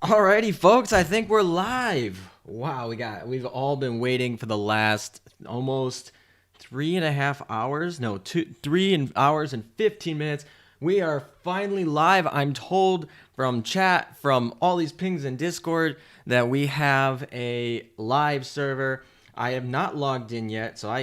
Alrighty, folks, I think we're live. Wow, we've all been waiting for the last almost 3.5 hours. No, 3 hours and 15 minutes. We are finally live. I'm told from chat, from all these pings in Discord, that we have a live server. I have not logged in yet, so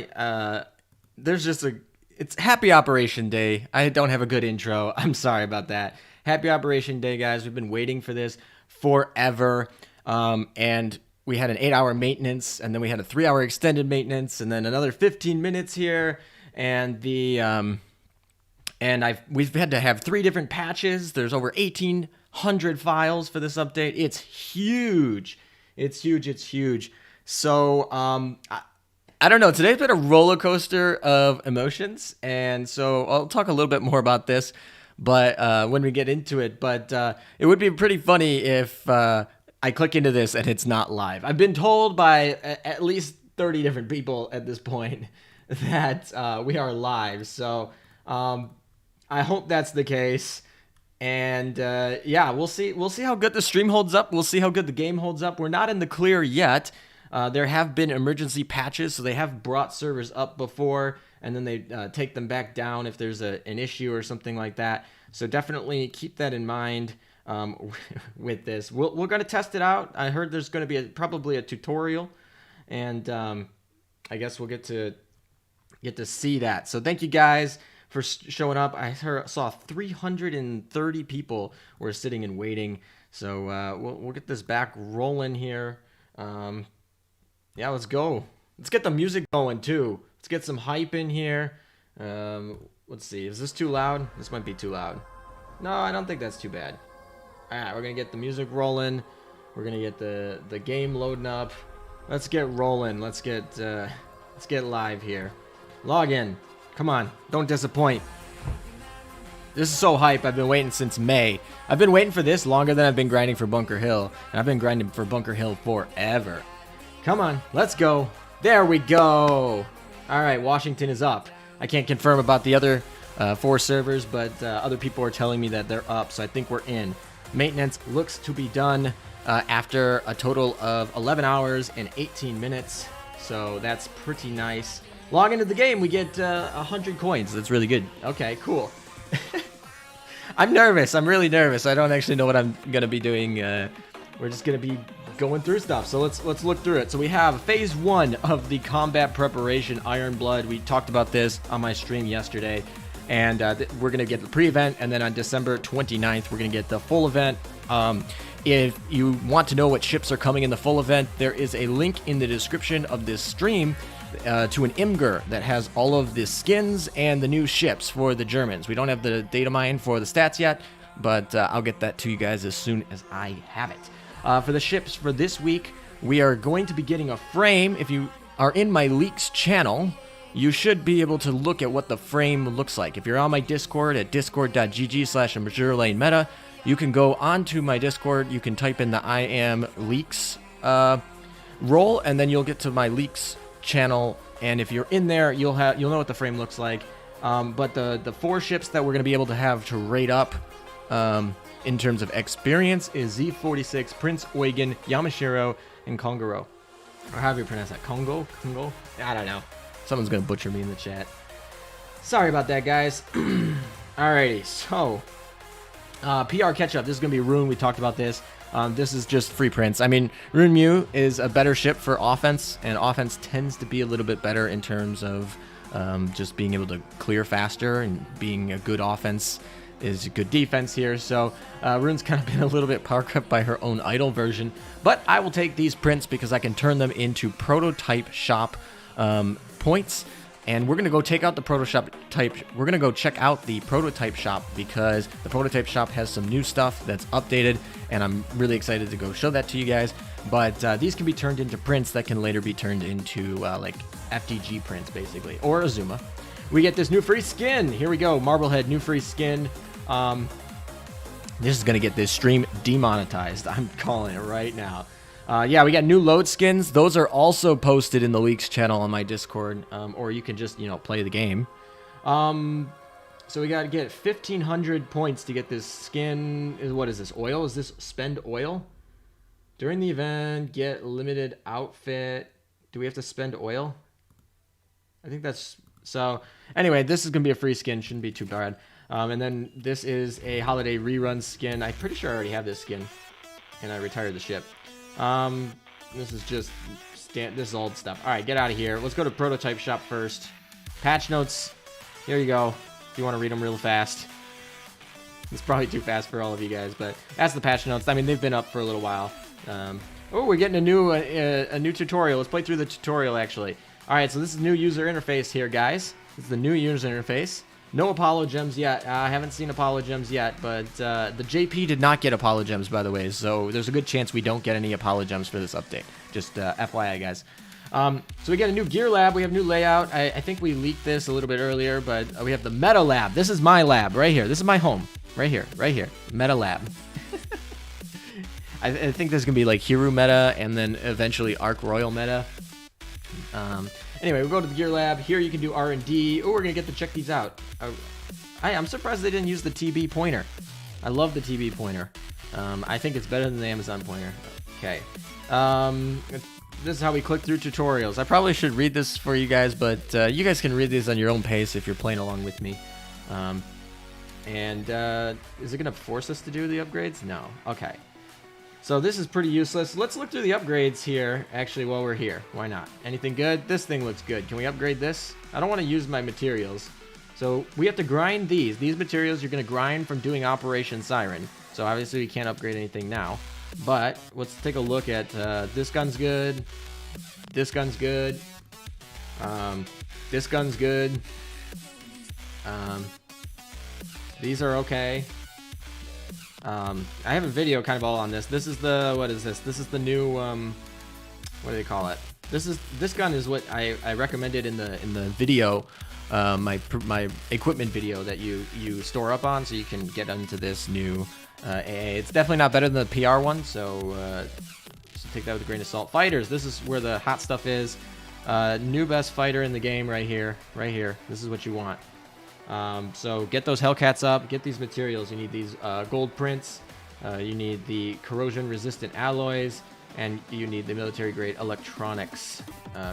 it's Happy Operation Day. I don't have a good intro. I'm sorry about that. Happy Operation Day, guys. We've been waiting for this forever. And we had an 8-hour maintenance, and then we had a 3-hour extended maintenance, and then another 15 minutes here. And we've had to have 3 different patches. There's over 1,800 files for this update. It's huge. It's huge. So I don't know. Today's been a roller coaster of emotions, and so I'll talk a little bit more about this, but when we get into it. But it would be pretty funny if I click into this and it's not live. I've been told by at least 30 different people at this point that we are live. So I hope that's the case. And yeah, we'll see how good the stream holds up. We'll see how good the game holds up. We're not in the clear yet. There have been emergency patches, so they have brought servers up before, and then they take them back down if there's an issue or something like that. So definitely keep that in mind with this. We're going to test it out. I heard there's going to be probably a tutorial, and I guess we'll get to see that. So thank you guys for showing up. I saw 330 people were sitting and waiting. So we'll get this back rolling here. Yeah, let's go. Let's get the music going too. Let's get some hype in here. Let's see. Is this too loud? This might be too loud. No, I don't think that's too bad. All right, we're gonna get the music rolling. We're gonna get the game loading up. Let's get rolling. Let's get live here. Log in. Come on, don't disappoint. This is so hype. I've been waiting since May. I've been waiting for this longer than I've been grinding for Bunker Hill, and I've been grinding for Bunker Hill forever. Come on, let's go. There we go. All right, Washington is up. I can't confirm about the other 4 servers, but other people are telling me that they're up, so I think we're in. Maintenance looks to be done after a total of 11 hours and 18 minutes, so that's pretty nice. Log into the game, we get 100 coins. That's really good. Okay, cool. I'm nervous. I'm really nervous. I don't actually know what I'm going to be doing. We're just going to be going through stuff, so let's look through it. So we have phase 1 of the combat preparation, Iron Blood. We talked about this on my stream yesterday, and we're gonna get the pre-event, and then on December 29th we're gonna get the full event. If you want to know what ships are coming in the full event, there is a link in the description of this stream to an Imgur that has all of the skins and the new ships for the Germans. We don't have the data mine for the stats yet, but I'll get that to you guys as soon as I have it. For the ships for this week, we are going to be getting a frame. If you are in my leaks channel, you should be able to look at what the frame looks like. If you're on my Discord at discord.gg/AzurLaneMeta, you can go onto my Discord. You can type in the I am leaks role, and then you'll get to my leaks channel. And if you're in there, you'll know what the frame looks like. But the 4 ships that we're going to be able to have to rate up in terms of experience is Z46, Prince Eugen, Yamashiro, and Kongoro. Or however you pronounce that. Kongo? I don't know. Someone's going to butcher me in the chat. Sorry about that, guys. Alrighty, so PR catch-up. This is going to be Rune. We talked about this. This is just free prints. I mean, Rune Mew is a better ship for offense, and offense tends to be a little bit better in terms of just being able to clear faster, and being a good offense is a good defense here. So Rune's kind of been a little bit power cut by her own idle version, but I will take these prints because I can turn them into prototype shop points. And we're going to go take out the prototype. We're going to go check out the prototype shop because the prototype shop has some new stuff that's updated, and I'm really excited to go show that to you guys. But these can be turned into prints that can later be turned into like FTG prints, basically, or Azuma. We get this new free skin. Here we go, Marblehead, new free skin. This is going to get this stream demonetized. I'm calling it right now. Yeah, we got new load skins. Those are also posted in the leaks channel on my Discord, or you can just, play the game. So we got to get 1,500 points to get this skin. What is this, oil? Is this spend oil? During the event, get limited outfit. Do we have to spend oil? I think that's... So, anyway, this is going to be a free skin. Shouldn't be too bad. And then this is a holiday rerun skin. I'm pretty sure I already have this skin. And I retired the ship. This is just... This is old stuff. Alright, get out of here. Let's go to prototype shop first. Patch notes. Here you go. If you want to read them real fast. It's probably too fast for all of you guys, but that's the patch notes. I mean, they've been up for a little while. Oh, we're getting a new tutorial. Let's play through the tutorial, actually. All right, so this is new user interface here, guys. This is the new user interface. No Apollo gems yet. I haven't seen Apollo gems yet, but the JP did not get Apollo gems, by the way, so there's a good chance we don't get any Apollo gems for this update. Just FYI, guys. So we get a new gear lab. We have new layout. I think we leaked this a little bit earlier, but we have the meta lab. This is my lab right here. This is my home. Right here. Meta lab. I think there's going to be like Hero meta and then eventually Arc Royal meta. Anyway, we'll go to the gear lab. Here you can do R&D. Oh, we're going to get to check these out. I'm surprised they didn't use the TB pointer. I love the TB pointer. I think it's better than the Amazon pointer. Okay. This is how we click through tutorials. I probably should read this for you guys, but you guys can read these on your own pace if you're playing along with me. Is it going to force us to do the upgrades? No. Okay. So this is pretty useless. Let's look through the upgrades here, actually, while we're here. Why not? Anything good? This thing looks good. Can we upgrade this? I don't want to use my materials. So we have to grind these. These materials you're going to grind from doing Operation Siren. So obviously we can't upgrade anything now. But let's take a look at this gun's good. This gun's good. This gun's good. These are okay. I have a video kind of all on this. This is the, what is this? This is the new, what do they call it? This gun is what I recommended in the video, my equipment video that you store up on, so you can get into this new AA. It's definitely not better than the PR one, so take that with a grain of salt. Fighters, this is where the hot stuff is. New best fighter in the game right here. This is what you want. So get those Hellcats up, get these materials. You need these gold prints, you need the corrosion resistant alloys, and you need the military grade electronics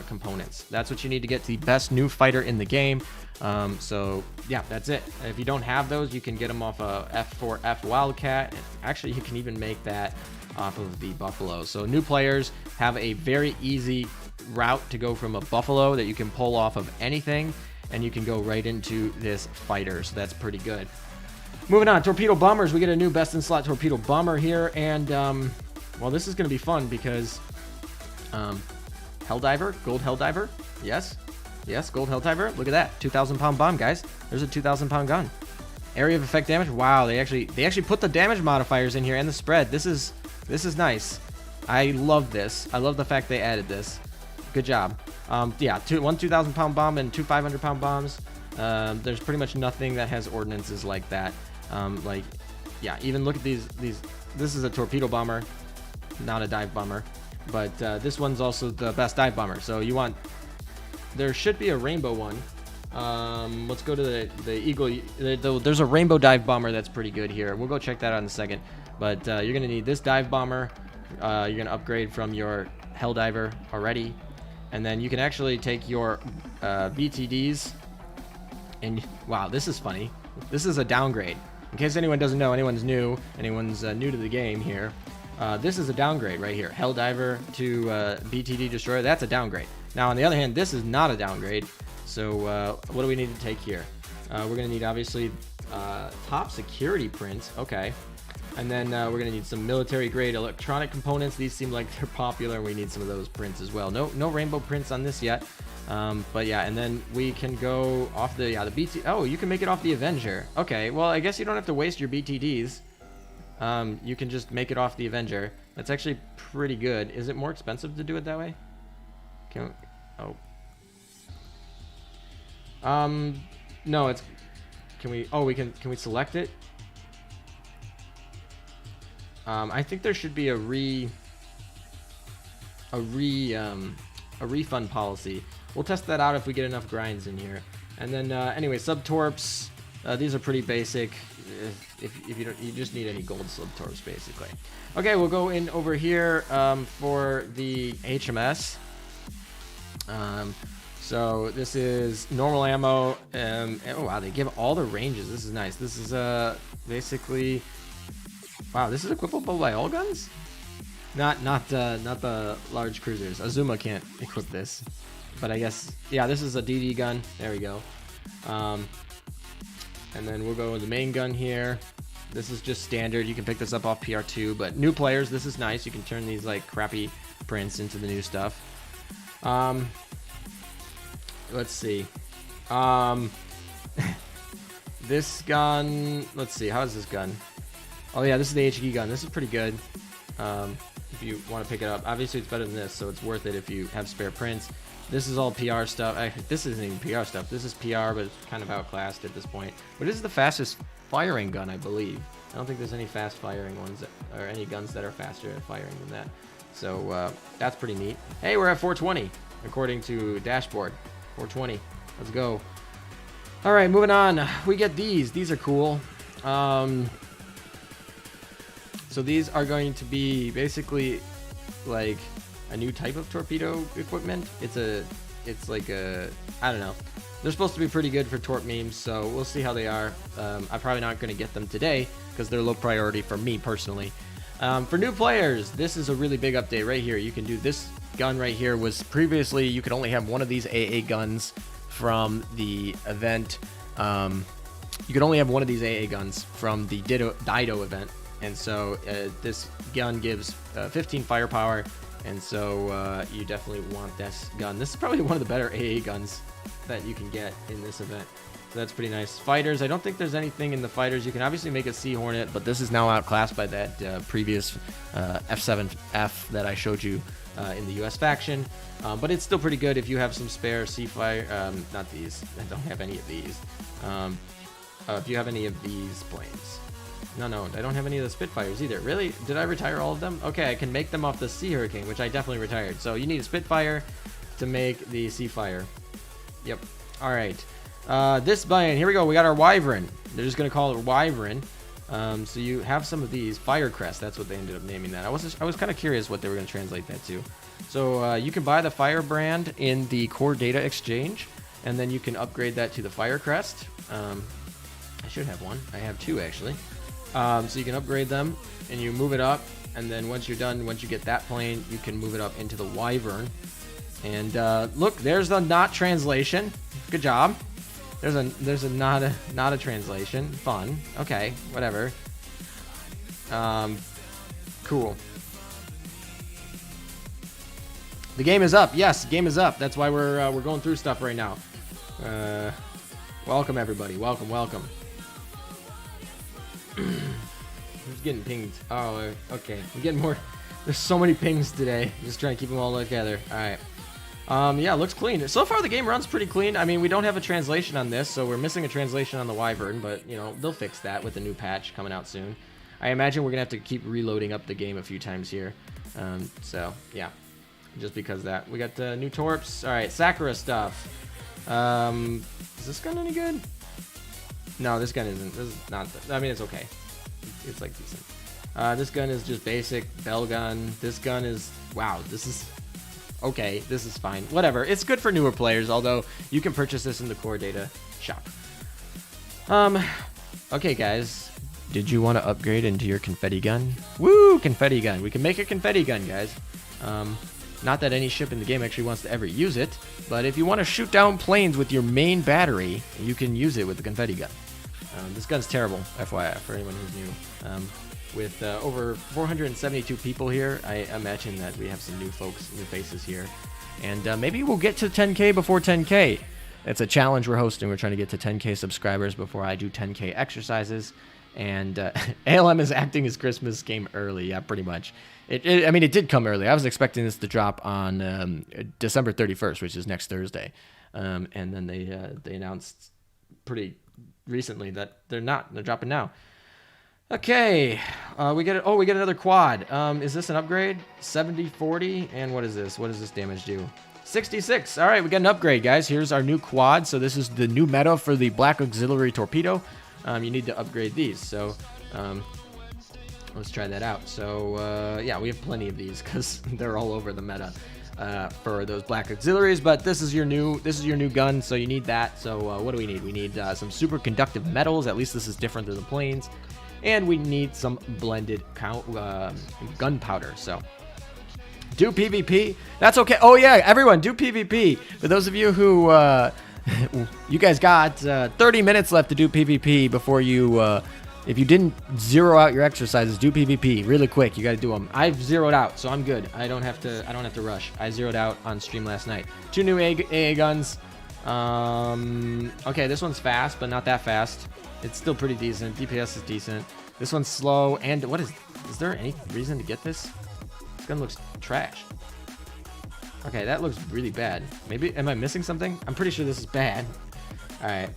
components. That's what you need to get the best new fighter in the game. So yeah, that's it. If you don't have those, you can get them off a F4F Wildcat. Actually, you can even make that off of the Buffalo. So new players have a very easy route to go from a Buffalo that you can pull off of anything, and you can go right into this fighter, so that's pretty good. Moving on, torpedo bombers. We get a new best in slot torpedo bomber here, and well, this is going to be fun because Helldiver, gold Helldiver, yes, gold Helldiver. Look at that, 2,000 pound bomb, guys. There's a 2,000 pound gun. Area of effect damage. Wow, they actually put the damage modifiers in here and the spread. This is nice. I love this. I love the fact they added this. Good job. Yeah, one 2,000 pound bomb and two 500 pound bombs. There's pretty much nothing that has ordinances like that. Like, yeah, even look at these. This is a torpedo bomber, not a dive bomber, but this one's also the best dive bomber. So you want, there should be a rainbow one. Let's go to the Eagle. There's a rainbow dive bomber that's pretty good here. We'll go check that out in a second. But you're gonna need this dive bomber. You're gonna upgrade from your Helldiver already. And then you can actually take your BTDs, and wow, this is funny. This is a downgrade. In case anyone doesn't know, anyone's new to the game here, this is a downgrade right here. Helldiver to BTD Destroyer, that's a downgrade. Now, on the other hand, this is not a downgrade. So what do we need to take here? We're going to need, obviously, top security prints. Okay. And then we're going to need some military-grade electronic components. These seem like they're popular. We need some of those prints as well. No rainbow prints on this yet. But yeah, and then we can go off the BT. Oh, you can make it off the Avenger. Okay, well, I guess you don't have to waste your BTDs. You can just make it off the Avenger. That's actually pretty good. Is it more expensive to do it that way? No, it's... Can we select it? I think there should be a refund policy. We'll test that out if we get enough grinds in here. And then anyway, subtorps. These are pretty basic. If you don't, you just need any gold slip torps basically. Okay, we'll go in over here for the HMS. So this is normal ammo. Oh wow, they give all the ranges. This is nice. This is basically, wow, this is equipable by all guns. Not the large cruisers. Azuma can't equip this, but I guess, yeah, this is a DD gun. There we go. And then we'll go with the main gun here. This is just standard. You can pick this up off PR2, but new players, this is nice. You can turn these like crappy prints into the new stuff. Let's see. This gun, let's see, how is this gun? Oh yeah, this is the HE gun. This is pretty good. If you want to pick it up, obviously it's better than this, so it's worth it if you have spare prints. This is all PR stuff. This isn't even PR stuff. This is PR, but it's kind of outclassed at this point. But this is the fastest firing gun, I believe. I don't think there's any fast firing ones or any guns that are faster at firing than that. So that's pretty neat. Hey, we're at 420 according to dashboard. 420. Let's go. All right, moving on. We get these. These are cool. So these are going to be basically like a new type of torpedo equipment. It's like a, I don't know. They're supposed to be pretty good for torp memes, so we'll see how they are. I'm probably not going to get them today because they're low priority for me personally. For new players, this is a really big update right here. You can do this gun right here. Was previously you could only have one of these AA guns from the event. You could only have one of these AA guns from the Dido event. And so this gun gives 15 firepower, and so you definitely want this gun. This is probably one of the better AA guns that you can get in this event. So that's pretty nice. Fighters, I don't think there's anything in the fighters. You can obviously make a Sea Hornet, but this is now outclassed by that previous F7F that I showed you in the US faction. But it's still pretty good if you have some spare Sea Fire. Not these. I don't have any of these. If you have any of these planes. No, I don't have any of the Spitfires either. Really? Did I retire all of them? Okay, I can make them off the Sea Hurricane, which I definitely retired. So you need a Spitfire to make the Sea Fire. Yep. All right. This plane, here we go. We got our Wyvern. They're just going to call it Wyvern. So you have some of these. Firecrest, that's what they ended up naming that. I was kind of curious what they were going to translate that to. So you can buy the Firebrand in the Core Data Exchange, and then you can upgrade that to the Firecrest. I should have one. I have two, actually. So you can upgrade them, and you move it up, and then once you're done, once you get that plane, you can move it up into the Wyvern. And look, there's the not translation. Good job. There's a not a translation. Fun. Okay, whatever. Cool. The game is up. Yes, game is up. That's why we're going through stuff right now. Welcome everybody. Welcome. Who's getting pinged? Oh, okay. I'm getting more. There's so many pings today. Just trying to keep them all together. All right. Yeah, it looks clean. So far, the game runs pretty clean. I mean, we don't have a translation on this, so we're missing a translation on the Wyvern, but, you know, they'll fix that with the new patch coming out soon. I imagine we're going to have to keep reloading up the game a few times here. So, yeah. Just because of that. We got new torps. All right, Sakura stuff. Is this gun any good? No, this gun isn't. This is not. I mean, it's okay. It's like decent. This gun is just basic bell gun. This gun is, wow. This is okay. This is fine. Whatever. It's good for newer players. Although you can purchase this in the Core Data shop. Okay, guys. Did you want to upgrade into your confetti gun? Woo, confetti gun. We can make a confetti gun, guys. Not that any ship in the game actually wants to ever use it, but if you want to shoot down planes with your main battery, you can use it with the confetti gun. This gun's terrible, FYI, for anyone who's new. With over 472 people here, I imagine that we have some new folks, new faces here. And maybe we'll get to 10K before 10K. It's a challenge we're hosting. We're trying to get to 10K subscribers before I do 10K exercises. And ALM is acting as Christmas came early. Yeah, pretty much. I mean, it did come early. I was expecting this to drop on December 31st, which is next Thursday. And then they announced pretty recently that they're not. They're dropping now. Okay, we get it. Oh, we get another quad. Is this an upgrade? 70-40, and what is this? What does this damage do? 66. All right, we got an upgrade, guys. Here's our new quad. So this is the new meta for the Black Auxiliary Torpedo. You need to upgrade these. So let's try that out. So yeah, we have plenty of these because they're all over the meta for those Black Auxiliaries. But this is your new gun, so you need that. So what do we need? We need some superconductive metals. At least this is different than the planes. And we need some blended gunpowder. So do PvP. That's okay. Oh yeah, everyone do PvP. For those of you who you guys got 30 minutes left to do PvP before you if you didn't zero out your exercises, do PvP really quick. You got to do them. I've zeroed out, so I'm good. I don't have to rush. I zeroed out on stream last night. 2 new AA guns. Okay, this one's fast, but not that fast. It's still pretty decent. DPS is decent. This one's slow. And what is there any reason to get this? This gun looks trash. Okay, that looks really bad. Maybe, am I missing something? I'm pretty sure this is bad. All right.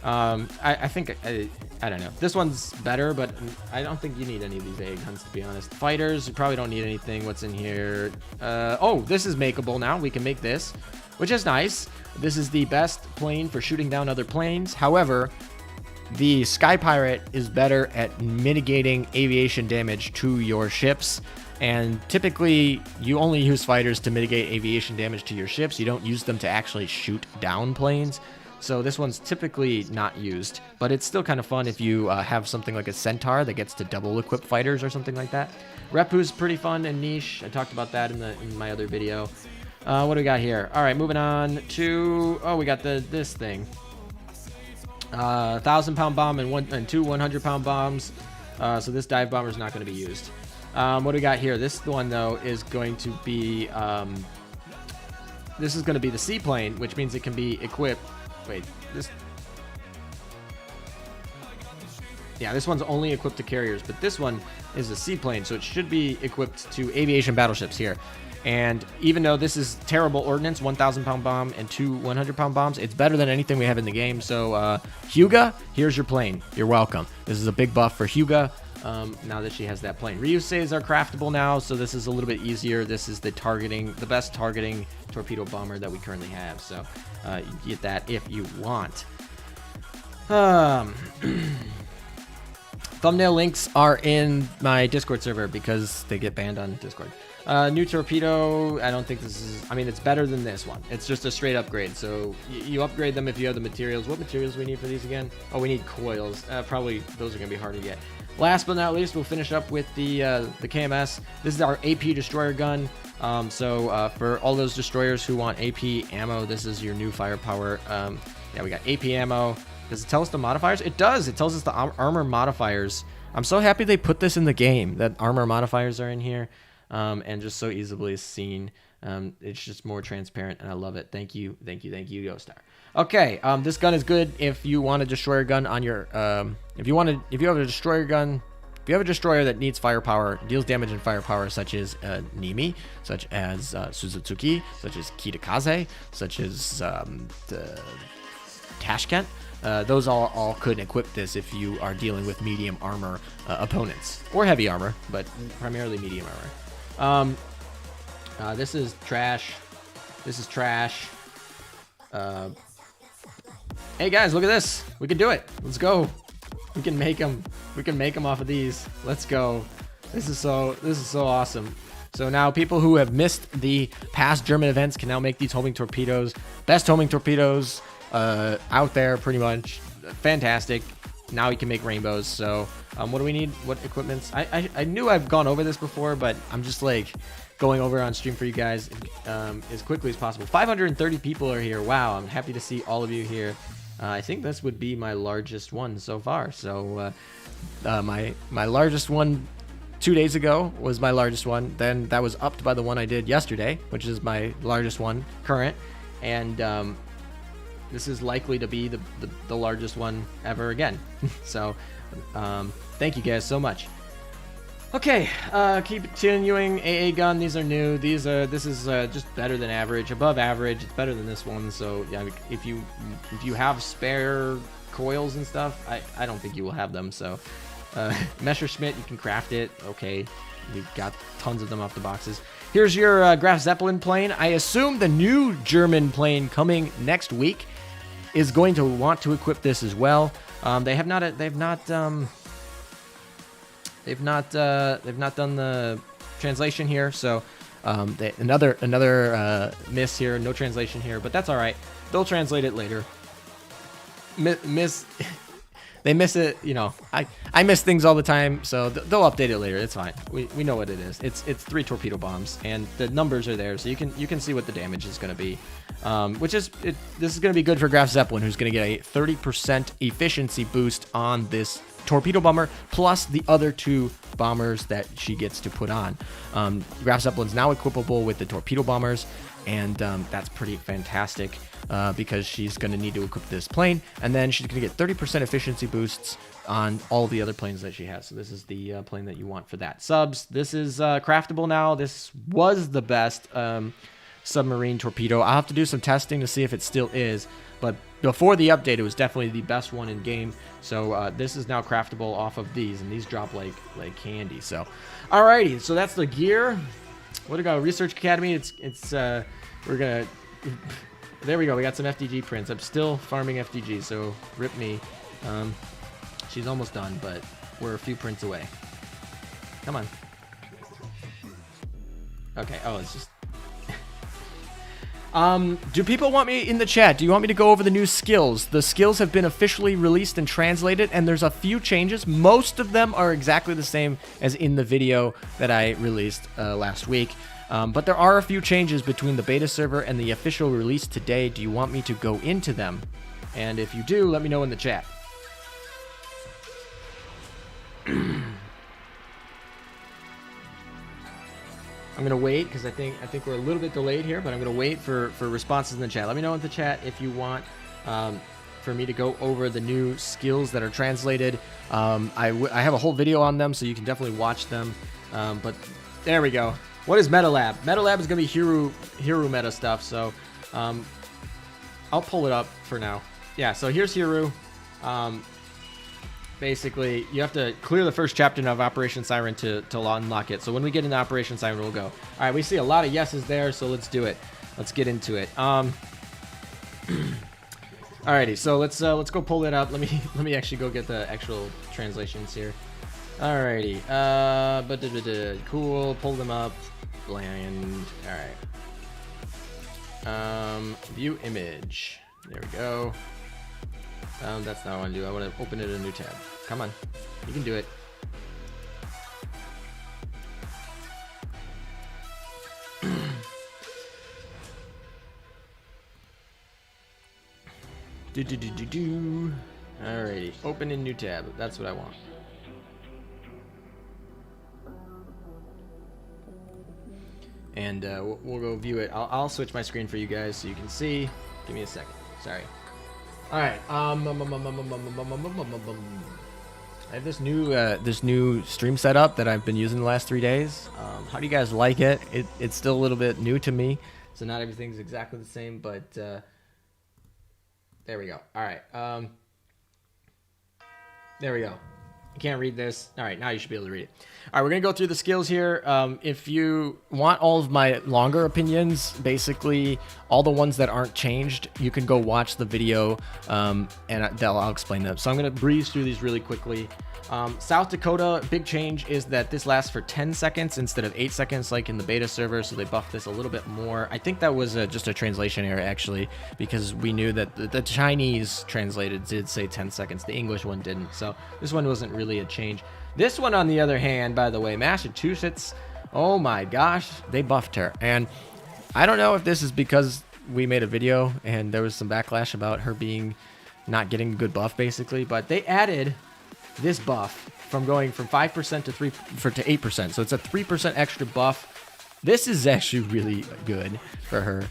I think, I don't know. This one's better, but I don't think you need any of these AA guns, to be honest. Fighters, you probably don't need anything. What's in here? Oh, this is makeable now. We can make this, which is nice. This is the best plane for shooting down other planes. However, the Sky Pirate is better at mitigating aviation damage to your ships. And typically, you only use fighters to mitigate aviation damage to your ships. You don't use them to actually shoot down planes. So this one's typically not used. But it's still kind of fun if you have something like a Centaur that gets to double equip fighters or something like that. Repu's pretty fun and niche. I talked about that in my other video. What do we got here? All right, moving on to... Oh, we got this thing. 1,000-pound bomb and two 100-pound bombs. So this dive bomber is not going to be used. What do we got here? This one, though, is going to be... this is going to be the seaplane, which means it can be equipped... Wait, this... Yeah, this one's only equipped to carriers, but this one is a seaplane, so it should be equipped to aviation battleships here. And even though this is terrible ordnance, 1,000-pound bomb and two 100-pound bombs, it's better than anything we have in the game. So, Hyuga, here's your plane. You're welcome. This is a big buff for Hyuga now that she has that plane. Ryuseis are craftable now, so this is a little bit easier. This is the best targeting torpedo bomber that we currently have. So, you get that if you want. Thumbnail links are in my Discord server because they get banned on Discord. New torpedo, I don't think this is... I mean, it's better than this one. It's just a straight upgrade. So you upgrade them if you have the materials. What materials do we need for these again? Oh, we need coils. Probably those are going to be hard to get. Last but not least, we'll finish up with the KMS. This is our AP destroyer gun. For all those destroyers who want AP ammo, this is your new firepower. Yeah, we got AP ammo. Does it tell us the modifiers? It does. It tells us the armor modifiers. I'm so happy they put this in the game, that armor modifiers are in here. And just so easily seen. It's just more transparent, and I love it. Thank you, Yostar. Okay, this gun is good if you want a destroyer gun on your... if you have a destroyer gun... If you have a destroyer that needs firepower, deals damage and firepower, such as Nimi, such as Suzutsuki, such as Kitakaze, such as the Tashkent, those all could equip this if you are dealing with medium armor opponents. Or heavy armor, but primarily medium armor. This is trash. This is trash. Hey guys, look at this. We can do it. Let's go. We can make them. We can make them off of these. Let's go. This is so awesome. So now people who have missed the past German events can now make these homing torpedoes. Best homing torpedoes out there, pretty much. Fantastic. Now we can make rainbows. So what do we need? What equipments? I knew I've gone over this before, but I'm just like going over on stream for you guys as quickly as possible. 530 people are here. Wow, I'm happy to see all of you here. I think this would be my largest one so far. So my largest one 2 days ago was my largest one. Then that was upped by the one I did yesterday, which is my largest one current. And this is likely to be the largest one ever again. So thank you guys so much. Okay, keep continuing. AA gun, these are new. This is just better than average, above average. It's better than this one. So yeah, if you have spare coils and stuff, I don't think you will have them. So Messerschmitt, you can craft it. Okay, we've got tons of them off the boxes. Here's your Graf Zeppelin plane. I assume the new German plane coming next week is going to want to equip this as well. They've not done the translation here, so another miss here. No translation here, but that's all right. They'll translate it later. They miss it, you know. I miss things all the time, so they'll update it later. It's fine. We know what it is. It's 3 torpedo bombs, and the numbers are there, so you can see what the damage is going to be. This is going to be good for Graf Zeppelin, who's going to get a 30% efficiency boost on this torpedo bomber, plus the other 2 bombers that she gets to put on. Graf Zeppelin's now equipable with the torpedo bombers, and that's pretty fantastic. Because she's going to need to equip this plane, and then she's going to get 30% efficiency boosts on all the other planes that she has. So this is the plane that you want for that. Subs, this is craftable now. This was the best submarine torpedo. I'll have to do some testing to see if it still is, but before the update, it was definitely the best one in game. So this is now craftable off of these, and these drop like candy. So, alrighty, so that's the gear. What do we got? Research Academy. We're gonna. There we go. We got some FDG prints. I'm still farming FDG, so rip me. She's almost done, but we're a few prints away. Come on. Okay. Oh, it's just... do people want me in the chat? Do you want me to go over the new skills? The skills have been officially released and translated, and there's a few changes. Most of them are exactly the same as in the video that I released last week. But there are a few changes between the beta server and the official release today. Do you want me to go into them? And if you do, let me know in the chat. I'm gonna wait because I think we're a little bit delayed here, but I'm gonna wait for responses in the chat. Let me know in the chat if you want for me to go over the new skills that are translated. I have a whole video on them, so you can definitely watch them. But there we go. What is MetaLab? MetaLab is going to be Hiru meta stuff, so I'll pull it up for now. Yeah, so here's Hiru. Basically, you have to clear the first chapter of Operation Siren to unlock it. So when we get into Operation Siren, we'll go. All right, we see a lot of yeses there, so let's do it. Let's get into it. Alrighty, so let's go pull it up. Let me actually go get the actual translations here. Alrighty, cool. Pull them up. Bland. All right. View image. There we go. That's not what I want to do. I want to open it in a new tab. Come on, you can do it. Alrighty, open in new tab. That's what I want. And we'll go view it. I'll switch my screen for you guys so you can see. Give me a second. Sorry. All right. I have this new stream setup that I've been using the last 3 days. How do you guys like it? It's still a little bit new to me, so not everything's exactly the same. But there we go. All right. There we go. You can't read this. All right, now you should be able to read it. All right, we're going to go through the skills here. If you want all of my longer opinions, basically all the ones that aren't changed, you can go watch the video, and I'll explain them. So I'm going to breeze through these really quickly. South Dakota, big change is that this lasts for 10 seconds instead of 8 seconds like in the beta server, so they buffed this a little bit more. I think that was just a translation error, actually, because we knew that the Chinese translated did say 10 seconds. The English one didn't, so this one wasn't really a change. This one, on the other hand, by the way, Massachusetts, oh my gosh, they buffed her. And I don't know if this is because we made a video and there was some backlash about her not getting a good buff, basically, but they added this buff from going from 5% to 8%. So it's a 3% extra buff. This is actually really good for her.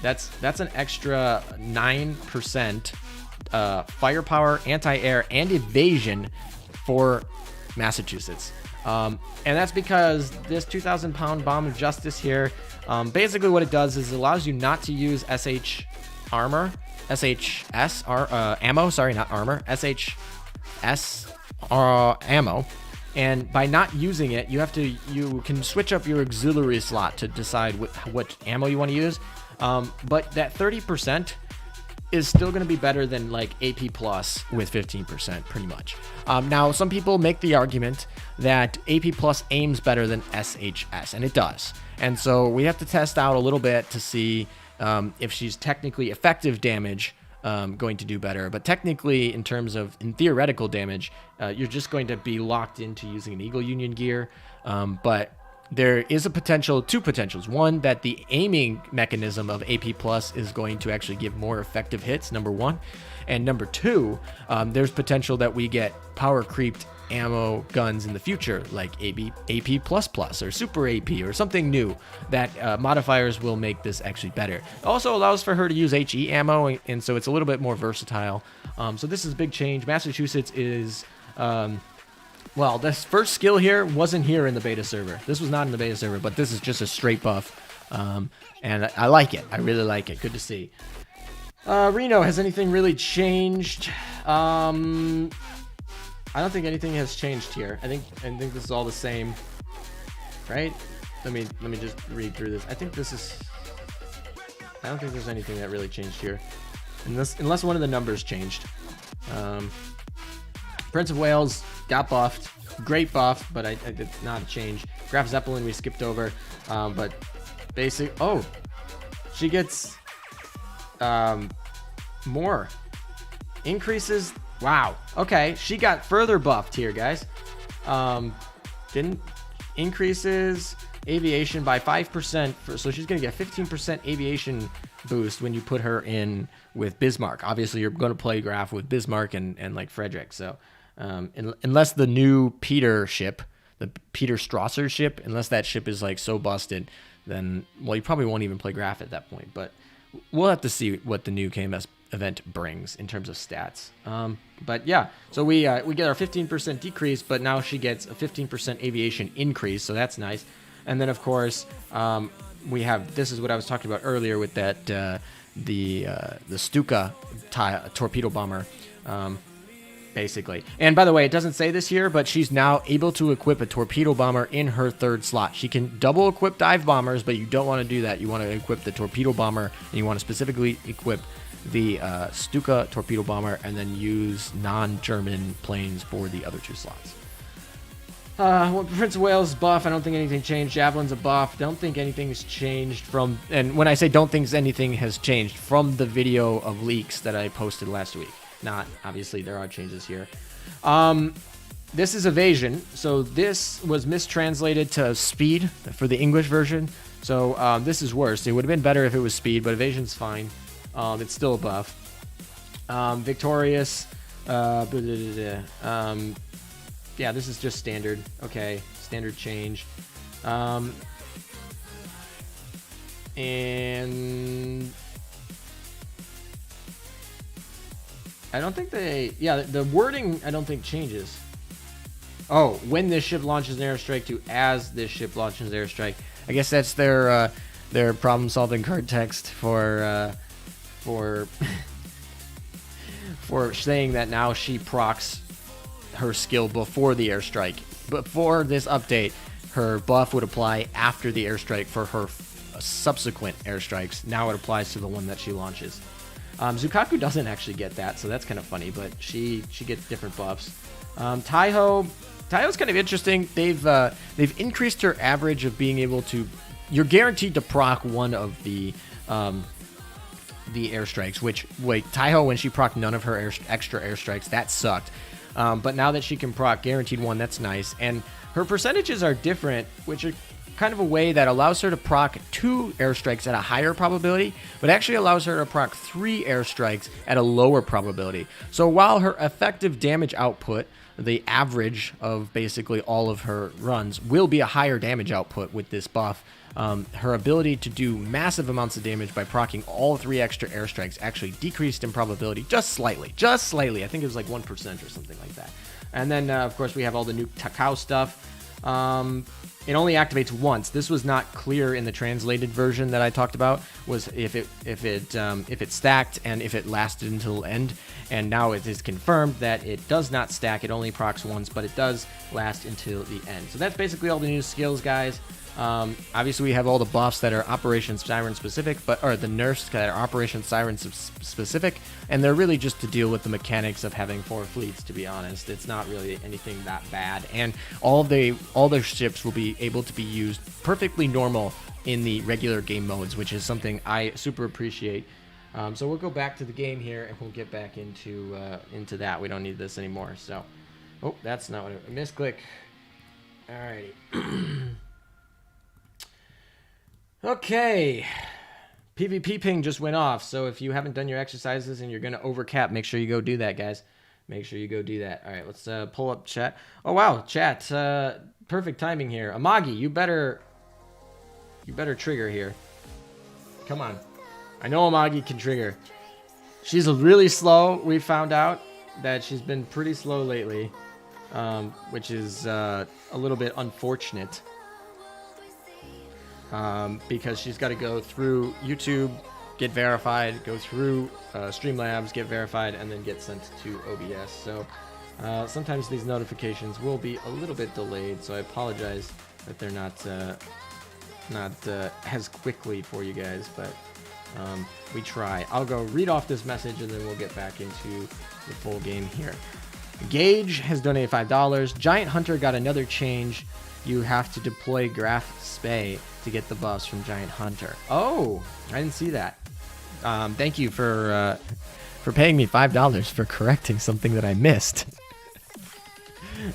That's an extra 9% firepower, anti-air, and evasion for Massachusetts. And that's because this 2,000-pound bomb of justice here, basically what it does is it allows you not to use ammo, SHS ammo. And by not using it, you can switch up your auxiliary slot to decide what ammo you want to use. But that 30% is still going to be better than like AP Plus with 15%, pretty much. Now, some people make the argument that AP Plus aims better than SHS, and it does. And so we have to test out a little bit to see if she's technically effective damage going to do better. But technically, in terms of in theoretical damage, you're just going to be locked into using an Eagle Union gear. But there is a potential, two potentials. One, that the aiming mechanism of AP Plus is going to actually give more effective hits, number one. And number two, there's potential that we get power creeped ammo guns in the future, like AP++ or Super AP or something new that modifiers will make this actually better. It also allows for her to use HE ammo, and so it's a little bit more versatile. So this is a big change. Massachusetts is... well, this first skill here wasn't here in the beta server. This was not in the beta server, but this is just a straight buff. And I like it. I really like it. Good to see. Reno, has anything really changed? I don't think anything has changed here. I think this is all the same, right? Let me just read through this. I think this is... I don't think there's anything that really changed here, unless one of the numbers changed. Prince of Wales got buffed. Great buff, but it's not a change. Graf Zeppelin we skipped over, but basic... Oh, she gets more increases. Wow. Okay, she got further buffed here, guys. Didn't increases aviation by 5%, so she's gonna get 15% aviation boost when you put her in with Bismarck. Obviously, you're going to play Graf with Bismarck and like Frederick. So unless the new Peter ship, the Peter Strasser ship, unless that ship is like so busted, then, well, you probably won't even play Graf at that point. But we'll have to see what the new KMS event brings in terms of stats. But yeah, so we get our 15% decrease, but now she gets a 15% aviation increase, so that's nice. And then of course we have, this is what I was talking about earlier with that the Stuka torpedo bomber, basically. And by the way, it doesn't say this here, but she's now able to equip a torpedo bomber in her third slot. She can double equip dive bombers, but you don't want to do that. You want to equip the torpedo bomber, and you want to specifically equip the Stuka torpedo bomber, and then use non-German planes for the other two slots. Well, Prince of Wales buff, I don't think anything changed. Javelin's a buff. Don't think anything's changed from, and when I say don't think anything has changed, from the video of leaks that I posted last week. Not, obviously, there are changes here. This is evasion, so this was mistranslated to speed for the English version. So this is worse. It would have been better if it was speed, but evasion's fine. It's still a buff. Victorious. Yeah, this is just standard. Okay, standard change. And I don't think the wording I don't think changes. Oh, when this ship launches an airstrike to as this ship launches an airstrike. I guess that's their problem-solving card text for saying that now she procs her skill before the airstrike. Before this update, her buff would apply after the airstrike for her subsequent airstrikes. Now it applies to the one that she launches. Zukaku doesn't actually get that, so that's kind of funny, but she gets different buffs. Taiho's kind of interesting. They've increased her average of being able to... You're guaranteed to proc one of the airstrikes, which, wait, Taiho, when she proc none of her extra airstrikes, that sucked. But now that she can proc guaranteed one, that's nice. And her percentages are different, which are kind of a way that allows her to proc 2 airstrikes at a higher probability, but actually allows her to proc 3 airstrikes at a lower probability. So while her effective damage output, the average of basically all of her runs, will be a higher damage output with this buff, her ability to do massive amounts of damage by proccing all 3 extra airstrikes actually decreased in probability just slightly. I think it was like 1% or something like that. And then, of course, we have all the new Takao stuff. it only activates once. This was not clear in the translated version that I talked about. Was if it stacked and if it lasted until the end. And now it is confirmed that it does not stack. It only procs once, but it does last until the end. So that's basically all the new skills, guys. Obviously, we have all the buffs that are Operation Siren specific, or the nerfs that are Operation Siren specific, and they're really just to deal with the mechanics of having 4 fleets. To be honest, it's not really anything that bad, and all their ships will be able to be used perfectly normal in the regular game modes, which is something I super appreciate. So we'll go back to the game here, and we'll get back into that. We don't need this anymore. So, oh, that's not what I misclick. Alrighty. Okay, PvP ping just went off, so if you haven't done your exercises and you're going to overcap, make sure you go do that, guys. Make sure you go do that. All right, let's pull up chat. Oh, wow, chat. Perfect timing here. Amagi, you better trigger here. Come on. I know Amagi can trigger. She's really slow. We found out that she's been pretty slow lately, which is a little bit unfortunate. Because she's got to go through YouTube, get verified, go through Streamlabs, get verified, and then get sent to OBS. So sometimes these notifications will be a little bit delayed, so I apologize that they're not as quickly for you guys, but we try. I'll go read off this message, and then we'll get back into the full game here. Gage has donated $5. Giant Hunter got another change. You have to deploy Graph Spay to get the buffs from Giant Hunter. Oh, I didn't see that. Thank you for paying me $5 for correcting something that I missed.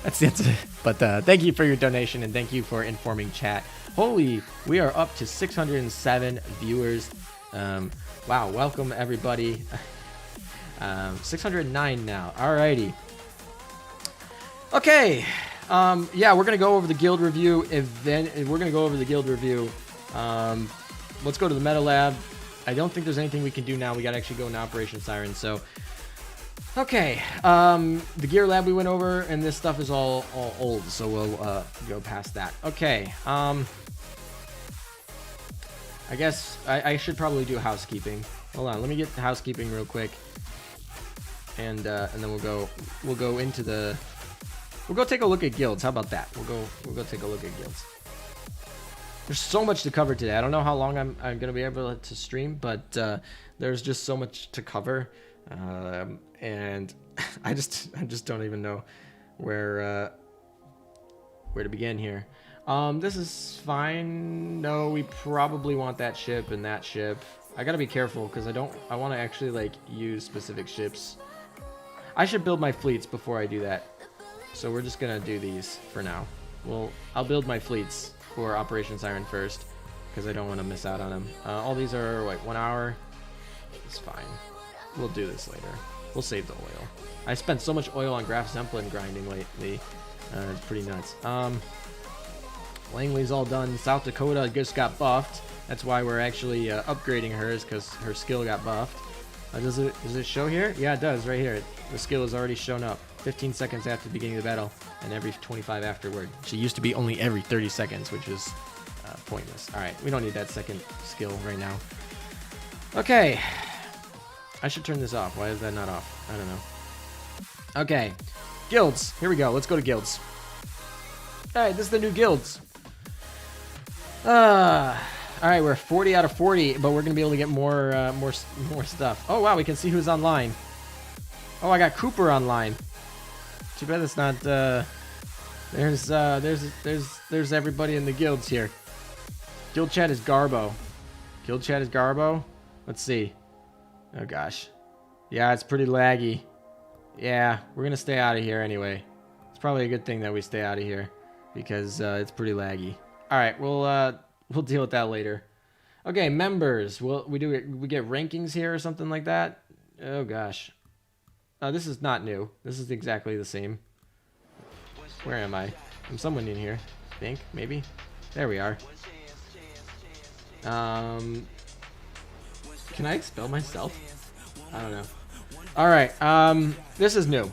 That's it. But thank you for your donation, and thank you for informing chat. Holy, we are up to 607 viewers. Wow, welcome everybody. 609 now. Alrighty. Okay. Yeah, we're gonna go over the guild review event. We're gonna go over the guild review. Let's go to the meta lab. I don't think there's anything we can do now. We gotta actually go into Operation Siren. So, okay. The gear lab we went over, and this stuff is all old. So we'll go past that. Okay. I guess I should probably do housekeeping. Hold on. Let me get the housekeeping real quick, and then we'll go into the. We'll go take a look at guilds. How about that? We'll go take a look at guilds. There's so much to cover today. I don't know how long I'm gonna be able to stream, but there's just so much to cover, and I just don't even know where to begin here. This is fine. No, we probably want that ship and that ship. I gotta be careful because I want to actually like use specific ships. I should build my fleets before I do that. So we're just gonna do these for now. I'll build my fleets for Operation Siren first because I don't want to miss out on them. All these are like 1 hour. It's fine. We'll do this later. We'll save the oil. I spent so much oil on Graf Zemplin grinding lately. It's pretty nuts. Langley's all done. South Dakota just got buffed. That's why we're actually upgrading hers, because her skill got buffed. Does it show here? Yeah, it does right here. The skill has already shown up. 15 seconds after the beginning of the battle, and every 25 afterward. She used to be only every 30 seconds, which is pointless. All right, we don't need that second skill right now. Okay, I should turn this off. Why is that not off? I don't know. Okay, guilds. Here we go. Let's go to guilds. All right, this is the new guilds. All right, we're 40 out of 40, but we're gonna be able to get more stuff. Oh wow, we can see who's online. Oh, I got Cooper online. Too bad it's not. There's everybody in the guilds here. Guild chat is Garbo. Guild chat is Garbo. Let's see. Oh gosh. Yeah, it's pretty laggy. Yeah, we're gonna stay out of here anyway. It's probably a good thing that we stay out of here because it's pretty laggy. All right, we'll deal with that later. Okay, members. We get rankings here or something like that. Oh gosh. This is not new. This is exactly the same. Where am I? I'm someone in here. I think, maybe. There we are. Can I expel myself? I don't know. Alright, this is new.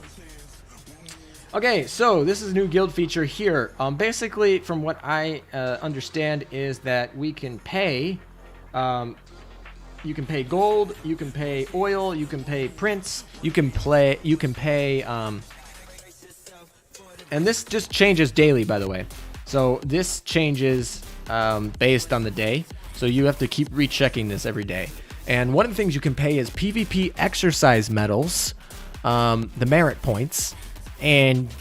Okay, so this is a new guild feature here. Basically, from what I understand, is that we can pay. You can pay gold. You can pay oil. You can pay prints. You can pay. And this just changes daily, by the way. So this changes based on the day. So you have to keep rechecking this every day. And one of the things you can pay is PvP exercise medals, the merit points. And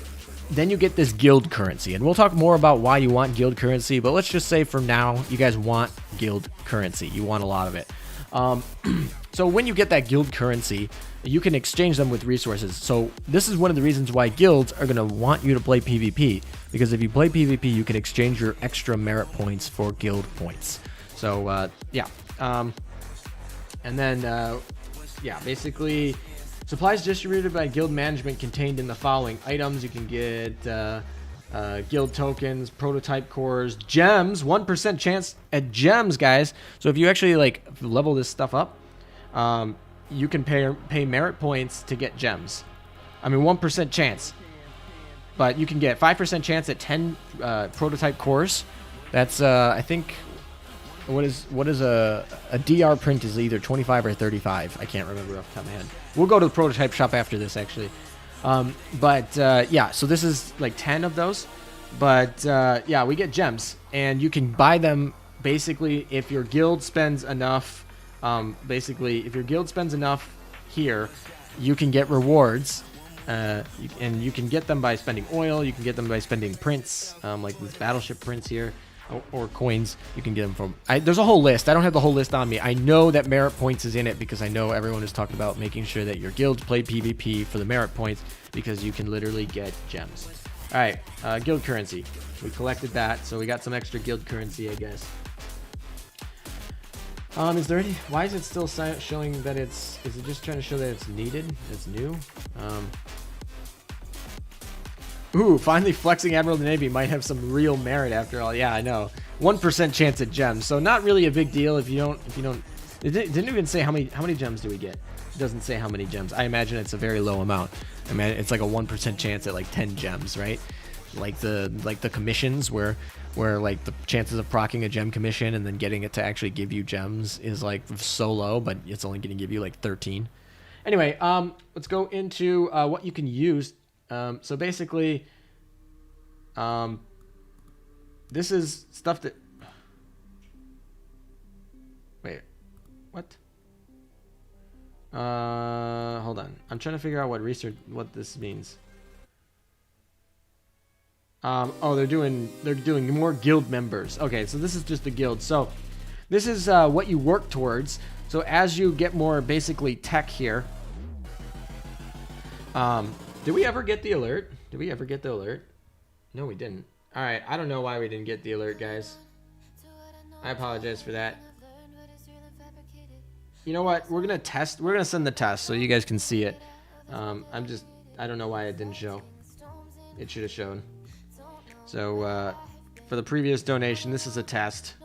then you get this guild currency. And we'll talk more about why you want guild currency. But let's just say for now, you guys want guild currency. You want a lot of it. So when you get that guild currency, you can exchange them with resources. So this is one of the reasons why guilds are going to want you to play PvP. Because if you play PvP, you can exchange your extra merit points for guild points. So, yeah. And then, yeah, basically... Supplies distributed by guild management contained in the following items. You can get guild tokens, prototype cores, gems, 1% chance at gems, guys. So if you actually like level this stuff up, you can pay merit points to get gems. I mean, 1% chance. But you can get 5% chance at 10 prototype cores. That's, I think... What is a DR print is either 25 or 35. I can't remember off the top of my head. We'll go to the prototype shop after this, actually. Yeah, so this is like 10 of those. But yeah, we get gems. And you can buy them basically if your guild spends enough. Basically, if your guild spends enough here, you can get rewards. And you can get them by spending oil. You can get them by spending prints, like these battleship prints here. Or coins. You can get them from... there's a whole list. I don't have the whole list on me. I know that merit points is in it because I know everyone is talking about making sure that your guilds play PvP for the merit points because you can literally get gems. Alright, guild currency. We collected that, so we got some extra guild currency, I guess. Is there any... Why is it still showing that it's... Is it just trying to show that it's needed? It's new? Ooh, finally flexing Admiral of the Navy might have some real merit after all. Yeah, I know. 1% chance at gems. So not really a big deal if you don't... It didn't even say how many gems do we get. It doesn't say how many gems. I imagine it's a very low amount. I mean, it's like a 1% chance at like 10 gems, right? Like the commissions where like the chances of proccing a gem commission and then getting it to actually give you gems is like so low, but it's only going to give you like 13. Anyway, let's go into what you can use. So basically, this is stuff that... Wait, what? Hold on. I'm trying to figure out what this means. Oh, they're doing more guild members. Okay, so this is just a guild. So this is what you work towards. So as you get more basically tech here. Did we ever get the alert? Did we ever get the alert? No, we didn't. All right, I don't know why we didn't get the alert, guys. I apologize for that. You know what? We're gonna test. We're gonna send the test so you guys can see it. I don't know why it didn't show. It should have shown. So for the previous donation, this is a test.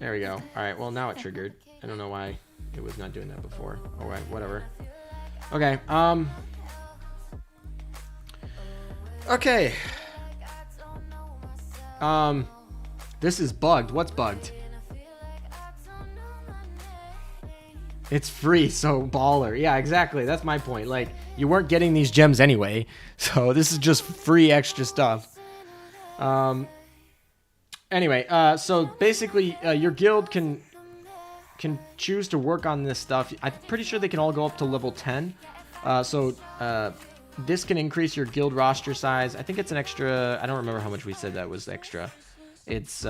There we go. All right. Well, now it triggered. I don't know why it was not doing that before. All right. Whatever. Okay. Okay. This is bugged. What's bugged? It's free, so baller. Yeah, exactly. That's my point. Like, you weren't getting these gems anyway, so this is just free extra stuff. Anyway, so basically, your guild can choose to work on this stuff. I'm pretty sure they can all go up to level 10. This can increase your guild roster size. I think it's an extra... I don't remember how much we said that was extra. It's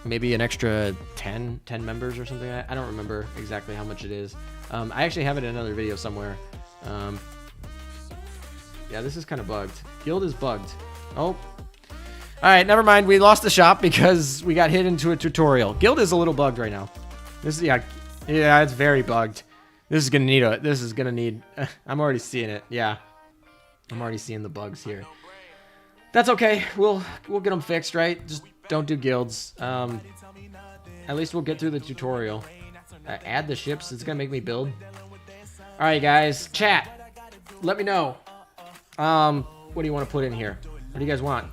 maybe an extra 10 members or something. I don't remember exactly how much it is. I actually have it in another video somewhere. Yeah, this is kind of bugged. Guild is bugged. Oh. Alright, never mind. We lost the shop because we got hit into a tutorial. Guild is a little bugged right now. This is... Yeah, it's very bugged. This is gonna need... I'm already seeing it. Yeah. I'm already seeing the bugs here. That's okay. We'll get them fixed, right? Just don't do guilds. At least we'll get through the tutorial. Add the ships. It's gonna make me build. All right, guys. Chat. Let me know. What do you want to put in here? What do you guys want?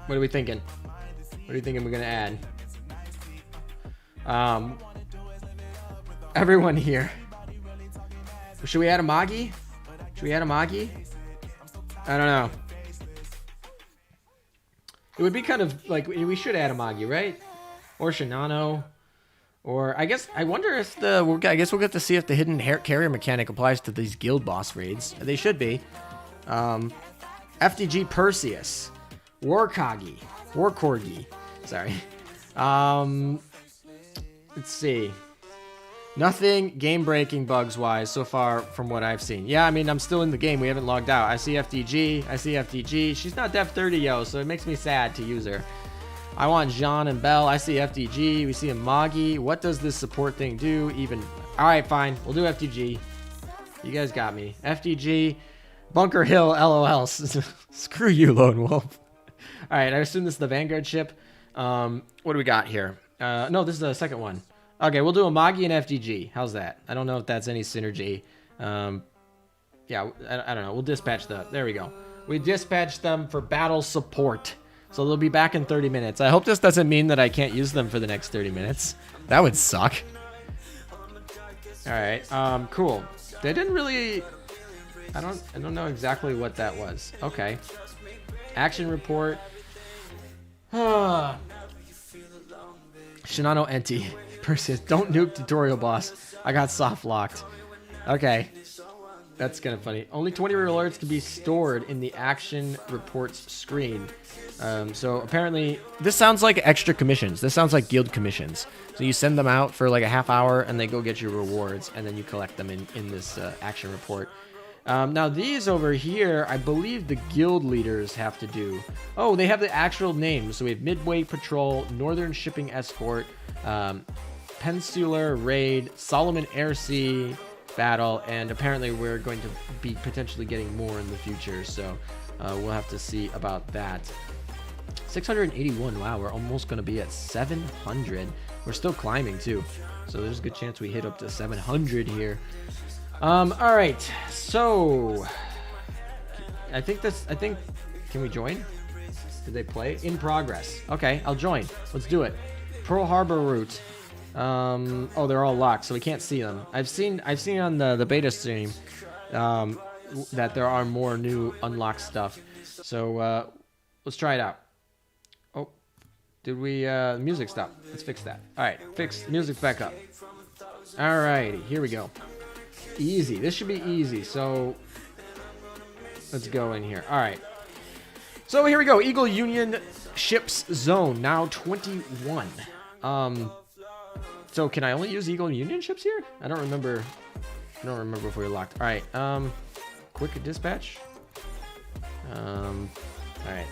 What are we thinking? What are you thinking we're gonna add? Everyone here. Should we add a Magi? Should we add a Magi? I don't know. It would be kind of like, we should add a Magi, right? Or Shinano. Or I guess, I wonder if I guess we'll get to see if the hidden carrier mechanic applies to these guild boss raids. They should be. FDG Perseus. War Corgi. Sorry. Let's see. Nothing game-breaking bugs-wise so far from what I've seen. Yeah, I mean, I'm still in the game. We haven't logged out. I see FDG. She's not Def 30, yo, so it makes me sad to use her. I want Jean and Belle. I see FDG. We see a Magi. What does this support thing do? Even. All right, fine. We'll do FDG. You guys got me. FDG. Bunker Hill, LOL. Screw you, Lone Wolf. All right, I assume this is the Vanguard ship. What do we got here? No, this is the second one. Okay, we'll do a Magi and FDG. How's that? I don't know if that's any synergy. Yeah, I don't know. We'll dispatch there we go. We dispatched them for battle support. So they'll be back in 30 minutes. I hope this doesn't mean that I can't use them for the next 30 minutes. That would suck. All right, cool. They didn't really... I don't know exactly what that was. Okay. Action report. Shinano Enti. Perseus. Don't nuke tutorial boss. I got soft locked. Okay. That's kind of funny. Only 20 alerts can be stored in the action reports screen. So apparently, this sounds like extra commissions. This sounds like guild commissions. So you send them out for like a half hour and they go get your rewards and then you collect them in this action report. Now these over here, I believe the guild leaders have to do. Oh, they have the actual names. So we have Midway Patrol, Northern Shipping Escort, Peninsular Raid, Solomon Airsea Battle, and apparently we're going to be potentially getting more in the future. So we'll have to see about that. 681. Wow, we're almost going to be at 700. We're still climbing too. So there's a good chance we hit up to 700 here. All right, so I think, can we join? Did they play? In progress. Okay, I'll join. Let's do it. Pearl Harbor route. Oh, they're all locked, so we can't see them. I've seen on the beta stream that there are more new unlocked stuff. So let's try it out. Oh, did we music stop? Let's fix that. All right, fix music's back up. All right, here we go. Easy. This should be easy. So let's go in here. All right. So here we go. Eagle Union ships zone now 21. So can I only use Eagle Union ships here? I don't remember if we were locked. All right. Quick dispatch. All right.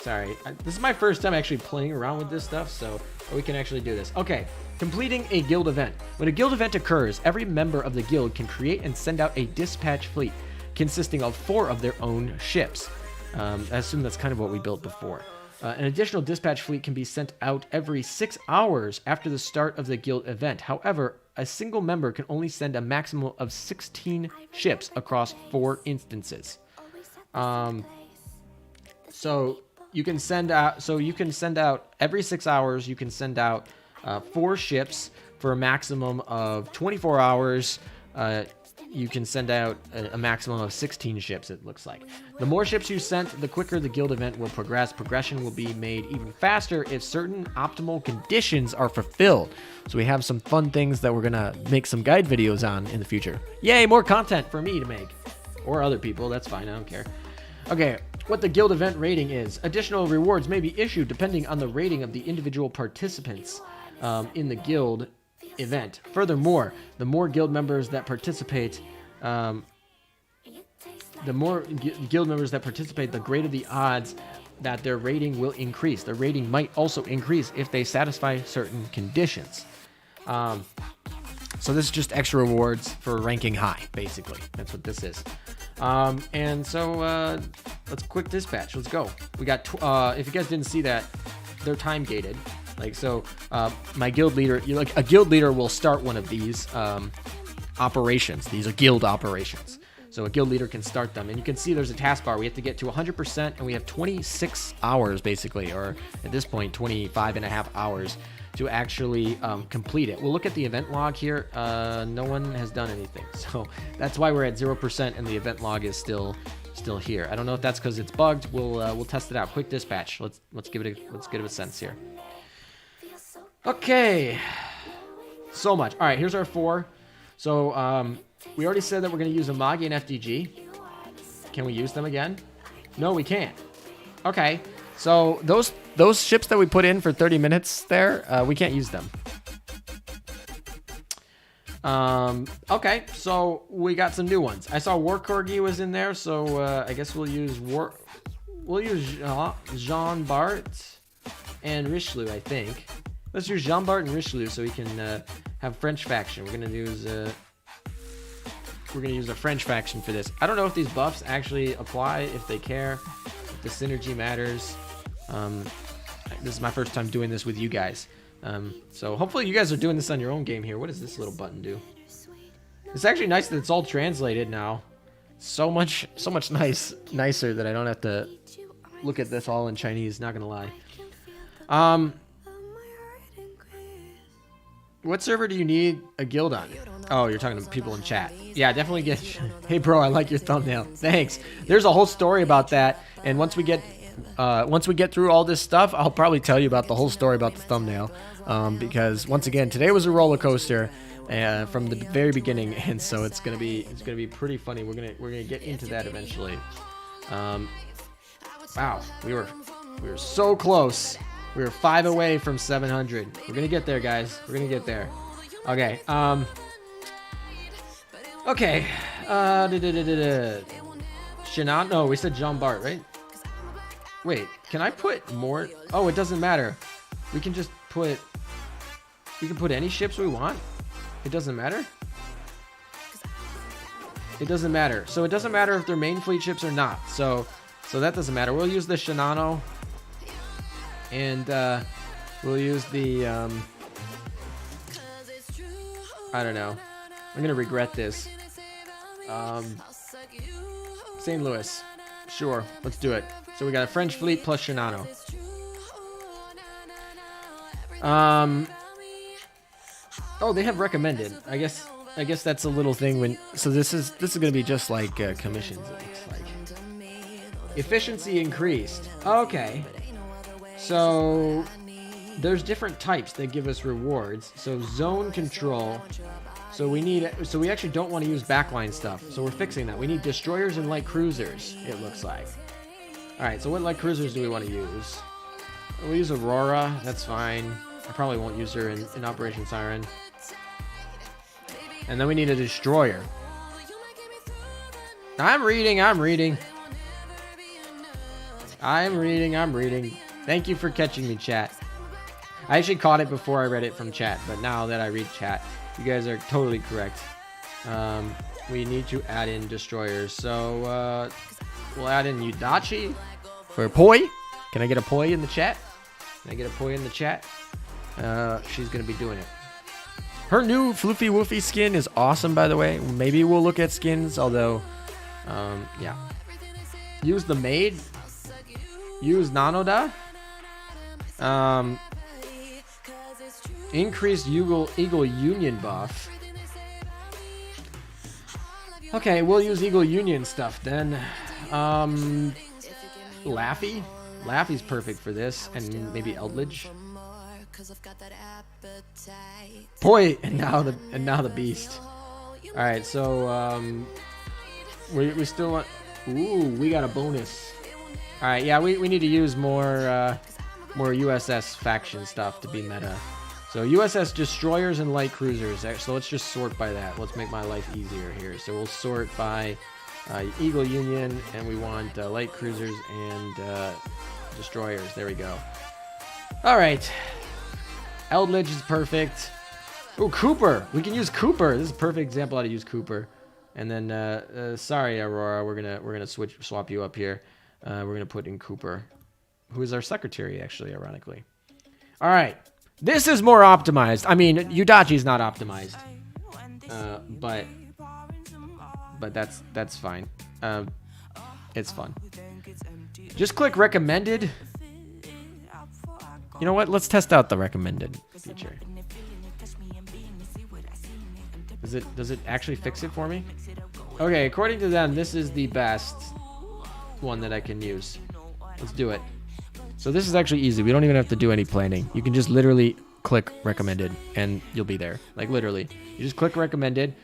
Sorry. This is my first time actually playing around with this stuff, so we can actually do this. Okay. Completing a guild event. When a guild event occurs, every member of the guild can create and send out a dispatch fleet consisting of 4 of their own ships. I assume that's kind of what we built before. An additional dispatch fleet can be sent out every 6 hours after the start of the guild event. However, a single member can only send a maximum of 16 ships across 4 instances. So you can send out every 6 hours. You can send out 4 ships for a maximum of 24 hours. You can send out a maximum of 16 ships, it looks like. The more ships you sent, the quicker the guild event will progress. Progression will be made even faster if certain optimal conditions are fulfilled. So we have some fun things that we're going to make some guide videos on in the future. Yay, more content for me to make. Or other people, that's fine, I don't care. Okay, what the guild event rating is. Additional rewards may be issued depending on the rating of the individual participants in the guild event. Furthermore, the more guild members that participate, the greater the odds that their rating will increase. Their rating might also increase if they satisfy certain conditions. So this is just extra rewards for ranking high, basically. That's what this is. And so let's quick dispatch. Let's go. We got, if you guys didn't see that, they're time gated. Like, so my guild leader, a guild leader will start one of these operations. These are guild operations. So a guild leader can start them. And you can see there's a taskbar. We have to get to 100%, and we have 26 hours, basically, or at this point, 25 and a half hours to actually complete it. We'll look at the event log here. No one has done anything. So that's why we're at 0%, and the event log is still here. I don't know if that's because it's bugged. We'll test it out. Quick dispatch. Let's give it a sense here. Okay. So much. All right, here's our 4. So we already said that we're going to use Amagi and FDG. Can we use them again? No, we can't. Okay. So those ships that we put in for 30 minutes there, we can't use them. Okay, so we got some new ones. I saw War Corgi was in there, so I guess we'll use Jean Bart and Richelieu, I think. Let's use Jean Bart and Richelieu so we can have French faction. We're gonna use a French faction for this. I don't know if these buffs actually apply, if they care, if the synergy matters. This is my first time doing this with you guys. So hopefully you guys are doing this on your own game here. What does this little button do? It's actually nice that it's all translated now. So much nicer that I don't have to look at this all in Chinese, not gonna lie. What server do you need a guild on? Oh, you're talking to people in chat. Yeah, definitely get... Hey, bro, I like your thumbnail. Thanks. There's a whole story about that, and once we get through all this stuff, I'll probably tell you about the whole story about the thumbnail. Because once again, today was a roller coaster from the very beginning, and so it's gonna be pretty funny. We're gonna get into that eventually. Wow, we were so close. We were 5 away from 700. We're gonna get there, guys. We're gonna get there. Okay. Okay. Shinan? No, we said Jean Bart, right? Wait, can I put more? Oh, it doesn't matter. We can just put... We can put any ships we want? It doesn't matter? It doesn't matter. So it doesn't matter if they're main fleet ships or not. So that doesn't matter. We'll use the Shinano. And we'll use the... I don't know. I'm going to regret this. St. Louis. Sure, let's do it. So we got a French fleet plus Shinano. Oh, they have recommended. I guess that's a little thing when. So this is gonna be just like commissions. It looks like efficiency increased. Okay. So there's different types that give us rewards. So zone control. So we actually don't want to use backline stuff. So we're fixing that. We need destroyers and light cruisers. It looks like. All right, so what light cruisers do we want to use? We'll use Aurora. That's fine. I probably won't use her in Operation Siren. And then we need a destroyer. I'm reading. Thank you for catching me, chat. I actually caught it before I read it from chat, but now that I read chat, you guys are totally correct. We need to add in destroyers. So we'll add in Yudachi for Poi. Can I get a Poi in the chat? She's going to be doing it. Her new Floofy Woofy skin is awesome, by the way. Maybe we'll look at skins, although, yeah. Use the maid. Use Nanoda. Increased Eagle Union buff. Okay, we'll use Eagle Union stuff then. Laffy? Laffy's perfect for this, and maybe Eldridge. Boy, and now the beast. All right, so we still want. Ooh, we got a bonus. All right, yeah, we need to use more USS faction stuff to be meta. So USS destroyers and light cruisers. So let's just sort by that. Let's make my life easier here. So we'll sort by Eagle Union, and we want light cruisers and destroyers. There we go. All right. Eldridge is perfect. Oh, Cooper. We can use Cooper. This is a perfect example how to use Cooper. And then, sorry, Aurora, we're gonna swap you up here. We're gonna put in Cooper, who is our secretary, actually, ironically. All right. This is more optimized. I mean, Yudachi's not optimized. but that's fine. It's fun. Just click recommended. You know what? Let's test out the recommended feature. Does it actually fix it for me? Okay, according to them, this is the best one that I can use. Let's do it. So this is actually easy. We don't even have to do any planning. You can just literally click recommended and you'll be there. Like literally. You just click recommended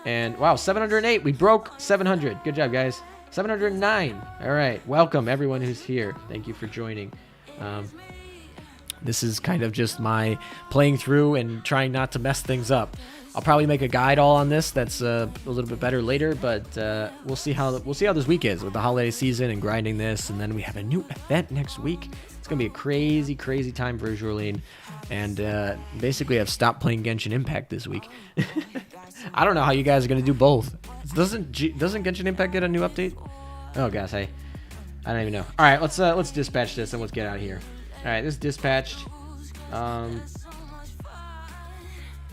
and wow, 708. We broke 700. Good job, guys. 709. All right. Welcome everyone who's here. Thank you for joining. This is kind of just my playing through and trying not to mess things up. I'll probably make a guide all on this that's a little bit better later, but we'll see how this week is with the holiday season and grinding this, and then we have a new event next week. It's gonna be a crazy time for Azur lane, and basically I've stopped playing Genshin Impact this week. I don't know how you guys are gonna do both. Doesn't Genshin Impact get a new update? Oh gosh, I don't even know. All right, let's dispatch this and let's get out of here. All right, this is dispatched.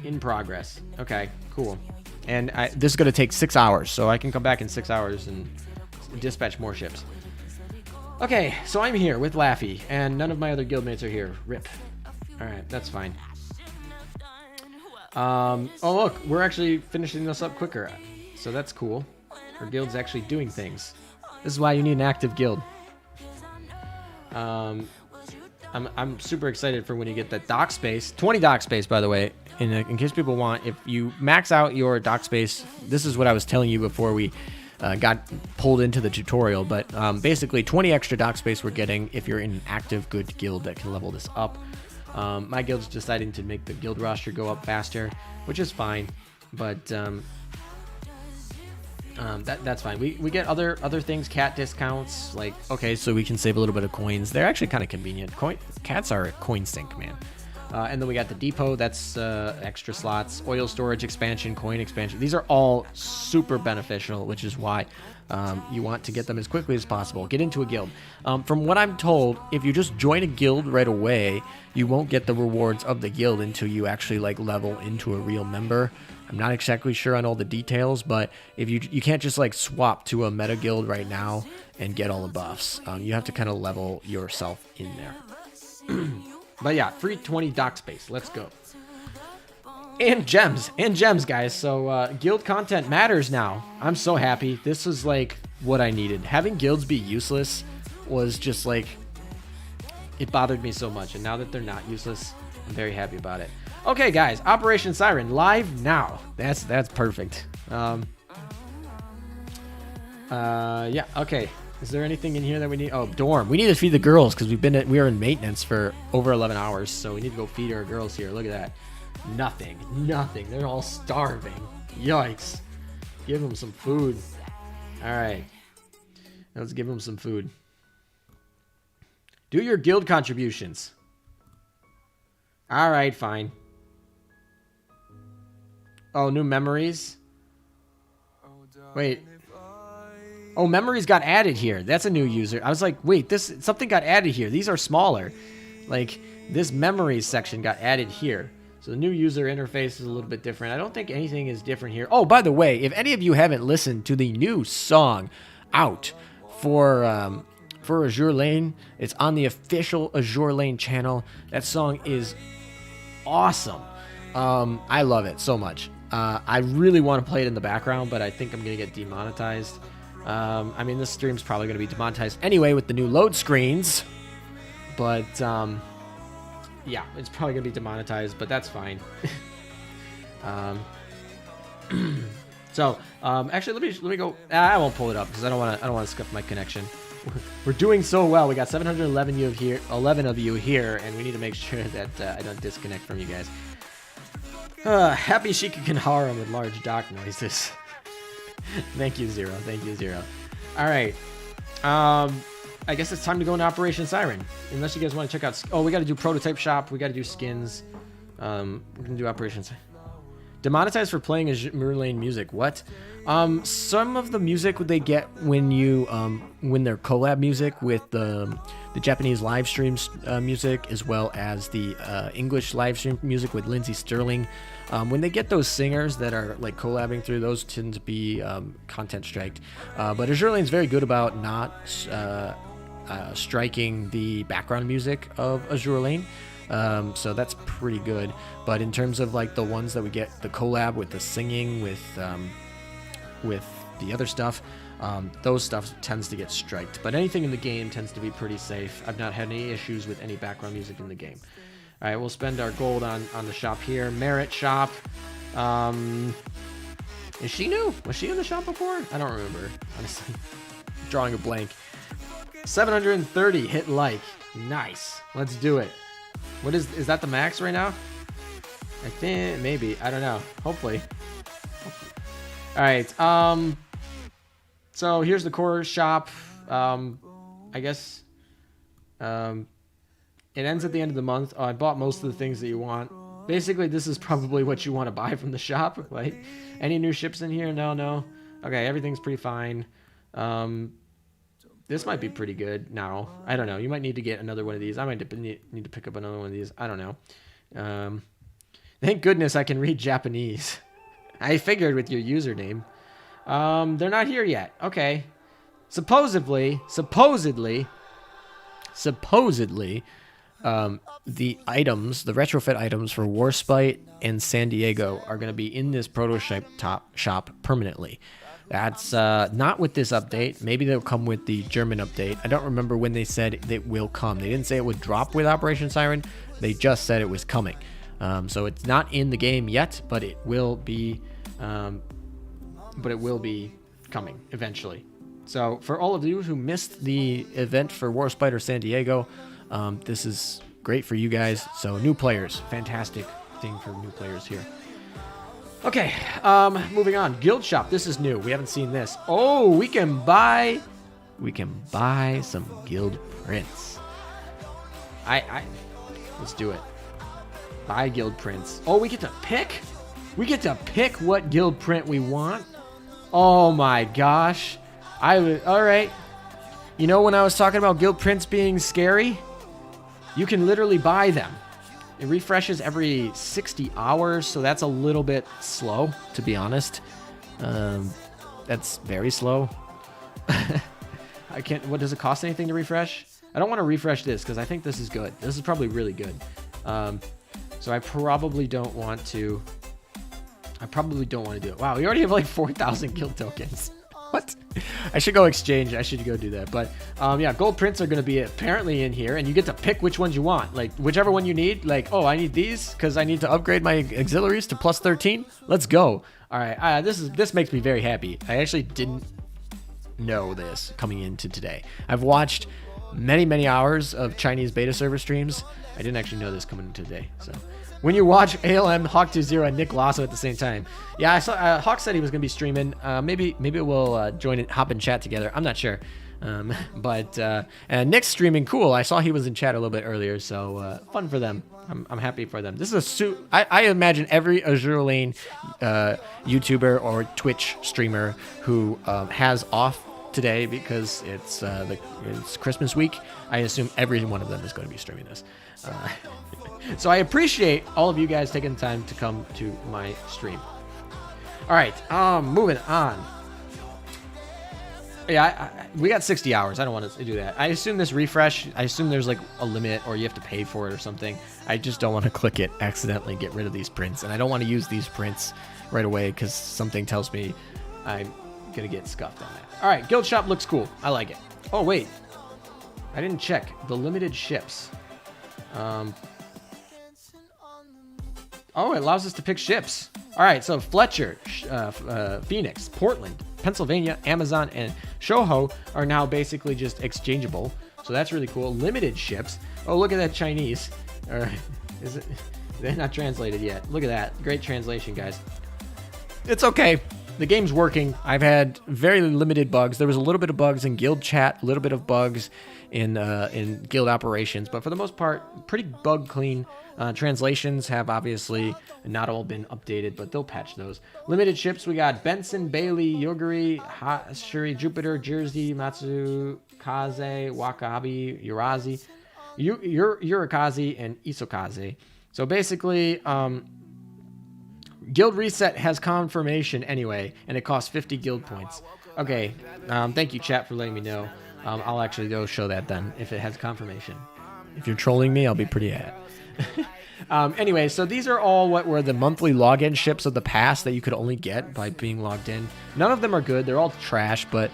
In progress. Okay, cool. And this is going to take 6 hours, so I can come back in 6 hours and dispatch more ships. Okay, so I'm here with Laffy, and none of my other guildmates are here. RIP. Alright, that's fine. Oh, look, we're actually finishing this up quicker, so that's cool. Our guild's actually doing things. This is why you need an active guild. I'm super excited for when you get that dock space. 20 dock space, by the way. In case people want, if you max out your dock space, this is what I was telling you before we got pulled into the tutorial. But basically, 20 extra dock space we're getting if you're in an active, good guild that can level this up. My guild's deciding to make the guild roster go up faster, which is fine. But that's fine. We get other things, cat discounts. Like, okay, so we can save a little bit of coins. They're actually kind of convenient. Cats are a coin sink, man. And then we got the depot. That's extra slots, oil storage expansion, coin expansion. These are all super beneficial, which is why you want to get them as quickly as possible. Get into a guild. From what I'm told, if you just join a guild right away, you won't get the rewards of the guild until you actually like level into a real member. I'm not exactly sure on all the details, but if you can't just like swap to a meta guild right now and get all the buffs. You have to kind of level yourself in there. But yeah, free 20 dock space. Let's go. And gems, guys. So guild content matters now. I'm so happy. This is like what I needed. Having guilds be useless was just like, it bothered me so much. And now that they're not useless, I'm very happy about it. Okay, guys, Operation Siren live now. That's perfect. Yeah. Okay. Is there anything in here that we need? Oh, dorm. We need to feed the girls because we are in maintenance for over 11 hours. So we need to go feed our girls here. Look at that. Nothing. They're all starving. Yikes. Give them some food. All right. Let's give them some food. Do your guild contributions. All right, fine. Oh, new memories. Wait. Oh, memories got added here. That's a new user. I was like, wait, something got added here. These are smaller. Like, this memories section got added here. So the new user interface is a little bit different. I don't think anything is different here. Oh, by the way, if any of you haven't listened to the new song out for Azur Lane, it's on the official Azur Lane channel. That song is awesome. I love it so much. I really want to play it in the background, but I think I'm going to get demonetized. I mean, this stream's probably going to be demonetized anyway with the new load screens. But, yeah, it's probably going to be demonetized, but that's fine. So, actually, let me go. I won't pull it up because I don't want to scuff my connection. We're doing so well. We got 711 of you here, and we need to make sure that I don't disconnect from you guys. Happy Shika Kanhara with large dock noises. Thank you, Zero. All right. I guess it's time to go into Operation Siren. Unless you guys want to check out... Oh, we got to do prototype shop. We got to do skins. We're going to do Operation Siren. Demonetized for playing Azur Lane music. What? Some of the music they get when you when they're collab music with the Japanese live streams music, as well as the English live stream music with Lindsey Sterling. When they get those singers that are like collabing through, those tend to be content striked. But Azur Lane's very good about not striking the background music of Azur Lane. So that's pretty good. But in terms of like the ones that we get the collab with the singing with the other stuff, those stuff tends to get striked. But anything in the game tends to be pretty safe. I've not had any issues with any background music in the game. All right, we'll spend our gold on the shop here. Merit shop. Is she new? Was she in the shop before? I don't remember, honestly. Drawing a blank. 730 hit like. Nice. Let's do it. What is that the max right now? I think maybe. I don't know. Hopefully. All right. So here's the core shop. I guess it ends at the end of the month. Oh, I bought most of the things that you want. Basically, this is probably what you want to buy from the shop. Like, any new ships in here? No. Okay, everything's pretty fine. This might be pretty good now. I don't know. You might need to get another one of these. I might need to pick up another one of these. I don't know. Thank goodness I can read Japanese. I figured with your username. They're not here yet. Okay. Supposedly, the items, the retrofit items for Warspite and San Diego are going to be in this prototype shop permanently. That's not with this update. Maybe they'll come with the German update. I don't remember when they said it will come. They didn't say it would drop with Operation Siren. They just said it was coming. So it's not in the game yet, but it will be. But it will be coming eventually. So for all of you who missed the event for Warspite or San Diego, this is great for you guys. So new players, fantastic thing for new players here. Okay, moving on. Guild shop. This is new. We haven't seen this. Oh, we can buy some guild prints. Let's do it. Buy guild prints. Oh, we get to pick. We get to pick what guild print we want. Oh my gosh. All right. You know, when I was talking about guild prints being scary, you can literally buy them. It refreshes every 60 hours, so that's a little bit slow, to be honest. That's very slow. I can't. What does it cost anything to refresh? I don't want to refresh this because I think this is good. This is probably really good. So I probably don't want to. Do it. Wow, we already have like 4,000 guild tokens. What? I should go exchange. I should go do that. But yeah, gold prints are going to be apparently in here, and you get to pick which ones you want. Like whichever one you need. Like, oh, I need these because I need to upgrade my auxiliaries to plus 13. Let's go. All right, this makes me very happy. I actually didn't know this coming into today. I've watched many hours of Chinese beta server streams. I didn't actually know this coming into today. So when you watch ALM, Hawk20, and Nick Lasso at the same time. Yeah, I saw Hawk said he was going to be streaming. Maybe we'll join it, hop in chat together. I'm not sure. But and Nick's streaming. Cool. I saw he was in chat a little bit earlier, so fun for them. I'm happy for them. This is I imagine every Azur Lane YouTuber or Twitch streamer who has off today because it's Christmas week. I assume every one of them is going to be streaming this. So I appreciate all of you guys taking the time to come to my stream. All right, moving on. Yeah, we got 60 hours. I don't want to do that. I assume this refresh, I assume there's like a limit or you have to pay for it or something. I just don't want to click it, accidentally get rid of these prints. And I don't want to use these prints right away because something tells me I'm going to get scuffed on that. All right, guild shop looks cool. I like it. Oh, wait. I didn't check the limited ships. Oh, it allows us to pick ships. All right, so Fletcher, Phoenix, Portland, Pennsylvania, Amazon, and Shoho are now basically just exchangeable. So that's really cool. Limited ships. Oh, look at that Chinese. Is it? They're not translated yet. Look at that. Great translation, guys. It's okay. the game's working. I've had very limited bugs. There was a little bit of bugs in guild chat, a little bit of bugs in guild operations, but for the most part, pretty bug clean. Translations have obviously not all been updated, but they'll patch those. Limited ships, we got Benson, Bailey, Yoguri, Shuri, Jupiter, Jersey, Matsukaze, Wakabi, Urazi, Urikaze, and Isokaze. So basically, guild reset has confirmation anyway, and it costs 50 guild points. Okay, thank you, chat, for letting me know. I'll actually go show that then, if it has confirmation. If you're trolling me, I'll be pretty mad. Anyway, so these are all what were the monthly login ships of the past that you could only get by being logged in. None of them are good. They're all trash, but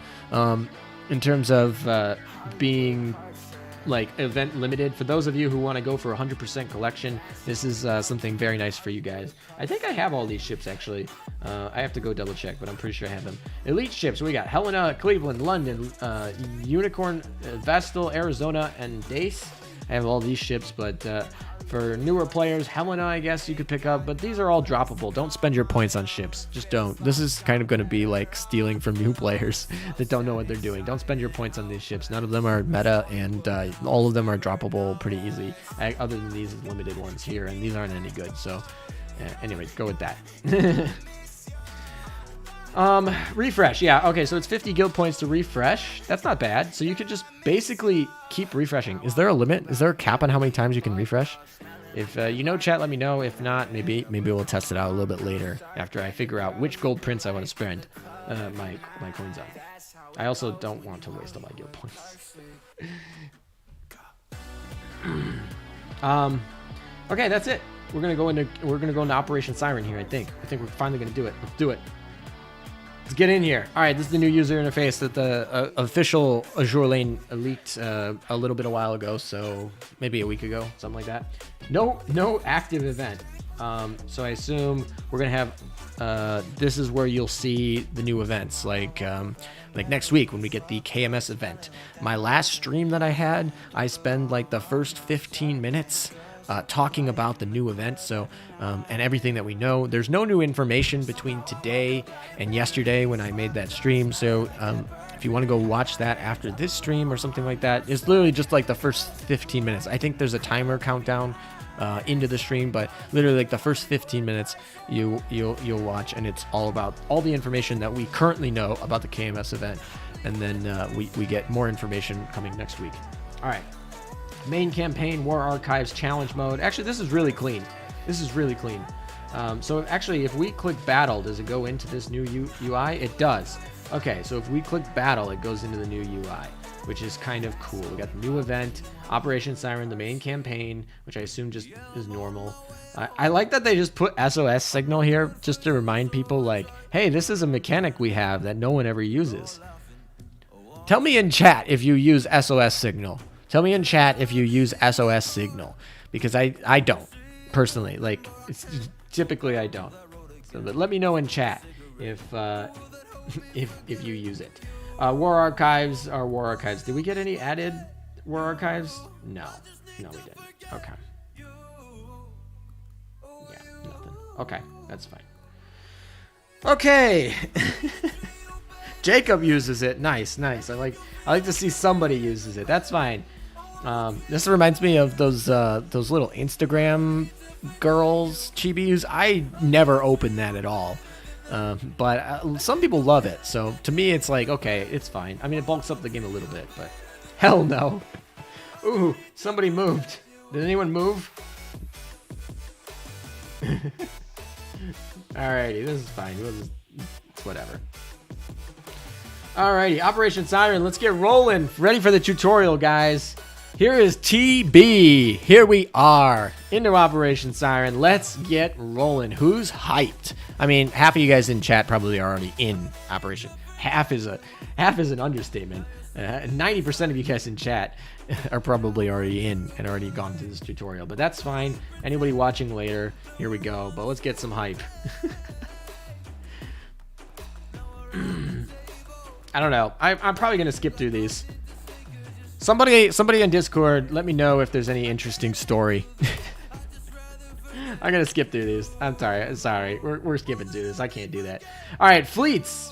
in terms of being like event limited, for those of you who want to go for 100% collection, this is something very nice for you guys. I think I have all these ships actually. I have to go double check, but I'm pretty sure I have them. Elite ships, we got Helena, Cleveland, London, Unicorn, Vestal, Arizona, and Dace. I have all these ships, but for newer players, Helena, I guess you could pick up, but these are all droppable. Don't spend your points on ships. Just don't. This is kind of going to be like stealing from new players that don't know what they're doing. Don't spend your points on these ships. None of them are meta, and all of them are droppable pretty easy, other than these limited ones here, and these aren't any good. So anyway, go with that. Refresh. Yeah. Okay. So it's 50 guild points to refresh. That's not bad. So you could just basically keep refreshing. Is there a limit? Is there a cap on how many times you can refresh? If you know, chat, let me know. If not, maybe we'll test it out a little bit later after I figure out which gold prints I want to spend my coins on. I also don't want to waste all my guild points. Okay, that's it. We're gonna go into Operation Siren here. I think we're finally gonna do it. Let's do it. Let's get in here. All right, this is the new user interface that the official Azur lane leaked a little bit a while ago, so maybe a week ago, something like that. No active event. So I assume we're gonna have. This is where you'll see the new events, like next week when we get the KMS event. My last stream that I had, I spent like the first 15 minutes. Talking about the new event, so and everything that we know. There's no new information between today and yesterday when I made that stream, so if you want to go watch that after this stream or something like that, it's literally just like the first 15 minutes. I think there's a timer countdown into the stream, but literally like the first 15 minutes you'll watch, and it's all about all the information that we currently know about the KMS event, and then we get more information coming next week. All right. Main campaign, War Archives, challenge mode. Actually, this is really clean. So actually, if we click battle, does it go into this new UI? It does. Okay, so if we click battle, it goes into the new UI, which is kind of cool. We got the new event, Operation Siren, the main campaign, which I assume just is normal. I like that they just put SOS signal here just to remind people like, hey, this is a mechanic we have that no one ever uses. Tell me in chat if you use SOS signal. Tell me in chat if you use SOS signal, because I don't personally. Like, typically I don't. So, but let me know in chat if you use it. War Archives are War Archives. Did we get any added War Archives? No, we didn't. Okay. Yeah, nothing. Okay, that's fine. Okay. Jacob uses it. Nice. I like to see somebody uses it. That's fine. This reminds me of those little Instagram girls chibis. I never opened that at all, but some people love it. So to me, it's like, okay, it's fine. I mean, it bulks up the game a little bit, but hell no. Ooh, somebody moved. Did anyone move? Alrighty, this is fine. It's whatever. Alrighty, Operation Siren. Let's get rolling. Ready for the tutorial, guys. Here is TB. Here we are into Operation Siren. Let's get rolling. Who's hyped? I mean, half of you guys in chat probably are already in Operation. Half is an understatement. 90% of you guys in chat are probably already in and already gone through this tutorial, but that's fine. Anybody watching later, here we go. But let's get some hype. I don't know. I'm probably gonna skip through these. Somebody in Discord, let me know if there's any interesting story. I'm gonna skip through these. I'm sorry. We're skipping through this. I can't do that. All right, fleets.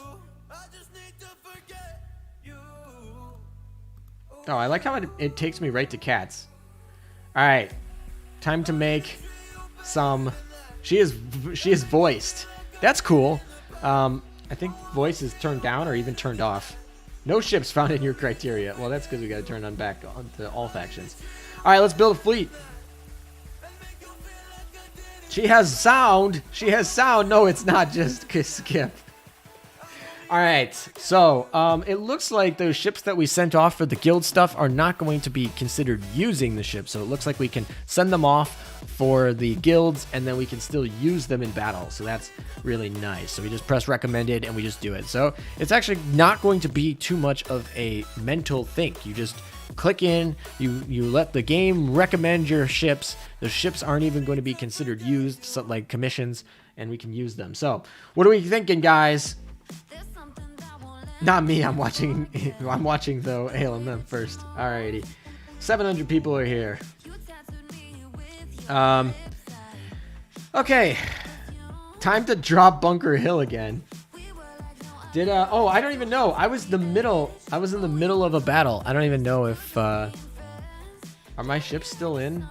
Oh, I like how it takes me right to cats. All right, time to make some. She is voiced. That's cool. I think voice is turned down or even turned off. No ships found in your criteria. Well, that's because we got to turn on back onto all factions. All right, let's build a fleet. She has sound. She has sound. No, it's not just skip. All right, so it looks like those ships that we sent off for the guild stuff are not going to be considered using the ship. So it looks like we can send them off for the guilds, and then we can still use them in battle. So that's really nice. So we just press recommended, and we just do it. So it's actually not going to be too much of a mental think. You just click in, you let the game recommend your ships. The ships aren't even going to be considered used, so like commissions, and we can use them. So what are we thinking, guys? Not me. I'm watching the ALMM first. Alrighty, 700 people are here. Okay, time to drop Bunker Hill again. Oh, I don't even know. I was in the middle of a battle. I don't even know if are my ships still in?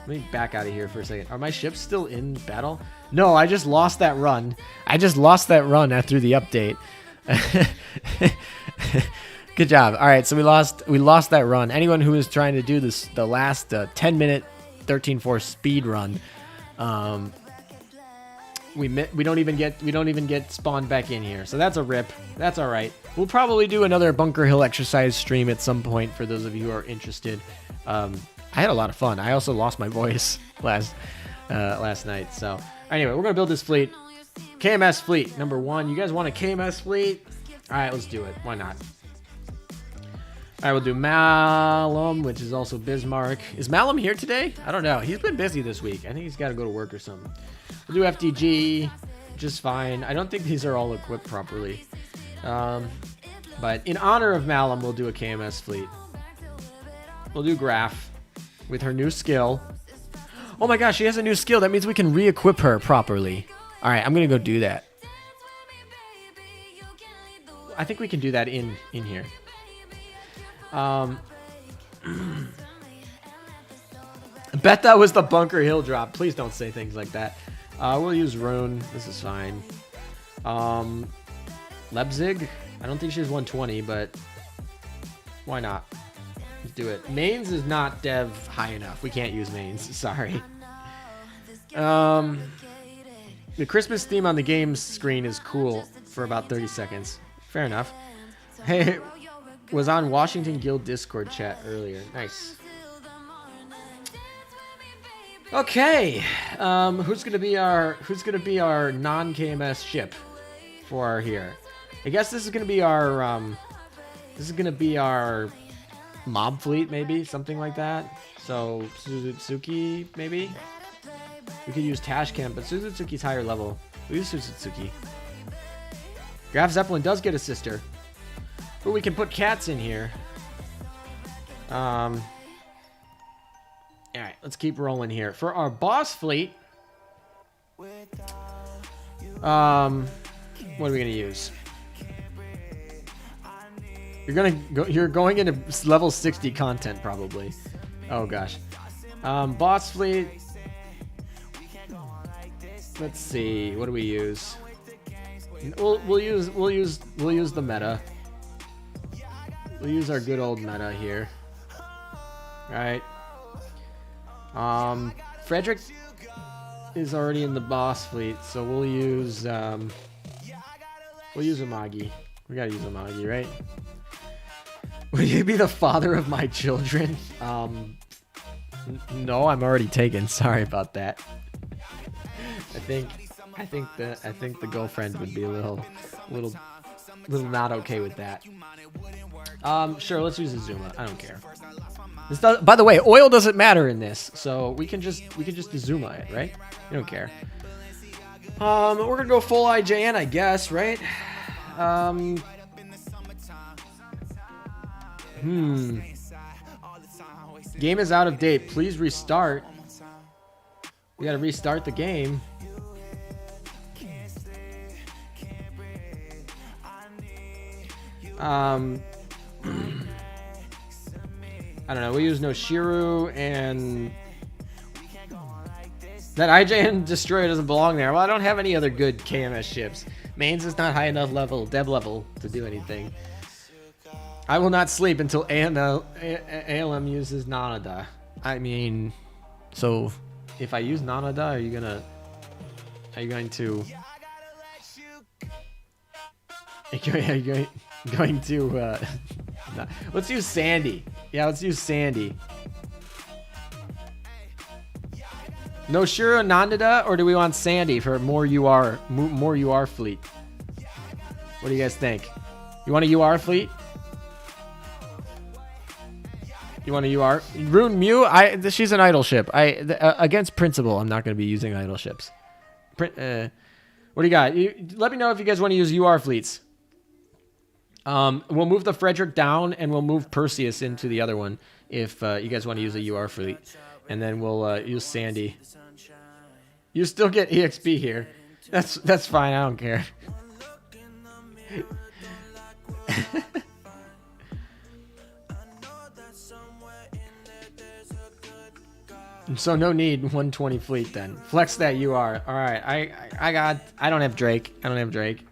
Let me back out of here for a second. Are my ships still in battle? No, I just lost that run. After the update. Good job. All right, so we lost that run. Anyone who is trying to do the last 10-minute 13-4 speed run, we don't even get spawned back in here. So that's a rip. That's all right. We'll probably do another Bunker Hill exercise stream at some point for those of you who are interested. I had a lot of fun. I also lost my voice last night. So anyway, we're gonna build this fleet. KMS fleet number 1. You guys want a KMS fleet? All right, let's do it. Why not? All right, we'll do Malum, which is also Bismarck. Is Malum here today? I don't know. He's been busy this week. I think he's got to go to work or something. We'll do FDG, just fine. I don't think these are all equipped properly. But in honor of Malum, we'll do a KMS fleet. We'll do Graf with her new skill. Oh my gosh, she has a new skill. That means we can re-equip her properly. All right, I'm going to go do that. I think we can do that in here. Bet that was the Bunker Hill drop. Please don't say things like that. We'll use Rune. This is fine. Leipzig. I don't think she has 120, but why not? Let's do it. Mains is not dev high enough. We can't use mains. Sorry. The Christmas theme on the game screen is cool for about 30 seconds. Fair enough. Hey, was on Washington Guild Discord chat earlier. Nice. Okay. Who's gonna be our non-KMS ship for our here? I guess this is gonna be our mob fleet, maybe something like that. So Suzuki, maybe. We could use Tashkent, but Suzuki's higher level. We use Suzuki. Graf Zeppelin does get a sister. But we can put cats in here. Alright, let's keep rolling here. For our boss fleet, what are we gonna use? You're going into level 60 content probably. Oh gosh. Boss fleet. Let's see. What do we use? We'll use the meta. We'll use our good old meta here. Right. Frederick is already in the boss fleet, so we'll use Amagi. We gotta use Amagi, right? Will you be the father of my children? No, I'm already taken. Sorry about that. I think the girlfriend would be a little not okay with that. Sure, let's use Azuma. I don't care. By the way, oil doesn't matter in this, so we can just Azuma it, right? We don't care. We're gonna go full IJN, I guess, right? Game is out of date. Please restart. We gotta restart the game. I don't know. We use no Shiru, and that IJN Destroyer doesn't belong there. Well, I don't have any other good KMS ships. Mains is not high enough level, Deb level, to do anything. I will not sleep until ALM uses Nanada. I mean, so if I use Nanada, are you going to let's use Sandy. Yeah, let's use Sandy. No Shiro Nanada, or do we want Sandy for more UR fleet? What do you guys think? You want a UR fleet? You want a UR? Rune Mew? She's an idle ship. Against principle, I'm not going to be using idle ships. What do you got? Let me know if you guys want to use UR fleets. We'll move the Frederick down, and we'll move Perseus into the other one if you guys want to use a UR fleet. And then we'll use Sandy. You still get EXP here. That's fine. I don't care. So no need 120 fleet then. Flex that UR. All right. I don't have Drake. I don't have Drake.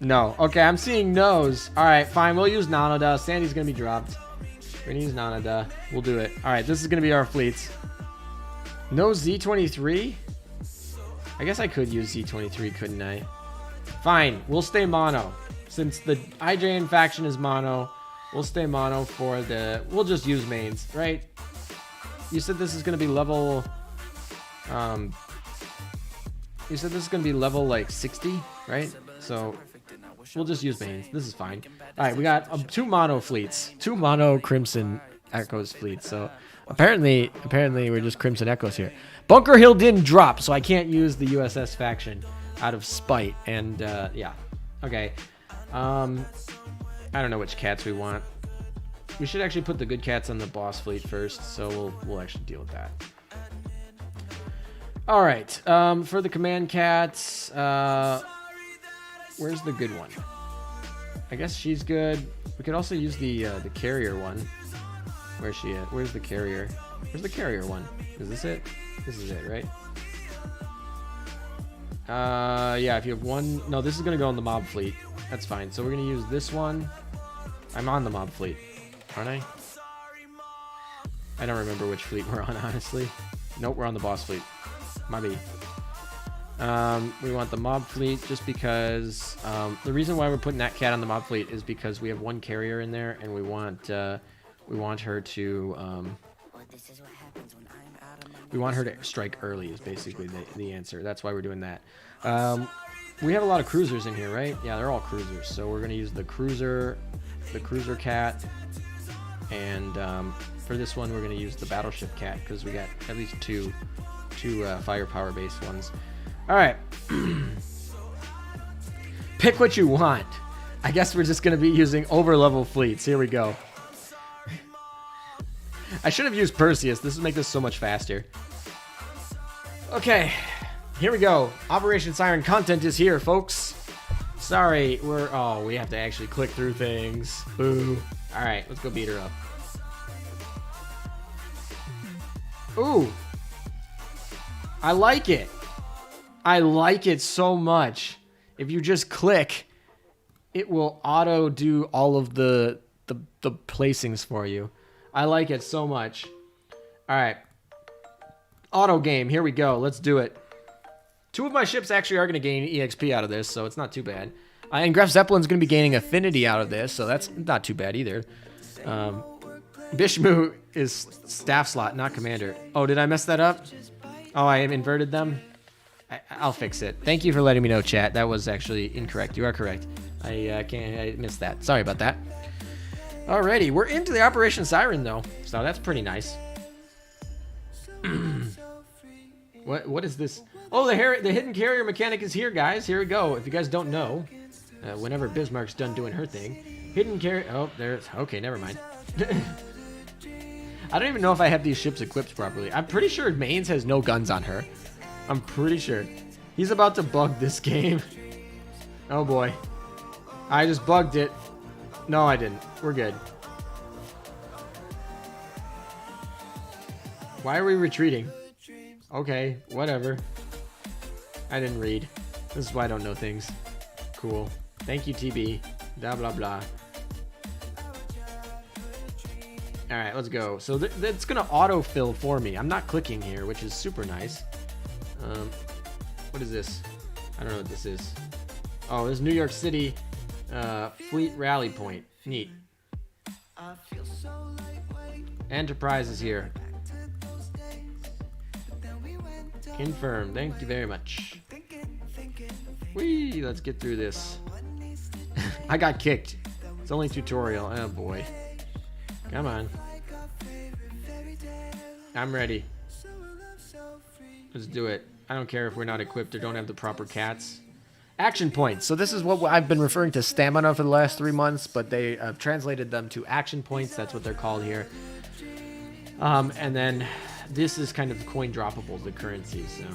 No. Okay, I'm seeing no's. All right, fine. We'll use Nanada. Sandy's gonna be dropped. We're gonna use Nanada. We'll do it. All right, this is gonna be our fleets. No Z23. I guess I could use Z23, couldn't I? Fine. We'll stay mono. Since the IJN faction is mono, we'll stay mono for the... We'll just use mains, right? You said this is going to be level... You said this is going to be level, like, 60, right? So, we'll just use mains. This is fine. Alright, we got 2 mono fleets. 2 mono Crimson Echoes fleets. So, apparently we're just Crimson Echoes here. Bunker Hill didn't drop, so I can't use the USS faction out of spite. And, yeah. Okay. I don't know which cats we want. We should actually put the good cats on the boss fleet first, so we'll actually deal with that. All right. For the command cats, where's the good one? I guess she's good. We could also use the carrier one. Where's she at? Where's the carrier? Where's the carrier one? Is this it? This is it, right? Yeah, if you have one... No, this is going to go on the mob fleet. That's fine. So we're going to use this one. I'm on the mob fleet, aren't I? I don't remember which fleet we're on, honestly. Nope, we're on the boss fleet. My B. We want the mob fleet just because... the reason why we're putting that cat on the mob fleet is because we have one carrier in there, and we want her to... we want her to strike early is basically the answer. That's why we're doing that. We have a lot of cruisers in here, right? Yeah, they're all cruisers. So we're going to use the cruiser cat. And for this one, we're going to use the battleship cat because we got at least two firepower based ones. All right. Pick what you want. I guess we're just going to be using over-level fleets. Here we go. I should have used Perseus. This would make this so much faster. Okay, here we go. Operation Siren content is here, folks. Sorry, we have to actually click through things. Boo. All right, let's go beat her up. Ooh. I like it. I like it so much. If you just click, it will auto do all of the placings for you. I like it so much. All right. Auto game. Here we go. Let's do it. 2 of my ships actually are going to gain EXP out of this, so it's not too bad. And Graf Zeppelin's going to be gaining affinity out of this, so that's not too bad either. Bishmu is staff slot, not commander. Oh, did I mess that up? Oh, I inverted them? I'll fix it. Thank you for letting me know, chat. That was actually incorrect. You are correct. I missed that. Sorry about that. Alrighty, we're into the Operation Siren though, so that's pretty nice. What is this? Oh, the hidden carrier mechanic is here, guys. Here we go. If you guys don't know, whenever Bismarck's done doing her thing, Hidden carry. Oh, there's. Okay, never mind. I don't even know if I have these ships equipped properly. I'm pretty sure Mains has no guns on her. I'm pretty sure. He's about to bug this game. Oh boy. I just bugged it. No, I didn't. We're good. Why are we retreating? Okay, whatever. I didn't read. This is why I don't know things. Cool. Thank you, TB. Blah, blah, blah. Alright, let's go. So that's going to autofill for me. I'm not clicking here, which is super nice. What is this? I don't know what this is. Oh, this is New York City Fleet Rally Point. Neat. Enterprise is here. Confirm. Thank you very much. Whee! Let's get through this. I got kicked. It's only tutorial. Oh boy. Come on. I'm ready. Let's do it. I don't care if we're not equipped or don't have the proper cats. Action points. So this is what I've been referring to stamina for the last 3 months, but they translated them to action points. That's what they're called here. And then this is kind of coin droppables, the currency. So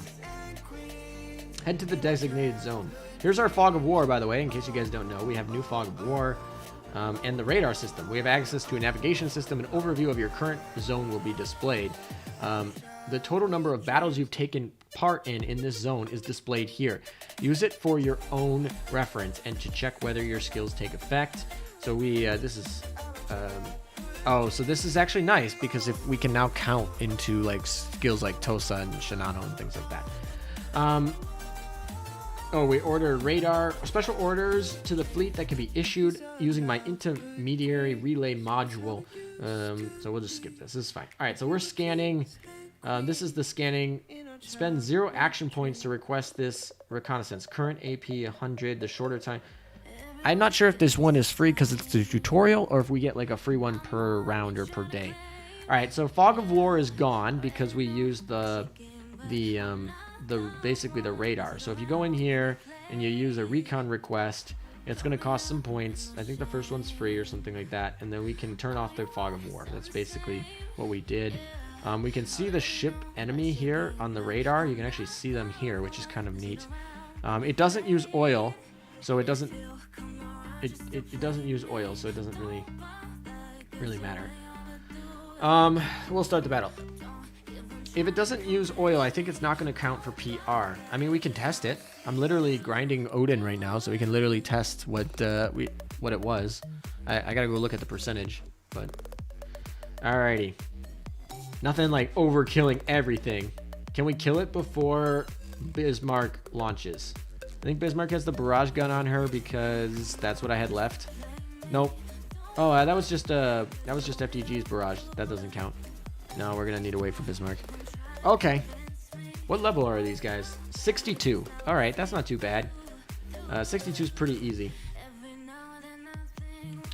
head to the designated zone. Here's our fog of war, by the way, in case you guys don't know. We have new fog of war and the radar system. We have access to a navigation system. An overview of your current zone will be displayed. The total number of battles you've taken part in this zone is displayed here. Use it for your own reference and to check whether your skills take effect. So this is so this is actually nice because if we can now count into like skills like Tosa and Shinano and things like that. We order radar special orders to the fleet that can be issued using my intermediary relay module. So we'll just skip this. This is fine. All right, so we're scanning. This is the scanning. Spend 0 action points to request this reconnaissance. Current AP 100. The shorter time. I'm not sure if this one is free because it's the tutorial or if we get like a free one per round or per day. All right, so fog of war is gone because we used basically the radar. So if you go in here and you use a recon request, it's going to cost some points. I think the first one's free or something like that, and then we can turn off the fog of war. That's basically what we did. We can see the ship enemy here on the radar. You can actually see them here, which is kind of neat. It doesn't use oil, so it doesn't use oil, so it doesn't really matter. We'll start the battle. If it doesn't use oil, I think it's not going to count for PR. I mean, we can test it. I'm literally grinding Odin right now, so we can literally test what it was. I gotta go look at the percentage, but alrighty. Nothing like overkilling everything. Can we kill it before Bismarck launches? I think Bismarck has the barrage gun on her because that's what I had left. Nope. Oh, that was just FTG's barrage. That doesn't count. No, we're gonna need to wait for Bismarck. Okay. What level are these guys? 62. All right, that's not too bad. 62 is pretty easy.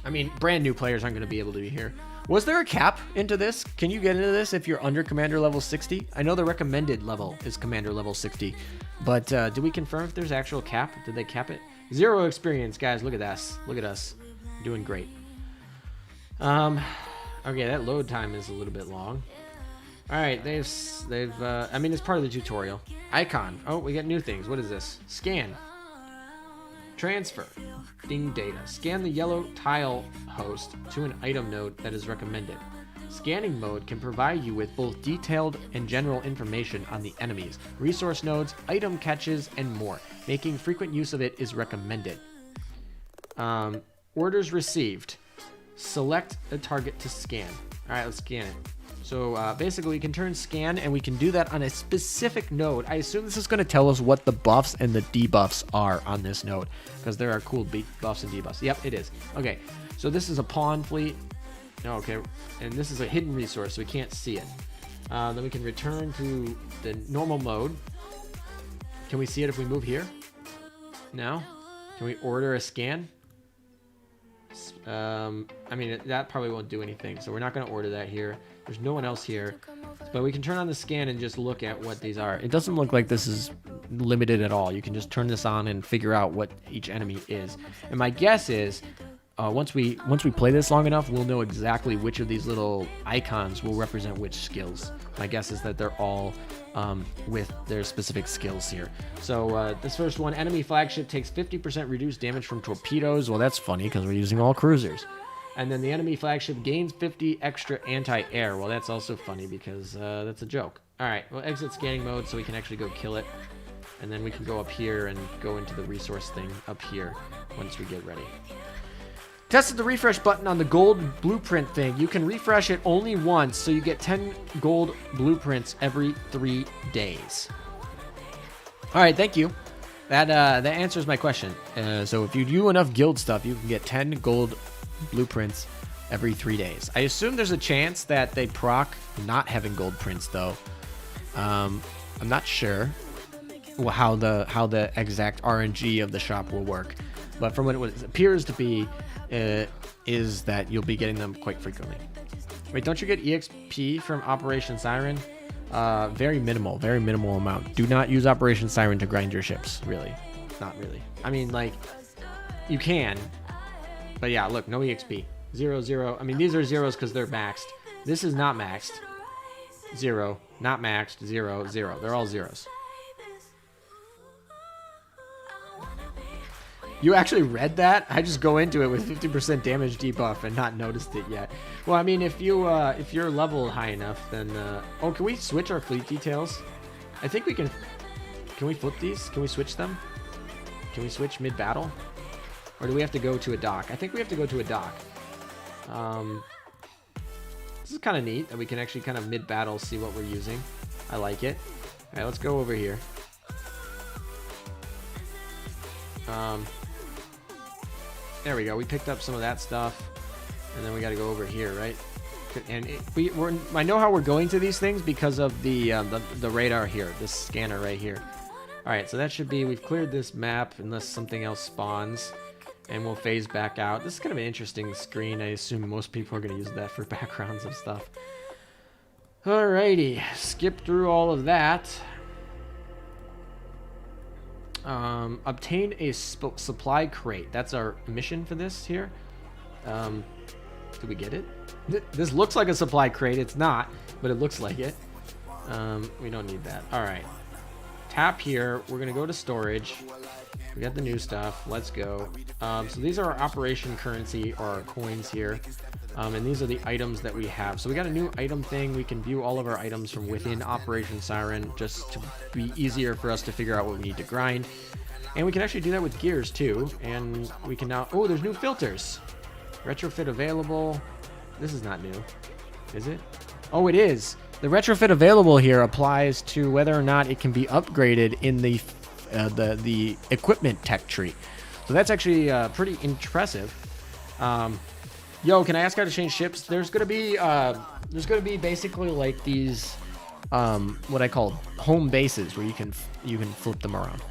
I mean, brand new players aren't going to be able to be here. Was there a cap into this? Can you get into this if you're under commander level 60? I know the recommended level is commander level 60, but do we confirm if there's actual cap? Did they cap it? 0 experience, guys. Look at us. Look at us. Doing great. Okay, that load time is a little bit long. All right, I mean, it's part of the tutorial. Icon. Oh, we got new things. What is this? Scan. Transfer. Ding data. Scan the yellow tile host to an item node that is recommended. Scanning mode can provide you with both detailed and general information on the enemies, resource nodes, item catches, and more. Making frequent use of it is recommended. Orders received. Select a target to scan. All right, let's scan it. So basically, we can turn scan, and we can do that on a specific node. I assume this is going to tell us what the buffs and the debuffs are on this node, because there are cool buffs and debuffs. Yep, it is. Okay, so this is a pawn fleet. Okay, and this is a hidden resource, so we can't see it. Then we can return to the normal mode. Can we see it if we move here? No? Can we order a scan? I mean, that probably won't do anything, so we're not going to order that here. There's no one else here, but we can turn on the scan and just look at what these are. It doesn't look like this is limited at all. You can just turn this on and figure out what each enemy is. And my guess is once we play this long enough, we'll know exactly which of these little icons will represent which skills. My guess is that they're all with their specific skills here. So this first one, enemy flagship takes 50% reduced damage from torpedoes. Well, that's funny because we're using all cruisers. And then the enemy flagship gains 50 extra anti-air. Well, that's also funny because that's a joke. All right, we'll exit scanning mode so we can actually go kill it. And then we can go up here and go into the resource thing up here once we get ready. Tested the refresh button on the gold blueprint thing. You can refresh it only once, so you get 10 gold blueprints every 3 days. All right, thank you. That answers my question. So if you do enough guild stuff, you can get 10 gold blueprints every 3 days. I assume there's a chance that they proc not having gold prints, though. I'm not sure how the exact RNG of the shop will work, but from what it appears to be, is that you'll be getting them quite frequently. Wait, don't you get EXP from Operation Siren? Very minimal amount. Do not use Operation Siren to grind your ships, really. Not really. I mean, like, you can, but yeah, look, no EXP. 0, 0. I mean, these are zeros because they're maxed. This is not maxed. 0, not maxed. 0, 0. They're all zeros. You actually read that? I just go into it with 50% damage debuff and not noticed it yet. Well, I mean, if you're level high enough, then oh, can we switch our fleet details? I think we can. Can we flip these? Can we switch them? Can we switch mid-battle? Or do we have to go to a dock? I think we have to go to a dock. This is kind of neat that we can actually kind of mid-battle see what we're using. I like it. All right, let's go over here. There we go. We picked up some of that stuff, and then we got to go over here, right? And I know how we're going to these things because of the radar here, this scanner right here. All right, so that should be, we've cleared this map unless something else spawns, and we'll phase back out. This is kind of an interesting screen. I assume most people are going to use that for backgrounds of stuff. Alrighty, skip through all of that. Obtain a supply crate. That's our mission for this here. Do we get it? This looks like a supply crate. It's not, but it looks like it. We don't need that. All right. Tap here. We're gonna go to storage. We got the new stuff. Let's go. So these are our operation currency, or our coins here. And these are the items that we have. So we got a new item thing. We can view all of our items from within Operation Siren, just to be easier for us to figure out what we need to grind. And we can actually do that with gears too. And we can now, oh, there's new filters. Retrofit available. This is not new, is it? Oh, it is. The retrofit available here applies to whether or not it can be upgraded in the equipment tech tree. So that's actually pretty impressive. Yo, can I ask how to change ships? There's gonna be basically like these what I call home bases where you can flip them around.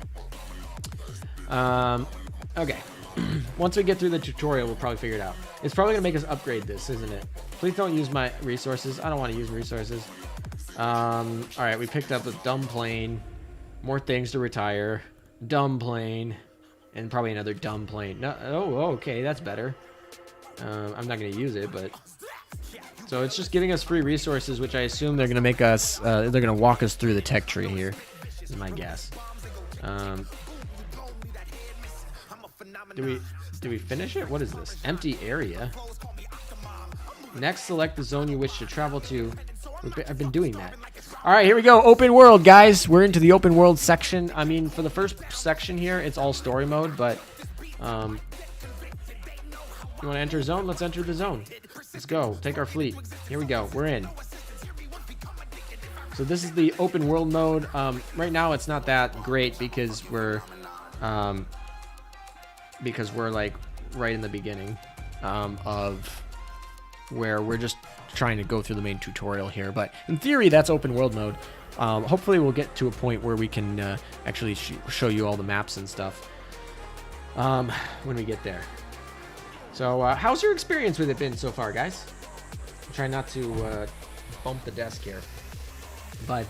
Okay. Once we get through the tutorial, we'll probably figure it out. It's probably gonna make us upgrade this, isn't it? Please don't use my resources. I don't want to use resources. All right, we picked up a dumb plane, more things to retire, dumb plane, and probably another dumb plane. No, oh, okay, that's better. I'm not going to use it, but so it's just giving us free resources, which I assume they're going to make us, they're going to walk us through the tech tree here, is my guess. Do we finish it? What is this? Empty area. Next, select the zone you wish to travel to. I've been doing that. All right, here we go. Open world, guys. We're into the open world section. I mean, for the first section here, it's all story mode, but you want to enter zone? Let's enter the zone. Let's go. Take our fleet. Here we go. We're in. So this is the open world mode. Right now, it's not that great because we're like right in the beginning of where we're just trying to go through the main tutorial here. But in theory, that's open world mode. Hopefully, we'll get to a point where we can actually show you all the maps and stuff when we get there. So, how's your experience with it been so far, guys? I'm trying not to bump the desk here. But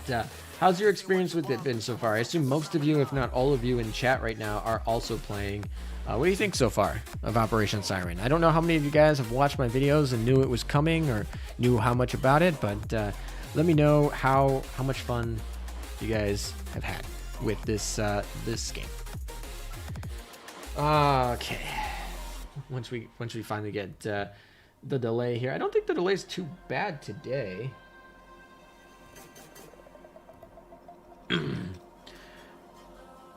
How's your experience with it been so far? I assume most of you, if not all of you in chat right now, are also playing. What do you think so far of Operation Siren? I don't know how many of you guys have watched my videos and knew it was coming or knew how much about it, but let me know how much fun you guys have had with this this game. Okay. Once we finally get the delay here, I don't think the delay is too bad today.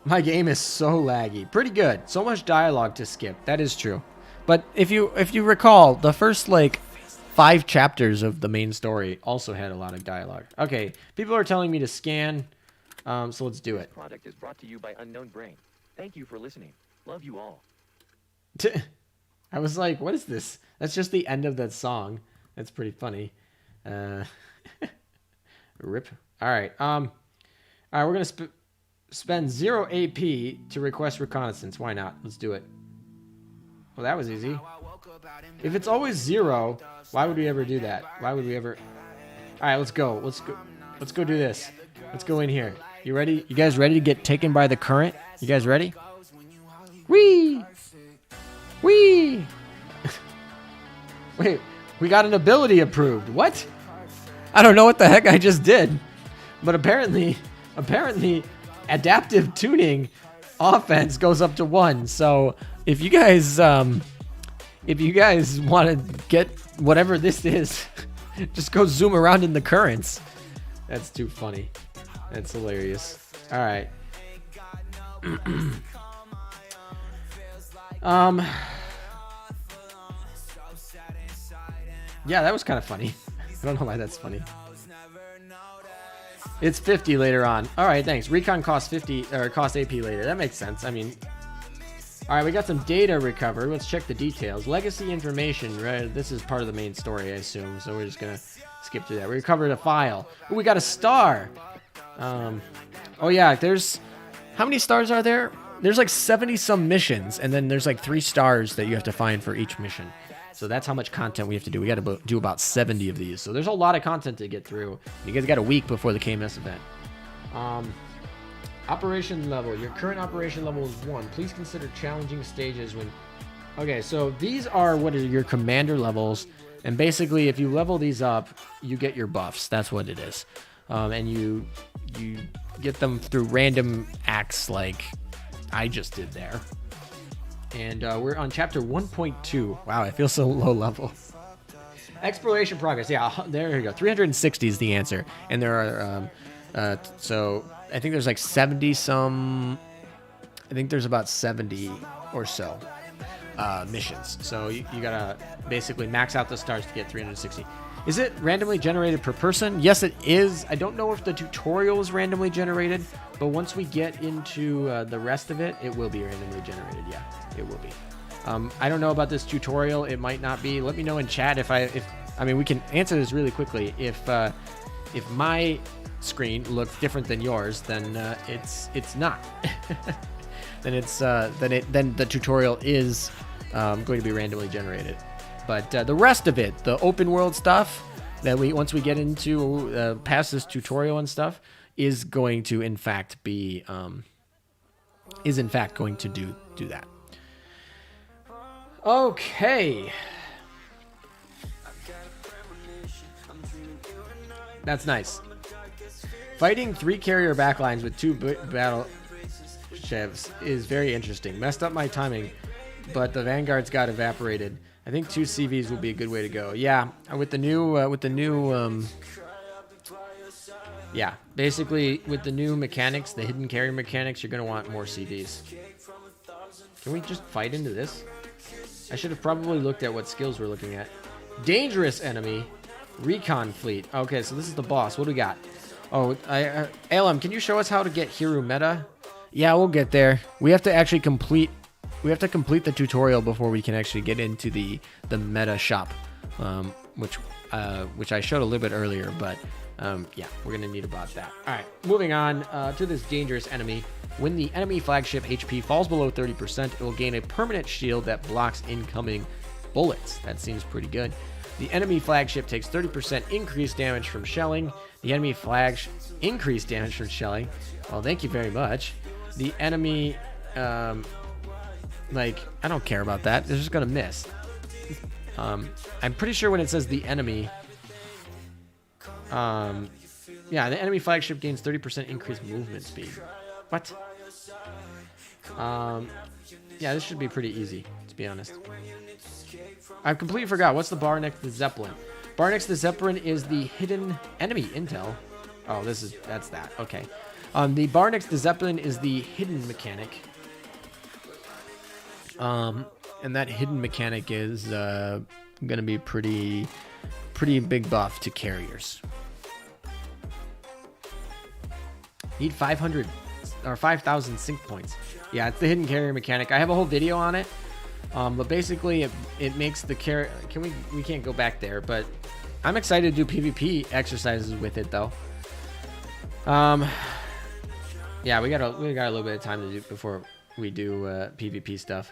My game is so laggy. Pretty good. So much dialogue to skip. That is true. But if you recall, the first like 5 chapters of the main story also had a lot of dialogue. Okay, people are telling me to scan, so let's do it. Product is brought to you by Unknown Brain. Thank you for listening. Love you all. I was like, what is this? That's just the end of that song. That's pretty funny. Rip. All right. All right, we're gonna spend 0 AP to request reconnaissance. Why not? Let's do it. Well, that was easy. If it's always 0, why would we ever do that? Why would we ever? All right, let's go. Let's go do this. Let's go in here. You ready? You guys ready to get taken by the current? You guys ready? Whee! Whee! Wait, we got an ability approved. What? I don't know what the heck I just did, but apparently adaptive tuning offense goes up to 1. So if you guys want to get whatever this is, just go zoom around in the currents. That's too funny. That's hilarious. All right. Yeah, that was kind of funny. I don't know why that's funny. It's 50 later on. All right, thanks. Recon costs 50 or cost AP later. That makes sense. I mean, all right, we got some data recovered. Let's check the details. Legacy information, right? This is part of the main story, I assume. So we're just gonna skip through that. We recovered a file. Ooh, we got a star. Oh yeah, there's how many stars are there? There's like 70 some missions, and then there's like 3 stars that you have to find for each mission. So that's how much content we have to do. We got to do about 70 of these. So there's a lot of content to get through. You guys got a week before the KMS event. Operation level. Your current operation level is 1. Please consider challenging stages when... Okay, so these are what are your commander levels. And basically, if you level these up, you get your buffs. That's what it is. And you get them through random acts like I just did there. And we're on chapter 1.2. Wow, I feel so low level. Exploration progress. Yeah, there you go. 360 is the answer. And there are, so I think there's like 70 some, I think there's about 70 or so missions. So you gotta basically max out the stars to get 360. Is it randomly generated per person? Yes, it is. I don't know if the tutorial is randomly generated, but once we get into the rest of it, it will be randomly generated. Yeah, it will be. I don't know about this tutorial. It might not be. Let me know in chat if I mean, we can answer this really quickly. If my screen looks different than yours, then it's not. then the tutorial is going to be randomly generated. But the rest of it, the open world stuff that once we get into past this tutorial and stuff, is going to in fact be going to do that. Okay. That's nice. Fighting 3 carrier backlines with 2 battle chevs is very interesting. Messed up my timing, but the vanguards got evaporated. I think 2 CVs will be a good way to go. Yeah, with the new yeah, basically with the new mechanics, the hidden carrier mechanics, you're gonna want more CVs. Can we just fight into this? I should have probably looked at what skills we're looking at. Dangerous enemy, recon fleet. Okay, so this is the boss. What do we got? Oh, ALM, can you show us how to get hero meta? Yeah, we'll get there. We have to actually complete. We have to complete the tutorial before we can actually get into the meta shop, which I showed a little bit earlier, but yeah, we're gonna need about that. All right, moving on to this dangerous enemy. When the enemy flagship HP falls below 30%, it will gain a permanent shield that blocks incoming bullets. That seems pretty good. The enemy flagship takes 30% increased damage from shelling. The enemy flag increased damage from shelling. Well, thank you very much. The enemy, like, I don't care about that. They're just gonna miss. I'm pretty sure when it says the enemy, yeah, the enemy flagship gains 30% increased movement speed. What? Yeah, this should be pretty easy, to be honest. I've completely forgot. What's the bar next to the Zeppelin? Bar next to the Zeppelin is the hidden enemy intel. Oh, that's that. Okay. The bar next to Zeppelin is the hidden mechanic. And that hidden mechanic is gonna be pretty big buff to carriers. Need 500 or 5,000 sync points. Yeah, it's the hidden carrier mechanic. I have a whole video on it. But basically it makes the carrier. We can't go back there, but I'm excited to do PvP exercises with it though. Yeah, we got a little bit of time to do before we do PvP stuff.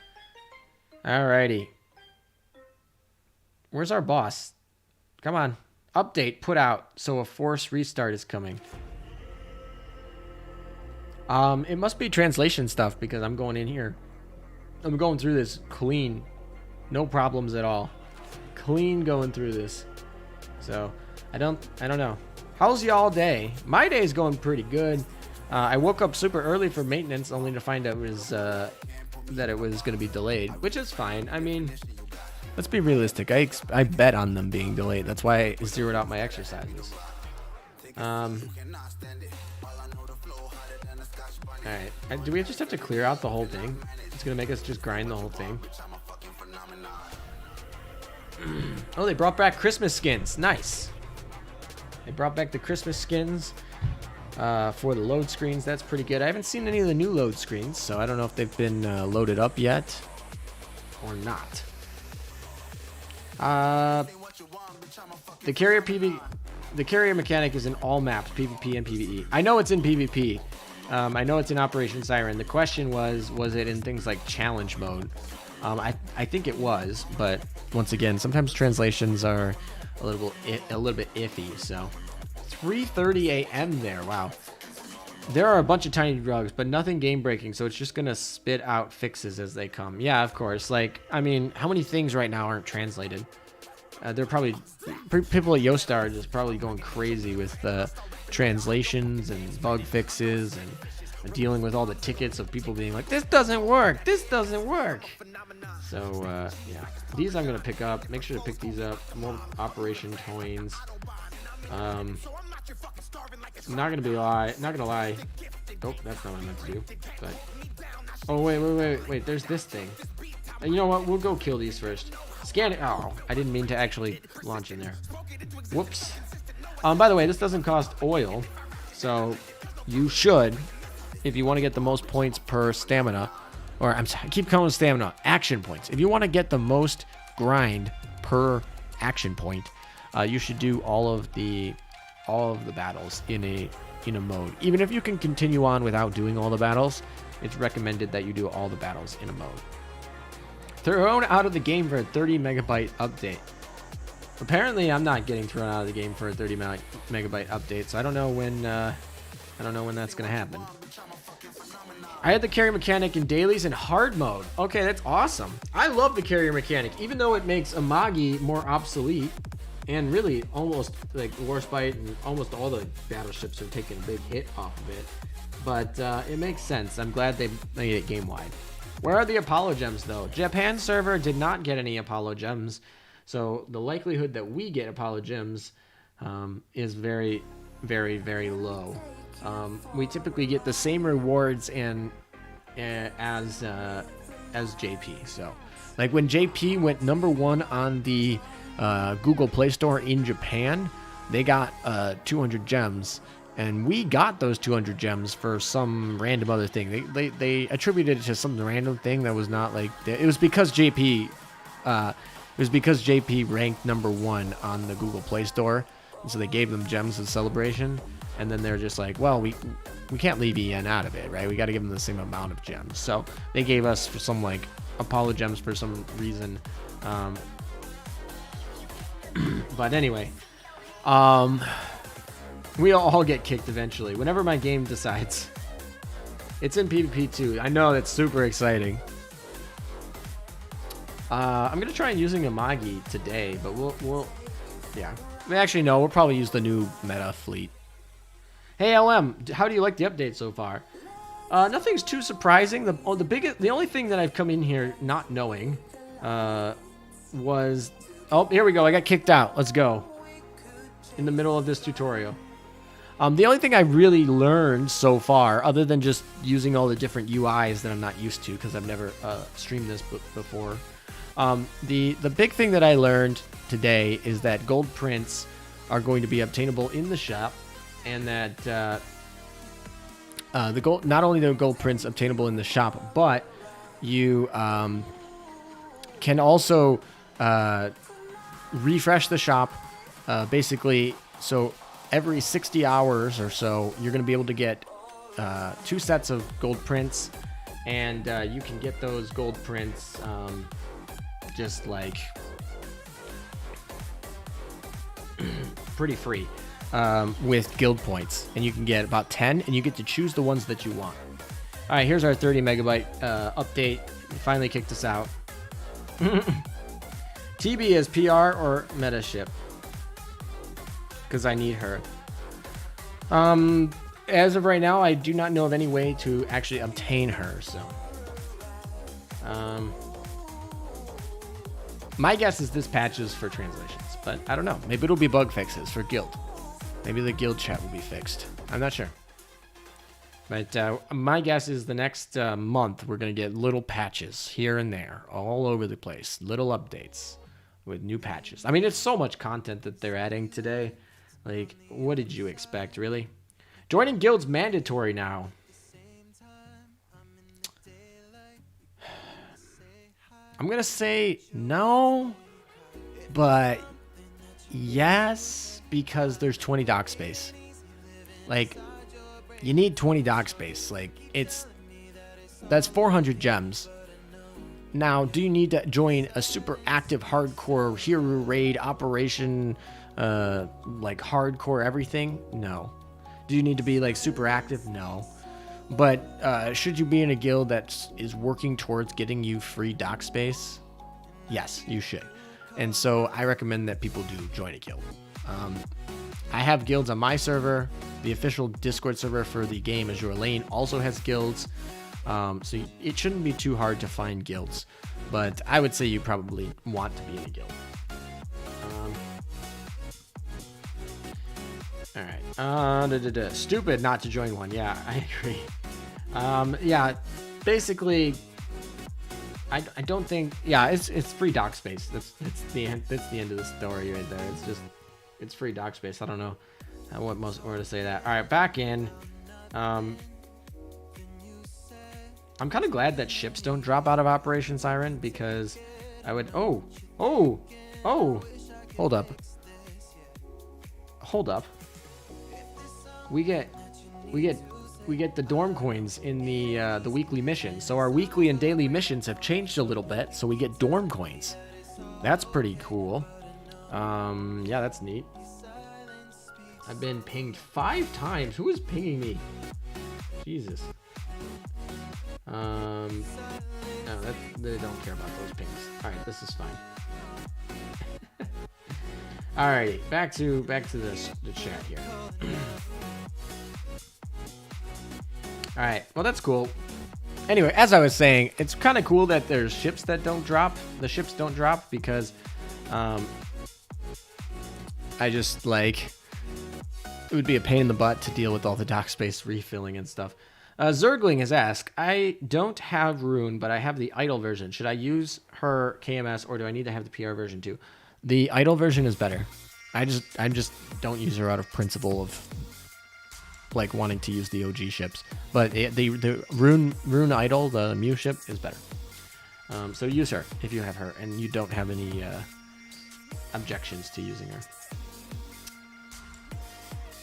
Alrighty. Where's our boss? Come on. Update put out, so a force restart is coming. It must be translation stuff because I'm going in here. I'm going through this clean. No problems at all. Clean going through this. So, I don't know. How's y'all day? My day is going pretty good. I woke up super early for maintenance only to find out that it was going to be delayed, which is fine. I mean, let's be realistic. I bet on them being delayed. That's why I zeroed out my exercises. Alright. Do we just have to clear out the whole thing? It's going to make us just grind the whole thing. Oh, they brought back Christmas skins. Nice. They brought back the Christmas skins for the load screens. That's pretty good. I haven't seen any of the new load screens, so I don't know if they've been loaded up yet or not. The carrier mechanic is in all maps, PvP and PvE. I know it's in PvP. I know it's in Operation Siren. The question was it in things like challenge mode? I think it was, but once again, sometimes translations are a little bit iffy. So 3:30 a.m. there. Wow. There are a bunch of tiny drugs, but nothing game breaking. So it's just gonna spit out fixes as they come. Yeah, of course. Like, I mean, how many things right now aren't translated? They're probably people at Yostar are just probably going crazy with translations and bug fixes and dealing with all the tickets of people being like, this doesn't work, this doesn't work. So yeah, these I'm gonna pick up. Make sure to pick these up. More Operation Coins. Not gonna lie. Oh, that's not what I meant to do. But oh wait. There's this thing. You know what? We'll go kill these first. Scan it. Oh, I didn't mean to actually launch in there. Whoops. By the way, this doesn't cost oil, so you should, if you want to get the most points per stamina, or I keep calling it stamina, action points. If you want to get the most grind per action point, you should do all of the battles in a mode. Even if you can continue on without doing all the battles, it's recommended that you do all the battles in a mode. Thrown out of the game for a 30 megabyte update. Apparently, I'm not getting thrown out of the game for a 30 megabyte update, so I don't know when that's gonna happen. I had the carrier mechanic in dailies and hard mode. Okay, that's awesome. I love the carrier mechanic, even though it makes Amagi more obsolete, and really almost like Warspite and almost all the battleships are taking a big hit off of it. But it makes sense. I'm glad they made it game wide. Where are the Apollo gems though? Japan server did not get any Apollo gems, so the likelihood that we get Apollo gems is very, very, very low. We typically get the same rewards as JP. So, like when JP went #1 on the Google Play Store in Japan, they got 200 gems. And we got those 200 gems for some random other thing. They attributed it to some random thing that was not like... It was because JP ranked #1 on the Google Play Store. And so they gave them gems as celebration. And then they're just like, well, we can't leave EN out of it, right? We got to give them the same amount of gems. So they gave us for some like Apollo gems for some reason. But anyway, we all get kicked eventually. Whenever my game decides. It's in PvP too. I know, that's super exciting. I'm gonna try using a Magi today, but yeah. Actually, no, we'll probably use the new meta fleet. Hey LM, how do you like the update so far? Nothing's too surprising. The only thing that I've come in here not knowing was, oh, here we go. I got kicked out. Let's go. In the middle of this tutorial. The only thing I really learned so far, other than just using all the different UIs that I'm not used to because I've never streamed this before, the big thing that I learned today is that gold prints are going to be obtainable in the shop, and that not only the gold prints obtainable in the shop, but you can also refresh the shop, basically. So every 60 hours or so, you're going to be able to get 2 sets of gold prints, and you can get those gold prints just like pretty free with guild points, and you can get about 10, and you get to choose the ones that you want. All right, here's our 30 megabyte update. We finally kicked us out. TB is PR or meta ship? Because I need her. As of right now, I do not know of any way to actually obtain her, so my guess is this patch is for translations, but I don't know. Maybe it'll be bug fixes for guild. Maybe the guild chat will be fixed. I'm not sure. But my guess is the next month we're going to get little patches here and there, all over the place. Little updates with new patches. I mean, it's so much content that they're adding today. Like, what did you expect, really? Joining guild's mandatory now. I'm going to say no, but yes, because there's 20 dock space. Like, you need 20 dock space. Like, that's 400 gems. Now, do you need to join a super active hardcore hero raid operation, like hardcore everything? No. Do you need to be like super active? No. But should you be in a guild that is working towards getting you free dock space? Yes, you should. And so I recommend that people do join a guild. I have guilds on my server. The official Discord server for the game Azur Lane also has guilds. So it shouldn't be too hard to find guilds. But I would say you probably want to be in a guild. Alright. Stupid not to join one. Yeah, I agree. Yeah, basically, I don't think. Yeah, it's free dock space. That's the end of the story right there. It's free dock space. I don't know what more to say that. All right, back in. I'm kind of glad that ships don't drop out of Operation Siren, because I would. Oh, hold up. We get the dorm coins in the weekly mission. So our weekly and daily missions have changed a little bit, so we get dorm coins. That's pretty cool. Yeah, that's neat. I've been pinged 5 times. Who is pinging me? Jesus. No, they don't care about those pings. All right, this is fine. All right, back to the chat here. All right, well, that's cool. Anyway, as I was saying, it's kind of cool that there's ships that don't drop. The ships don't drop because I just, like, it would be a pain in the butt to deal with all the dock space refilling and stuff. Zergling has asked, I don't have Rune, but I have the idle version. Should I use her KMS, or do I need to have the PR version too? The idle version is better. I just don't use her out of principle of like wanting to use the OG ships. But the Rune idle, the Mew ship, is better. So use her if you have her and you don't have any objections to using her.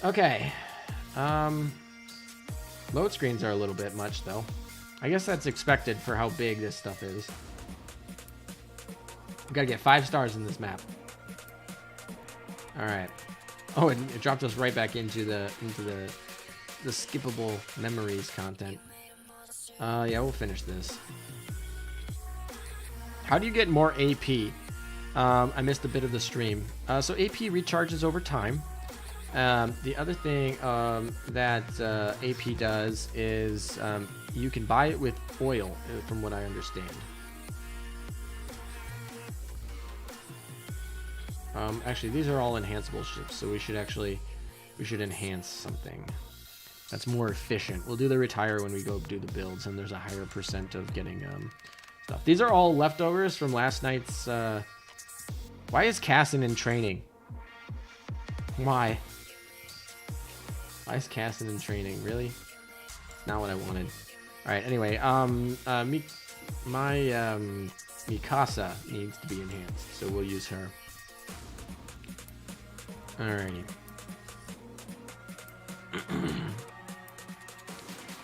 Okay. Load screens are a little bit much, though. I guess that's expected for how big this stuff is. We gotta get 5 stars in this map. All right. Oh, it dropped us right back into the skippable memories content. Yeah, we'll finish this. How do you get more AP? I missed a bit of the stream. So AP recharges over time. The other thing that AP does is you can buy it with oil, from what I understand. Actually, these are all enhanceable ships, so we should enhance something that's more efficient. We'll do the retire when we go do the builds, and there's a higher percent of getting stuff. These are all leftovers from last night's. Why is Cassin in training? Why? Why is Cassin in training? Really? It's not what I wanted. All right. Anyway, Mikasa needs to be enhanced, so we'll use her. Alrighty.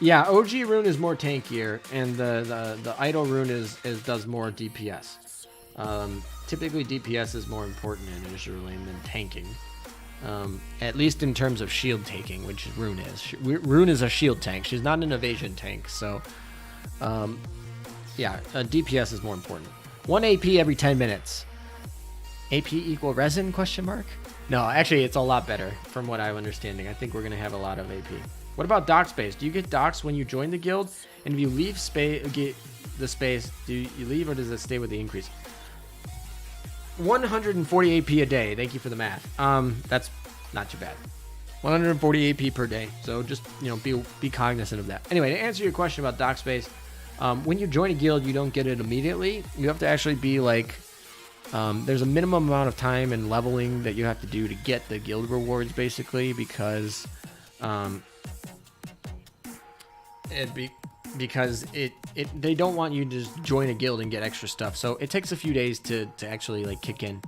Yeah, OG rune is more tankier, and the idle rune does more DPS. Typically, DPS is more important in Azur lane than tanking. At least in terms of shield taking, which Rune is. Rune is a shield tank. She's not an evasion tank, so yeah, DPS is more important. 1 AP every 10 minutes. AP equal resin? Question mark. No, actually, it's a lot better from what I'm understanding. I think we're gonna have a lot of AP. What about dock space? Do you get docks when you join the guild? And if you leave get the space, do you leave or does it stay with the increase? 140 AP a day. Thank you for the math. That's not too bad. 140 AP per day. So just, you know, be cognizant of that. Anyway, to answer your question about dock space, when you join a guild, you don't get it immediately. You have to actually be like, there's a minimum amount of time and leveling that you have to do to get the guild rewards, basically, because they don't want you to just join a guild and get extra stuff. So it takes a few days to actually like kick in,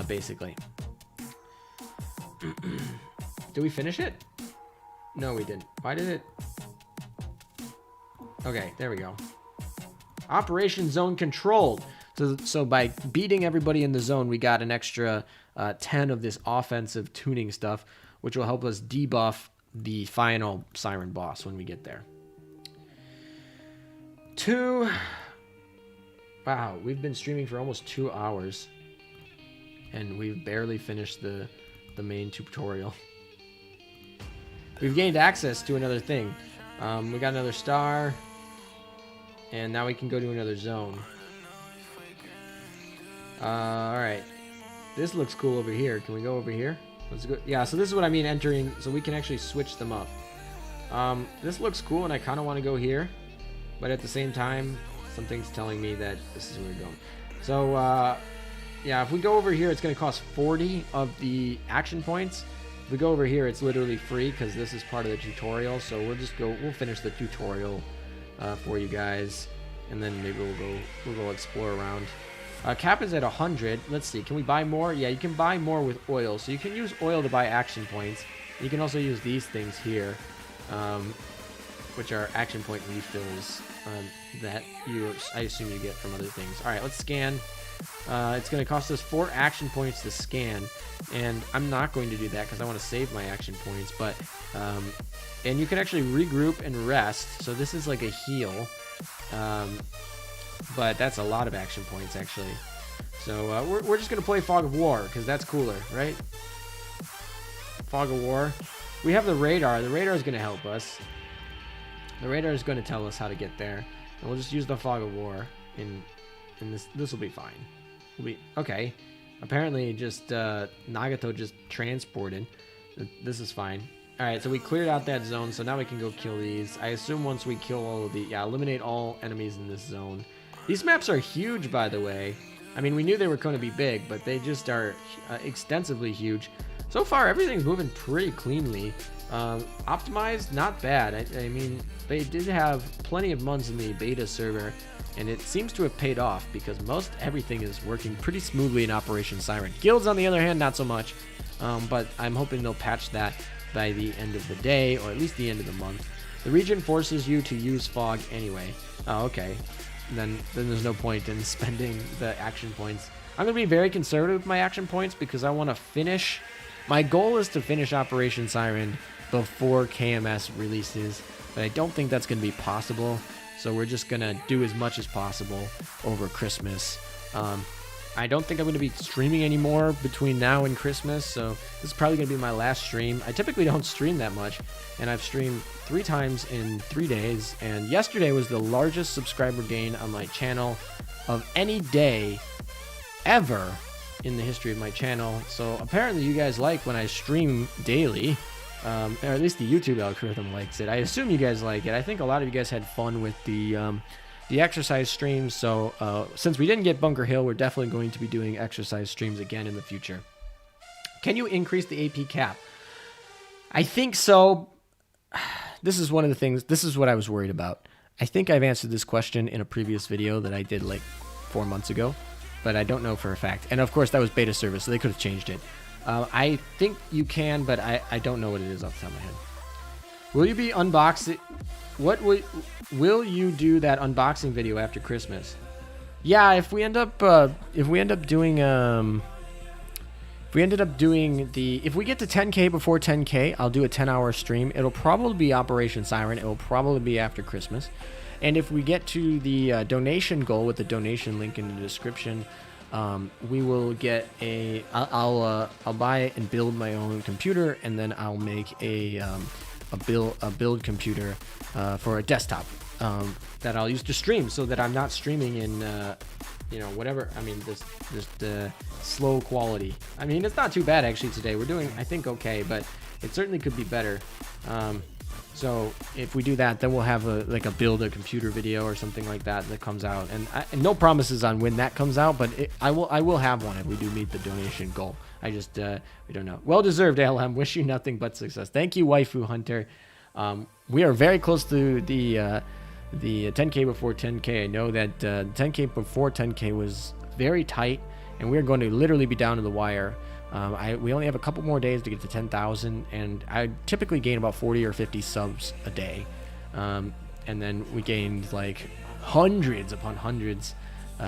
basically. Did we finish it? No, we didn't. Why did it? Okay, there we go. Operation zone controlled. So by beating everybody in the zone, we got an extra 10 of this offensive tuning stuff, which will help us debuff the final Siren boss when we get there. Wow, we've been streaming for almost 2 hours, and we've barely finished the main tutorial. We've gained access to another thing. We got another star, and now we can go to another zone. Alright. This looks cool over here. Can we go over here? Let's go. Yeah, so this is what I mean entering, so we can actually switch them up. This looks cool, and I kind of want to go here. But at the same time, something's telling me that this is where we're going. So, yeah, if we go over here, it's going to cost 40 of the action points. If we go over here, it's literally free because this is part of the tutorial. So we'll finish the tutorial for you guys, and then maybe we'll go explore around. Cap is at 100. Let's see. Can we buy more? Yeah, you can buy more with oil. So you can use oil to buy action points. You can also use these things here, which are action point refills that I assume you get from other things. All right, let's scan. It's going to cost us 4 action points to scan, and I'm not going to do that because I want to save my action points. But and you can actually regroup and rest. So this is like a heal. But that's a lot of action points, actually. So we're just going to play Fog of War, because that's cooler, right? Fog of War. We have the radar. The radar is going to help us. The radar is going to tell us how to get there. And we'll just use the Fog of War. And this will be fine. Okay. Apparently, just Nagato just transported. This is fine. Alright, so we cleared out that zone, so now we can go kill these. I assume once we kill all of the... Yeah, eliminate all enemies in this zone. These maps are huge, by the way. I mean, we knew they were going to be big, but they just are extensively huge. So far, everything's moving pretty cleanly. Optimized, not bad. I mean, they did have plenty of months in the beta server, and it seems to have paid off because most everything is working pretty smoothly in Operation Siren. Guilds, on the other hand, not so much, but I'm hoping they'll patch that by the end of the day, or at least the end of the month. The region forces you to use fog anyway. Oh, okay. Then there's no point in spending the action points. I'm going to be very conservative with my action points because I want to finish. My goal is to finish Operation Siren before KMS releases, but I don't think that's going to be possible. So we're just going to do as much as possible over Christmas. I don't think I'm going to be streaming anymore between now and Christmas, so this is probably going to be my last stream. I typically don't stream that much, and I've streamed 3 times in 3 days, and yesterday was the largest subscriber gain on my channel of any day ever in the history of my channel. So apparently you guys like when I stream daily, or at least the YouTube algorithm likes it. I assume you guys like it. I think a lot of you guys had fun with the exercise streams. So since we didn't get Bunker Hill, we're definitely going to be doing exercise streams again in the future. Can you increase the AP cap? I think so. This is one of the things, this is what I was worried about. I think I've answered this question in a previous video that I did like 4 months ago, but I don't know for a fact. And of course that was beta service, so they could have changed it. I think you can, but I don't know what it is off the top of my head. Will you be unboxing? Will you do that unboxing video after Christmas? Yeah, if we ended up doing if we get to 10K before 10K, I'll do a 10-hour stream. It'll probably be Operation Siren. It'll probably be after Christmas. And if we get to the donation goal with the donation link in the description, we will get I'll buy and build my own computer, and then I'll make a build computer for a desktop that I'll use to stream, so that I'm not streaming in whatever. I mean, just slow quality. I mean, it's not too bad actually today. We're doing, I think, okay, but it certainly could be better. So if we do that, then we'll have a build a computer video or something like that comes out. And no promises on when that comes out, but I will have one if we do meet the donation goal. I just we don't know. Well deserved, LM. Wish you nothing but success. Thank you, Waifu Hunter. We are very close to the 10K before 10K. I know that 10K before 10K was very tight, and we're going to literally be down to the wire. We only have a couple more days to get to 10,000, and I typically gain about 40 or 50 subs a day. And then we gained like hundreds upon hundreds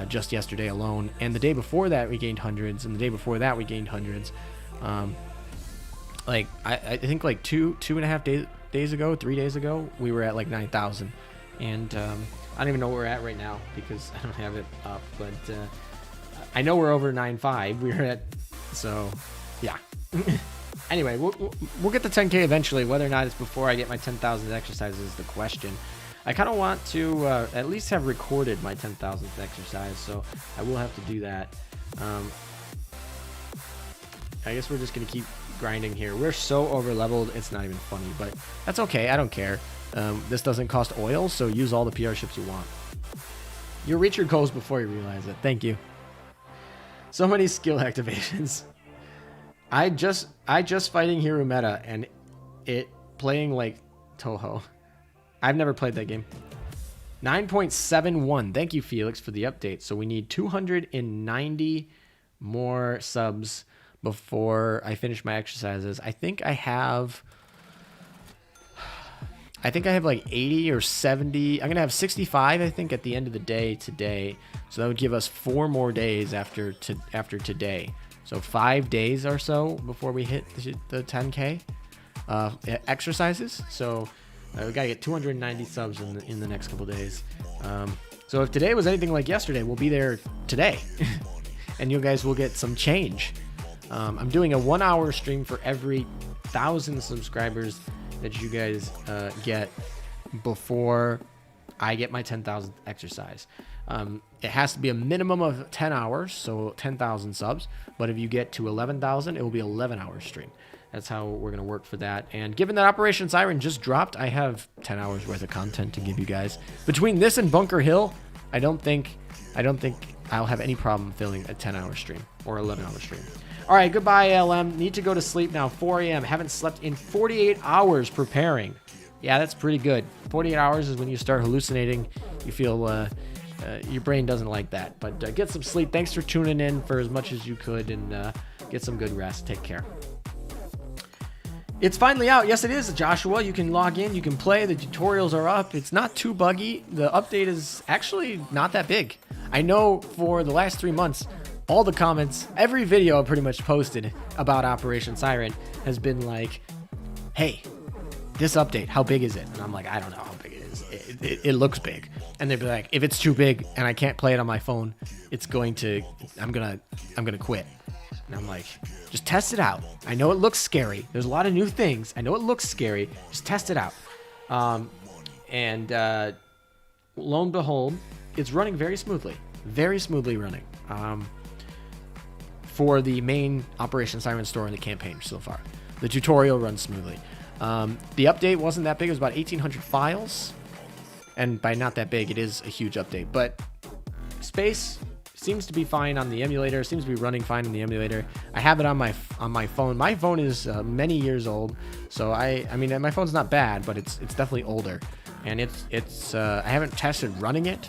just yesterday alone. And the day before that, we gained hundreds, and the day before that, we gained hundreds. I think like two and a half days ago, 3 days ago, we were at like 9,000. And I don't even know where we're at right now because I don't have it up, but I know we're over 9.5. We're at, so yeah. Anyway, we'll get to 10K eventually. Whether or not it's before I get my 10,000 exercises is the question. I kind of want to at least have recorded my 10,000th exercise, so I will have to do that. I guess we're just going to keep grinding here. We're so over leveled, it's not even funny, but that's okay. I don't care. This doesn't cost oil, so use all the PR ships you want. You'll reach your goals before you realize it. Thank you. So many skill activations. I just fighting Hero Meta and it playing like Toho. I've never played that game. 9.71. Thank you, Felix, for the update. So we need 290 more subs before I finish my exercises. I think I have like 80 or 70. I'm going to have 65, I think, at the end of the day today. So that would give us 4 more days after today. So 5 days or so before we hit the 10K exercises. So we got to get 290 subs in the next couple days. So if today was anything like yesterday, we'll be there today. And you guys will get some change. I'm doing a 1-hour stream for every 1,000 subscribers that you guys get before I get my 10,000th exercise. It has to be a minimum of 10 hours, so 10,000 subs. But if you get to 11,000, it will be 11-hour stream. That's how we're going to work for that. And given that Operation Siren just dropped, I have 10 hours worth of content to give you guys. Between this and Bunker Hill, I don't think I'll have any problem filling a 10-hour stream or 11-hour stream. All right, goodbye, LM. Need to go to sleep now. 4 a.m. Haven't slept in 48 hours preparing. Yeah, that's pretty good. 48 hours is when you start hallucinating. You feel your brain doesn't like that. But get some sleep. Thanks for tuning in for as much as you could, and get some good rest. Take care. It's finally out. Yes, it is, Joshua. You can log in. You can play. The tutorials are up. It's not too buggy. The update is actually not that big. I know for the last 3 months, all the comments, every video I pretty much posted about Operation Siren has been like, hey, this update, how big is it? And I'm like, I don't know how big it is. It looks big. And they'd be like, if it's too big and I can't play it on my phone, I'm gonna quit. And I'm like, just test it out. I know it looks scary. There's a lot of new things. I know it looks scary. Just test it out. And lo and behold, it's running very smoothly. Very smoothly running. For the main Operation Siren store in the campaign so far. The tutorial runs smoothly. The update wasn't that big. It was about 1,800 files. And by not that big, it is a huge update. But space seems to be fine on the emulator. Seems to be running fine on the emulator. I have it on my phone. My phone is many years old. So I mean, my phone's not bad, but it's definitely older. And it's I haven't tested running it,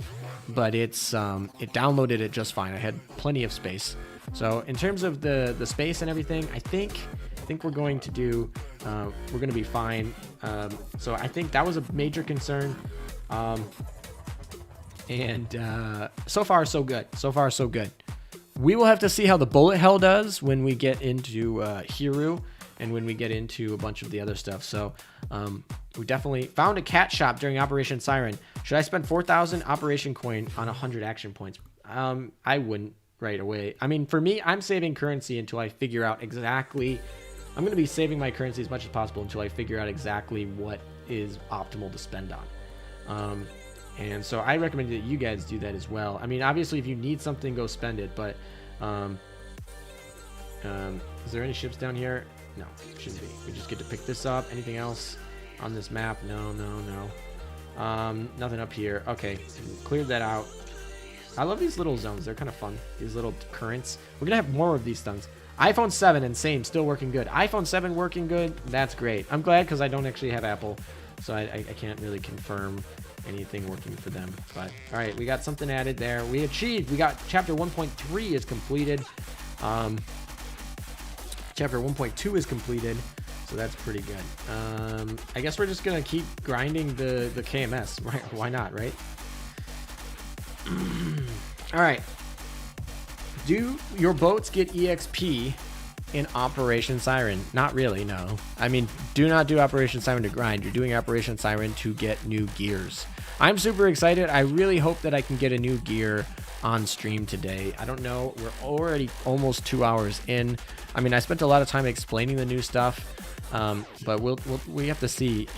but it downloaded it just fine. I had plenty of space. So in terms of the space and everything, I think we're going to do we're going to be fine. So I think that was a major concern. So far so good. So far so good. We will have to see how the bullet hell does when we get into Hiru and when we get into a bunch of the other stuff. So we definitely found a cat shop during Operation Siren. Should I spend 4,000 Operation coin on 100 action points? I wouldn't right away. I mean, for me, I'm saving currency until I figure out exactly. I'm going to be saving my currency as much as possible until I figure out exactly what is optimal to spend on. And so I recommend that you guys do that as well. I mean, obviously, if you need something, go spend it. But is there any ships down here? No, shouldn't be. We just get to pick this up. Anything else on this map? No. Nothing up here. Okay, cleared that out. I love these little zones. They're kind of fun. These little currents. We're going to have more of these things. iPhone 7 and same, still working good. iPhone 7 working good. That's great. I'm glad because I don't actually have Apple. So I can't really confirm anything working for them. But all right, we got something added there. We achieved. We got chapter 1.3 is completed. Chapter 1.2 is completed. So that's pretty good. I guess we're just going to keep grinding the KMS. Right? Why not, right? All right. Do your boats get EXP in Operation Siren? Not really, no. I mean, do not do Operation Siren to grind. You're doing Operation Siren to get new gears. I'm super excited. I really hope that I can get a new gear on stream today. I don't know. We're already almost 2 hours in. I mean, I spent a lot of time explaining the new stuff, but we have to see,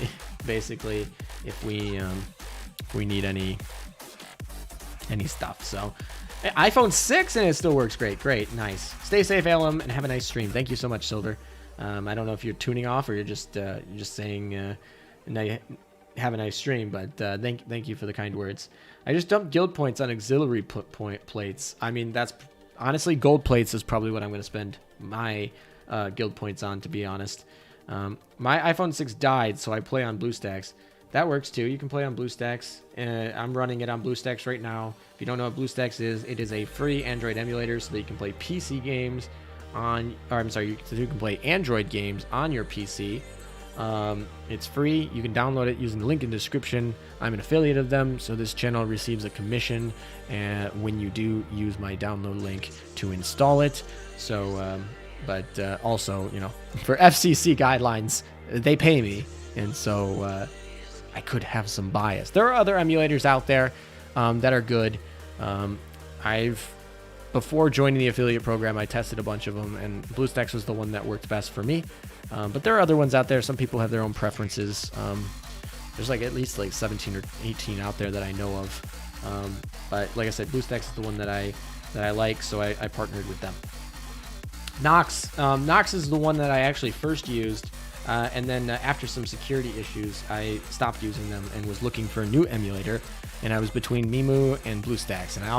basically, if we need any stuff. So iPhone 6 and it still works great, nice. Stay safe, Alum, and have a nice stream. Thank you so much, Silver. I don't know if you're tuning off or you're just saying have a nice stream, but thank you for the kind words. I just dumped guild points on auxiliary plates. I mean, that's honestly, gold plates is probably what I'm going to spend my guild points on, to be honest. My iPhone 6 died, so I play on BlueStacks. That works too. You can play on BlueStacks. I'm running it on BlueStacks right now. If you don't know what BlueStacks is, it is a free Android emulator so that you can play PC games on, or I'm sorry, so you can play Android games on your PC. It's free. You can download it using the link in the description. I'm an affiliate of them, so this channel receives a commission when you do use my download link to install it. So, but also, you know, for FCC guidelines, they pay me, and so I could have some bias. There are other emulators out there that are good. Before joining the affiliate program, I tested a bunch of them, and BlueStacks was the one that worked best for me. But there are other ones out there. Some people have their own preferences. There's like at least like 17 or 18 out there that I know of. But like I said, BlueStacks is the one that I like, so I partnered with them. Nox. Nox is the one that I actually first used. And then after some security issues, I stopped using them and was looking for a new emulator. And I was between Mimu and BlueStacks, and I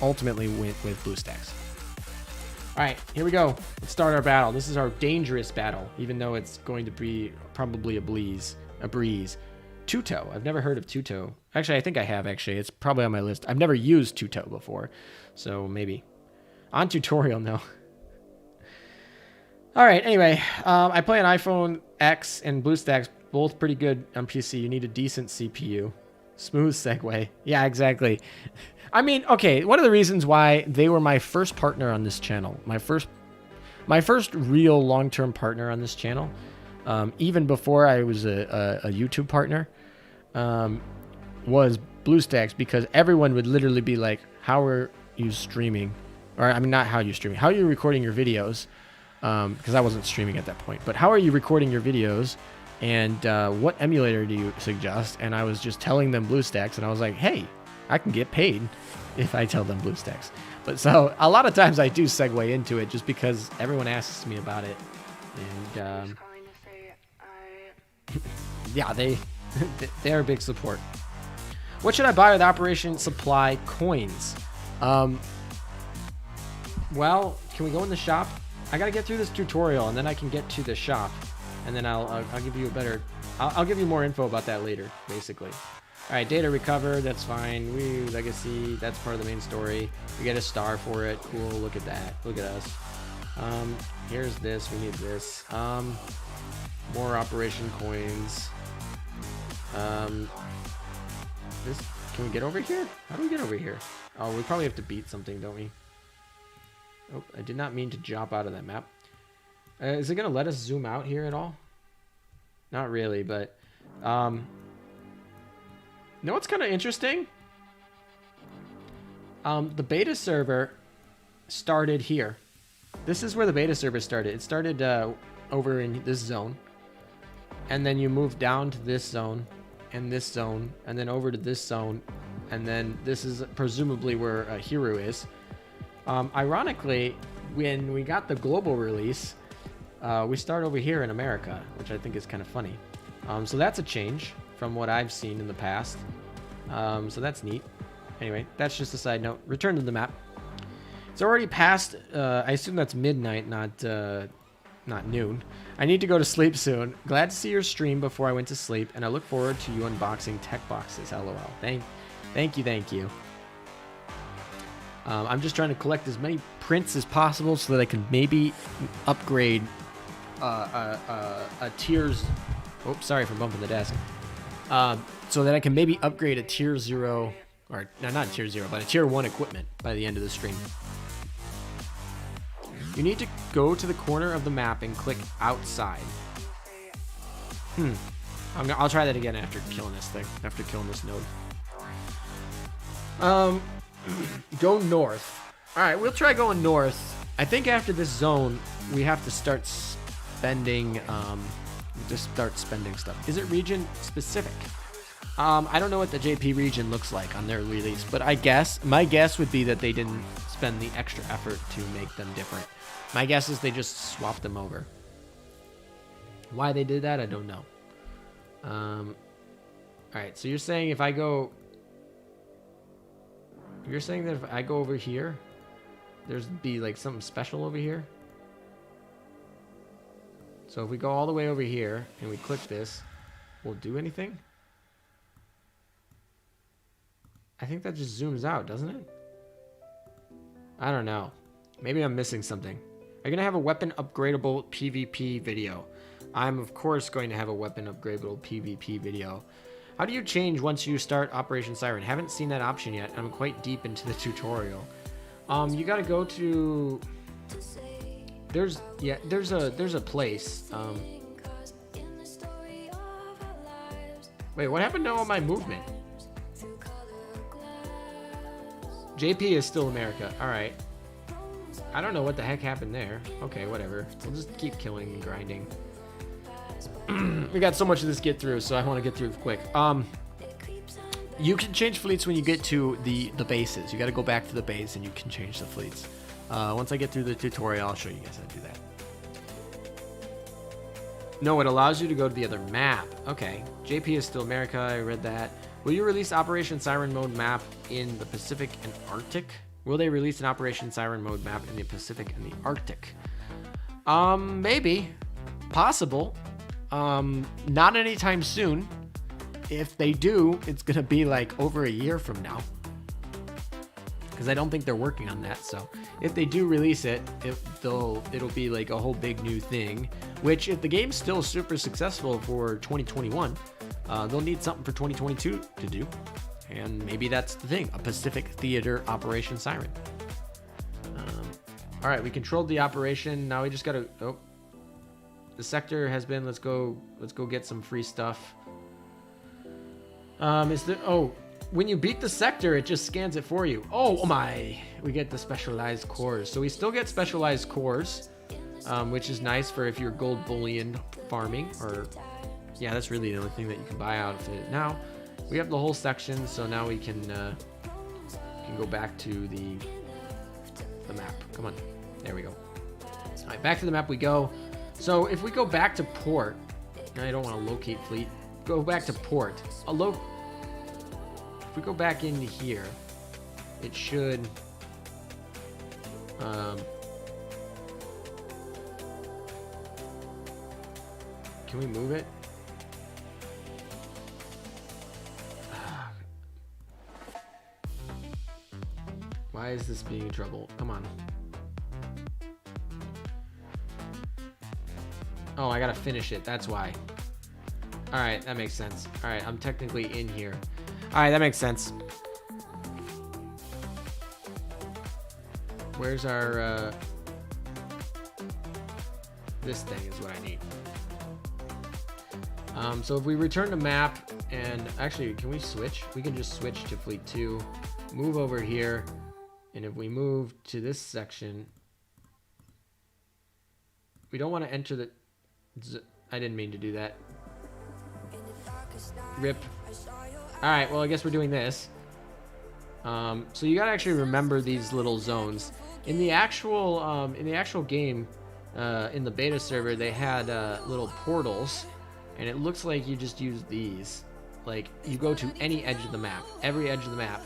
ultimately went with BlueStacks. All right, here we go. Let's start our battle. This is our dangerous battle, even though it's going to be probably a breeze. Tuto. I've never heard of Tuto. Actually, I think I have, actually. It's probably on my list. I've never used Tuto before, so maybe. On tutorial, no. All right, anyway, I play an iPhone X and BlueStacks, both pretty good on PC. You need a decent CPU. Smooth segue. Yeah, exactly. I mean, okay, one of the reasons why they were my first partner on this channel, my first real long-term partner on this channel, even before I was a YouTube partner, was BlueStacks, because everyone would literally be like, how are you streaming? Or, I mean, not how you streaming. How are you recording your videos? Because I wasn't streaming at that point. But how are you recording your videos? And what emulator do you suggest? And I was just telling them BlueStacks, and I was like, hey, I can get paid if I tell them BlueStacks. But so a lot of times I do segue into it just because everyone asks me about it. And yeah, they're a big support. What should I buy with Operation Supply coins? Well, can we go in the shop? I gotta get through this tutorial, and then I can get to the shop, and then I'll give you a better. I'll give you more info about that later, basically. All right, data recovered. That's fine. We legacy. That's part of the main story. We get a star for it. Cool. Look at that. Look at us. Here's this. We need this. More operation coins. This. Can we get over here? How do we get over here? Oh, we probably have to beat something, don't we? Oh, I did not mean to jump out of that map. Is it going to let us zoom out here at all? Not really, but... you know what's kind of interesting? The beta server started here. This is where the beta server started. It started over in this zone. And then you move down to this zone, and this zone, and then over to this zone. And then this is presumably where Hiru is. Ironically, when we got the global release, we start over here in America, which I think is kind of funny. So that's a change from what I've seen in the past. So that's neat. Anyway, that's just a side note. Return to the map. It's already past, I assume that's midnight, not noon. I need to go to sleep soon. Glad to see your stream before I went to sleep, and I look forward to you unboxing tech boxes. LOL. Thank you. I'm just trying to collect as many prints as possible so that I can maybe upgrade a tiers. Oops, sorry for bumping the desk. So that I can maybe upgrade a tier 0, or no, not tier 0, but a tier 1 equipment by the end of the stream. You need to go to the corner of the map and click outside. I'll try that again after killing this thing, after killing this node. Go north. All right, we'll try going north. I think after this zone, we have to start spending, just start spending stuff. Is it region specific? I don't know what the JP region looks like on their release, but my guess would be that they didn't spend the extra effort to make them different. My guess is they just swapped them over. Why they did that, I don't know. All right, so you're saying if I go... You're saying that if I go over here, there's be like something special over here? So if we go all the way over here and we click this, will it do anything? I think that just zooms out, doesn't it? I don't know. Maybe I'm missing something. Are you going to have a weapon upgradable PvP video? I'm, of course, going to have a weapon upgradable PvP video. How do you change once you start Operation Siren? Haven't seen that option yet. I'm quite deep into the tutorial. You got to go to... There's a place. Wait, what happened to all my movement? JP is still America. All right. I don't know what the heck happened there. Okay, whatever. We'll just keep killing and grinding. We got so much of this to get through, so I want to get through quick. You can change fleets when you get to the bases. You got to go back to the base and you can change the fleets. Once I get through the tutorial, I'll show you guys how to do that. No, it allows you to go to the other map. Okay. JP is still America. I read that. Will you release Operation Siren mode map in the Pacific and Arctic? Will they release an Operation Siren mode map in the Pacific and the Arctic? Maybe. Possible. Not anytime soon. If they do, it's gonna be like over a year from now, because I don't think they're working on that. So if they do release it, it'll be like a whole big new thing, which if the game's still super successful for 2021, they'll need something for 2022 to do. And maybe that's the thing, a Pacific Theater Operation Siren. All right, we controlled the operation. Now we just gotta, oh, the sector has been, let's go get some free stuff. When you beat the sector, it just scans it for you. Oh my, we get the specialized cores. So we still get specialized cores, which is nice for if you're gold bullion farming, or yeah, that's really the only thing that you can buy out of it. Now we have the whole section, so now we can go back to the map. Come on, there we go. All right, back to the map we go. So if we go back to port, I don't want to locate fleet. Go back to port. If we go back into here, it should. Can we move it? Why is this being trouble? Come on. Oh, I gotta finish it. That's why. All right, that makes sense. All right, I'm technically in here. All right, that makes sense. Where's our... This thing is what I need. So if we return to map, and actually, can we switch? We can just switch to Fleet 2, move over here, and if we move to this section, we don't want to enter the... I didn't mean to do that. Rip. All right, well, I guess we're doing this. So you gotta actually remember these little zones. In the actual game, in the beta server, they had little portals, and it looks like you just use these. Like, you go to any edge of the map, every edge of the map,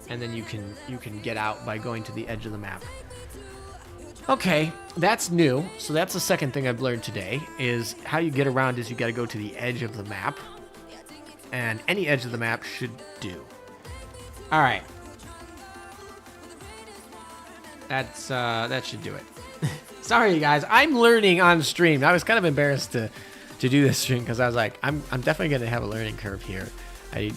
and then you can get out by going to the edge of the map. Okay, that's new. So that's the second thing I've learned today, is how you get around is you gotta go to the edge of the map. And any edge of the map should do. All right. That should do it. Sorry, guys. I'm learning on stream. I was kind of embarrassed to do this stream because I was like, I'm definitely going to have a learning curve here. I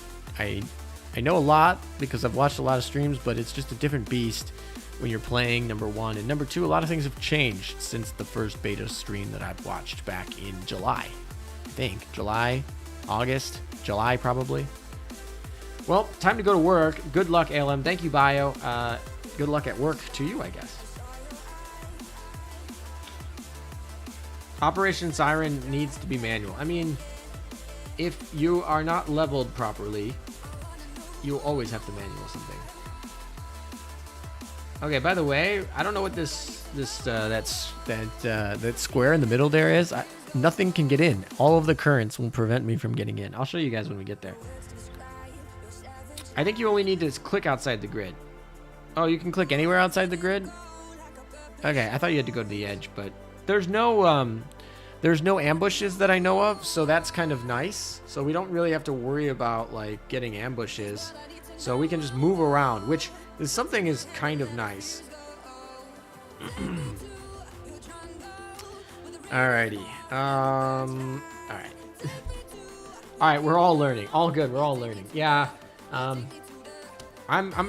know a lot because I've watched a lot of streams, but it's just a different beast when you're playing, number one. And number two, a lot of things have changed since the first beta stream that I've watched back in July. I think. July, August, July probably. Well, time to go to work. Good luck, ALM. Thank you, Bio. Good luck at work to you, I guess. Operation Siren needs to be manual. I mean, if you are not leveled properly, you'll always have to manual something. Okay, by the way, I don't know what that square in the middle there is. Nothing can get in. All of the currents will prevent me from getting in. I'll show you guys when we get there. I think you only need to click outside the grid. Oh, you can click anywhere outside the grid? Okay, I thought you had to go to the edge, but there's no ambushes that I know of, so that's kind of nice. So we don't really have to worry about like getting ambushes. So we can just move around, which is something is kind of nice. Alrighty. Alright. Alright, we're all learning. All good, we're all learning. Yeah. I'm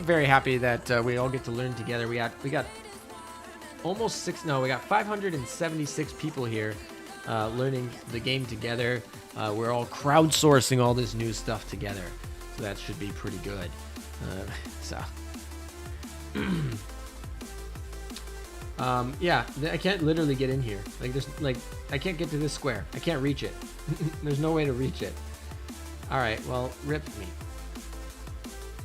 very happy that we all get to learn together. We got almost we got 576 people here learning the game together. We're all crowdsourcing all this new stuff together. So that should be pretty good. Yeah, I can't literally get in here. I can't get to this square. I can't reach it. There's no way to reach it. All right, well, rip me.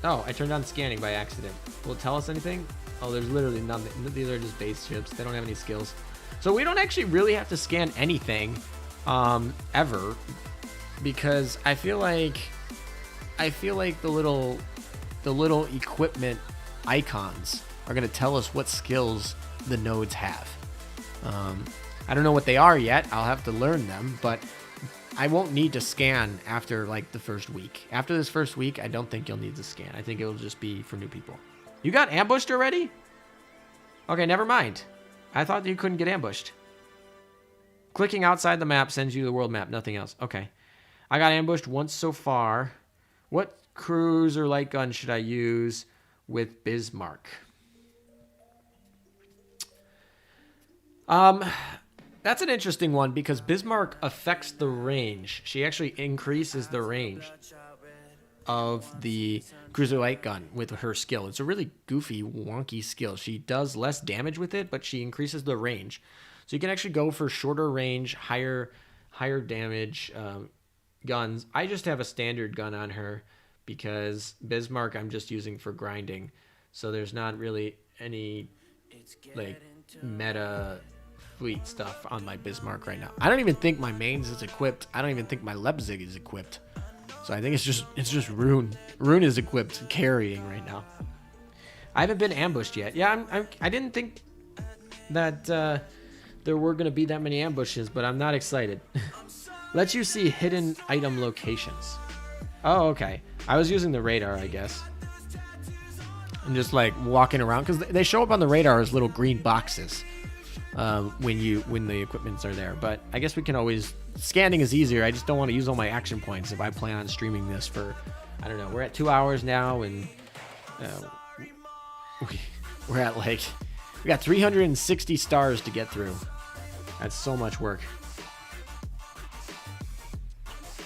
Oh, I turned on scanning by accident. Will it tell us anything? Oh, there's literally nothing. These are just base ships. They don't have any skills. So we don't actually really have to scan anything, ever, because I feel like the little equipment icons are gonna tell us what skills the nodes have. I don't know what they are yet. I'll have to learn them, but I won't need to scan after like the first week. After this first week, I don't think you'll need to scan. I think it'll just be for new people. You got ambushed already? Okay, never mind. I thought you couldn't get ambushed. Clicking outside the map sends you the world map, nothing else. Okay. I got ambushed once so far. What cruiser light gun should I use with Bismarck? That's an interesting one because Bismarck affects the range. She actually increases the range of the cruiser light gun with her skill. It's a really goofy, wonky skill. She does less damage with it, but she increases the range. So you can actually go for shorter range, higher damage guns. I just have a standard gun on her because Bismarck I'm just using for grinding. So there's not really any like meta fleet stuff on my Bismarck right now. I don't even think my mains is equipped. I don't even think my Leipzig is equipped. So I think it's just Rune. Rune is equipped carrying right now. I haven't been ambushed yet. Yeah, I didn't think that there were gonna be that many ambushes, but I'm not excited. Lets you see hidden item locations. Oh, okay. I was using the radar, I guess. I'm just like walking around because they show up on the radar as little green boxes when the equipments are there. But I guess we can always scanning is easier. I just don't want to use all my action points if I plan on streaming this for, I don't know. We're at 2 hours now, and we're at like we got 360 stars to get through. That's so much work.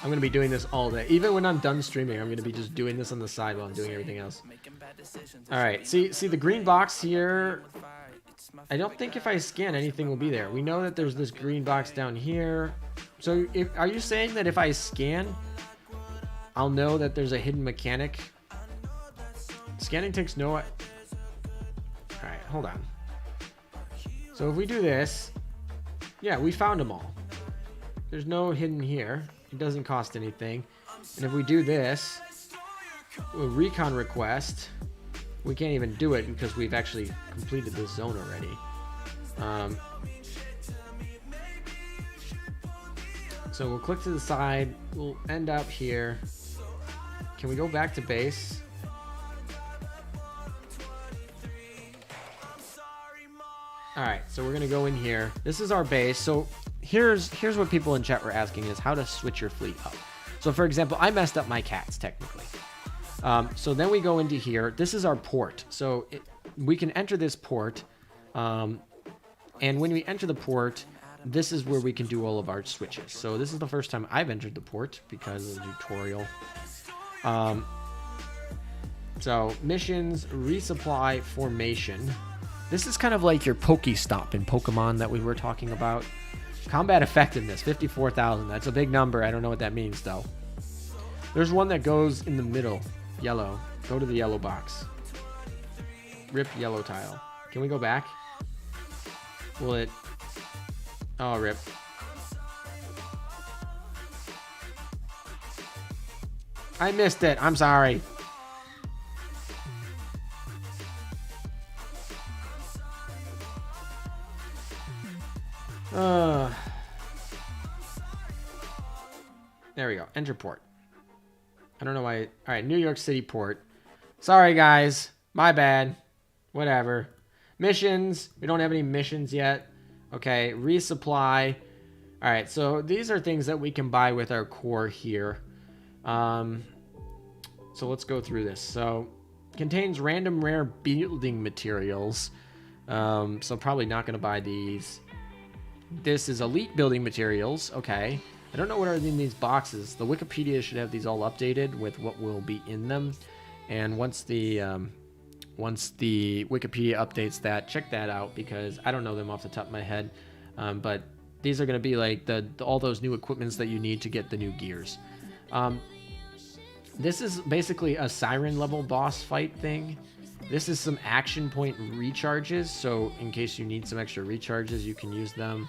I'm going to be doing this all day. Even when I'm done streaming, I'm going to be just doing this on the side while I'm doing everything else. All right. See the green box here. I don't think if I scan anything will be there. We know that there's this green box down here. So are you saying that if I scan, I'll know that there's a hidden mechanic? Scanning takes no... All right, hold on. So if we do this, yeah, we found them all. There's no hidden here. It doesn't cost anything. And if we do this, a recon request, we can't even do it because we've actually completed this zone already. So we'll click to the side. We'll end up here. Can we go back to base? All right, so we're gonna go in here. This is our base. So here's what people in chat were asking is how to switch your fleet up. So for example, I messed up my cats technically. So then we go into here. This is our port. So we can enter this port. And when we enter the port, this is where we can do all of our switches. So this is the first time I've entered the port because of the tutorial. So missions, resupply, formation. This is kind of like your Pokestop in Pokemon that we were talking about. Combat effectiveness, 54,000. That's a big number. I don't know what that means, though. There's one that goes in the middle. Yellow. Go to the yellow box. Rip yellow tile. Can we go back? Will it... Oh, rip. I missed it. I'm sorry. There we go. Enter port. I don't know why. All right, New York City port. Sorry, guys. My bad. Whatever. Missions. We don't have any missions yet. Okay, resupply. All right, so these are things that we can buy with our core here. So let's go through this. So contains random rare building materials. So probably not going to buy these. This is elite building materials. Okay. I don't know what are in these boxes. The Wikipedia should have these all updated with what will be in them. And once the Wikipedia updates that, check that out because I don't know them off the top of my head. But these are going to be like all those new equipments that you need to get the new gears. This is basically a Siren level boss fight thing. This is some action point recharges. So in case you need some extra recharges, you can use them.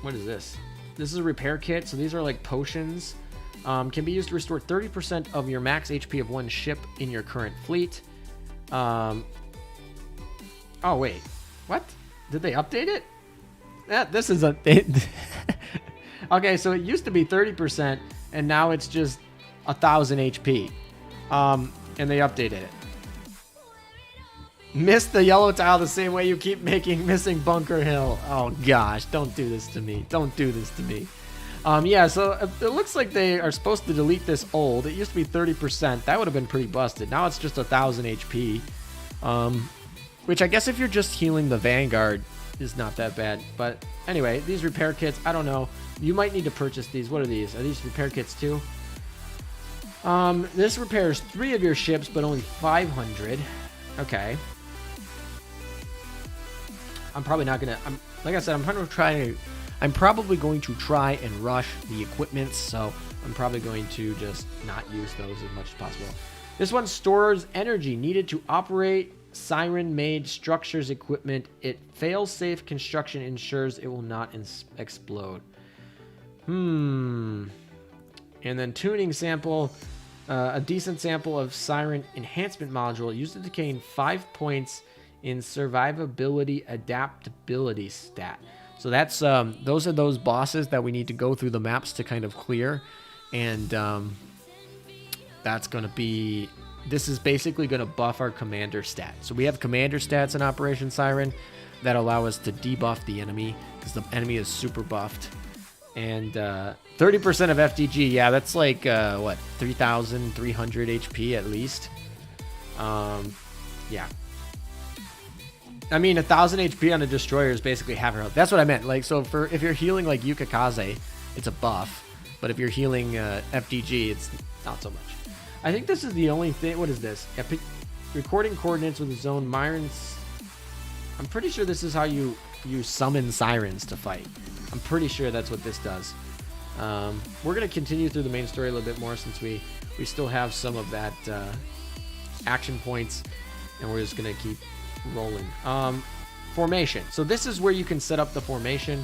What is this? This is a repair kit. So these are like potions. Can be used to restore 30% of your max HP of one ship in your current fleet. Oh, wait. What? Did they update it? This is a... Okay, so it used to be 30%, and now it's just 1,000 HP. And they updated it. Missed the yellow tile the same way you keep missing Bunker Hill. Oh, gosh. Don't do this to me. Don't do this to me. Yeah, so it looks like they are supposed to delete this old. It used to be 30%. That would have been pretty busted. Now it's just 1,000 HP. Which I guess if you're just healing the Vanguard is not that bad. But anyway, these repair kits, I don't know. You might need to purchase these. What are these? Are these repair kits too? This repairs 3 of your ships, but only 500. Okay. I'm probably not gonna. Like I said, I'm probably going to try and rush the equipment, so I'm probably going to just not use those as much as possible. This one stores energy needed to operate Siren-made structures equipment. It fail-safe construction ensures it will not explode. And then tuning sample. A decent sample of Siren enhancement module used to gain 5 points in survivability adaptability stat. So that's those are those bosses that we need to go through the maps to kind of clear, and that's gonna be. This is basically gonna buff our commander stat. So we have commander stats in Operation Siren that allow us to debuff the enemy because the enemy is super buffed. And 30% of FDG, yeah, that's like, what, 3,300 HP at least? Yeah. I mean, 1,000 HP on a destroyer is basically half her health. That's what I meant. Like, so if you're healing like Yukikaze, it's a buff. But if you're healing FDG, it's not so much. I think this is the only thing. What is this? Recording coordinates with the zone Myron's. I'm pretty sure this is how you summon sirens to fight. I'm pretty sure that's what this does. We're going to continue through the main story a little bit more since we still have some of that action points, and we're just going to keep rolling. Formation. So this is where you can set up the formation.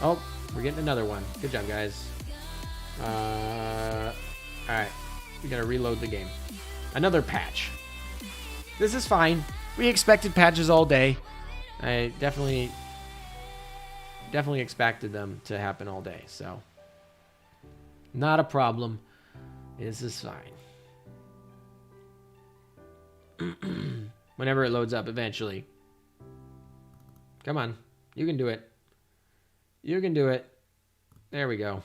Oh, we're getting another one. Good job, guys. All right. We got to reload the game. Another patch. This is fine. We expected patches all day. I definitely expected them to happen all day, so not a problem. This is fine. Whenever it loads up eventually. Come on. You can do it. You can do it. There we go.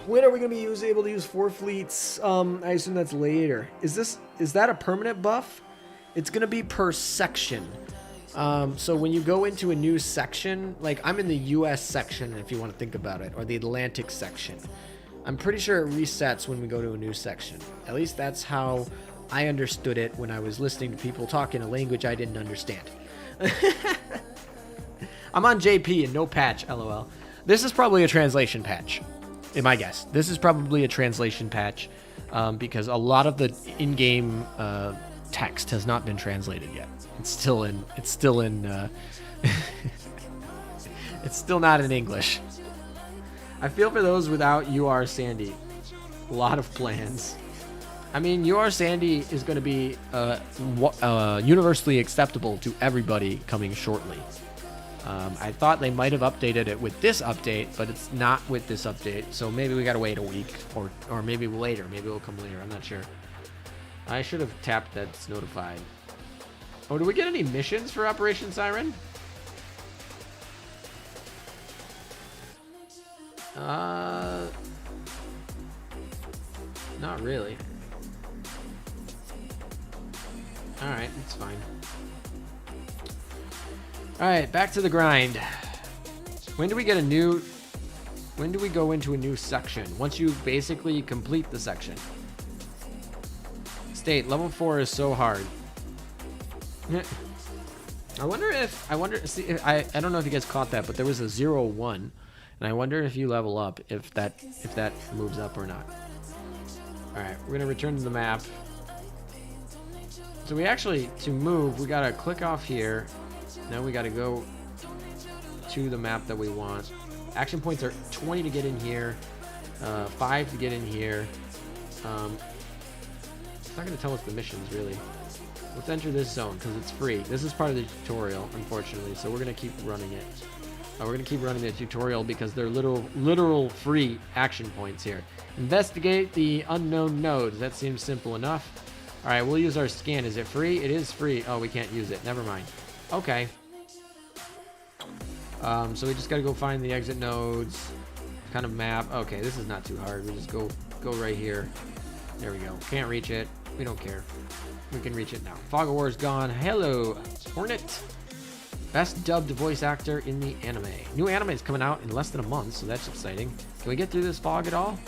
When are we going to be able to use 4 fleets? I assume that's later. Is that a permanent buff? It's going to be per section. So when you go into a new section, like I'm in the US section, if you want to think about it, or the Atlantic section. I'm pretty sure it resets when we go to a new section. At least that's how I understood it when I was listening to people talk in a language I didn't understand. I'm on JP and no patch, lol. This is probably a translation patch. In my guess, this is probably a translation patch because a lot of the in-game text has not been translated yet. It's still not in English. I feel for those without UR Sandy. A lot of plans. I mean, UR Sandy is going to be universally acceptable to everybody coming shortly. I thought they might have updated it with this update, but it's not with this update. So maybe we gotta wait a week, or maybe later. Maybe it'll come later. I'm not sure. I should have tapped that's notified. Oh, do we get any missions for Operation Siren? Not really. All right, it's fine. All right, back to the grind. When do we go into a new section? Once you basically complete the section. State, level 4 is so hard. I don't know if you guys caught that, but there was a 0-1, and I wonder if you level up, if that moves up or not. All right, we're gonna return to the map. So we actually, to move, we gotta click off here. Now we gotta go to the map that we want. Action points are 20 to get in here, 5 to get in here. It's not gonna tell us the missions really. Let's enter this zone because it's free. This is part of the tutorial, unfortunately, so we're gonna keep running it. We're gonna keep running the tutorial because they're literal free action points here. Investigate the unknown nodes. That seems simple enough. All right, we'll use our scan. Is it free? It is free. Oh, we can't use it. Never mind. Okay. So we just got to go find the exit nodes. Kind of map. Okay, this is not too hard. We just go right here. There we go. Can't reach it. We don't care. We can reach it now. Fog of War is gone. Hello, Hornet. Best dubbed voice actor in the anime. New anime is coming out in less than a month, so that's exciting. Can we get through this fog at all?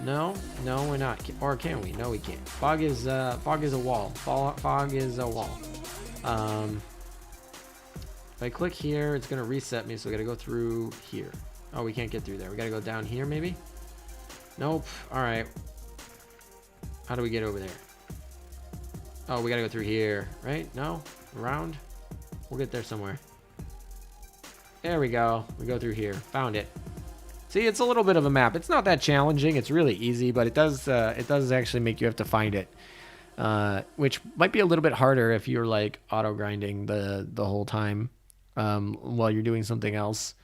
No, we're not. Or can we? No, we can't. Fog is a wall. Fog is a wall. If I click here, it's gonna reset me, so we gotta go through here. Oh, we can't get through there. We gotta go down here, maybe? Nope. All right. How do we get over there? Oh, we gotta go through here, right? No? Around? We'll get there somewhere. There we go. We go through here. Found it. See, it's a little bit of a map. It's not that challenging. It's really easy, but it does actually make you have to find it. Which might be a little bit harder if you're like auto grinding the whole time while you're doing something else.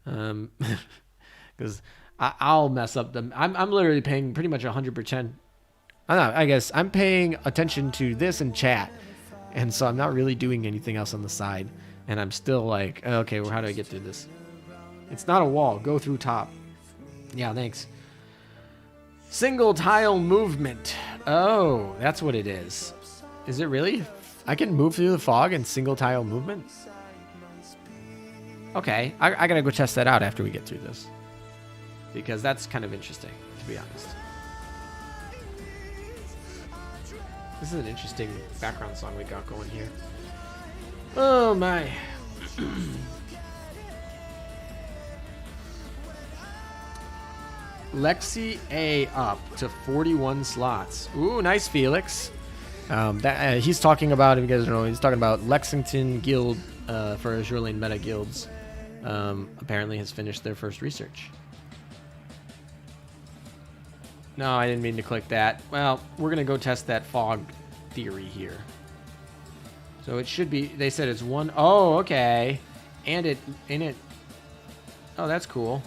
Because I'll mess up them. I'm literally paying pretty much 100%. I guess I'm paying attention to this and chat, and so I'm not really doing anything else on the side. And I'm still like, okay, well, how do I get through this? It's not a wall. Go through top. Yeah, thanks. Single tile movement. Oh, that's what it is. Is it really? I can move through the fog in single tile movement? Okay, I gotta go test that out after we get through this. Because that's kind of interesting, to be honest. This is an interesting background song we got going here. Oh my. Lexi A up to 41 slots. Ooh, nice, Felix. He's talking about, if you guys don't know, he's talking about Lexington Guild for Azur Lane Meta Guilds. Apparently has finished their first research. No, I didn't mean to click that. Well, we're going to go test that fog theory here. So it should be, they said it's one. Oh, okay. And it. Oh, that's cool.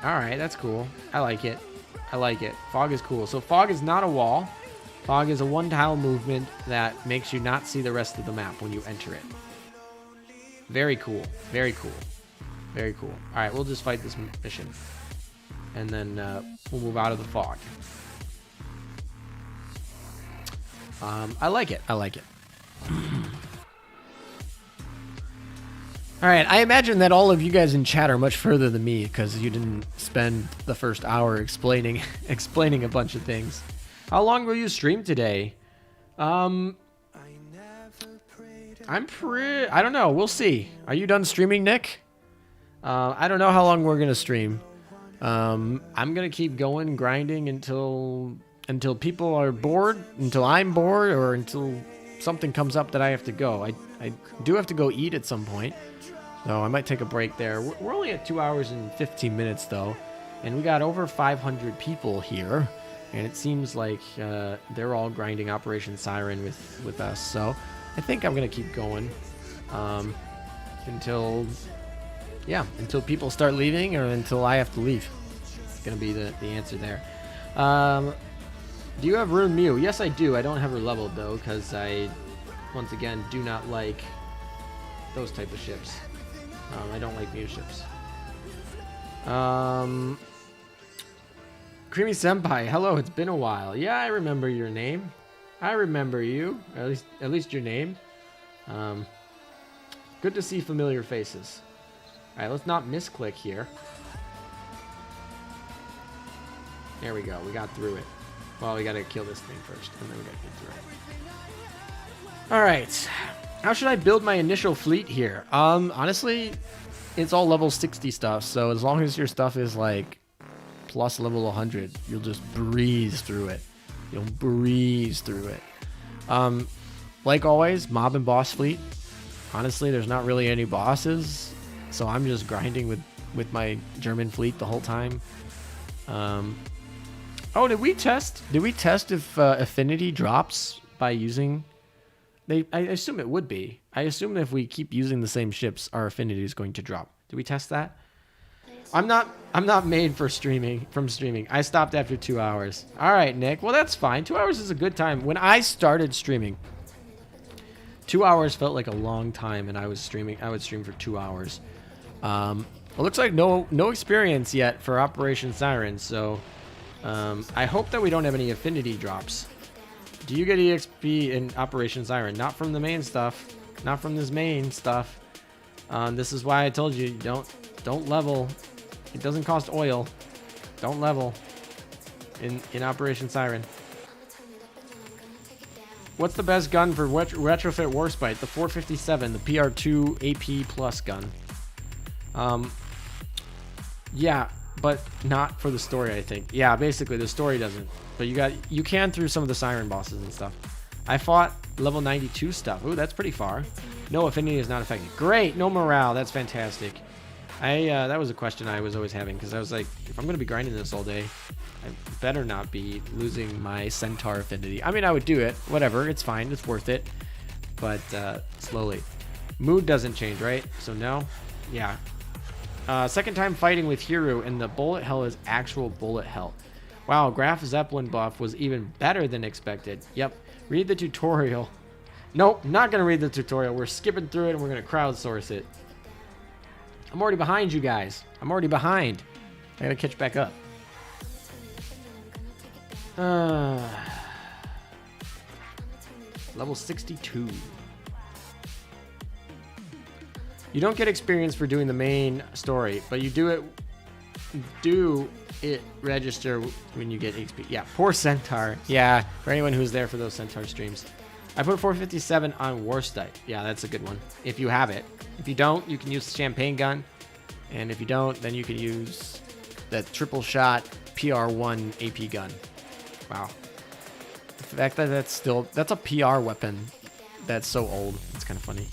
All right, that's cool. I like it. I like it. Fog is cool. So fog is not a wall. Fog is a one tile movement that makes you not see the rest of the map when you enter it. Very cool. Very cool. Very cool. All right, we'll just fight this mission. And then we'll move out of the fog. I like it. I like it. All right, I imagine that all of you guys in chat are much further than me because you didn't spend the first hour explaining a bunch of things. How long will you stream today? I don't know. We'll see. Are you done streaming, Nick? I don't know how long we're gonna stream. I'm gonna keep going grinding until people are bored, until I'm bored, or until something comes up that I have to go. I do have to go eat at some point, so I might take a break there. We're only at 2 hours and 15 minutes though, and we got over 500 people here, and it seems like they're all grinding Operation Siren with us. So I think I'm gonna keep going until people start leaving or until I have to leave. It's gonna be the answer there. Do you have Rune Mew? Yes, I do. I don't have her leveled though, because I, once again, do not like those type of ships. I don't like Mew ships. Creamy Senpai, hello. It's been a while. Yeah, I remember your name. I remember you. At least your name. Good to see familiar faces. All right, let's not misclick here. There we go. We got through it. Well, we got to kill this thing first, and then we got to get through it. All right. How should I build my initial fleet here? Honestly, it's all level 60 stuff, so as long as your stuff is like plus level 100, you'll just breeze through it. You'll breeze through it. Like always, mob and boss fleet. Honestly, there's not really any bosses, so I'm just grinding with my German fleet the whole time. Oh, did we test if affinity drops by using? I assume it would be. I assume if we keep using the same ships, our affinity is going to drop. Did we test that? I'm not made for streaming. I stopped after 2 hours. All right, Nick. Well, that's fine. 2 hours is a good time. When I started streaming, 2 hours felt like a long time, and I would stream for 2 hours. It looks like no experience yet for Operation Siren, so I hope that we don't have any affinity drops. Do you get EXP in Operation Siren? Not from the main stuff. Not from this main stuff. This is why I told you don't level. It doesn't cost oil. Don't level in Operation Siren. What's the best gun for retrofit Warspite? The 457, the PR2 AP plus gun. Yeah, but not for the story, I think. Yeah, basically the story doesn't. But you can through some of the Siren bosses and stuff. I fought level 92 stuff. Ooh, that's pretty far. No affinity is not affected. Great, no morale. That's fantastic. That was a question I was always having, because I was like, if I'm going to be grinding this all day, I better not be losing my Centaur affinity. I mean, I would do it. Whatever. It's fine. It's worth it. But slowly. Mood doesn't change, right? So no? Yeah. Second time fighting with Hiru, and the bullet hell is actual bullet hell. Wow, Graf Zeppelin buff was even better than expected. Yep. Read the tutorial. Nope, not going to read the tutorial. We're skipping through it, and we're going to crowdsource it. I'm already behind you guys. I'm already behind. I got to catch back up. Level 62. You don't get experience for doing the main story, but you do it register when you get XP. Yeah, poor Centaur. Yeah, for anyone who's there for those Centaur streams. I put 457 on Warspite. Yeah, that's a good one. If you have it. If you don't, you can use the Champagne gun. And if you don't, then you can use that triple shot PR1 AP gun. Wow. The fact that that's a PR weapon that's so old. It's kind of funny.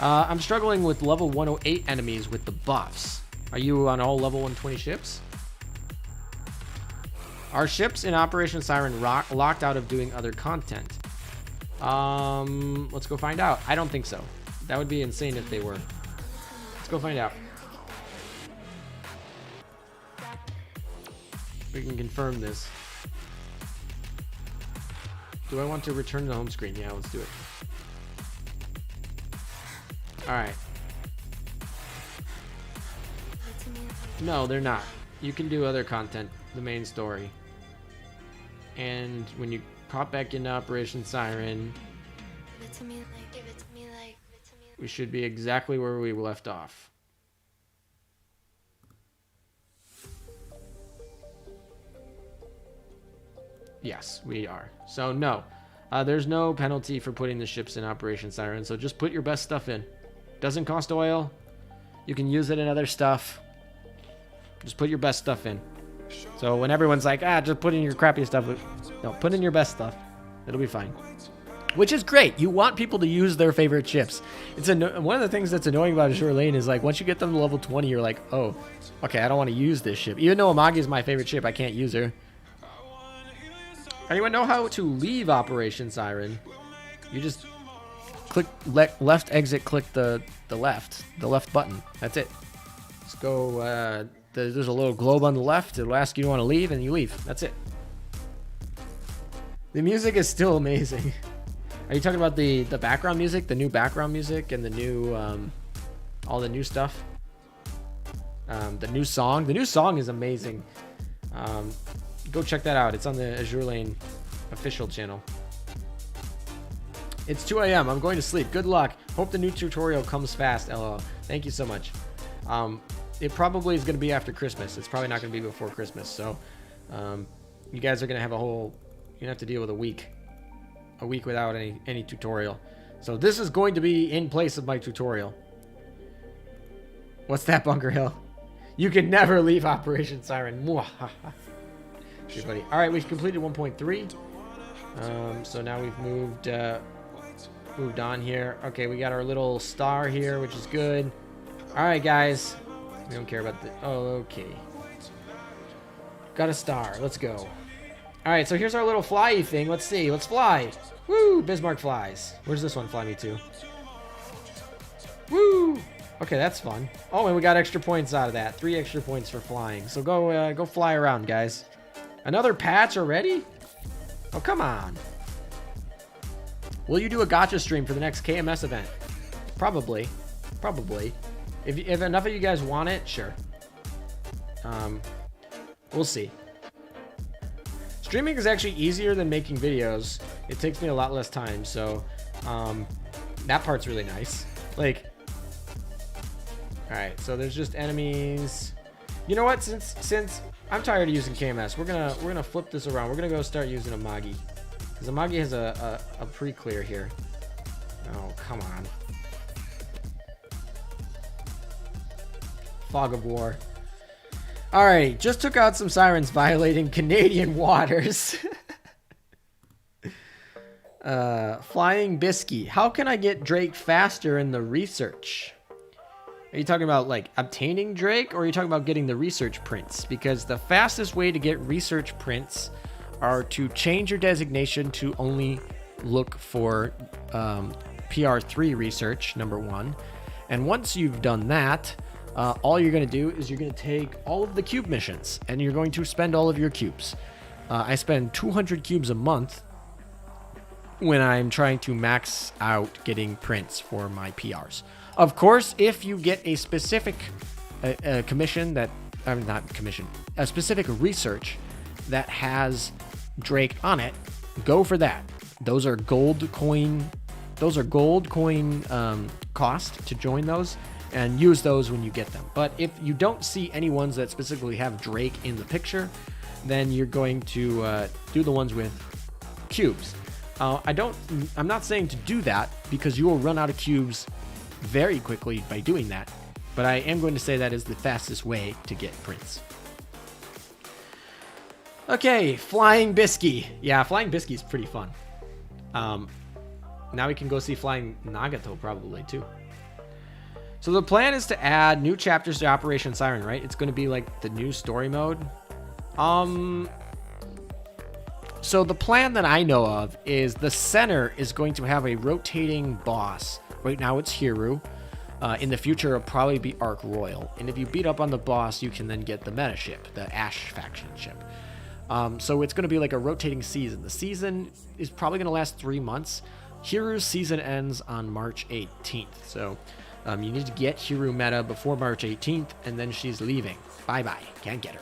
I'm struggling with level 108 enemies with the buffs. Are you on all level 120 ships? Are ships in Operation Siren locked out of doing other content? Let's go find out. I don't think so. That would be insane if they were. Let's go find out. We can confirm this. Do I want to return to the home screen? Yeah, let's do it. Alright. No, they're not. You can do other content, the main story. And when you pop back into Operation Siren, we should be exactly where we left off. Yes, we are. So no, there's no penalty for putting the ships in Operation Siren. So just put your best stuff in. Doesn't cost oil. You can use it in other stuff. Just put your best stuff in. So when everyone's like, just put in your crappy stuff. No, put in your best stuff. It'll be fine. Which is great. You want people to use their favorite ships. It's one of the things that's annoying about Azur Lane is like once you get them to level 20, you're like, oh, okay, I don't want to use this ship. Even though Amagi is my favorite ship, I can't use her. Anyone know how to leave Operation Siren? You just click left exit, click the left button. That's it. Let's go. There's a little globe on the left. It'll ask you to want to leave, and you leave. That's it. The music is still amazing. Are you talking about the background music, the new background music, and the new all the new stuff? The new song. The new song is amazing. Go check that out. It's on the Azur Lane official channel. It's 2 a.m. I'm going to sleep. Good luck. Hope the new tutorial comes fast. LOL. Thank you so much. It probably is going to be after Christmas. It's probably not going to be before Christmas. So you guys are going to have you're going to have to deal with a week without any tutorial. So this is going to be in place of my tutorial. What's that, Bunker Hill? You can never leave Operation Siren. Okay, buddy. All right, we've completed 1.3. So now we've moved on here. Okay, we got our little star here, which is good. All right, guys. We don't care about the... Oh, okay. Got a star. Let's go. All right, so here's our little fly thing. Let's see. Let's fly. Woo! Bismarck flies. Where's this one fly me to? Woo! Okay, that's fun. Oh, and we got extra points out of that. 3 extra points for flying. So go fly around, guys. Another patch already? Oh, come on. Will you do a gacha stream for the next KMS event? Probably. Probably. If enough of you guys want it, sure. We'll see. Streaming is actually easier than making videos. It takes me a lot less time, so that part's really nice. Like, all right, so there's just enemies. You know what? Since I'm tired of using KMS, we're gonna flip this around. We're gonna go start using Amagi, because Amagi has a pre-clear here. Oh, come on. Fog of War. All right, just took out some sirens violating Canadian waters. Flying Bisky. How can I get Drake faster in the research? Are you talking about like obtaining Drake, or are you talking about getting the research prints? Because the fastest way to get research prints are to change your designation to only look for PR3 research, number 1. And once you've done that, all you're going to do is you're going to take all of the cube missions, and you're going to spend all of your cubes. I spend 200 cubes a month when I'm trying to max out getting prints for my PRs. Of course, if you get a specific commission that, not commission, a specific research that has Drake on it, go for that. Those are gold coin cost to join those, and use those when you get them. But if you don't see any ones that specifically have Drake in the picture, then you're going to do the ones with cubes. I'm not saying to do that, because you will run out of cubes very quickly by doing that, but I am going to say that is the fastest way to get prints. Okay, Flying Bisky. Yeah, Flying Bisky is pretty fun. Now we can go see Flying Nagato probably too. So the plan is to add new chapters to Operation Siren, right? It's going to be like the new story mode. So the plan that I know of is the center is going to have a rotating boss. Right now it's Hiru. In the future, it'll probably be Arc Royal. And if you beat up on the boss, you can then get the meta ship, the Ash faction ship. So it's going to be like a rotating season. The season is probably going to last 3 months. Hiru's season ends on March 18th. So you need to get Hiru meta before March 18th, and then she's leaving. Bye-bye. Can't get her.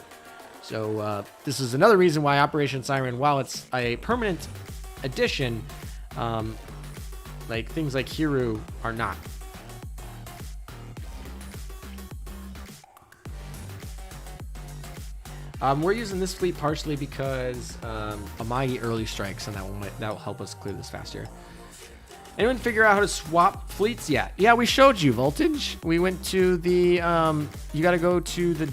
So this is another reason why Operation Siren, while it's a permanent addition, like things like Hiru are not. We're using this fleet partially because Amagi early strikes, and that'll help us clear this faster. Anyone figure out how to swap fleets yet? Yeah, we showed you, Voltage. We went to the you got to go to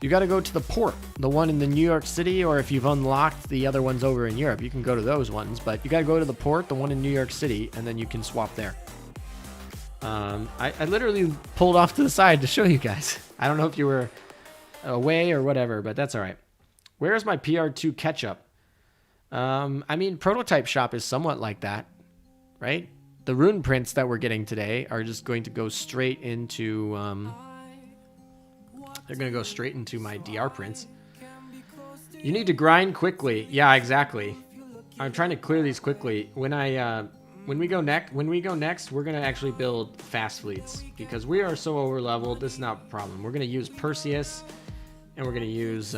you got to go to the port, the one in the New York City, or if you've unlocked the other ones over in Europe, you can go to those ones, but you got to go to the port, the one in New York City, and then you can swap there. I literally pulled off to the side to show you guys. I don't know if you were away or whatever, but that's all right. Where's my PR2 catch-up? I mean, Prototype Shop is somewhat like that, right? The rune prints that we're getting today are just going to go straight into... they're going to go straight into my DR prints. You need to grind quickly. Yeah, exactly. I'm trying to clear these quickly. When we go next, we're going to actually build fast fleets, because we are so over leveled. This is not a problem. We're going to use Perseus, and we're going to use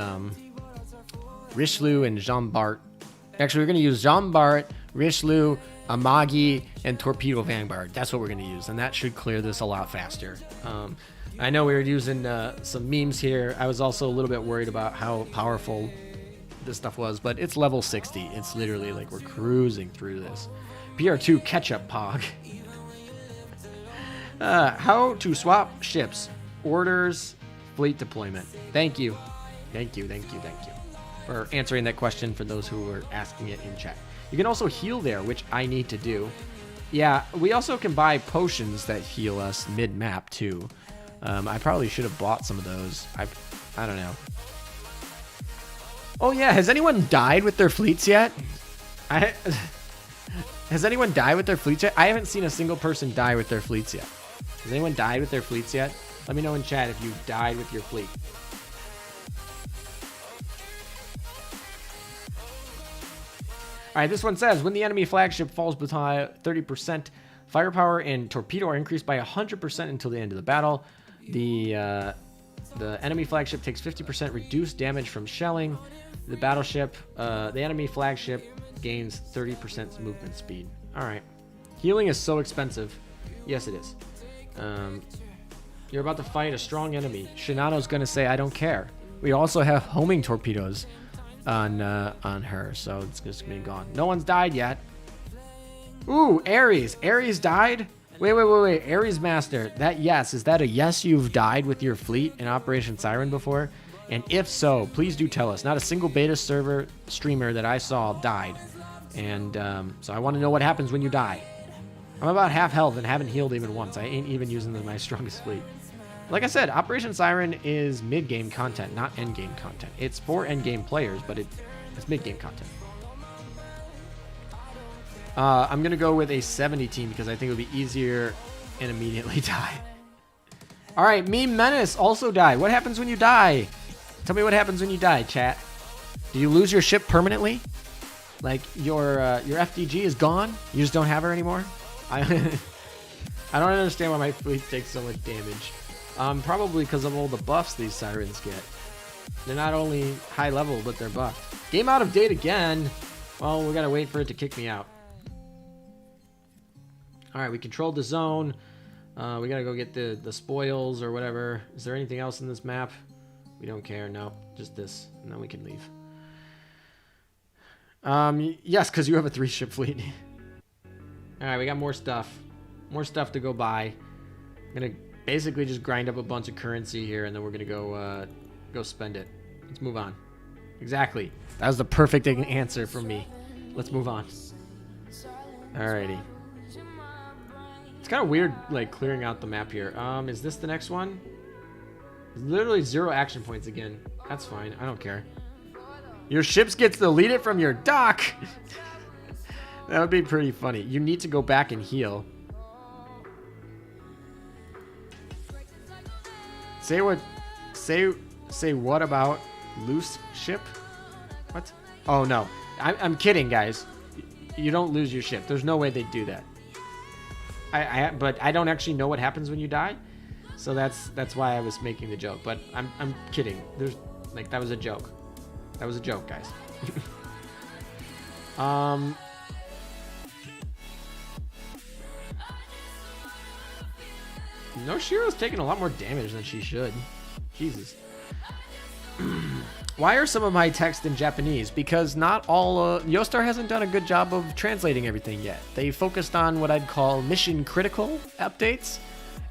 Richelieu and Jean Bart. Actually, we're going to use Jean Bart, Richelieu, Amagi, and Torpedo Vanguard. That's what we're going to use, and that should clear this a lot faster. I know we were using some memes here. I was also a little bit worried about how powerful this stuff was, but it's level 60. It's literally like we're cruising through this. PR2 catch-up pog. How to swap ships. Orders, fleet deployment. Thank you for answering that question for those who were asking it in chat. You can also heal there, which I need to do. Yeah, we also can buy potions that heal us mid-map too. I probably should have bought some of those. I don't know. Oh yeah, has anyone died with their fleets yet? Has anyone died with their fleets yet? I haven't seen a single person die with their fleets yet. Has anyone died with their fleets yet? Let me know in chat if you've died with your fleet. All right, this one says, when the enemy flagship falls behind 30%, firepower and torpedo are increased by 100% until the end of the battle. The enemy flagship takes 50% reduced damage from shelling. The battleship, the enemy flagship gains 30% movement speed. All right. Healing is so expensive. Yes, it is. You're about to fight a strong enemy. Shinano's going to say, I don't care. We also have homing torpedoes on her, so it's just going to be gone. No one's died yet. Ooh, Ares. Ares died? Wait. Ares Master. Is that a yes, you've died with your fleet in Operation Siren before? And if so, please do tell us. Not a single beta server streamer that I saw died. And so I want to know what happens when you die. I'm about half health and haven't healed even once. I ain't even using my strongest fleet. Like I said, Operation Siren is mid-game content, not end-game content. It's for end-game players, but it's mid-game content. I'm going to go with a 70 team because I think it would be easier and immediately die. All right, Meme Menace also died. What happens when you die? Tell me what happens when you die, chat. Do you lose your ship permanently? Like your FDG is gone? You just don't have her anymore? I don't understand why my fleet takes so much damage. Probably because of all the buffs these sirens get. They're not only high level, but they're buffed. Game out of date again. Well, we gotta wait for it to kick me out. All right, we controlled the zone. We gotta go get the spoils or whatever. Is there anything else in this map? We don't care. No, just this, and then we can leave. Yes, because you have a 3-ship fleet. All right, we got more stuff. More stuff to go buy. I'm gonna basically just grind up a bunch of currency here, and then we're gonna go spend it. Let's move on. Exactly. That was the perfect answer from me. Let's move on. Alrighty. It's kind of weird, like, clearing out the map here. Is this the next one? Literally 0 action points again. That's fine. I don't care. Your ships gets deleted from your dock. That would be pretty funny. You need to go back and heal. Say what about loose ship? What? Oh no. I'm kidding, guys. You don't lose your ship. There's no way they'd do that. But I don't actually know what happens when you die. So that's why I was making the joke. But I'm kidding. There's like that was a joke. That was a joke, guys. No, Shiro's taking a lot more damage than she should. Jesus. Why are some of my text in Japanese? Because not all... Yostar hasn't done a good job of translating everything yet. They focused on what I'd call mission critical updates,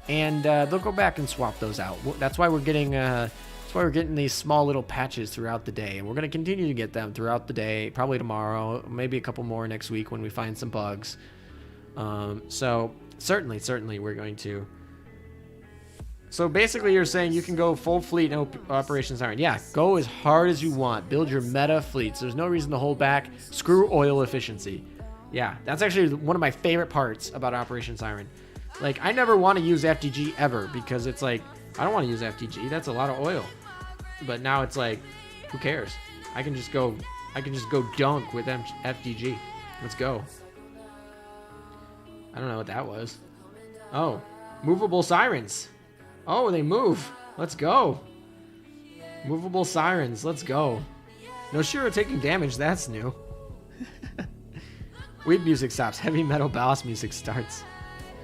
and they'll go back and swap those out. That's why we're getting... that's why we're getting these small little patches throughout the day, and we're going to continue to get them throughout the day, probably tomorrow, maybe a couple more next week when we find some bugs. So certainly we're going to... So basically you're saying you can go full fleet in Operation Siren. Yeah, go as hard as you want. Build your meta fleets. There's no reason to hold back. Screw oil efficiency. Yeah, that's actually one of my favorite parts about Operation Siren. Like, I never want to use FDG ever because it's like, I don't want to use FDG. That's a lot of oil. But now it's like, who cares? I can just go dunk with FDG. Let's go. I don't know what that was. Oh, movable sirens. Oh, they move. Let's go. Movable sirens. Let's go. No Shiro taking damage. That's new. Weed music stops. Heavy metal boss music starts.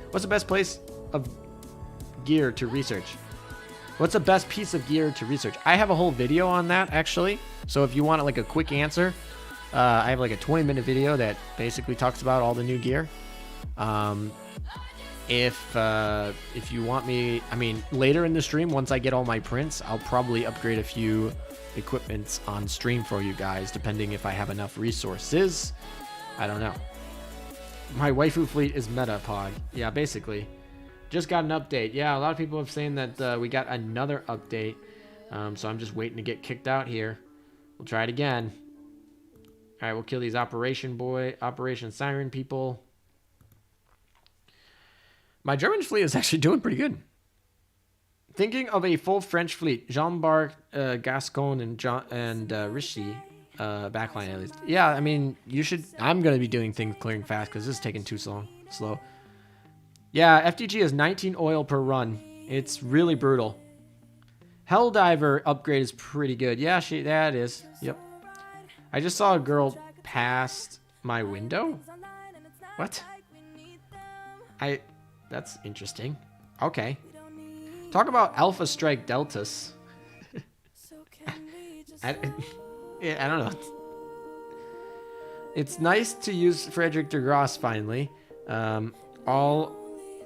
What's the best place of gear to research? What's the best piece of gear to research? I have a whole video on that, actually. So if you want like a quick answer, I have like a 20-minute video that basically talks about all the new gear. If you want me, I mean, later in the stream, once I get all my prints, I'll probably upgrade a few equipments on stream for you guys, depending if I have enough resources. I don't know. My waifu fleet is meta, Pog. Yeah, basically. Just got an update. Yeah, a lot of people have saying that we got another update. So I'm just waiting to get kicked out here. We'll try it again. All right, we'll kill these Operation Siren people. My German fleet is actually doing pretty good. Thinking of a full French fleet. Jean-Barc, Gascon, and Rishi. Backline at least. Yeah, I mean, you should. I'm going to be doing things clearing fast because this is taking too slow. Yeah, FTG is 19 oil per run. It's really brutal. Helldiver upgrade is pretty good. Yeah, that is. Yep. I just saw a girl past my window. What? That's interesting. Okay. Talk about Alpha Strike Deltas. I don't know. It's nice to use Frederick de Grosse finally. All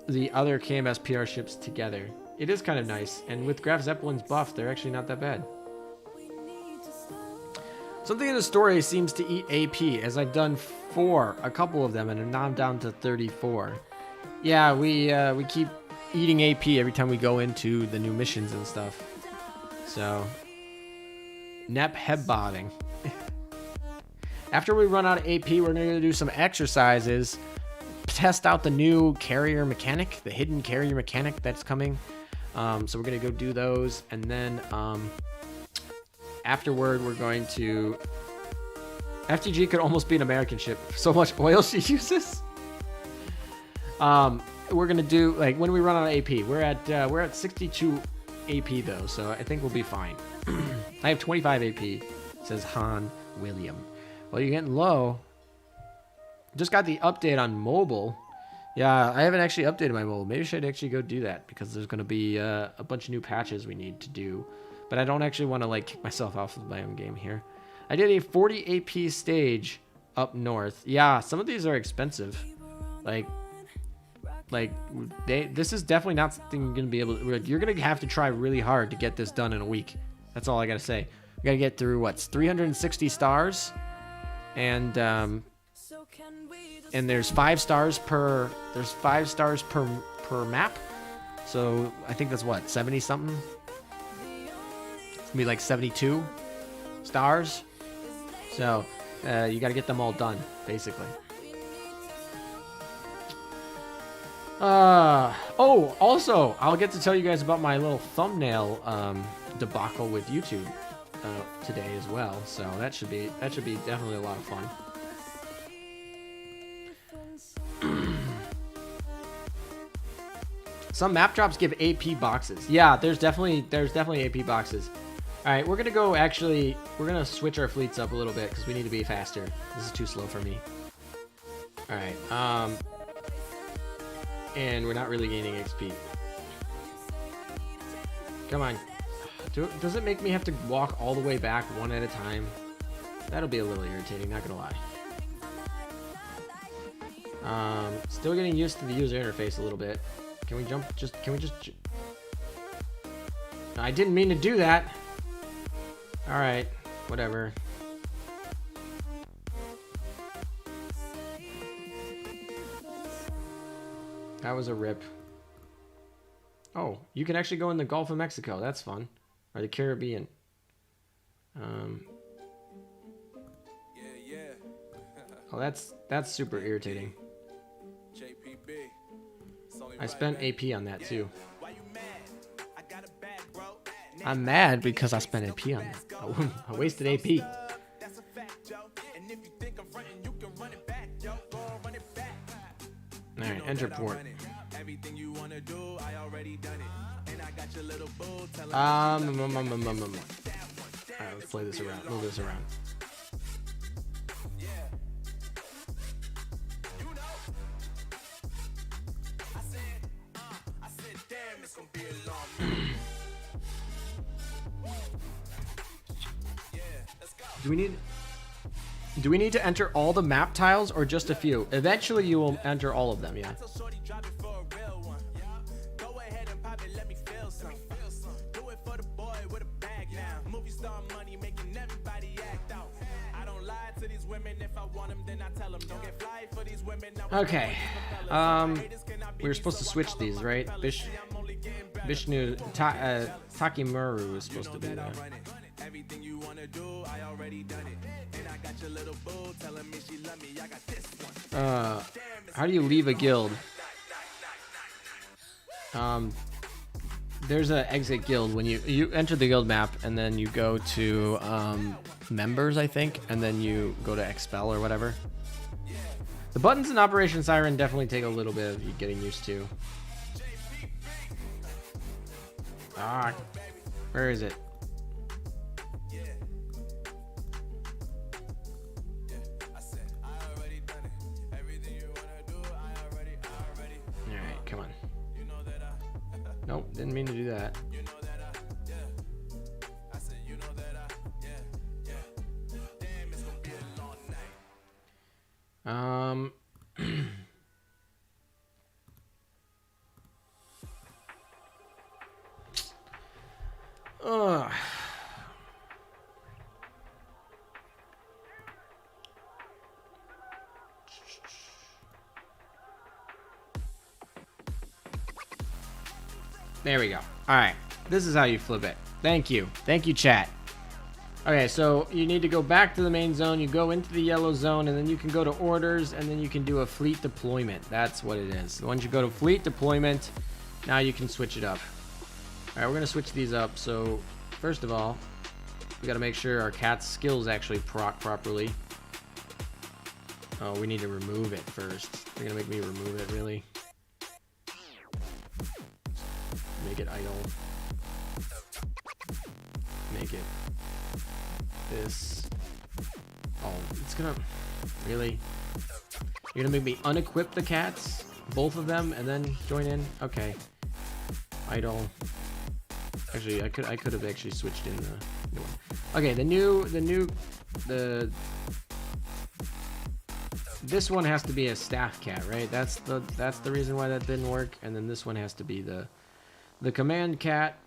the other KMS PR ships together. It is kind of nice. And with Graf Zeppelin's buff, they're actually not that bad. Something in the story seems to eat AP, as I've done a couple of them, and now I'm down to 34. Yeah, we keep eating AP every time we go into the new missions and stuff. So, Nep headbotting. After we run out of AP, we're going to do some exercises. Test out the new carrier mechanic, the hidden carrier mechanic that's coming. So we're going to go do those. And then afterward, we're going to... FTG could almost be an American ship. So much oil she uses. We're going to do, like, when we run out of AP, we're at 62 AP though. So I think we'll be fine. I have 25 AP, says Han William. Well, you're getting low. Just got the update on mobile. Yeah, I haven't actually updated my mobile. Maybe I should actually go do that because there's going to be a bunch of new patches we need to do. But I don't actually want to like kick myself off of my own game here. I did a 40 AP stage up north. Yeah, some of these are expensive. This is definitely not something you're going to be able to... You're going to have to try really hard to get this done in a week. That's all I got to say. We got to get through, 360 stars? And there's 5 stars per map. So I think that's 70 something. It's gonna be like 72 stars. So you got to get them all done basically. Also I'll get to tell you guys about my little thumbnail debacle with YouTube today as well. So that should be definitely a lot of fun. Some map drops give AP boxes. Yeah, there's definitely AP boxes. All right, we're gonna switch our fleets up a little bit because we need to be faster. This is too slow for me. All right, and we're not really gaining XP. Come on. Does it make me have to walk all the way back one at a time? That'll be a little irritating, not gonna lie. Still getting used to the user interface a little bit. Can we jump? I didn't mean to do that. All right, whatever. That was a rip. Oh, you can actually go in the Gulf of Mexico. That's fun. Or the Caribbean. Oh, that's super irritating. I spent AP on that too. I'm mad because I spent AP on that. I wasted AP. Alright, enter port. Alright, let's play this around. Move this around. Do we need to enter all the map tiles or just a few? Eventually you will enter all of them, yeah. Okay. We were supposed to switch these, right? Vishnu Takimuru was supposed to be there. How do you leave a guild? There's an exit guild when you enter the guild map, and then you go to members, I think, and then you go to expel or whatever. The buttons in Operation Siren definitely take a little bit of you getting used to. Ah, where is it? Alright, come on. Nope, didn't mean to do that. There we go. All right, this is how you flip it. Thank you, chat. Okay, so you need to go back to the main zone. You go into the yellow zone, and then you can go to orders, and then you can do a fleet deployment. That's what it is. Once you go to fleet deployment, now you can switch it up. All right, we're gonna switch these up. So first of all, we gotta make sure our cat's skills actually proc properly. Oh, we need to remove it first. They're gonna make me remove it, really? Make it idle. Make it this. Oh, it's gonna... Really? You're gonna make me unequip the cats? Both of them, and then join in? Okay. Idle. Actually, I could have actually switched in the new one. Okay, this one has to be a staff cat, right? That's the reason why that didn't work. And then this one has to be the command cat.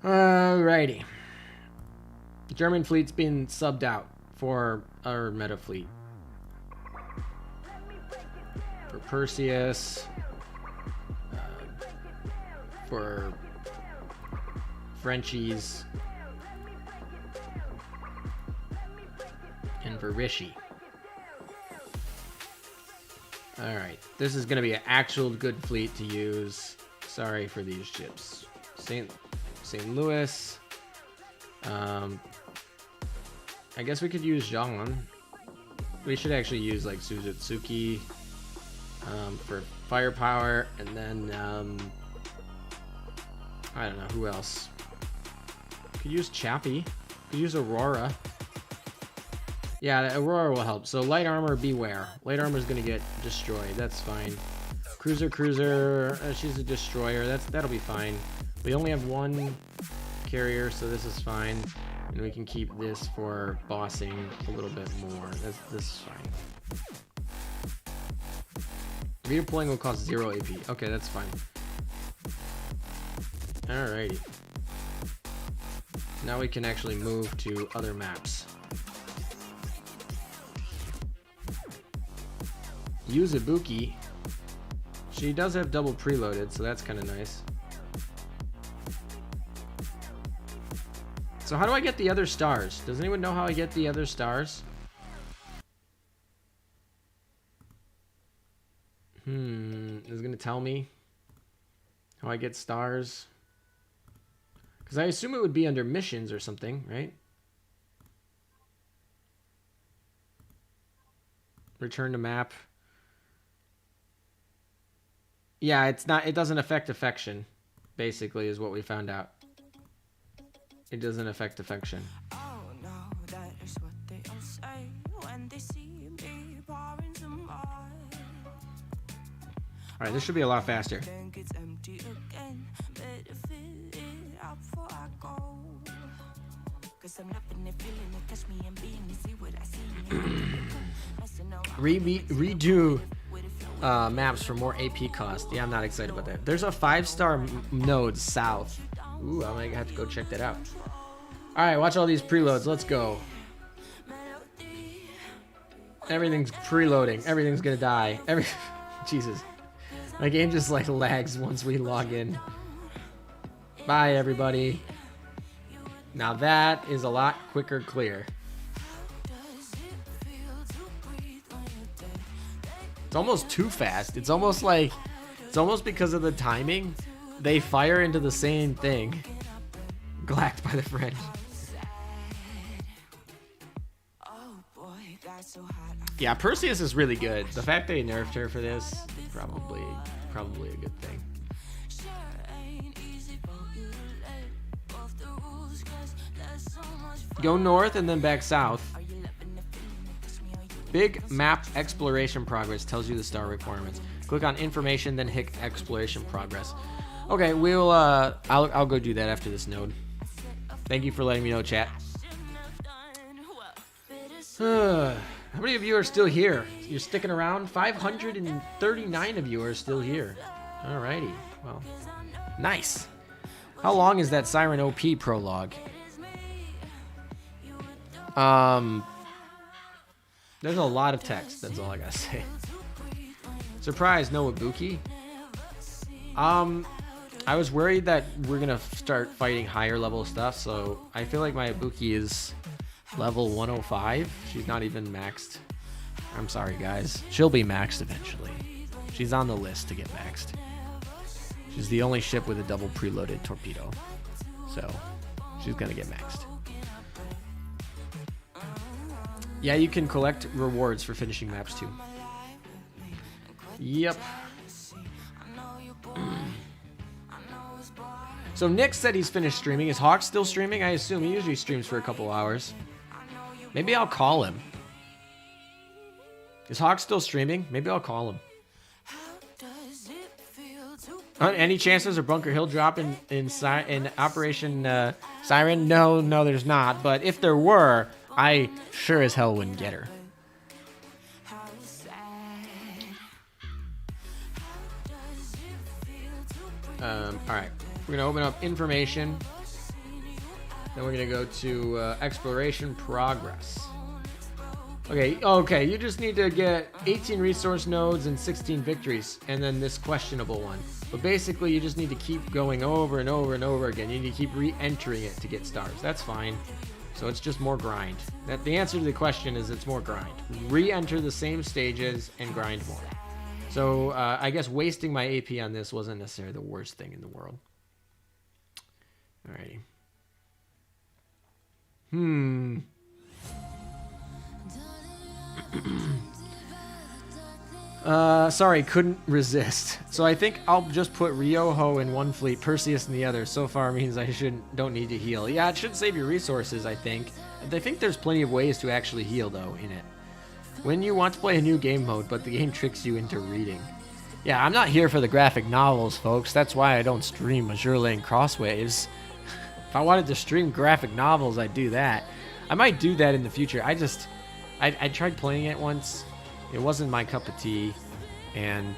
Alrighty. German fleet's being subbed out for our meta fleet. For Perseus. For Frenchies. And for Rishi. Alright, this is going to be an actual good fleet to use. Sorry for these ships. St. Louis. I guess we could use Zhanglan. We should actually use like Suzutsuki for firepower, and then I don't know who else. Could use Chappie. Could use Aurora. Yeah, Aurora will help. So light armor, beware. Light armor is gonna get destroyed. That's fine. Cruiser. She's a destroyer. That'll be fine. We only have one carrier, so this is fine. And we can keep this for bossing a little bit more. This is fine. Redeploying will cost 0 AP. Okay, that's fine. Alrighty. Now we can actually move to other maps. Yuzubuki. She does have double preloaded, so that's kind of nice. So how do I get the other stars? Does anyone know how I get the other stars? Is it gonna tell me how I get stars? Because I assume it would be under missions or something, right? Return to map. Yeah, it's not. It doesn't affect affection. Basically, is what we found out. It doesn't affect affection. Oh, no, that is what they all say when they see me pouring some more. All right, this should be a lot faster. Redo maps for more AP cost. Yeah, I'm not excited about that. There's a 5-star node south. Ooh, I might have to go check that out. All right, watch all these preloads. Let's go. Everything's preloading. Everything's gonna die. Jesus, my game just like lags once we log in. Bye, everybody. Now that is a lot quicker clear. It's almost too fast. It's almost because of the timing. They fire into the same thing. Glacked by the French. Yeah, Perseus is really good. The fact they nerfed her for this, probably a good thing. Go north and then back south. Big map exploration progress tells you the star requirements. Click on information, then hit exploration progress. Okay, we'll I'll go do that after this node. Thank you for letting me know, chat. How many of you are still here? You're sticking around? 539 of you are still here. Alrighty. Well, nice. How long is that Siren OP prologue? There's a lot of text. That's all I gotta say. Surprise, no Ibuki. I was worried that we're gonna start fighting higher level stuff, so I feel like my Ibuki is level 105. She's not even maxed. I'm sorry, guys. She'll be maxed eventually. She's on the list to get maxed. She's the only ship with a double preloaded torpedo, so she's gonna get maxed. Yeah, you can collect rewards for finishing maps too. Yep. So Nick said he's finished streaming. Is Hawk still streaming? I assume he usually streams for a couple hours. Maybe I'll call him. Is Hawk still streaming? Maybe I'll call him. Any chances of Bunker Hill drop in Operation Siren? No, there's not. But if there were, I sure as hell wouldn't get her. Alright, we're going to open up information. Then we're going to go to exploration progress. Okay, you just need to get 18 resource nodes and 16 victories, and then this questionable one. But basically, you just need to keep going over and over and over again. You need to keep re-entering it to get stars. That's fine. So it's just more grind. The answer to the question is it's more grind. Re-enter the same stages and grind more. So I guess wasting my AP on this wasn't necessarily the worst thing in the world. Alrighty. Sorry, couldn't resist. So I think I'll just put Ryoho in one fleet, Perseus in the other. So far means I don't need to heal. Yeah, it should save your resources, I think. I think there's plenty of ways to actually heal, though, in it. When you want to play a new game mode, but the game tricks you into reading. Yeah, I'm not here for the graphic novels, folks. That's why I don't stream Azur Lane Crosswaves. If I wanted to stream graphic novels, I'd do that. I might do that in the future. I tried playing it once. It wasn't my cup of tea, and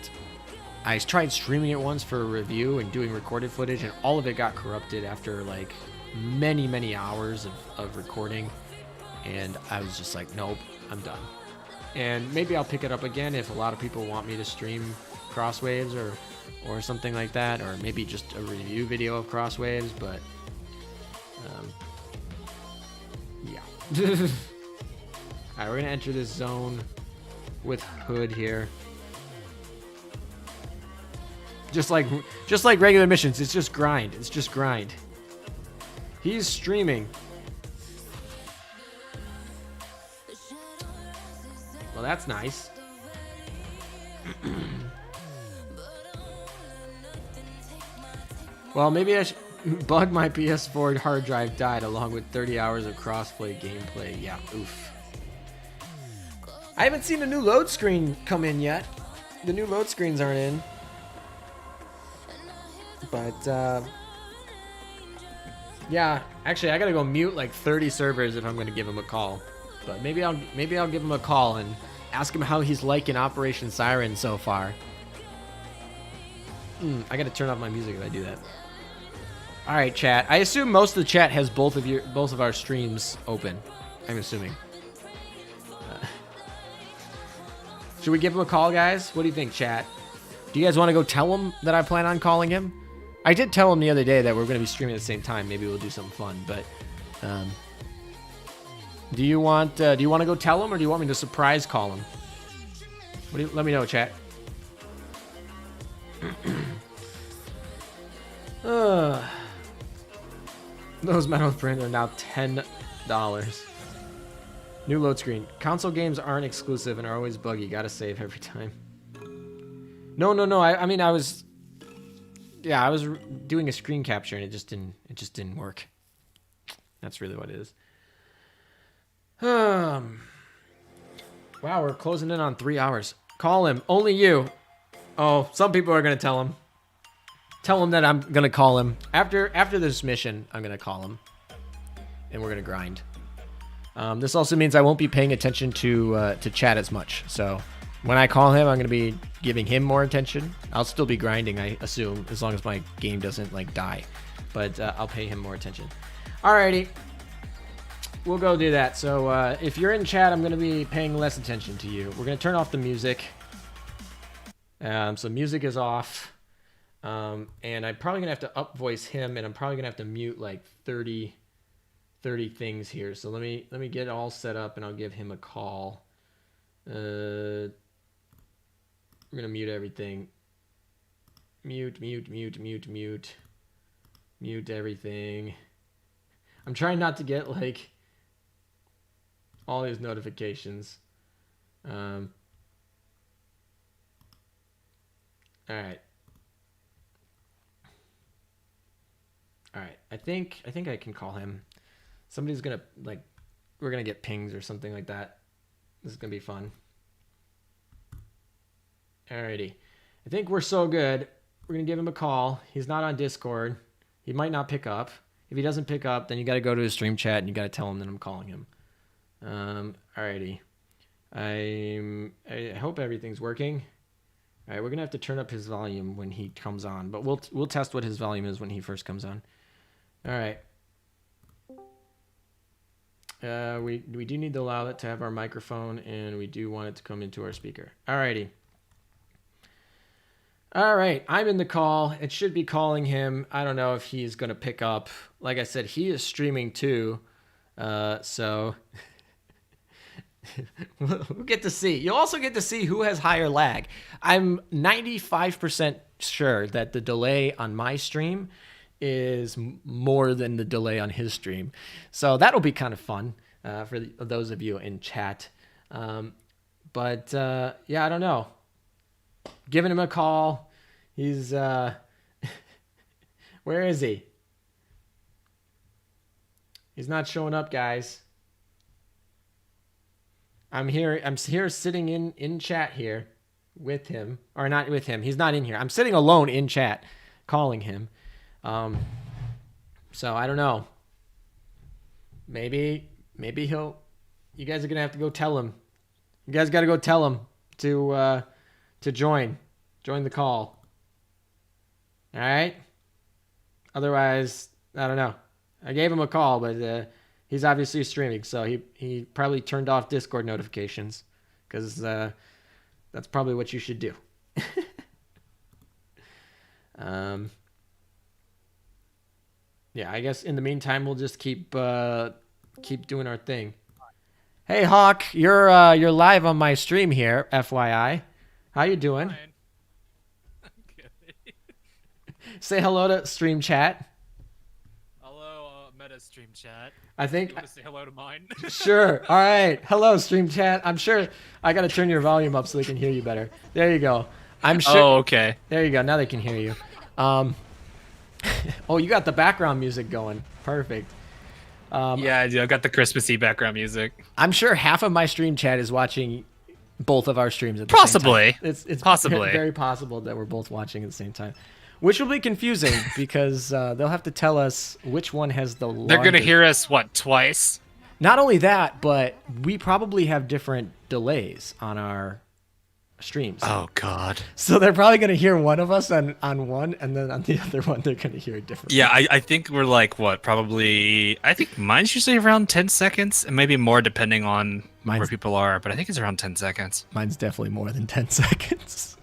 I tried streaming it once for a review and doing recorded footage, and all of it got corrupted after like many hours of recording, and I was just like, nope, I'm done. And maybe I'll pick it up again if a lot of people want me to stream Crosswaves or something like that, or maybe just a review video of Crosswaves, but yeah. Alright, we're gonna enter this zone with Hood here. Just like regular missions, it's just grind. It's just grind. He's streaming. Well, that's nice. Well, maybe I should bug my PS4 hard drive died along with 30 hours of crossplay gameplay. Yeah, oof. I haven't seen a new load screen come in yet. The new load screens aren't in. But, yeah, actually, I gotta go mute like 30 servers if I'm gonna give him a call. But maybe I'll give him a call and ask him how he's liking Operation Siren so far. I gotta turn off my music if I do that. All right, chat. I assume most of the chat has both of our streams open. I'm assuming. Should we give him a call, guys? What do you think, chat? Do you guys want to go tell him that I plan on calling him? I did tell him the other day that we're going to be streaming at the same time. Maybe we'll do something fun. But do you want to go tell him, or do you want me to surprise call him? Let me know, chat. Those metal prints are now $10. New load screen. Console games aren't exclusive and are always buggy. Gotta save every time. No. I mean, I was doing a screen capture and it just didn't work. That's really what it is. Wow, we're closing in on 3 hours. Call him. Only you. Oh, some people are gonna tell him. Tell him that I'm gonna call him after this mission. I'm gonna call him, and we're gonna grind. This also means I won't be paying attention to chat as much. So when I call him, I'm gonna be giving him more attention. I'll still be grinding, I assume, as long as my game doesn't like die. But I'll pay him more attention. Alrighty, we'll go do that. So if you're in chat, I'm gonna be paying less attention to you. We're gonna turn off the music. So music is off. And I'm probably gonna have to up voice him, and I'm probably gonna have to mute like 30 things here. So let me get it all set up, and I'll give him a call. We're gonna mute everything. Mute everything. I'm trying not to get like all these notifications. All right. I think I can call him. Somebody's gonna we're gonna get pings or something like that. This is gonna be fun. Alrighty. I think we're so good. We're gonna give him a call. He's not on Discord. He might not pick up. If he doesn't pick up, then you gotta go to his stream chat and you gotta tell him that I'm calling him. Alrighty. I hope everything's working. All right, we're gonna have to turn up his volume when he comes on, but we'll test what his volume is when he first comes on. All right. We do need to allow it to have our microphone, and we do want it to come into our speaker. Alrighty. All right, I'm in the call. It should be calling him. I don't know if he's gonna pick up. Like I said, he is streaming too, so we'll get to see. You'll also get to see who has higher lag. I'm 95% sure that the delay on my stream is more than the delay on his stream. So that'll be kind of fun for those of you in chat. But yeah, I don't know. Giving him a call. He's where is he? He's not showing up, guys. I'm here sitting in chat here with him, or not with him. He's not in here. I'm sitting alone in chat calling him. So I don't know. Maybe he'll, you guys are going to have to go tell him. You guys got to go tell him to join the call. All right. Otherwise, I don't know. I gave him a call, but, he's obviously streaming, so he probably turned off Discord notifications, because that's probably what you should do. Yeah, I guess in the meantime we'll just keep doing our thing. Hey Hawk, you're live on my stream here, FYI. How you doing? Fine. I'm good. Say hello to stream chat. Meta stream chat. I think. You want to say hello to mine? Sure. All right. Hello, stream chat. I'm sure I got to turn your volume up so they can hear you better. There you go. I'm sure. Oh, okay. There you go. Now they can hear you. Oh, you got the background music going. Perfect. Yeah, I do. I got the Christmassy background music. I'm sure half of my stream chat is watching both of our streams at the Possibly. same time. It's Possibly. very possible that we're both watching at the same time. Which will be confusing because they'll have to tell us which one has the longest. They're going to hear us, what, twice? Not only that, but we probably have different delays on our streams. Oh, God. So they're probably going to hear one of us on one, and then on the other one, they're going to hear a different Yeah, I think we're like, what, probably... I think mine's usually around 10 seconds, and maybe more depending on where people are, but I think it's around 10 seconds. Mine's definitely more than 10 seconds.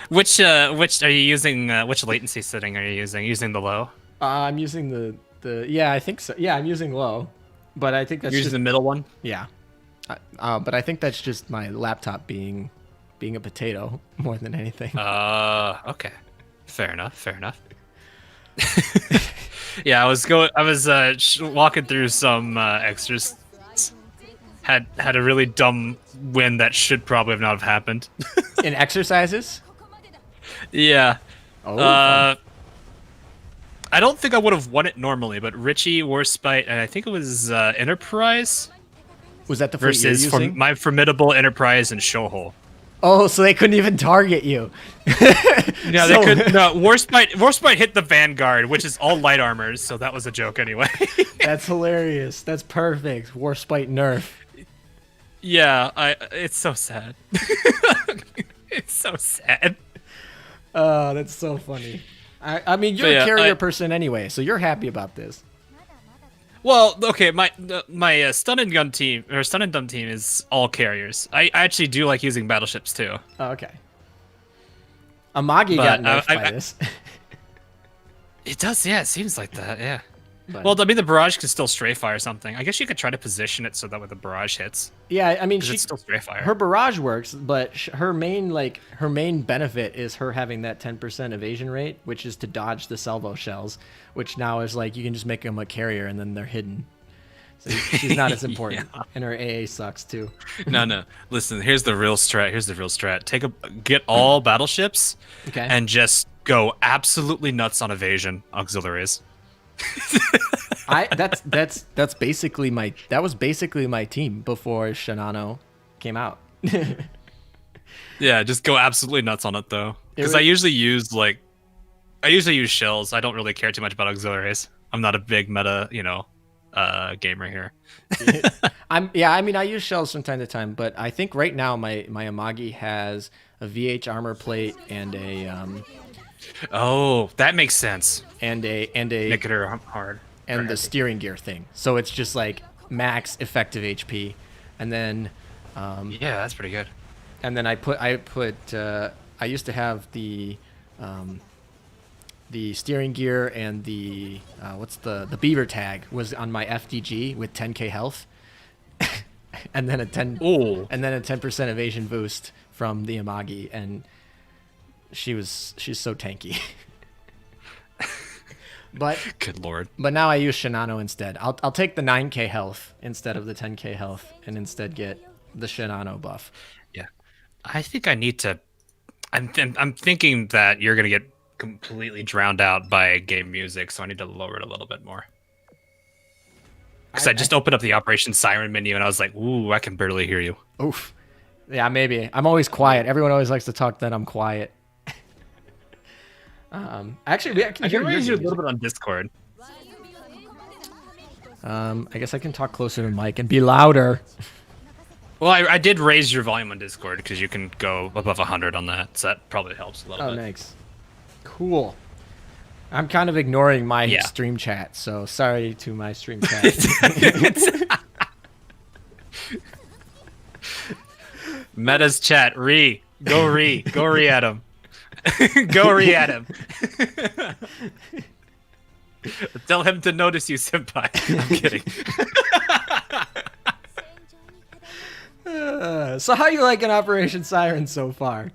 Which are you using? Which latency setting are you using? Using the low? I'm using the yeah, I think so. Yeah, I'm using low, but I think that's You're just using the middle one. yeah. But I think that's just my laptop being a potato more than anything. Okay. Fair enough. Fair enough. Yeah, I was walking through some extras. Had a really dumb win that should probably have not have happened. In exercises? Yeah. Oh, I don't think I would have won it normally, but Richie, Warspite, and I think it was Enterprise was that the fleet you're versus using? my formidable Enterprise and Showhole. Oh, so they couldn't even target you. No, they could. No, Warspite hit the Vanguard, which is all light armors, so that was a joke anyway. That's hilarious. That's perfect. Warspite nerf. Yeah, it's so sad. It's so sad. Oh, that's so funny. I mean, you're a carrier person anyway, so you're happy about this. Well, okay, my stun and gun team or stun and dumb team is all carriers. I actually do like using battleships too. Oh, okay. Amagi got nerfed by this. It does, yeah. It seems like that, yeah. But- Well, I mean, the barrage can still strafe fire something. I guess you could try to position it so that when the barrage hits, Yeah, I mean, 'cause it's still strafe fire. her barrage works, but her main benefit is her having that 10% evasion rate, which is to dodge the salvo shells, which now is like you can just make them a carrier and then they're hidden. So she's not as important, Yeah. and her AA sucks too. No. Listen, here's the real strat. Get all battleships, Okay. and just go absolutely nuts on evasion auxiliaries. That's basically my team before Shinano came out. Yeah, just go absolutely nuts on it though. Because was- I usually use shells. I don't really care too much about auxiliaries. I'm not a big meta, gamer here. I mean, I use shells from time to time, but I think right now my Amagi has a VH armor plate and a Oh, that makes sense. Make her hard. and the steering gear thing. So it's just like max effective HP, and then Yeah, that's pretty good. and then I used to have the steering gear and the the beaver tag was on my FDG with 10k health, and then a 10% evasion boost from the Amagi, and she's so tanky. But Good lord. But now I use Shinano instead. I'll take the 9k health instead of the 10k health, and instead get the Shinano buff. Yeah, I think I need to. I'm thinking that you're gonna get completely drowned out by game music, so I need to lower it a little bit more. Because I just opened up the Operation Siren menu and I was like, "Ooh, I can barely hear you." Oof. Yeah, maybe. I'm always quiet. Everyone always likes to talk that I'm quiet. Actually, I can I hear can raise you a music. little bit on Discord. I guess I can talk closer to the mic and be louder. Well, I did raise your volume on Discord because you can go above 100 on that, so that probably helps a little Oh, bit. thanks. Cool. I'm kind of ignoring my Yeah. stream chat, so sorry to my stream chat. Meta's chat, go at him. Go at him. Tell him to notice you, senpai. I'm kidding. So how you liking Operation Siren so far?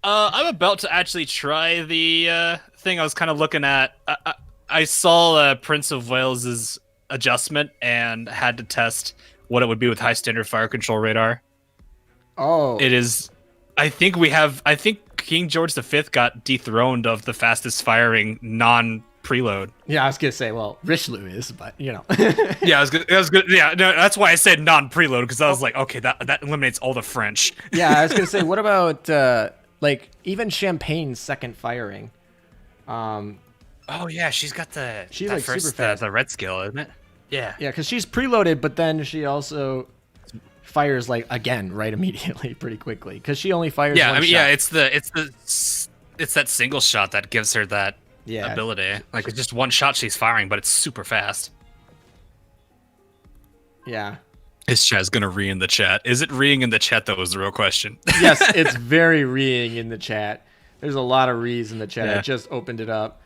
I'm about to actually try the thing I was kind of looking at. I saw Prince of Wales's adjustment and had to test what it would be with high standard fire control radar. Oh. It is. I think King George V got dethroned of the fastest firing non-preload. Yeah, I was gonna say, well, Richelieu is, but you know. Yeah, I was good. Yeah, no, that's why I said non-preload, because I was like, okay, that eliminates all the French. Yeah, I was gonna say, what about like even Champagne's second firing? Oh yeah, she's got She's that like first, super fast. the red skill, isn't it? Yeah. Yeah, because she's preloaded, but then she also fires like again right immediately, pretty quickly, because she only fires. Yeah, one I mean, shot. yeah, it's that single shot that gives her that Yeah. ability. Like, it's just one shot she's firing, but it's super fast. Yeah. His chat's gonna re in the chat. Is it reing in the chat? That was the real question. Yes, it's very reeing in the chat. There's a lot of rees in the chat. Yeah. I just opened it up.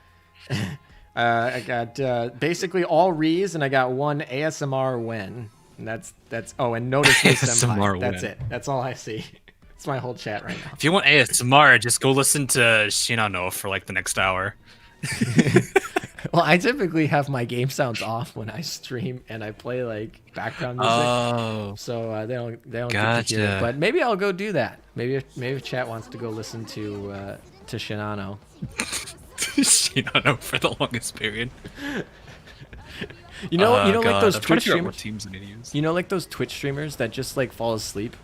I got basically all rees, and I got one ASMR win. And that's oh, and notice this ASMR senpai. That's win. it. That's all I see. It's my whole chat right now. If you want ASMR, just go listen to Shinano for like the next hour. Well, I typically have my game sounds off when I stream and I play like background music, Oh, so they don't get to hear it. Gotcha. But maybe I'll go do that. Maybe if chat wants to go listen to Shinano. Shinano for the longest period. You know, like God, those I'm trying Twitch to figure out what streamers. teams I need to use. You know, like those Twitch streamers that just like fall asleep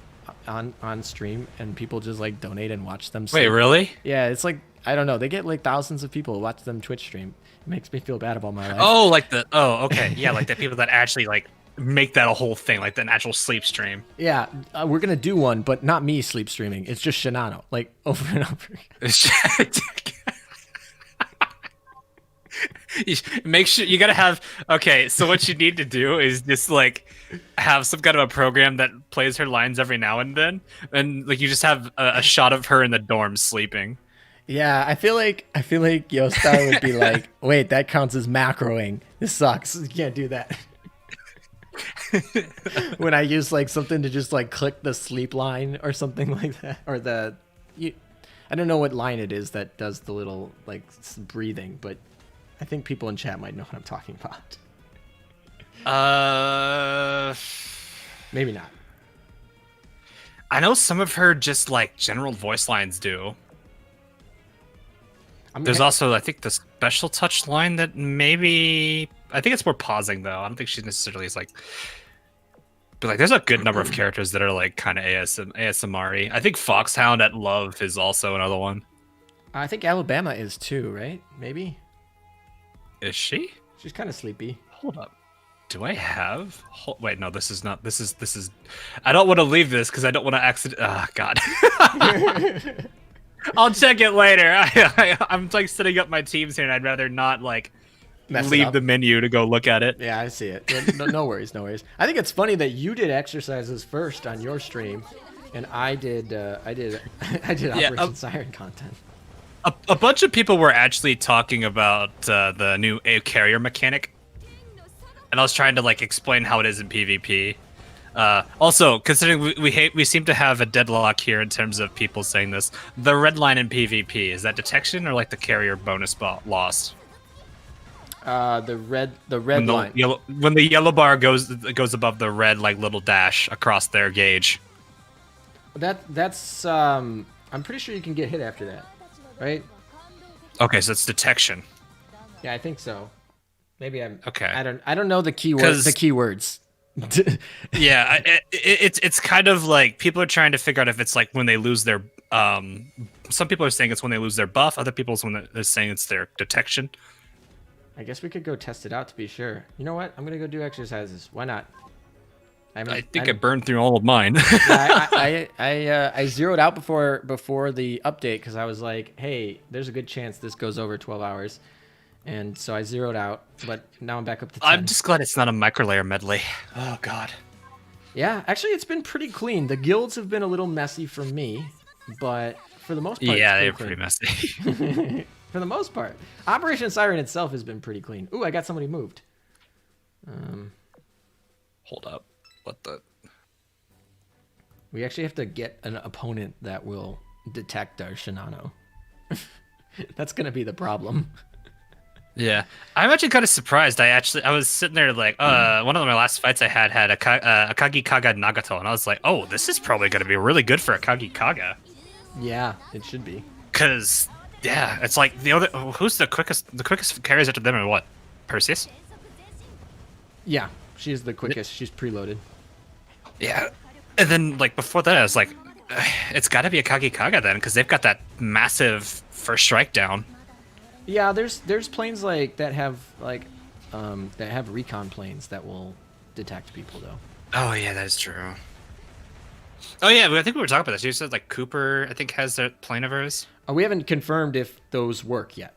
on stream, and people just like donate and watch them sleep. Wait, really? Yeah, it's like I don't know. They get like thousands of people who watch them Twitch stream. It makes me feel bad about my life. Oh, like the okay, yeah, like the people that actually like make that a whole thing, like the actual sleep stream. Yeah, we're gonna do one, but not me sleep streaming. It's just Shinano, like over and over again. Make sure you gotta have. Okay, so what you need to do is just like have some kind of a program that plays her lines every now and then, and like you just have a shot of her in the dorm sleeping. Yeah, I feel like Yostar would be like, wait, that counts as macroing. This sucks. You can't do that. When I use like something to just like click the sleep line or something like that, or I don't know what line it is that does the little like breathing, but I think people in chat might know what I'm talking about. Maybe not. I know some of her just like general voice lines do. There's also, I think, the special touch line that maybe I think it's more pausing though. I don't think she necessarily is like, but like there's a good number of characters that are like kind of ASMR-y. I think Foxhound at Love is also another one. I think Alabama is too, right?Maybe. Is she? She's kind of sleepy. Hold up. Do I have? Wait, no. This is not. This is. I don't want to leave this because I don't want to accident. Ah, God. I'll check it later. I'm like setting up my teams here, and I'd rather not like Mess it leave up. the menu to go look at it. Yeah, I see it. Yeah, no worries, no worries. I think it's funny that you did exercises first on your stream, and I did Operation Siren content. A bunch of people were actually talking about the new carrier mechanic, and I was trying to like explain how it is in PvP. Also, considering we seem to have a deadlock here in terms of people saying this, the red line in PvP, is that detection or like the carrier bonus lost? The red line. When the yellow bar goes above the red like little dash across their gauge. That's I'm pretty sure you can get hit after that, right? Okay, so it's detection. Yeah, I think so. Maybe I'm. Okay. I don't know the keywords. The keywords. Yeah, it's kind of like people are trying to figure out if it's like when they lose their some people are saying it's when they lose their buff, other people are saying it's their detection. I guess we could go test it out to be sure. You know what? I'm gonna go do exercises. Why not? I think I burned through all of mine. Yeah, I zeroed out before the update because I was like, hey, there's a good chance this goes over 12 hours. And so I zeroed out, but now I'm back up to 10. I'm just glad it's not a microlayer medley. Oh, God. Yeah, actually, it's been pretty clean. The guilds have been a little messy for me, but for the most part, yeah, it's they're pretty messy. For the most part. Operation Siren itself has been pretty clean. Ooh, I got somebody moved. Hold up. What the? We actually have to get an opponent that will detect our Shinano. That's going to be the problem. Yeah, I'm actually kind of surprised. I was sitting there like, one of my last fights I had Akagi Kaga Nagato, and I was like, oh, this is probably going to be really good for Akagi Kaga. Yeah, it should be. Cause yeah, it's like the other. Who's the quickest? The quickest carries after them are what? Perseus. Yeah, she's the quickest. She's preloaded. Yeah, and then like before that, I was like, it's got to be Akagi Kaga then, because they've got that massive first strike down. Yeah, there's planes like that have recon planes that will detect people though. Oh yeah, that is true. Oh yeah, I think we were talking about this. You said like Cooper, I think, has a plane of hers. We haven't confirmed if those work yet.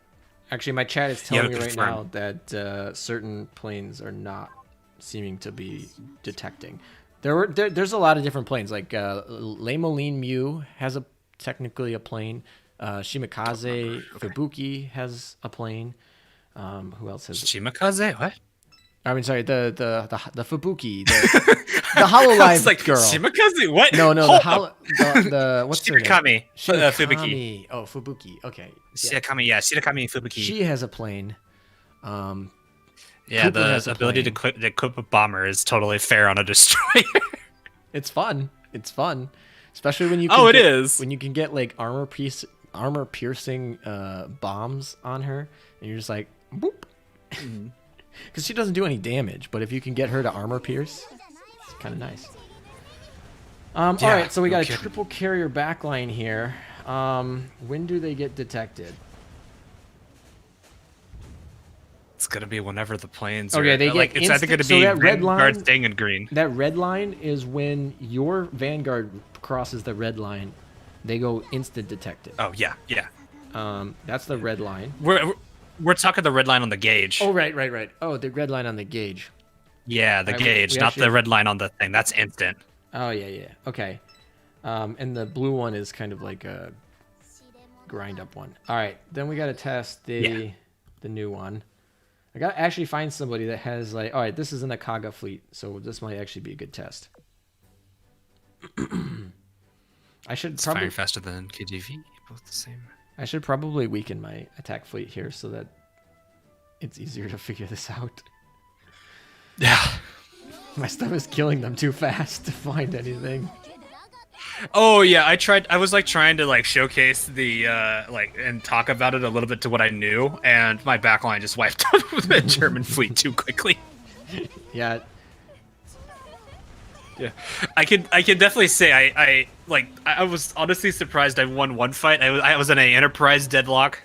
Actually, my chat is telling me right now confirmed. that certain planes are not seeming to be detecting. There's a lot of different planes. Like Lemoline Mew has technically a plane. Shimakaze Fubuki has a plane. Who else has? Shimakaze? What? I mean, sorry, the Fubuki, the HoloLive like, girl. Shimakaze? What? No, the what's her name? Shirakami. Fubuki. Oh, Fubuki. Okay. Shirakami, yeah, Shirakami Fubuki. She has a plane. Yeah, Cooper the has a ability to plane. equip a bomber is totally fair on a destroyer. It's fun. It's fun, especially when you. When you can get like armor piercing bombs on her, and you're just like, boop. Because she doesn't do any damage, but if you can get her to armor pierce, it's kind of nice. All right, so we got a triple carrier backline here. When do they get detected? It's gonna be whenever the planes. Okay, they get it's either gonna be red line staying in green. That red line is when your Vanguard crosses the red line, they go instant detected. Oh yeah. That's the red line. We're talking the red line on the gauge. Oh right. Oh, the red line on the gauge. Yeah, the gauge, not the red line on the thing. That's instant. Oh yeah. Okay. And the blue one is kind of like a grind up one. All right, then we got to test the new one. I got to actually find somebody that has like, all right, this is an Akaga fleet, so this might actually be a good test. I should It's probably firing faster than KGV, both the same. I should probably weaken my attack fleet here so that it's easier to figure this out. Yeah. My stuff is killing them too fast to find anything. Oh yeah, I was like trying to like showcase the and talk about it a little bit to what I knew, and my backline just wiped out the German fleet too quickly. Yeah. Yeah, I can definitely say I was honestly surprised I won one fight. I was in a Enterprise deadlock.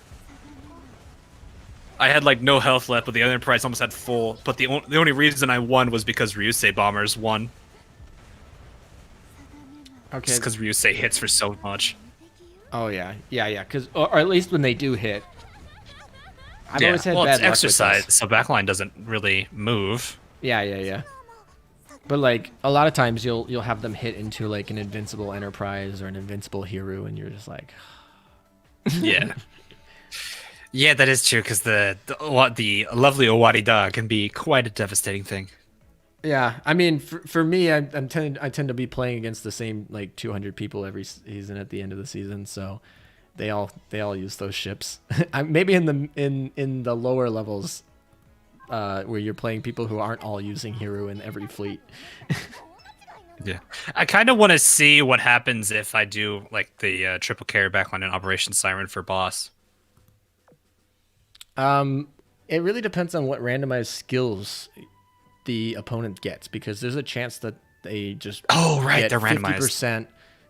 I had like no health left, but the other Enterprise almost had full. But the only reason I won was because Ryusei bombers won. Okay. Just because Ryusei hits for so much. Oh yeah. Because or at least when they do hit. I've always had well, bad it's luck exercise, with this. so backline doesn't really move. Yeah. But like a lot of times you'll have them hit into like an invincible Enterprise or an invincible Hero, and you're just like. Yeah. Yeah, that is true because the lovely Owarida can be quite a devastating thing. Yeah, I mean, for me, I tend to be playing against the same like 200 people every season at the end of the season, so they all use those ships. Maybe in the lower levels, where you're playing people who aren't all using Hero in every fleet. Yeah, I kind of want to see what happens if I do like the triple carrier backline in Operation Siren for boss. It really depends on what randomized skills the opponent gets, because there's a chance that they just get they're randomized.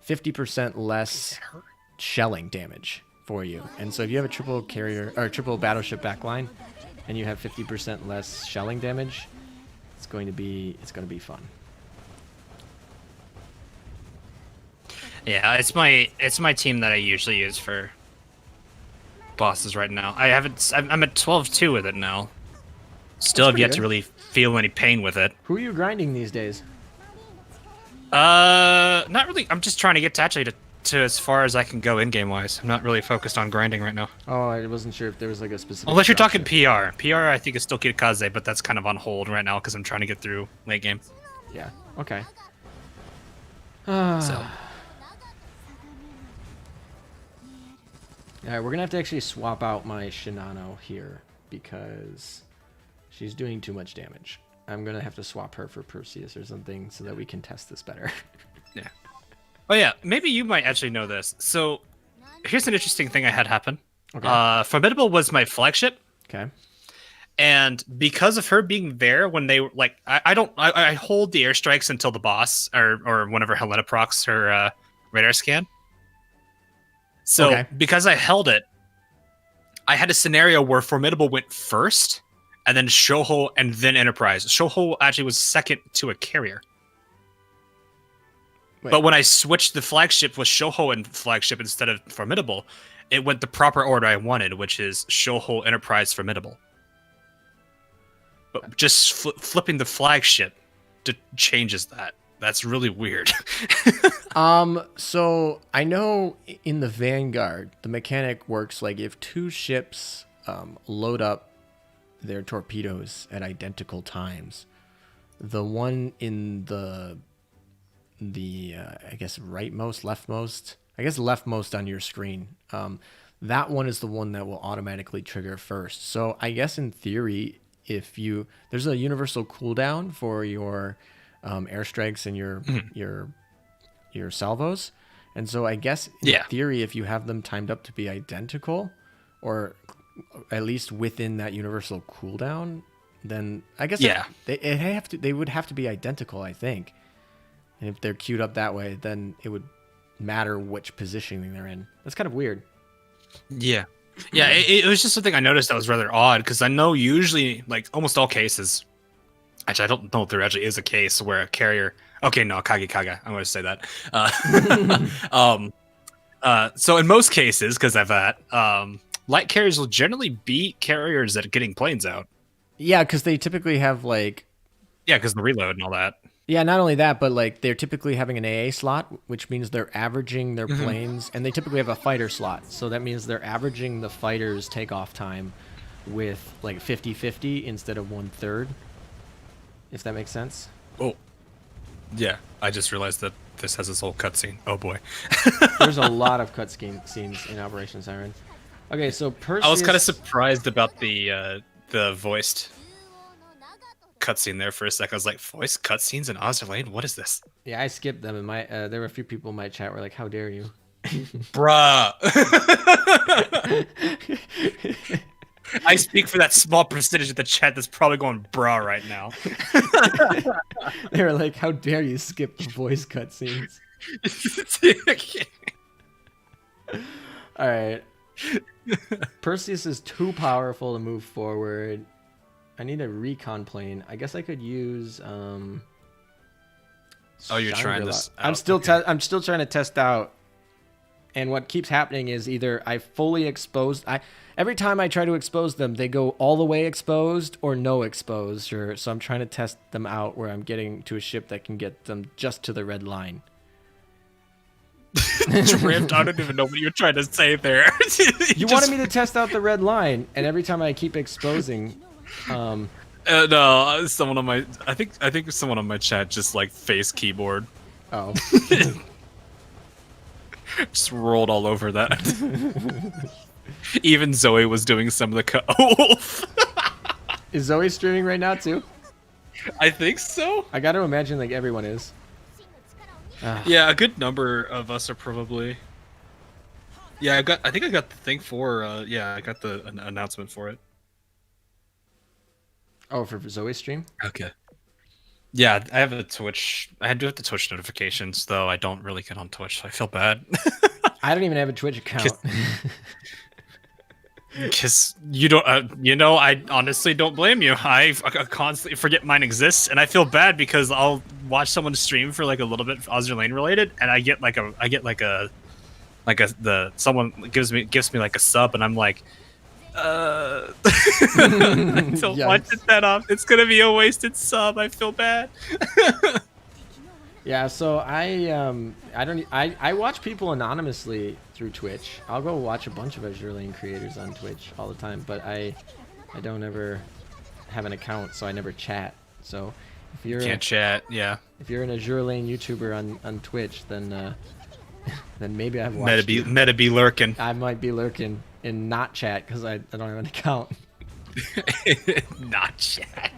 50% less shelling damage for you. And so if you have a triple carrier or triple battleship backline and you have 50% less shelling damage, it's going to be fun. Yeah, it's my team that I usually use for bosses right now. I'm at 12-2 with it now. Still have yet to really feel any pain with it. Who are you grinding these days? Not really. I'm just trying to get to actually to as far as I can go in-game wise. I'm not really focused on grinding right now. Oh, I wasn't sure if there was like a specific... Unless you're talking PR. PR I think is still Kirikaze, but that's kind of on hold right now because I'm trying to get through late game. Yeah, okay. So... Alright, we're gonna have to actually swap out my Shinano here because she's doing too much damage. I'm gonna have to swap her for Perseus or something so that we can test this better. Yeah. Oh yeah, maybe you might actually know this. So here's an interesting thing I had happen. Okay. Formidable was my flagship. Okay. And because of her being there when they like, I hold the airstrikes until the boss or whenever Helena procs her radar scan. So because I held it, I had a scenario where Formidable went first, and then Shoho, and then Enterprise. Shoho actually was second to a carrier. Wait. But when I switched the flagship with Shoho and flagship instead of Formidable, it went the proper order I wanted, which is Shoho, Enterprise, Formidable. But just flipping the flagship changes that That's really weird. So I know in the Vanguard, the mechanic works like if two ships load up their torpedoes at identical times, the one in the I guess leftmost on your screen, that one is the one that will automatically trigger first. So I guess in theory, there's a universal cooldown for your airstrikes and your salvos, and so I guess in theory, if you have them timed up to be identical, or at least within that universal cooldown, then I guess they would have to be identical, I think. And if they're queued up that way, then it would matter which positioning they're in. That's kind of weird. Yeah. It was just something I noticed that was rather odd, because I know usually, like almost all cases, actually I don't know if there actually is a case where a carrier. Okay, no, Kage. I'm going to say that. So in most cases, because of that, light carriers will generally beat carriers at getting planes out. Yeah, because they typically have like. Yeah, because the reload and all that. Yeah, not only that, but like they're typically having an AA slot, which means they're averaging their planes, and they typically have a fighter slot. So that means they're averaging the fighters' takeoff time with like 50-50 instead of 1/3. If that makes sense. Oh, yeah. I just realized that this has this whole cutscene. Oh boy. There's a lot of scenes in Operation Siren. Okay, so Perseus. I was kind of surprised about the voiced cutscene there for a second. I was like, voice cutscenes in Azur Lane? What is this? Yeah, I skipped them, and there were a few people in my chat were like, "How dare you?" Bruh. I speak for that small percentage of the chat that's probably going bruh right now. They were like, "How dare you skip the voice cutscenes?" All right. Perseus is too powerful to move forward. I need a recon plane. I guess I could use. Oh, you're trying this out. I'm still trying to test out. And what keeps happening is either I fully exposed. Every time I try to expose them, they go all the way exposed or no exposure. So I'm trying to test them out where I'm getting to a ship that can get them just to the red line. Drift. I don't even know what you're trying to say there. You wanted me to test out the red line, and every time I keep exposing. No, someone on my I think someone on my chat just like face keyboard. Oh. Just rolled all over that. Even Zoe was doing some of the Is Zoe streaming right now too? I think so. I got to imagine like everyone is. Yeah, a good number of us are probably. Yeah, I think I got the thing for I got the announcement for it. Oh, for Zoe's stream? Okay. Yeah, I have a Twitch. I do have the Twitch notifications, though I don't really get on Twitch, so I feel bad. I don't even have a Twitch account. Because you don't, I honestly don't blame you. I constantly forget mine exists, and I feel bad because I'll watch someone stream for like a little bit Azur Lane related, and someone gives me like a sub, and I'm like, I don't want that off. It's gonna be a wasted sub. I feel bad. Yeah, so I watch people anonymously through Twitch. I'll go watch a bunch of Azur Lane creators on Twitch all the time, but I don't ever have an account, so I never chat. So if you're chat, yeah. If you're an Azur Lane YouTuber on Twitch, then maybe I've watched. Meta be lurking. I might be lurking in not chat because I don't have an account. Not chat.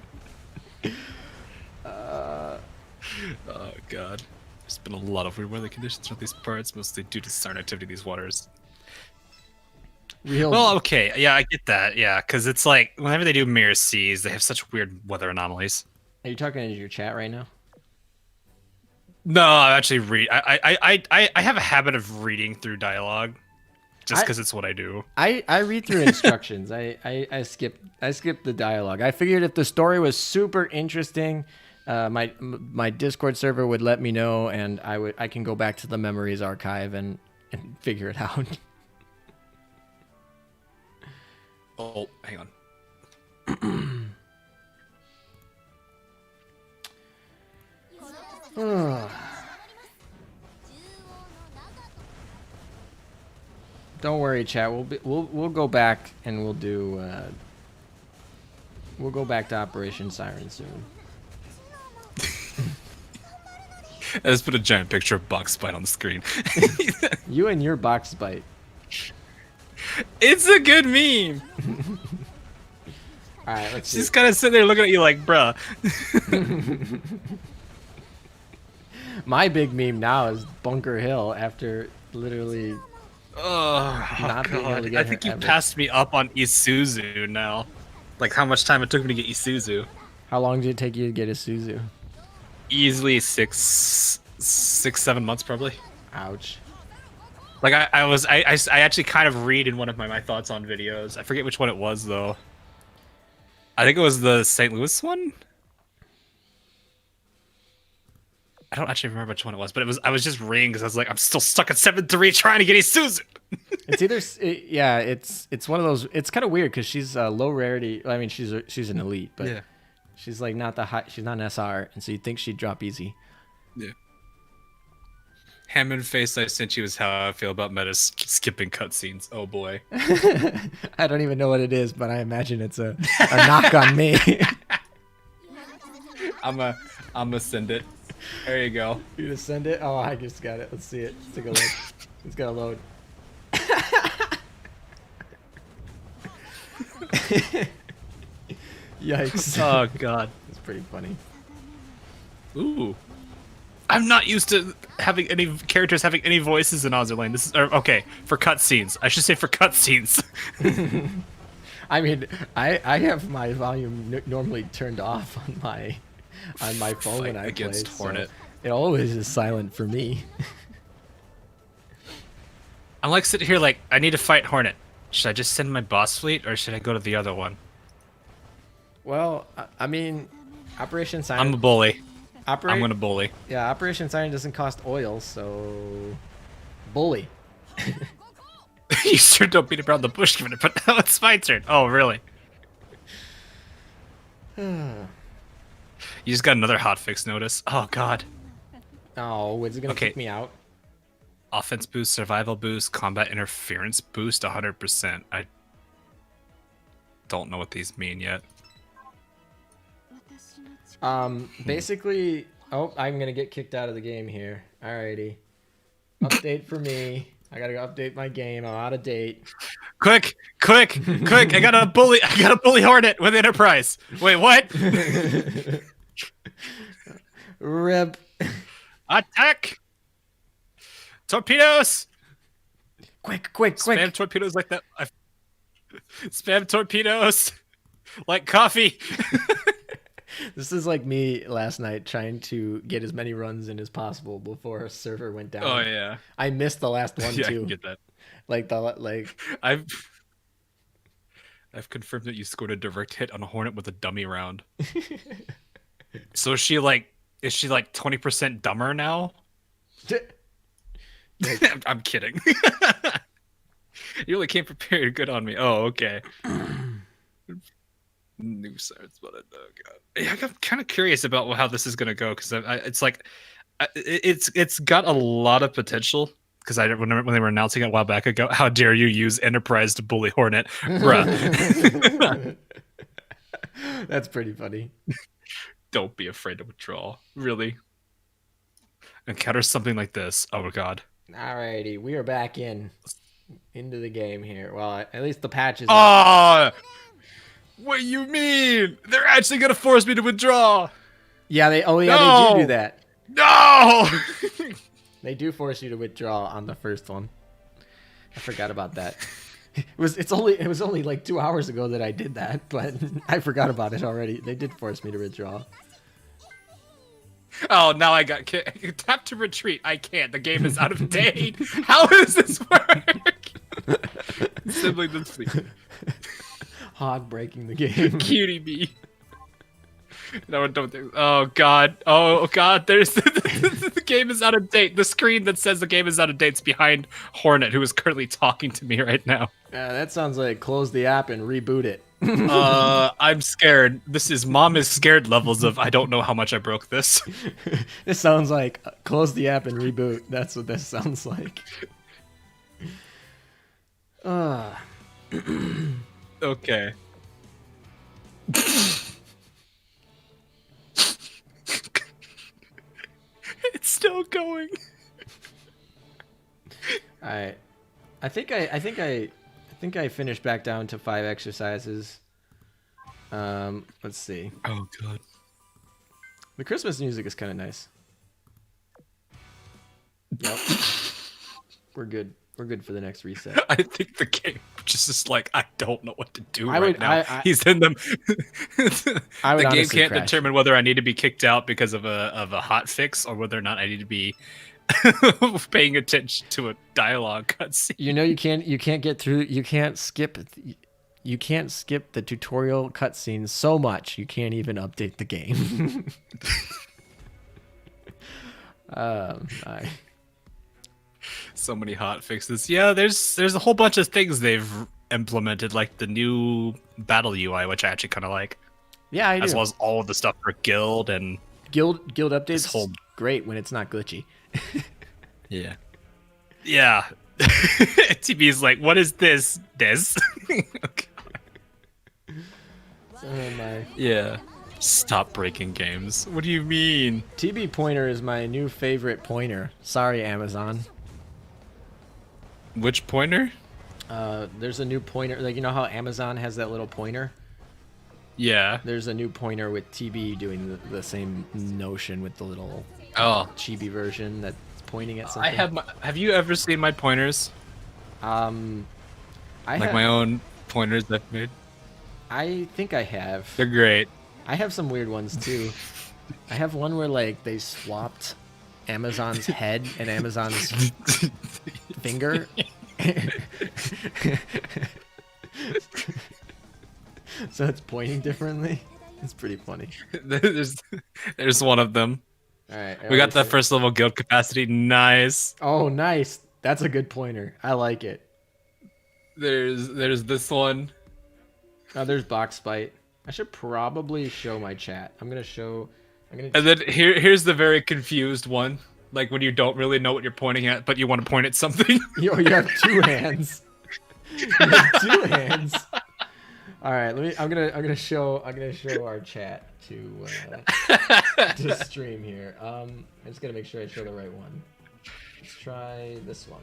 Oh god, there's been a lot of weird weather conditions around these parts, mostly due to Siren activity in these waters. Well, okay, yeah, I get that, yeah, because it's like whenever they do mirror seas, they have such weird weather anomalies. Are you talking in your chat right now? No, I actually read. I have a habit of reading through dialogue, just because it's what I do. I read through instructions. I skip the dialogue. I figured if the story was super interesting, my Discord server would let me know, and I can go back to the memories archive and figure it out. Oh, hang on. Don't worry, chat. We'll go back and we'll do. We'll go back to Operation Siren soon. I just put a giant picture of Box Bite on the screen. You and your box bite. It's a good meme. All right, let's see. She's kind of sitting there looking at you like, bruh. My big meme now is Bunker Hill after literally not being able to get I think her you ever. passed me up on Isuzu now. Like how much time it took me to get Isuzu. How long did it take you to get a Suzu? Easily 7 months probably. Ouch. Like I actually kind of read in one of my thoughts on videos. I forget which one it was though. I think it was the St. Louis one. I don't actually remember which one it was, but I was just reading because I was like, I'm still stuck at 7-3 trying to get Isuzu. It's either yeah, it's one of those. It's kind of weird because she's low rarity. I mean, she's an elite, but Yeah. she's like not the high. She's not an SR, and so you'd think she'd drop easy. Yeah. Ham and face I sent you is how I feel about meta skipping cutscenes. Oh boy. I don't even know what it is, but I imagine it's a knock on me. I'ma send it. There you go. You gonna send it? Oh, I just got it. Let's see it. Let's take a look. It's gotta load. Yikes. Oh god. It's pretty funny. Ooh. I'm not used to having any characters having any voices in Azur Lane. This is okay for cutscenes. I should say for cutscenes. I mean, I have my volume normally turned off on my phone when I play. Against Hornet. So it always is silent for me. I'm like sitting here like I need to fight Hornet. Should I just send my boss fleet or should I go to the other one? Well, I mean, Operation Siren. I'm a bully. I'm gonna bully. Yeah, Operation Siren doesn't cost oil, so bully. You sure don't beat around the bush, given it, but now it's my turn. Oh, really? You just got another hotfix notice. Oh god. Oh, is it gonna Okay. kick me out? Offense boost, survival boost, combat interference boost, 100%. I don't know what these mean yet. Basically, oh, I'm gonna get kicked out of the game here. Alrighty. Update for me. I gotta go update my game. I'm out of date. Quick! I got a bully Hornet with Enterprise. Wait, what? Rip. Attack! Torpedoes! Quick. Spam torpedoes like that. Spam torpedoes like coffee. This is like me last night trying to get as many runs in as possible before a server went down. Oh yeah. I missed the last one Yeah, I too. can get that. I've confirmed that you scored a direct hit on a Hornet with a dummy round. So is she like 20% dumber now? I'm kidding. You only came prepared. Good on me. Oh, okay. New science, but oh god. Yeah, I'm kind of curious about how this is gonna go because it's like it's got a lot of potential. Because I remember when they were announcing it a while back ago, how dare you use Enterprise to bully Hornet, bruh. That's pretty funny. Don't be afraid to withdraw. Really. Encounter something like this. Oh god. Alrighty, we are back into the game here. Well, at least the patch is. Oh, what you mean? They're actually gonna force me to withdraw. Yeah, they No! do that. No. They do force you to withdraw on the first one. I forgot about that. It was only like 2 hours ago that I did that, but I forgot about it already. They did force me to withdraw. Oh, now I got tap to retreat. I can't. The game is out of date. How does this work? Sibling the fleet. Hog breaking the game. Cutie bee. No, don't think. Oh god. Oh god. There's the game is out of date. The screen that says the game is out of date is behind Hornet, who is currently talking to me right now. That sounds like close the app and reboot it. I'm scared. This is mom is scared levels of I don't know how much I broke this. This sounds like close the app and reboot. That's what this sounds like. Okay. It's still going. All right. I think I finished back down to 5 exercises. Let's see. Oh god. The Christmas music is kind of nice. Yep. We're good. We're good for the next reset. I think the game just is like I don't know what to do I right would- now. I- He's in them. I would The game honestly can't crash. determine whether I need to be kicked out because of a hot fix or whether or not I need to be paying attention to a dialogue cutscene. You know, you can't get through. You can't skip the tutorial cutscenes so much. You can't even update the game. So many hot fixes. Yeah, there's a whole bunch of things they've implemented, like the new battle UI, which I actually kind of like, Yeah, I do. as well as all of the stuff for guild and Guild updates whole- great when it's not glitchy. yeah. TB's like, what is this? This? Okay. Oh my. Yeah. Stop breaking games. What do you mean? TB pointer is my new favorite pointer. Sorry, Amazon. Which pointer? There's a new pointer. Like, you know how Amazon has that little pointer? Yeah. There's a new pointer with TB doing the same notion with the little Oh. chibi version that's pointing at I something. have my. Have you ever seen my pointers? I Like have, my own pointers I've made. I think I have. They're great. I have some weird ones too. I have one where like they swapped Amazon's head and Amazon's finger. So it's pointing differently. It's pretty funny. there's one of them. All right. We got the first level guild capacity. Nice. Oh, nice. That's a good pointer. I like it. There's this one. Oh, there's box fight. I should probably show my chat. I'm gonna. And then here's the very confused one. Like when you don't really know what you're pointing at, but you want to point at something. You have two hands. You have two hands. All right, I'm gonna show our chat to stream here. I'm just gonna make sure I show the right one. Let's try this one.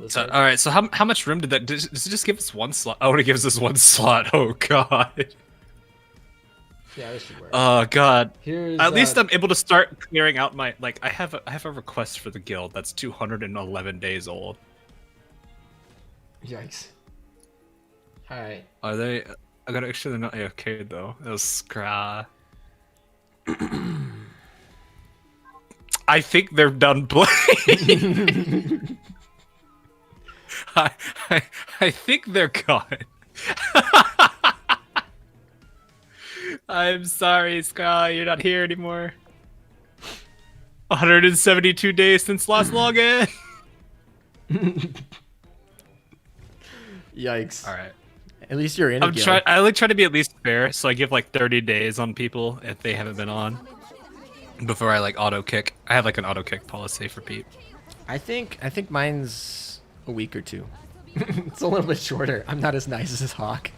So, all right. So how much room did that? Does it just give us one slot? Oh, it gives us one slot. Oh god. Yeah, this should work. Oh god. Here's At least I'm able to start clearing out my I have a request for the guild that's 211 days old. Yikes. All right. Are they? I gotta make sure they're not AFK though. That was scra. I think they're done playing. I think they're gone. I'm sorry, Ska, you're not here anymore. 172 days since last login. Yikes. All right. At least you're in a guild. I like try to be at least fair, so I give like 30 days on people if they haven't been on before I like auto kick. I have like an auto kick policy for Pete. I think mine's a week or two. It's a little bit shorter. I'm not as nice as Hawk.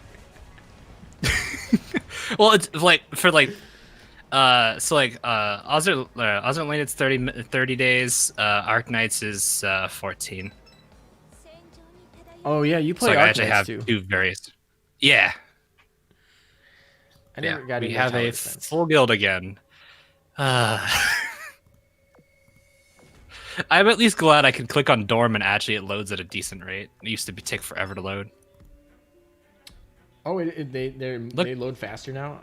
Well, it's like for like Azur Lane it's 30 days, Arc Knights is 14. Oh yeah, you So play like, I Arc actually Knights have too. two various. Yeah. I never got we into have tower a defense. full guild again. I'm at least glad I can click on Dorm and actually it loads at a decent rate. It used to take forever to load. Oh, they load faster now.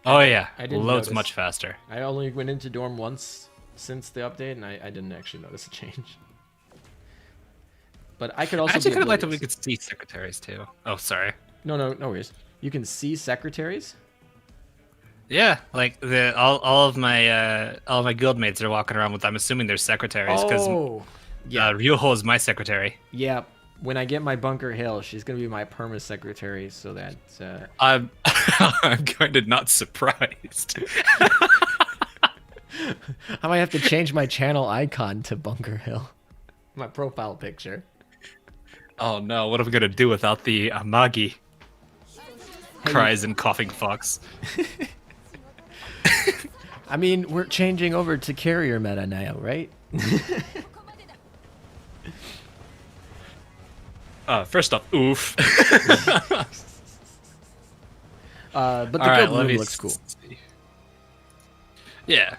Oh yeah, I didn't loads notice. much faster. I only went into Dorm once since the update, and I didn't actually notice a change. But I could also. I actually be kind of like that we oblivious. could see secretaries too. Oh, sorry. No worries. You can see secretaries. Yeah, like all of my guildmates are walking around with. I'm assuming they're secretaries because Oh, yeah, Ryuho is my secretary. yeah. when I get my Bunker Hill, she's gonna be my perma secretary, so that I'm I'm kind of not surprised. I might have to change my channel icon to Bunker Hill, my profile picture. Oh no, what am I gonna do without the Amagi cries and coughing fox? I mean, we're changing over to carrier meta now, right? First off, oof. But the All right, guild let room me looks cool. see. Yeah.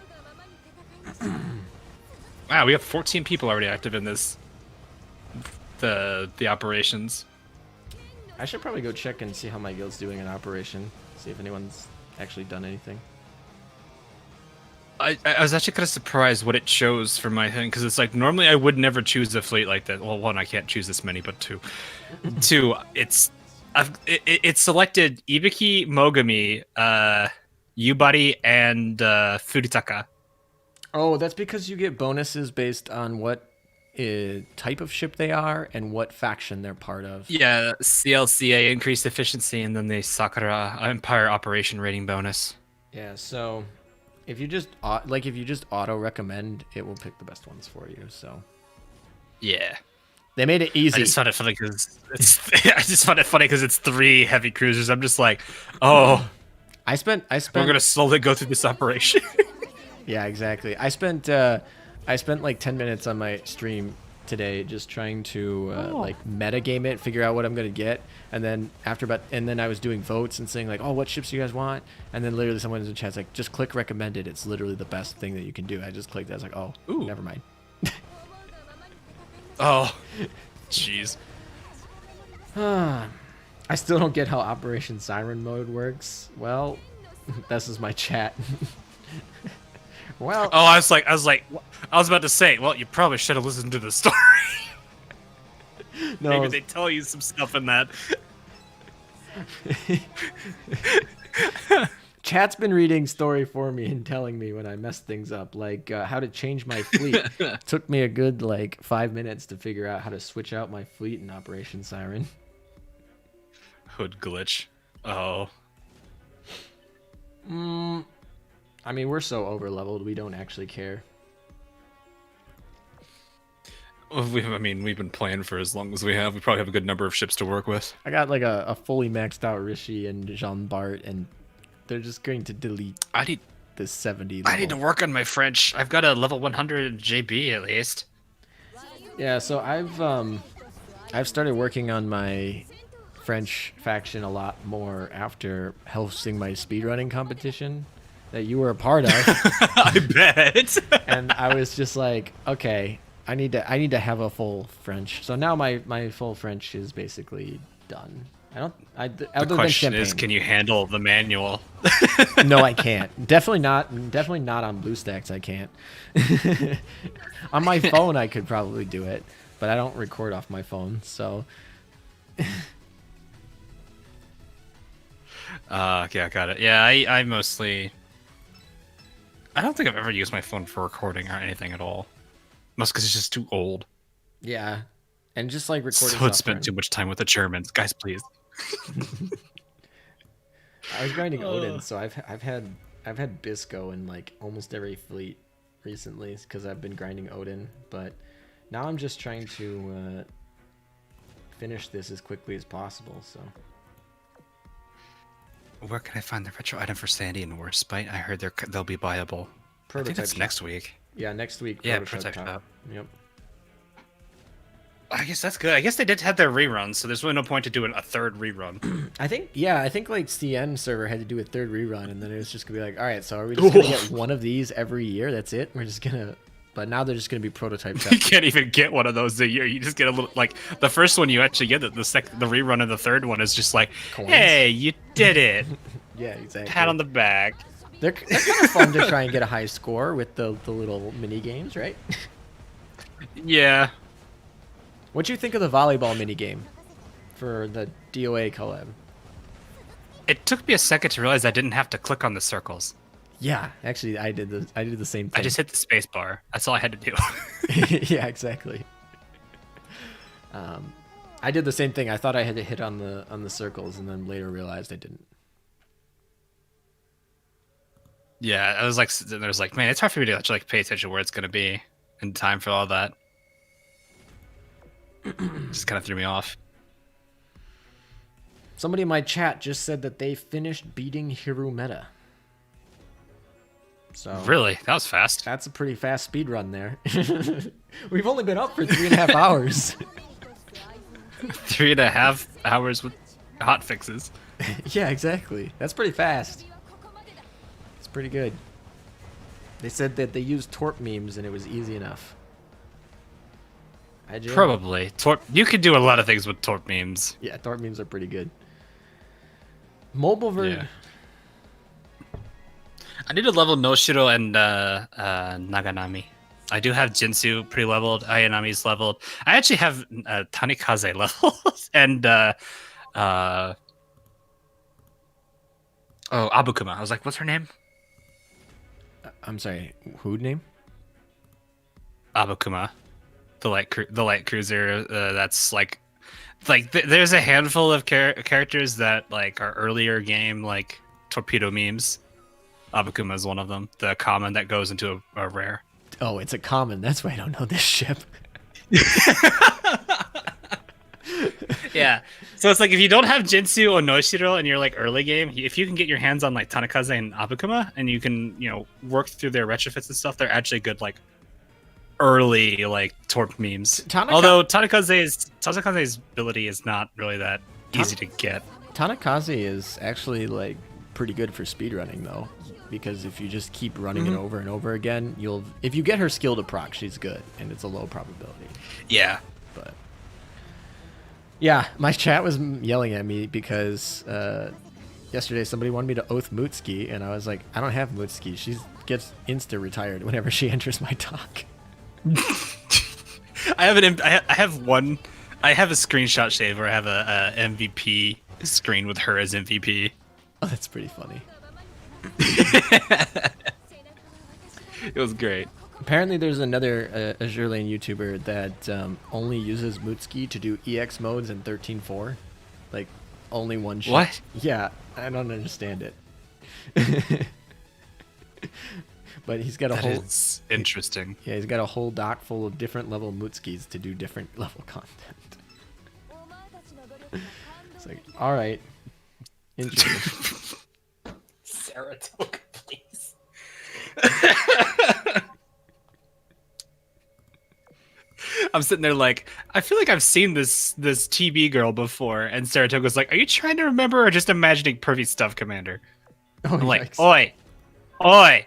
Wow, we have 14 people already active in this. The operations. I should probably go check and see how my guild's doing in operation. See if anyone's actually done anything. I was actually kind of surprised what it shows for my thing, because it's like normally I would never choose a fleet like that. Well, one, I can't choose this many, but two, it's selected Ibiki, Mogami, Yubari, and Furitaka. Oh, that's because you get bonuses based on what type of ship they are and what faction they're part of. Yeah, CLCA increased efficiency, and then the Sakura Empire operation rating bonus. Yeah, so if you just auto recommend, it will pick the best ones for you. So Yeah. they made it easy. I just found it funny because it's 3 heavy cruisers. I'm just like, oh, I spent. we're gonna slowly go through this operation. Yeah, exactly. I spent like 10 minutes on my stream today just trying to like metagame it, figure out what I'm gonna get, and then I was doing votes and saying like, oh, what ships do you guys want? And then literally someone in the chat's like, just click recommended. It's literally the best thing that you can do. I just clicked. I was like, oh, Ooh. never mind. Oh, jeez. I still don't get how Operation Siren mode works. Well, this is my chat. Well, Oh, I was about to say, well, you probably should have listened to the story. no, Maybe they tell you some stuff in that. Chat's been reading story for me and telling me when I mess things up, like how to change my fleet. Took me a good like 5 minutes to figure out how to switch out my fleet in Operation Siren. Hood glitch. Oh. I mean, we're so over-leveled, we don't actually care. Well, we've been playing for as long as we have. We probably have a good number of ships to work with. I got like a fully maxed out Rishi and Jean Bart, and they're just going to delete the 70 level. I need to work on my French. I've got a level 100 JB at least. Yeah, so I've started working on my French faction a lot more after hosting my speedrunning competition that you were a part of. I bet. And I was just like, okay, I need to have a full French. So now my full French is basically done. The question is, can you handle the manual? No, I can't. Definitely not on BlueStacks. I can't. On my phone, I could probably do it, but I don't record off my phone, so. Yeah, got it. Yeah, I mostly. I don't think I've ever used my phone for recording or anything at all. Must because it's just too old. Yeah, and just like recording. So it spent too much time with the Germans, guys. Please. I was grinding Odin, so I've had Bisco in like almost every fleet recently because I've been grinding Odin. But now I'm just trying to finish this as quickly as possible. So. Where can I find the retro item for Sandy and Warspite? I heard they'll be buyable. I think that's next week. Yeah, next week. Yeah, prototype shop. Yep. I guess that's good. I guess they did have their reruns, so there's really no point to doing a third rerun. I think like CN server had to do a third rerun, and then it was just gonna be like, all right, so are we just gonna get one of these every year? That's it. We're just gonna. But now they're just gonna be prototype. You can't even get one of those a year. You just get a little like the first one you actually get. The rerun of the third one is just like, coins. Hey, you did it. Yeah, exactly. Pat on the back. They're kind of fun to try and get a high score with the little mini games, right? Yeah. What'd you think of the volleyball mini game for the DOA collab? It took me a second to realize I didn't have to click on the circles. Yeah, actually, I did the same thing. I just hit the space bar. That's all I had to do. Yeah, exactly. I did the same thing. I thought I had to hit on the circles, and then later realized I didn't. Yeah, I was like, there's like, man, it's hard for me to actually like pay attention where it's gonna be in time for all that. Just kind of threw me off. Somebody in my chat just said that they finished beating Hirumeta. So Really, that was fast. that's a pretty fast speed run there. We've only been up for 3.5 hours. 3.5 hours with hot fixes. Yeah, exactly. That's pretty fast. It's pretty good. They said that they used Torp memes and it was easy enough. Probably. You could do a lot of things with Torp memes. Yeah, Torp memes are pretty good. Mobile version. Yeah. I need to level Noshiro and Naganami. I do have Jinsu pre-leveled. Ayanami's leveled. I actually have Tanikaze leveled. And Abukuma. I was like, what's her name? I'm sorry, who name? Abukuma. The light cruiser. That's like there's a handful of characters that like are earlier game like torpedo memes. Abukuma is one of them. The common that goes into a rare. Oh, it's a common. That's why I don't know this ship. Yeah. So it's like if you don't have Jinsu or Noshiro and you're like early game, if you can get your hands on like Tanikaze and Abukuma and you can, work through their retrofits and stuff, they're actually good like early like Torp memes. Although Tanikaze's ability is not really that easy to get. Tanikaze is actually like pretty good for speedrunning though, because if you just keep running it over and over again, if you get her skill to proc, she's good and it's a low probability. Yeah. But yeah, my chat was yelling at me because yesterday somebody wanted me to oath Mutsuki and I was like, I don't have Mutsuki. She gets insta retired whenever she enters my talk. I have a screenshot save where I have a MVP screen with her as MVP. Oh, that's pretty funny. It was great. Apparently there's another Azur Lane YouTuber that only uses Mutsuki to do EX modes in 13.4. Like, only one ship. What? Yeah, I don't understand it. But he's got a whole... Is interesting. Yeah, he's got a whole dock full of different level Mutskis to do different level content. It's like, alright. Interesting. Saratoga, please. I'm sitting there like, I feel like I've seen this TB girl before, and Saratoga's like, are you trying to remember or just imagining pervy stuff, Commander? Oh, I'm like, yikes. Oi!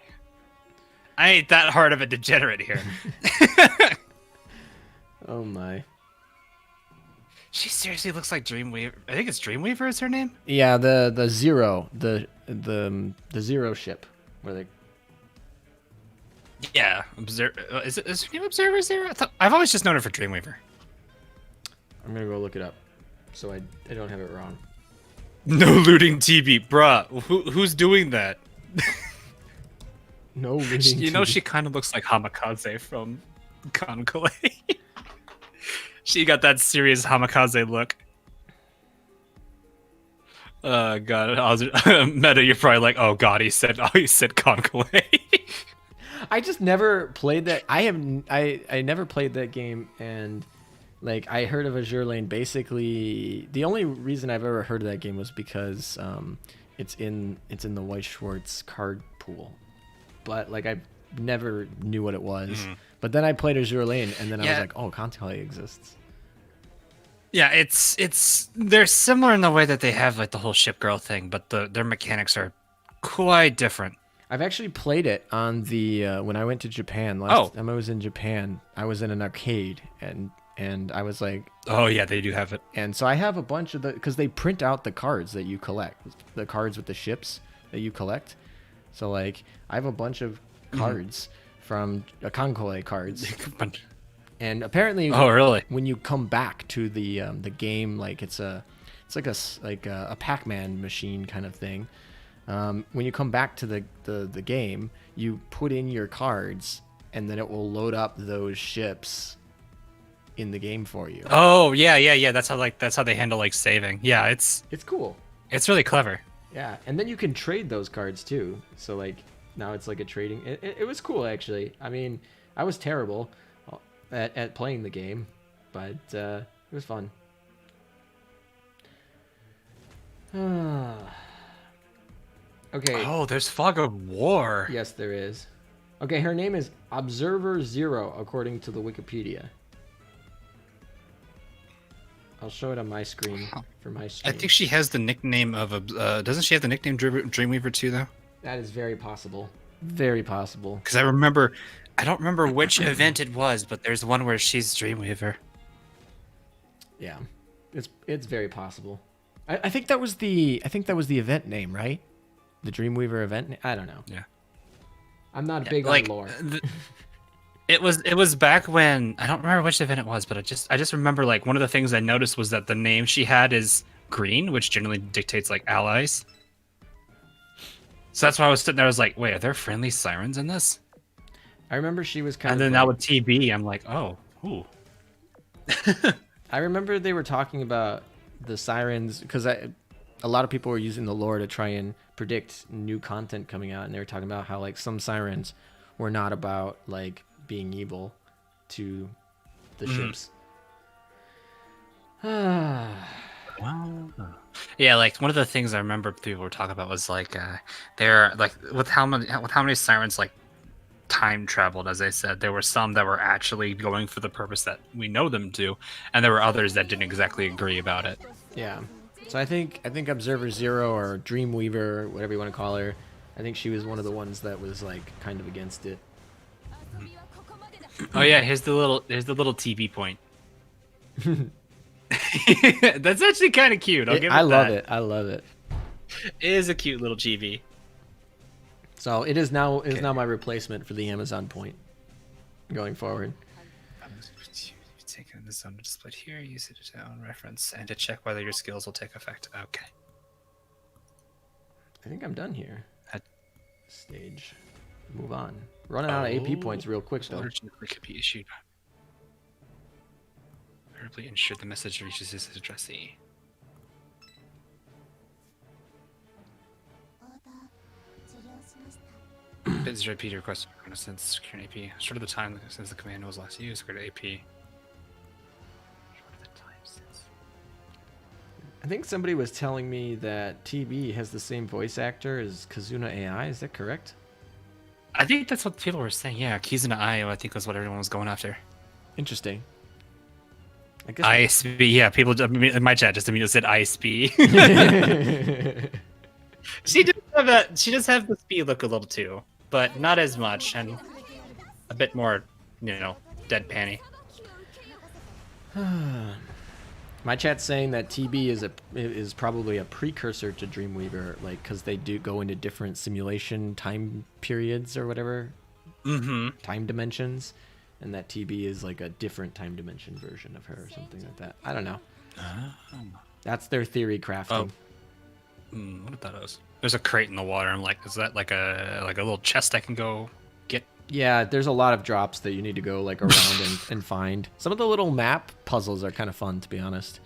I ain't that hard of a degenerate here. Oh my. She seriously looks like Dreamweaver. I think it's Dreamweaver is her name? Yeah, the Zero. The Zero ship. Where they... Yeah. Is her name Observer Zero? I've always just known her for Dreamweaver. I'm gonna go look it up. So I don't have it wrong. No looting TB. Bruh, who's doing that? No looting she kind of looks like Hamikaze from Konkole. She got that serious Hamikaze look. God, Meta, you're probably like, oh god, he said Konkole. I just never played that. I never played that game, and like I heard of Azur Lane. Basically, the only reason I've ever heard of that game was because it's in the White Schwartz card pool. But like I never knew what it was. Mm-hmm. But then I played Azur Lane, and then I was like, oh, Konkole exists. Yeah, they're similar in the way that they have like the whole ship girl thing, but their mechanics are quite different. I've actually played it on the when I went to Japan last time I was in Japan. I was in an arcade and I was like, oh yeah, they do have it. And so I have a bunch of because they print out the cards that you collect, the cards with the ships that you collect. So like I have a bunch of cards from Konkole cards. And apparently, oh really? When you come back to the game, like it's like a Pac-Man machine kind of thing. When you come back to the game, you put in your cards, and then it will load up those ships in the game for you. Oh yeah. That's how they handle like saving. Yeah, it's cool. really clever. Yeah, and then you can trade those cards too. So like now it's like a trading. It was cool actually. I mean, I was terrible at playing the game, but it was fun. Okay. Oh, there's Fog of War. Yes, there is. Okay, her name is Observer Zero, according to the Wikipedia. I'll show it on my screen for my I stream. think she has the nickname of doesn't she have the nickname Dreamweaver too though? That is very possible. Very possible. Because I don't remember which event it was, but there's one where she's Dreamweaver. Yeah, it's very possible. I think that was the event name, right? The Dreamweaver event. I don't know. Yeah. I'm not big on lore. It was back when I don't remember which event it was, but I just remember like one of the things I noticed was that the name she had is green, which generally dictates like allies. So that's why I was sitting there. I was like, wait, are there friendly sirens in this? I remember she was kind and of. And then now with TB, I'm like, oh, ooh. I remember they were talking about the sirens because a lot of people were using the lore to try and predict new content coming out, and they were talking about how like some sirens were not about like being evil to the ships. Yeah, like one of the things I remember people were talking about was like they're like with how many sirens like time traveled, as I said, there were some that were actually going for the purpose that we know them to, and there were others that didn't exactly agree about it. Yeah. So I think Observer Zero or Dreamweaver, whatever you want to call her, I think she was one of the ones that was like kind of against it. Oh yeah, here's the little TV point. That's actually kind of cute. I love it. I love it. It is a cute little chibi. So it is now my replacement for the Amazon point going forward. Taken the zone displayed here, use it to own reference and to check whether your skills will take effect. Okay. I think I'm done here. Stage. Move on. Running out of AP points real quick though. Order could be issued. Preferably ensure the message reaches his addressee. Bids repeat your request for reconnaissance, secure an AP. Short of the time since the command was last used, secure AP. Short of the time since. I think somebody was telling me that TB has the same voice actor as Kazuna AI. Is that correct? I think that's what people were saying. Yeah, Kizuna I think was what everyone was going after. Interesting. I guess ISP, yeah, people in my chat just immediately said ISP. She does have the speed look a little too, but not as much, and a bit more, deadpan-y. My chat's saying that TB is probably a precursor to Dreamweaver, like because they do go into different simulation time periods or whatever, time dimensions, and that TB is like a different time dimension version of her or something like that. I don't know. That's their theory crafting. What if that is? There's a crate in the water. I'm like, is that like a little chest I can go get? Yeah, there's a lot of drops that you need to go like around and find. Some of the little map puzzles are kind of fun, to be honest.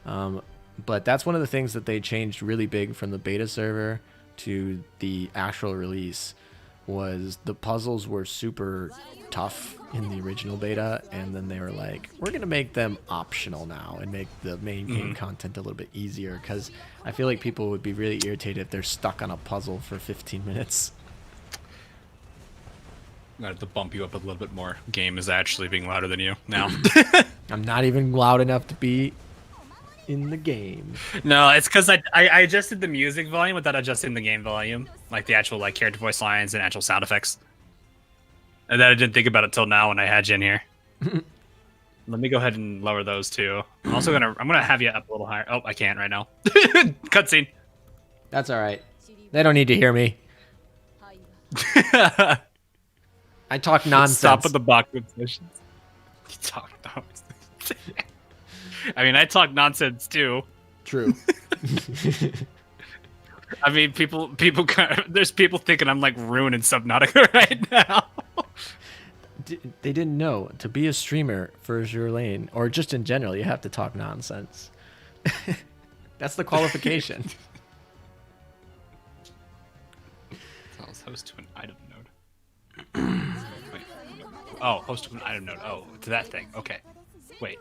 But that's one of the things that they changed really big from the beta server to the actual release was the puzzles were super tough in the original beta, and then they were like, we're going to make them optional now and make the main game content a little bit easier, because I feel like people would be really irritated if they're stuck on a puzzle for 15 minutes. I'm gonna have to bump you up a little bit more. Game is actually being louder than you now. I'm not even loud enough to be in the game. No, it's because I adjusted the music volume without adjusting the game volume, like the actual like character voice lines and actual sound effects. And then I didn't think about it till now when I had you in here. Let me go ahead and lower those too. I'm gonna have you up a little higher. Oh, I can't right now. Cutscene. That's all right. They don't need to hear me. I talk nonsense. Stop with the box positions. You talk nonsense. I mean, I talk nonsense too. True. I mean, there's people thinking I'm like ruining Subnautica right now. they didn't know to be a streamer for Azur Lane, or just in general, you have to talk nonsense. That's the qualification. Let's host to an item node. Wait. Oh, host to an item node. Oh, to that thing. Okay. Wait.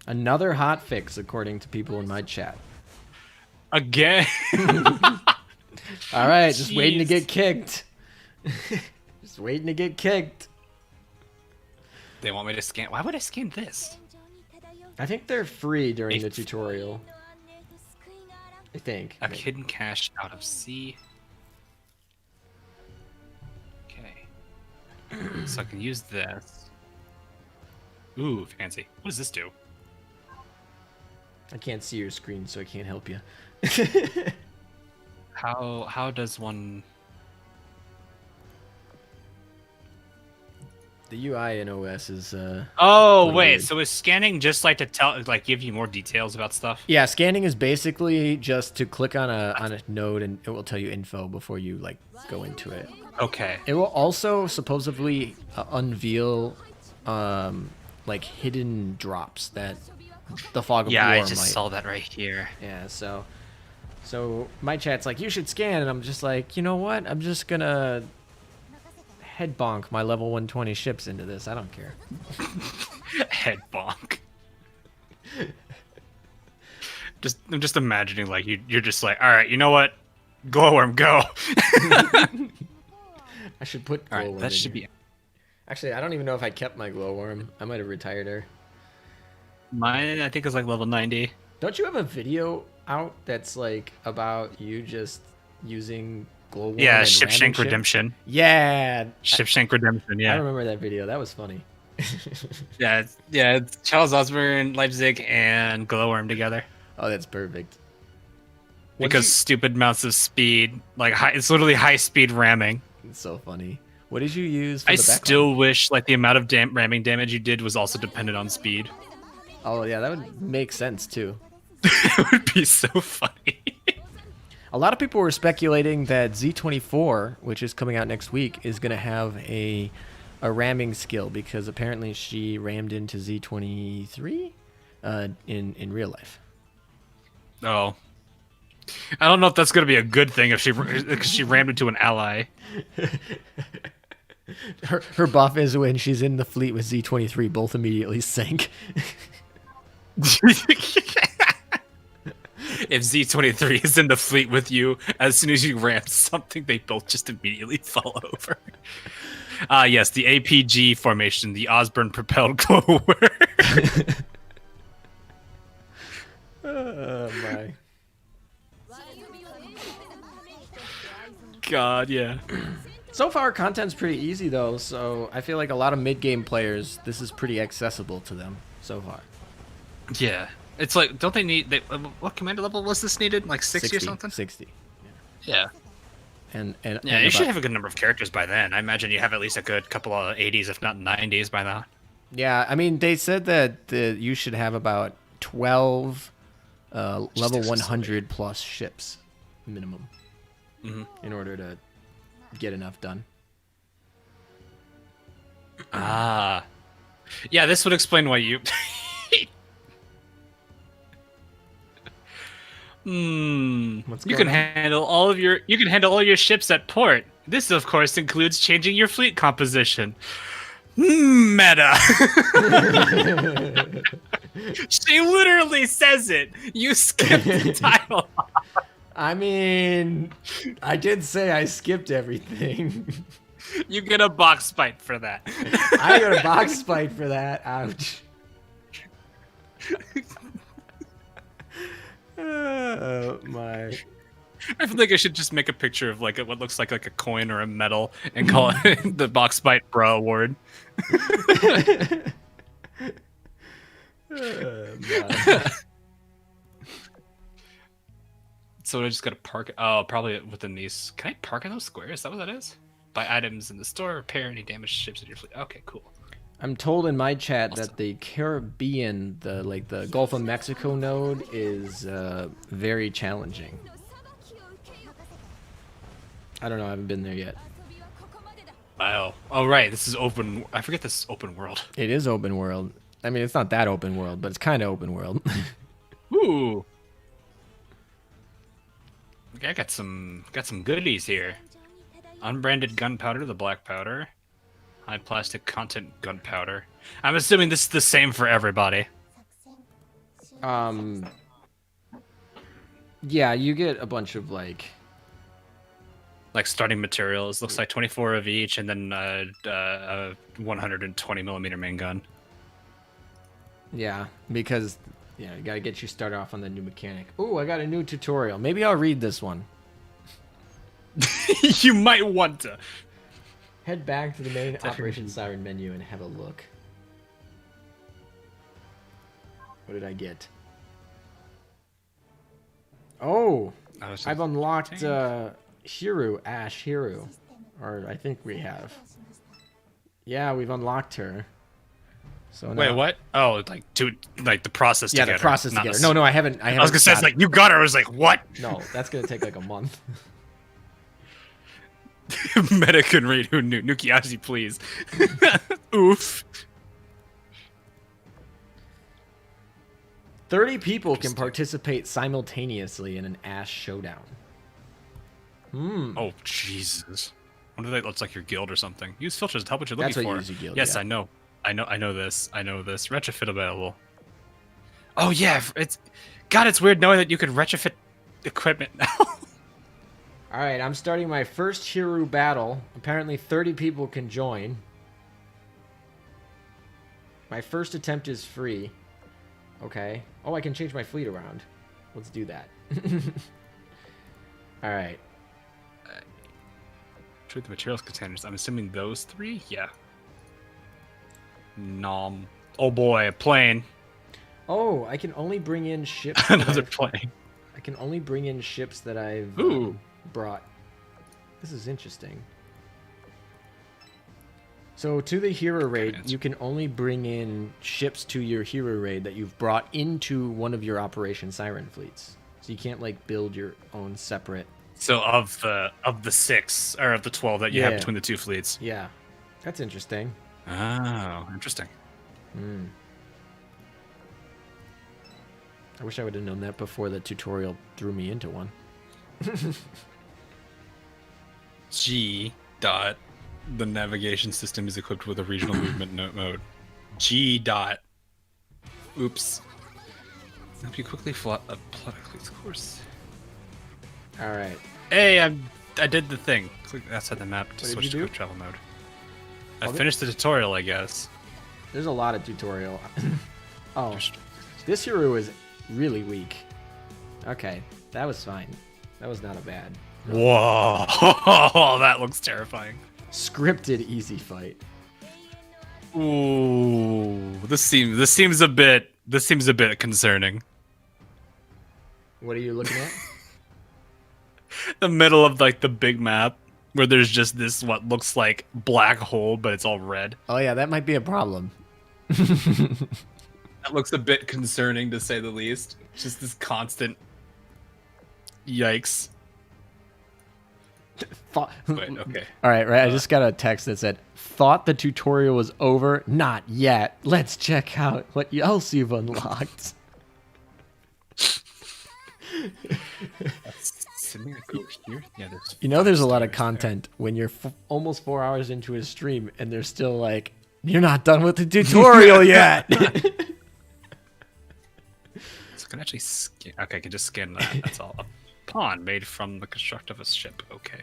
Another hot fix, according to people in my chat. Again? All right, just waiting to Jeez. get kicked. Just waiting to get kicked. They want me to scan. Why would I scan this? I think they're free during the If- tutorial. I think. A hidden cache out of C. Okay. So I can use this. Ooh, fancy. What does this do? I can't see your screen, so I can't help you. How does one? The UI in OS is Oh What wait, is it? so is scanning just like to tell, like give you more details about stuff? yeah. Scanning is basically just to click on a node and it will tell you info before you like go into it. Okay. It will also supposedly unveil like hidden drops that the fog of Yeah, war I just might. saw that right here. Yeah, so my chat's like, you should scan, and I'm just like, you know what? I'm just gonna head bonk my level 120 ships into this. I don't care. Head bonk. I'm just imagining like you're just like, all right, you know what? Glowworm, go. I should put All glowworm right, that in should here. be. Actually, I don't even know if I kept my glowworm. I might have retired her. Mine, I think, is like level 90. Don't you have a video out that's like about you just using glowworm? Yeah, and Shipshank random ship? Redemption. Yeah, Shipshank Redemption. I Yeah, remember that video. That was funny. It's Charles Osborne, Leipzig, and Glowworm together. Oh, that's perfect. Because stupid amounts of speed, like it's literally high speed ramming. It's so funny. What did you use for I the background? still wish like the amount of ramming damage you did was also dependent on speed. Oh yeah, that would make sense too. It would be so funny. A lot of people were speculating that Z24, which is coming out next week, is going to have a ramming skill because apparently she rammed into Z23 in real life. Oh, I don't know if that's gonna be a good thing if she rammed into an ally. Her buff is when she's in the fleet with Z23, both immediately sink. If Z23 is in the fleet with you, as soon as you ram something, they both just immediately fall over. Yes, the APG formation, the Osborne propelled glowworm. Oh my. God, yeah. So far, content's pretty easy though, so I feel like a lot of mid-game players, this is pretty accessible to them so far. Yeah. It's like, don't they need, what commander level was this needed? Like 60 or something? 60. Yeah. And Yeah, and you should about- have a good number of characters by then. I imagine you have at least a good couple of 80s, if not 90s by now. Yeah, I mean, they said that you should have about 12 level excessively. 100 plus ships minimum Mhm. in order to get enough done. Ah. Yeah, this would explain why you... What's You going can on? handle all your ships at port. This of course includes changing your fleet composition. Meta. She literally says it. You skipped the title. I mean, I did say I skipped everything. You get a box fight for that. I got a box fight for that. Ouch. Oh my. I feel like I should just make a picture of like what looks like a coin or a medal and call it the Box Fight Bro Award. My. So I just gotta park. Oh, probably within these. Can I park in those squares? Is that what that is? Buy items in the store. Repair any damaged ships in your fleet. Okay, cool. I'm told in my chat Awesome. that the Caribbean, the Gulf of Mexico node is very challenging. I don't know, I haven't been there yet. Oh, right. This is open. I forget this is open world. It is open world. I mean, it's not that open world, but it's kind of open world. Ooh. Okay, I got some goodies here. Unbranded gunpowder, the black powder. High plastic content gunpowder. I'm assuming this is the same for everybody. Yeah, you get a bunch of like Starting materials. Looks like 24 of each, and then a 120 millimeter main gun. yeah, because you gotta get you started off on the new mechanic. Ooh, I got a new tutorial. Maybe I'll read this one. You might want to. Head back to the main Operation Siren menu and have a look. What did I get? Oh, I've unlocked Hiru, Ash Hiru. Or I think we have. Yeah, we've unlocked her. So Wait, now, what? Oh, like the process yeah, to get the process her, together. No, I haven't. I was gonna say, it's like, you got her. I was like, what? No, that's gonna take like a month. Meta can read who knew. Nukiashi, please. Oof. 30 people can participate simultaneously in an Ash showdown. Oh, Jesus. Wonder that looks like your guild or something. Use filters to help what you're looking That's what for. you use your guild, Yes, yeah. I know this. Retrofit available. Oh, yeah. It's weird knowing that you could retrofit equipment now. All right, I'm starting my first Hiru battle. Apparently 30 people can join. My first attempt is free. Okay. Oh, I can change my fleet around. Let's do that. All right. Treat the materials containers. I'm assuming those three? Yeah. Nom. Oh boy, a plane. Oh, I can only bring in ships. Another plane. I can only bring in ships that I've brought. This is interesting. So to the hero raid, you can only bring in ships to your hero raid that you've brought into one of your Operation Siren fleets. So you can't like build your own separate. So of the 6 or of the 12 that you have between the two fleets. Yeah, that's interesting. Oh, interesting. I wish I would have known that before the tutorial threw me into one. G dot. The navigation system is equipped with a regional movement mode. G dot. Oops. Help you quickly plot a fleet's course. All right. Hey, I did the thing. Click outside the map to What did switch you to do? quick travel mode. I finished the tutorial, I guess. There's a lot of tutorial. Oh, this hero is really weak. Okay, that was fine. That was not a bad. Whoa, that looks terrifying. Scripted easy fight. Ooh, this seems a bit concerning. What are you looking at? The middle of like the big map where there's just this what looks like black hole, but it's all red. Oh yeah, that might be a problem. That looks a bit concerning to say the least. Just this constant yikes. Wait, okay. All right. I just got a text that said, "Thought the tutorial was over? Not yet. Let's check out what else you've unlocked." You know, there's a lot of content when you're almost 4 hours into a stream and they're still like, "You're not done with the tutorial yet." So I can actually scan. Okay, I can just scan that. That's all. A pawn made from the construct of a ship. Okay.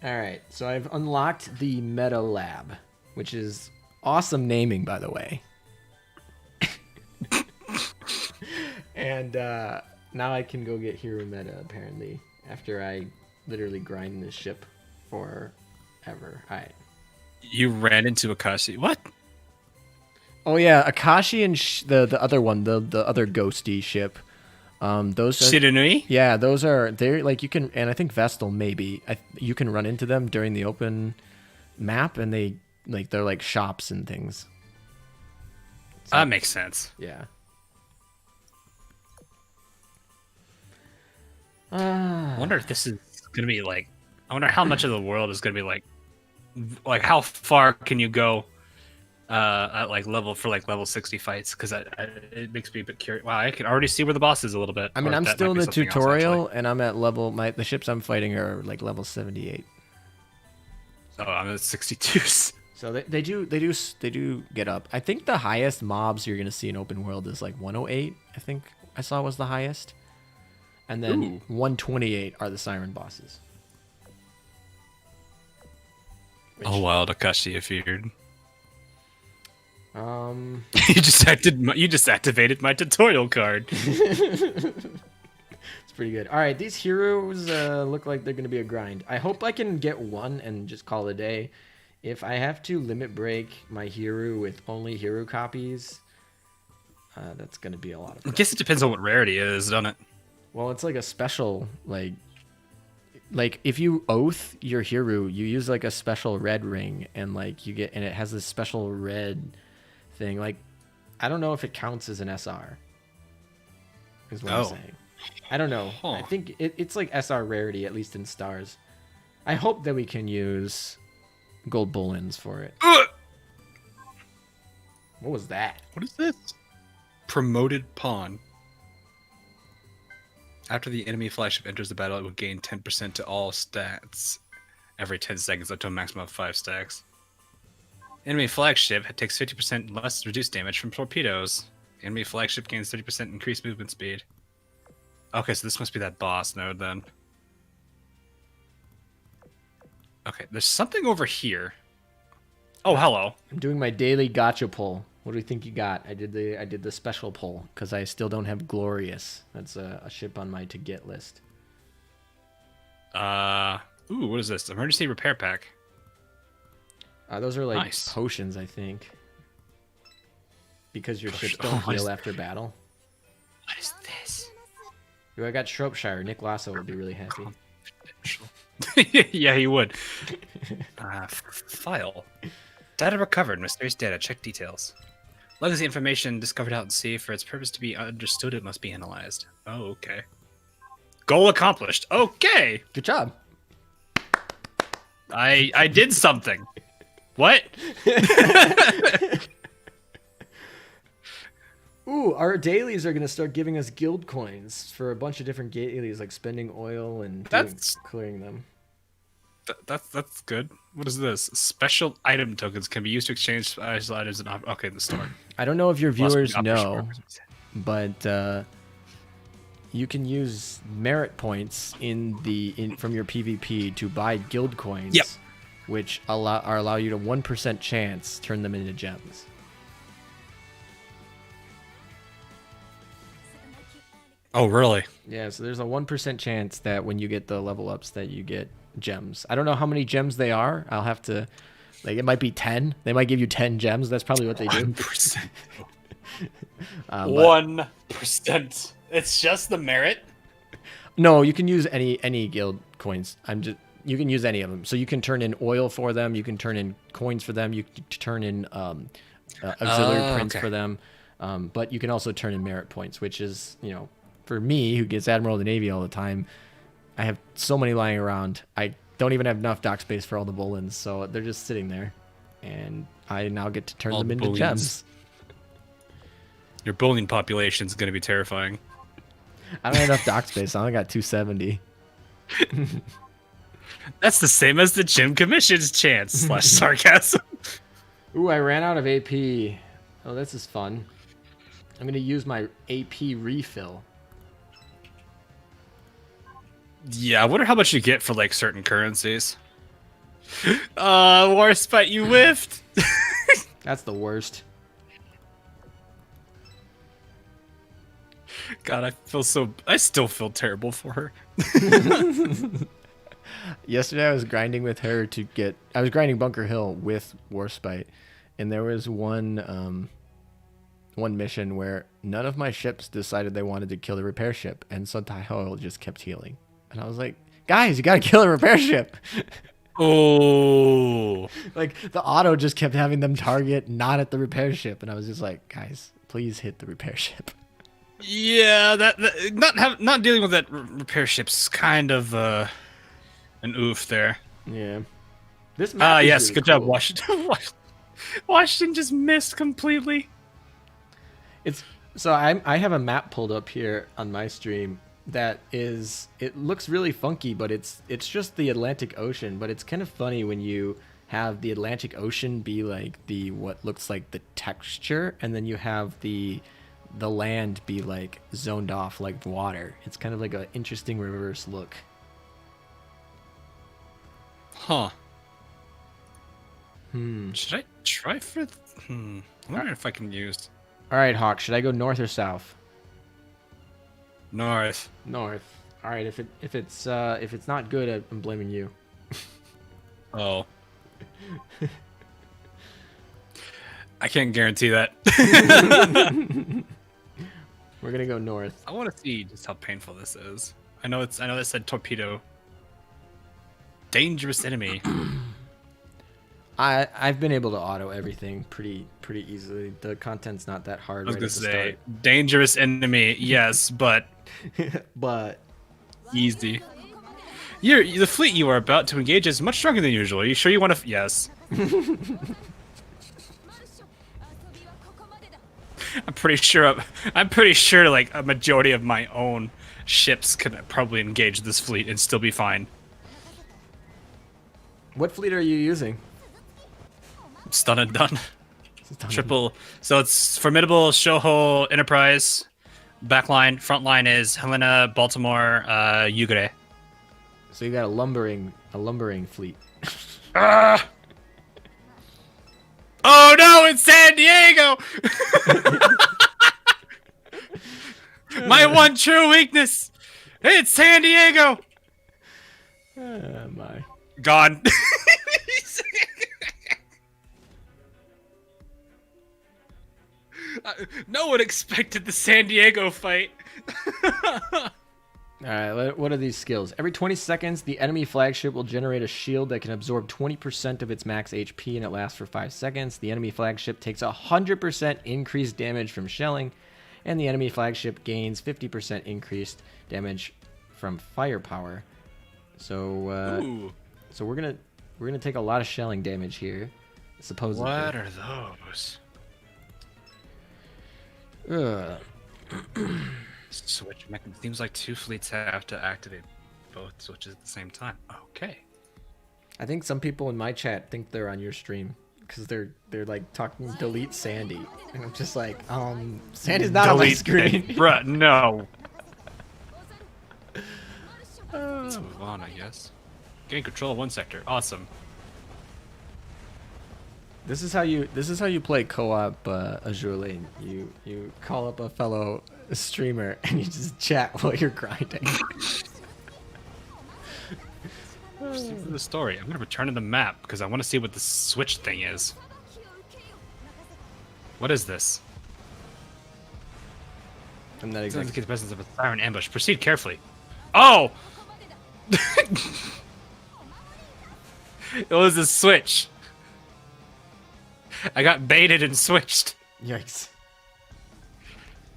All right, so I've unlocked the Meta Lab, which is awesome naming, by the way. And now I can go get Hero Meta, apparently, after I literally grind this ship forever. All right. You ran into Akashi. What? Oh, yeah, Akashi and the other one, the other ghosty ship. Those are, Shiranui? yeah, they're like you can, and I think Vestal maybe you can run into them during the open map, and they're like shops and things. So, That makes sense. yeah. I wonder if this is gonna be like I wonder how much of the world is gonna be like how far can you go at like level 60 fights? Because it makes me a bit curious. Wow, I can already see where the boss is a little bit. I mean, Or I'm that still might in be the something else, tutorial, actually. and I'm at level. The ships I'm fighting are like level 78. Oh, I'm at 62s. So they do get up. I think the highest mobs you're gonna see in open world is like 108. I think I saw was the highest, and then Ooh. 128 are the Siren bosses. Oh wow, Takashi, if you're Um, you just activated my tutorial card. it's pretty good. All right, these heroes look like they're gonna be a grind. I hope I can get one and just call it a day. If I have to limit break my hero with only hero copies, that's gonna be a lot of. I guess it depends on what rarity it is, doesn't it? Well, it's like a special like if you oath your hero, you use like a special red ring, and like you get, and it has this special red thing. Like, I don't know if it counts as an SR. Is what I'm saying. I don't know. Huh. I think it's like SR rarity, at least in stars. I hope that we can use gold bullets for it. What was that? What is this? Promoted pawn. After the enemy flagship enters the battle, it will gain 10% to all stats every 10 seconds up to a maximum of 5 stacks. Enemy flagship takes 50% less reduced damage from torpedoes. Enemy flagship gains 30% increased movement speed. Okay, so this must be that boss node then. Okay, there's something over here. Oh, hello. I'm doing my daily gotcha pull. What do you think you got? I did the special pull because I still don't have Glorious. That's a ship on my to get list. Ooh, what is this? Emergency repair pack. Those are like Nice. potions, I think. Because your ships Oh, don't what heal is- after battle. What is this? Ooh, I got Shropshire. Nick Lasso would be really happy. Yeah, he would. File. Data recovered. Mysterious data. Check details. Legacy information discovered out at sea. For its purpose to be understood, it must be analyzed. Oh, okay. Goal accomplished. Okay. Good job. I did something. What? Ooh, our dailies are gonna start giving us guild coins for a bunch of different dailies, like spending oil and clearing them. That's good. What is this? Special item tokens can be used to exchange special items in okay, the store. I don't know if your viewers Plus, know, but you can use merit points from your PvP to buy guild coins, Yep. which allow you to 1% chance turn them into gems. Oh, really? Yeah, so there's a 1% chance that when you get the level ups that you get gems. I don't know how many gems they are. I'll have to, like, it might be 10. They might give you 10 gems. That's probably what they do. 1%. 1%. It's just the merit. No, you can use any guild coins. You can use any of them. So you can turn in oil for them. You can turn in coins for them. You can turn in auxiliary prints for them. But you can also turn in merit points, which is, for me, who gets Admiral of the Navy all the time, I have so many lying around. I don't even have enough dock space for all the bullets, so they're just sitting there. And I now get to turn All them the into bullions. gems. Your bullion population is going to be terrifying. I don't have enough dock space. I only got 270. That's the same as the gym commission's chance / sarcasm. Ooh, I ran out of AP. Oh, this is fun. I'm going to use my AP refill. Yeah, I wonder how much you get for like certain currencies. Warspite, you whiffed. That's the worst. God, I still feel terrible for her. Yesterday I was grinding with her I was grinding Bunker Hill with Warspite, and there was one mission where none of my ships decided they wanted to kill the repair ship, and so Taiho just kept healing. And I was like, guys, you gotta kill the repair ship. Oh. Like, the auto just kept having them target not at the repair ship, and I was just like, guys, please hit the repair ship. Yeah, that not dealing with that repair ship's kind of an oof there. Yeah. This map is Yes, really good job, cool. Washington. Washington just missed completely. It's so I have a map pulled up here on my stream that is, it looks really funky, but it's just the Atlantic Ocean, but it's kind of funny when you have the Atlantic Ocean be like the what looks like the texture, and then you have the land be like zoned off like water. It's kind of like an interesting reverse look. Huh. Should I try for? I'm wondering if I can use All right, Hawk, should I go north or south? north. North. All right, if it's not good, I'm blaming you. Oh. I can't guarantee that. We're gonna go north. I want to see just how painful this is. I know it said torpedo. Dangerous enemy. I've been able to auto everything pretty easily. The content's not that hard. I was right gonna at the say dangerous enemy, yes, but start. But easy. The fleet you are about to engage is much stronger than usual. Are you sure you want to? Yes. I'm pretty sure like a majority of my own ships could probably engage this fleet and still be fine. what fleet are you using? It's done and done. Triple. So it's formidable, Shoho, Enterprise. Backline, front line is Helena, Baltimore, Yugure. So you got a lumbering fleet. Ah! Oh no, it's San Diego! My one true weakness! It's San Diego! Oh my. Gone. No one expected the San Diego fight. All right, what are these skills? Every 20 seconds, the enemy flagship will generate a shield that can absorb 20% of its max HP, and it lasts for 5 seconds. The enemy flagship takes 100% increased damage from shelling, and the enemy flagship gains 50% increased damage from firepower. So, so we're gonna take a lot of shelling damage here, supposedly. What are those? Ugh. Switch mechanism. Seems like two fleets have to activate both switches at the same time. Okay. I think some people in my chat think they're on your stream because they're like talking delete Sandy, and I'm just like, Sandy's not on my screen. Bruh, no. Let's move on, I guess. Gain control of one sector. Awesome. This is how you play co-op Azur Lane. You call up a fellow streamer and you just chat while you're grinding. Proceed with the story. I'm gonna return to the map because I want to see what the switch thing is. What is this? I'm not It exactly. indicates the presence of a Siren ambush. Proceed carefully. Oh! It was a switch. I got baited and switched. Yikes!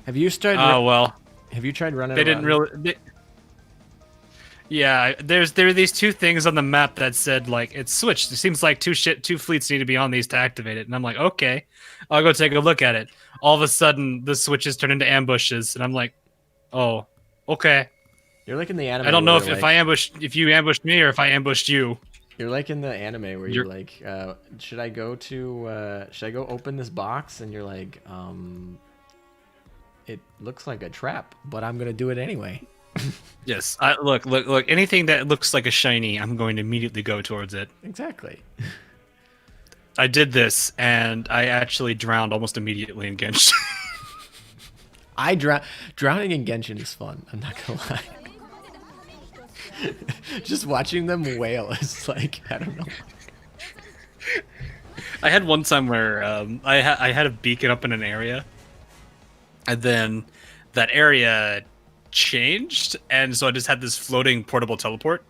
Have you tried? Oh well. Have you tried running? They didn't around? really. Yeah, there are these two things on the map that said like it's switched. It seems like two fleets need to be on these to activate it, and I'm like, okay, I'll go take a look at it. All of a sudden, the switches turn into ambushes, and I'm like, oh, okay. You're like in the anime. I don't know where if you ambushed me or if I ambushed you. You're like in the anime where you're like, should I go open this box? And you're like, it looks like a trap, but I'm gonna do it anyway. Yes, look. Anything that looks like a shiny, I'm going to immediately go towards it. Exactly. I did this, and I actually drowned almost immediately in Genshin. Drowning in Genshin is fun. I'm not gonna lie. Just watching them wail is like, I don't know. I had one time where I had a beacon up in an area, and then that area changed, and so I just had this floating portable teleport.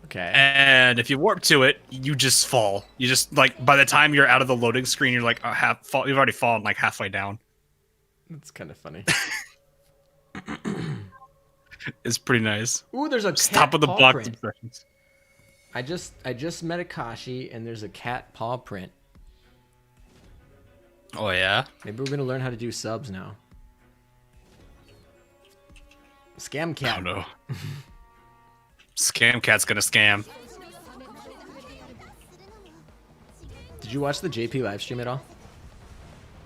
Okay. And if you warp to it, you just fall. You just like by the time you're out of the loading screen, you're like you've already fallen like halfway down. That's kind of funny. is pretty nice. Ooh, there's a Just cat top of the paw block print. obsessions. I just met Akashi, and there's a cat paw print. Oh yeah. Maybe we're gonna learn how to do subs now. Scam I cat. don't know. Scam cat's gonna scam. Did you watch the JP live stream at all?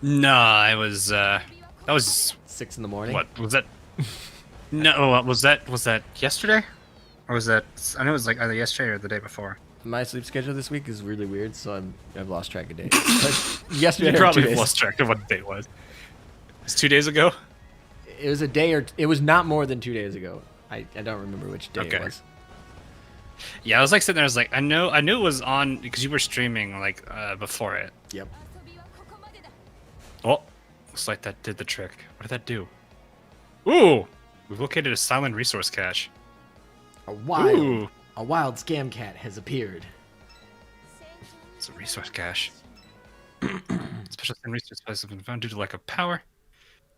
No, I was that was 6 in the morning. what was that? No, was that yesterday? Or was that? I know it was like either yesterday or the day before. My sleep schedule this week is really weird, so I've lost track of days. But yesterday, You or 2 probably days. lost track of what the date was. It's 2 days ago. It was a day or it was not more than 2 days ago. I don't remember which day Okay. it was. Yeah, I was like sitting there. I was like, I knew it was on because you were streaming like before it. Yep. Oh, looks like that did the trick. What did that do? Ooh, we've located a silent resource cache. A wild Ooh, scam cat has appeared. it's a resource cache. Special resource files have been found due to lack of power.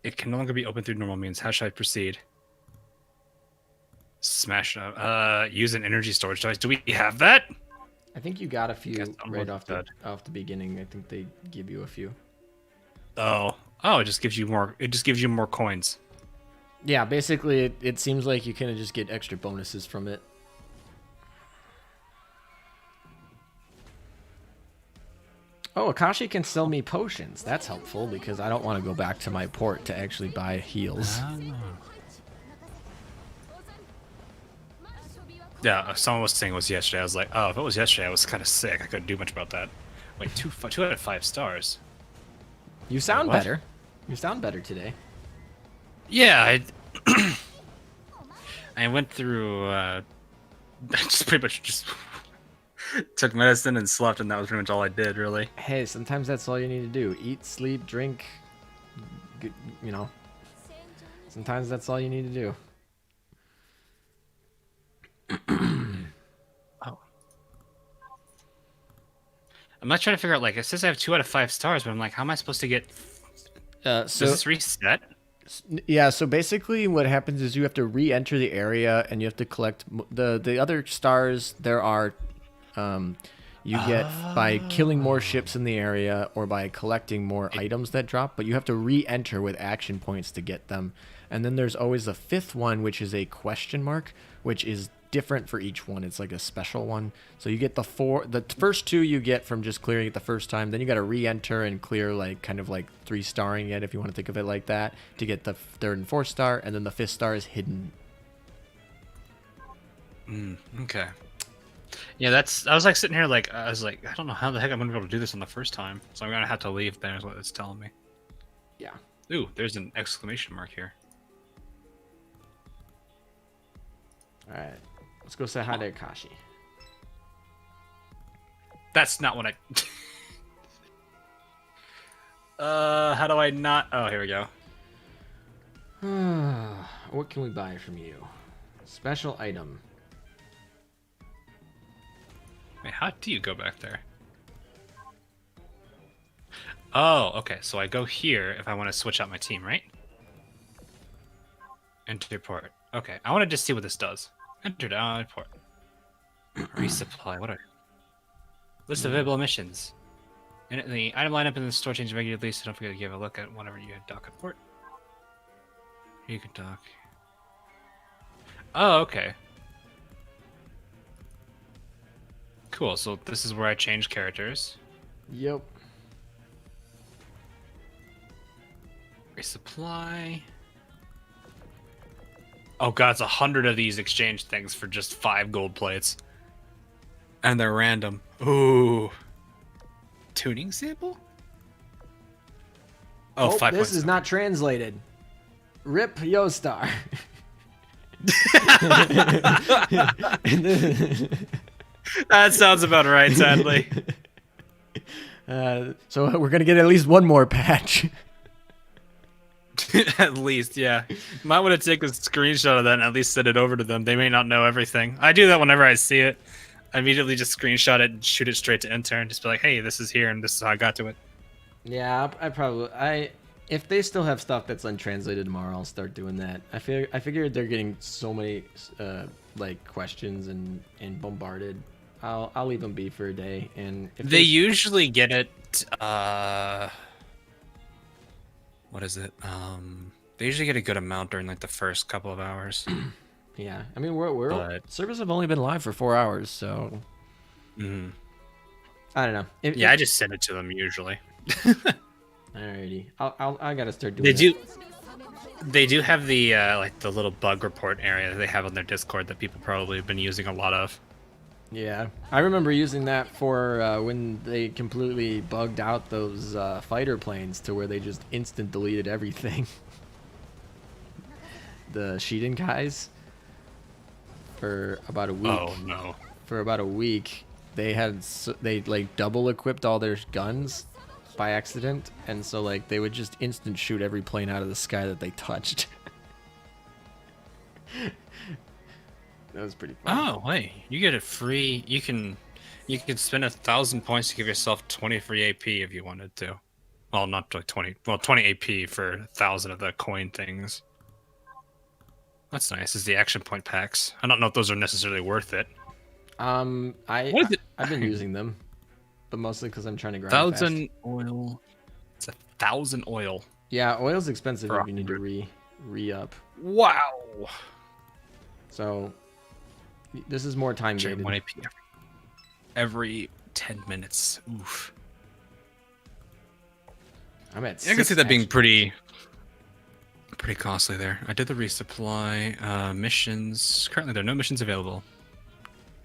It can no longer be opened through normal means. How should I proceed? Smash it up. Use an energy storage device. Do we have that? I think you got a Guess few I'm right looking off the beginning. I think they give you a few. Oh, it just gives you more. It just gives you more coins. Yeah, basically it seems like you kind of just get extra bonuses from it. Oh, Akashi can sell me potions. That's helpful because I don't want to go back to my port to actually buy heals. Yeah, someone was saying it was yesterday. I was like, oh, if it was yesterday, I was kind of sick. I couldn't do much about that. Wait, 2 out of 5 stars. You sound What? better. You sound better today. Yeah, I went through. I just pretty much just took medicine and slept, and that was pretty much all I did, really. Hey, sometimes that's all you need to do. Eat, sleep, drink. You know. Sometimes that's all you need to do. Oh. I'm not trying to figure out, like, it says I have 2 out of 5 stars, but I'm like, how am I supposed to get. Does this reset? Yeah, so basically what happens is you have to re-enter the area and you have to collect the other stars there are you get by killing more ships in the area or by collecting more items that drop, but you have to re-enter with action points to get them. And then there's always a 5th one, which is a question mark, which is different for each one. It's like a special one. So you get the first 2 you get from just clearing it the first time. Then you got to re-enter and clear like kind of like 3-starring it, if you want to think of it like that, to get the 3rd and 4th star. And then the 5th star is hidden. Okay. Yeah, I was like sitting here like, I was like, I don't know how the heck I'm going to be able to do this on the first time. So I'm going to have to leave there is what it's telling me. Yeah. Ooh, there's an exclamation mark here. All right. Let's go say hi to Akashi. That's not what I... how do I not... Oh, here we go. What can we buy from you? Special item. Wait, how do you go back there? Oh, okay. So I go here if I want to switch out my team, right? Enter port. Okay, I want to just see what this does. Enter down port. Resupply. What are... List of available missions. And the item lineup in the store changes regularly, so don't forget to give a look at whenever you dock at port. You can dock. Oh, okay. Cool, so this is where I change characters. Yep. Resupply. Oh god, it's 100 of these exchange things for just 5 gold plates. And they're random. Ooh. Tuning sample? Oh, 5 this points. is not translated. Rip Yostar. That sounds about right, sadly. So we're gonna get at least one more patch. At least, yeah. Might want to take a screenshot of that and at least send it over to them. They may not know everything. I do that whenever I see it. I immediately just screenshot it and shoot it straight to intern. Just be like, hey, this is here and this is how I got to it. Yeah, If they still have stuff that's untranslated tomorrow, I'll start doing that. I figured they're getting so many like questions and bombarded. I'll leave them be for a day. And if They usually get it. What is it? They usually get a good amount during like the first couple of hours. yeah, I mean we're But- service have only been live for 4 hours, so Mhm. I don't know. Yeah, I just send it to them usually. Alrighty, I gotta start doing. They that. do. They do have the like the little bug report area that they have on their Discord that people probably have been using a lot of. Yeah, I remember using that for when they completely bugged out those fighter planes to where they just instant deleted everything. The Shidenkais for about a week. Oh no. For about a week, they like double equipped all their guns by accident, and so like they would just instant shoot every plane out of the sky that they touched. That was pretty fun. Oh wait, you get it free. You can spend 1,000 points to give yourself 20 free AP if you wanted to. Well, not like 20. Well, 20 AP for 1,000 of the coin things. That's nice. Is the action point packs? I don't know if those are necessarily worth it. What is it? I've been using them, but mostly because I'm trying to grind fast. 1,000 oil. It's 1,000 oil. Yeah, oil's expensive For if you need to 100. re-up. Wow. So this is more time Sure, gated. 1 AP every 10 minutes. Oof. I'm at. I can see 6 that being action- pretty costly there. I did the resupply missions. Currently, there are no missions available.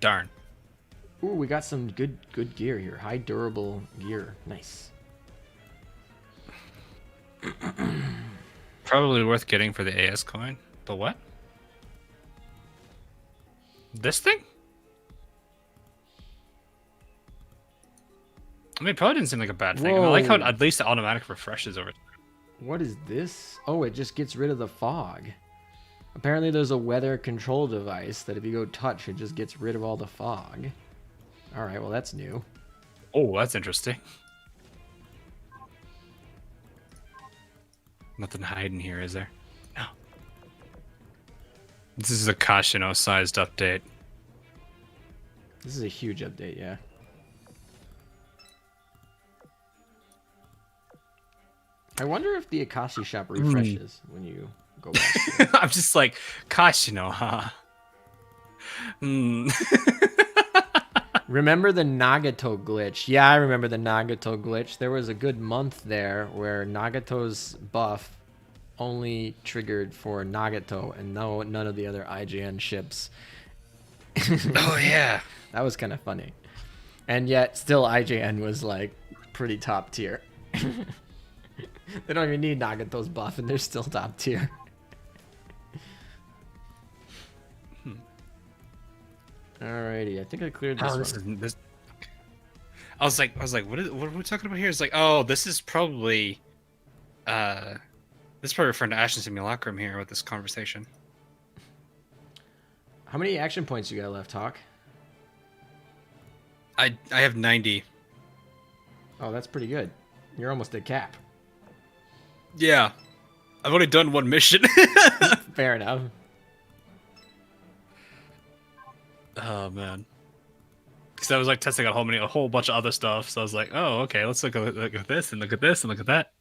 Darn. Ooh, we got some good gear here. High durable gear. Nice. Probably worth getting for the AS coin. The what? This thing? I mean, it probably didn't seem like a bad thing. I, mean, I like how Whoa. at least the automatic refreshes over. What is this? Oh, it just gets rid of the fog. Apparently there's a weather control device that if you go touch, it just gets rid of all the fog. Alright, well that's new. Oh, that's interesting. Nothing hiding here, is there? No. This is a Kashino-sized update. This is a huge update, yeah. I wonder if the Akashi shop refreshes when you go back to it. I'm just like, Kashino, huh? Hmm. Remember the Nagato glitch? Yeah, I remember the Nagato glitch. There was a good month there where Nagato's buff only triggered for Nagato and none of the other IGN ships. Oh, yeah. That was kind of funny. And yet, still IGN was like pretty top tier. They don't even need Nagato's buff and they're still top tier. Alrighty, I think I cleared this Oh, one. this. I was like, what are we talking about here? It's like, oh, this is probably, this is probably referring to Ashen Simulacrum here with this conversation. How many action points you got left, Hawk? I have 90. Oh, that's pretty good. You're almost at cap. Yeah, I've only done one mission. Fair enough. Oh man, because I was like testing out a whole bunch of other stuff. So I was like, oh, okay, let's look at this and look at this and look at that.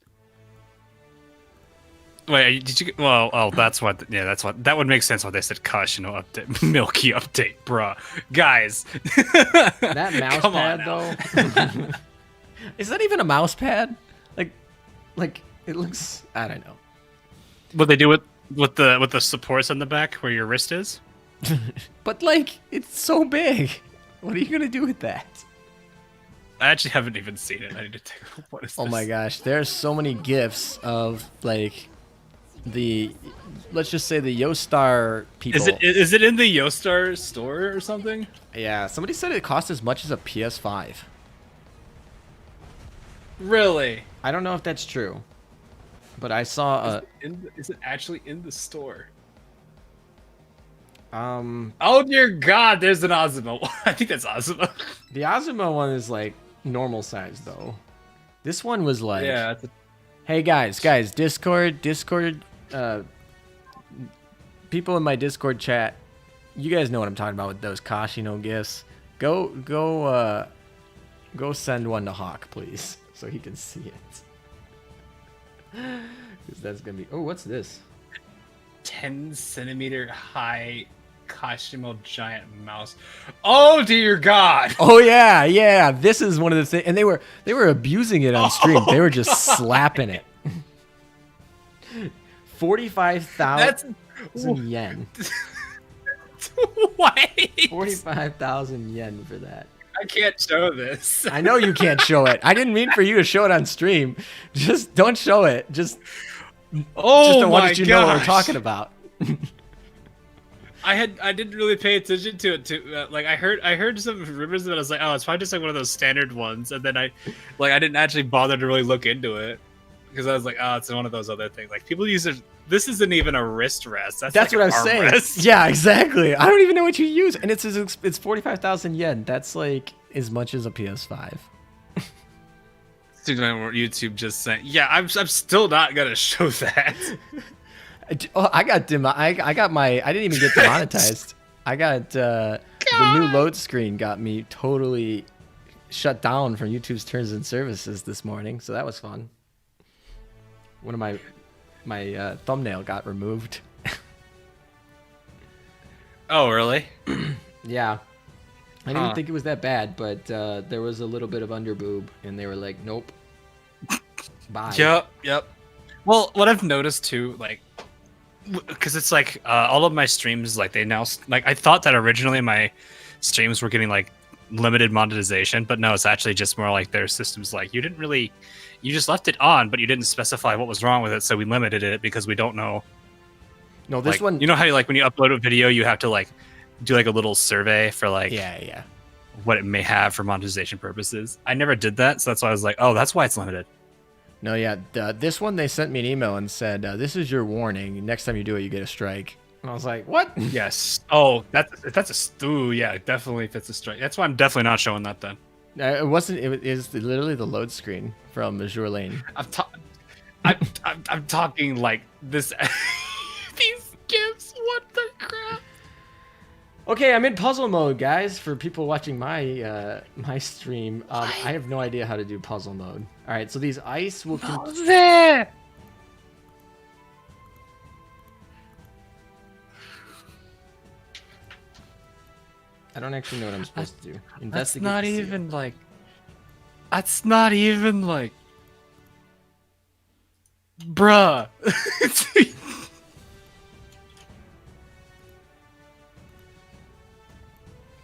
Wait, did you? Well, oh, that's what. Yeah, that's what. That would make sense why they said Kashino update, Milky update, bruh. Guys, That mouse Come pad on now. though. Is that even a mouse pad? Like it looks. I don't know. what they do with the supports on the back where your wrist is. But like it's so big. What are you gonna do with that? I actually haven't even seen it. I need to take. What is this? Oh my gosh, there's so many gifs of like the, let's just say the Yostar people. Is it in the Yostar store or something? Yeah, somebody said it cost as much as a PS5. Really? I don't know if that's true, but I saw Is it actually in the store? a Oh dear God! There's an Azuma. I think that's Azuma. the Azuma one is like normal size though. This one was like Yeah. Hey guys, Discord, people in my Discord chat, you guys know what I'm talking about with those Kashino gifts. Go send one to Hawk, please, so he can see it. Because that's gonna be. Oh, what's this? 10-centimeter high Kashimo giant mouse. Oh dear God! Oh yeah. This is one of the things, and they were abusing it on stream. They were just slapping it. 45,000 yen. Wait. 45,000 yen for that. I can't show this. I know you can't show it. I didn't mean for you to show it on stream. Just don't show it. Just don't want you to know what we're talking about. I didn't really pay attention to it. Like I heard some rumors that I was like, oh, it's probably just like one of those standard ones, and then I didn't actually bother to really look into it because I was like, oh, it's one of those other things. Like people use it. This isn't even a wrist rest. That's like what I was saying. Rest. Yeah, exactly. I don't even know what you use, and it's 45,000 yen. That's like as much as a PS5. YouTube just saying, yeah, I'm still not gonna show that. Oh, I got my. I didn't even get demonetized. I got the new load screen got me totally shut down from YouTube's terms and services this morning, so that was fun. One of my thumbnail got removed. Oh, really? Yeah. I didn't think it was that bad, but there was a little bit of underboob, and they were like, nope. Bye. Yep. Well, what I've noticed too, like, because it's like all of my streams, like they now, like I thought that originally my streams were getting like limited monetization, but no, it's actually just more like their systems like you just left it on, but you didn't specify what was wrong with it, so we limited it because we don't know. No, this like, one. You know how like when you upload a video, you have to like do like a little survey for like yeah what it may have for monetization purposes. I never did that, so that's why I was like, oh, that's why it's limited. No, yeah, this one they sent me an email and said, "This is your warning. Next time you do it, you get a strike." And I was like, "What?" Yes. Oh, that's a yeah, definitely fits a strike. That's why I'm definitely not showing that then. It wasn't. It is literally the load screen from Azur Lane. I'm talking like this. These gifts. What the crap? Okay, I'm in puzzle mode, guys. For people watching my my stream, I have no idea how to do puzzle mode. All right, so these ice will. There. I don't actually know what I'm supposed to do. That's not even like. That's not even like. Bruh.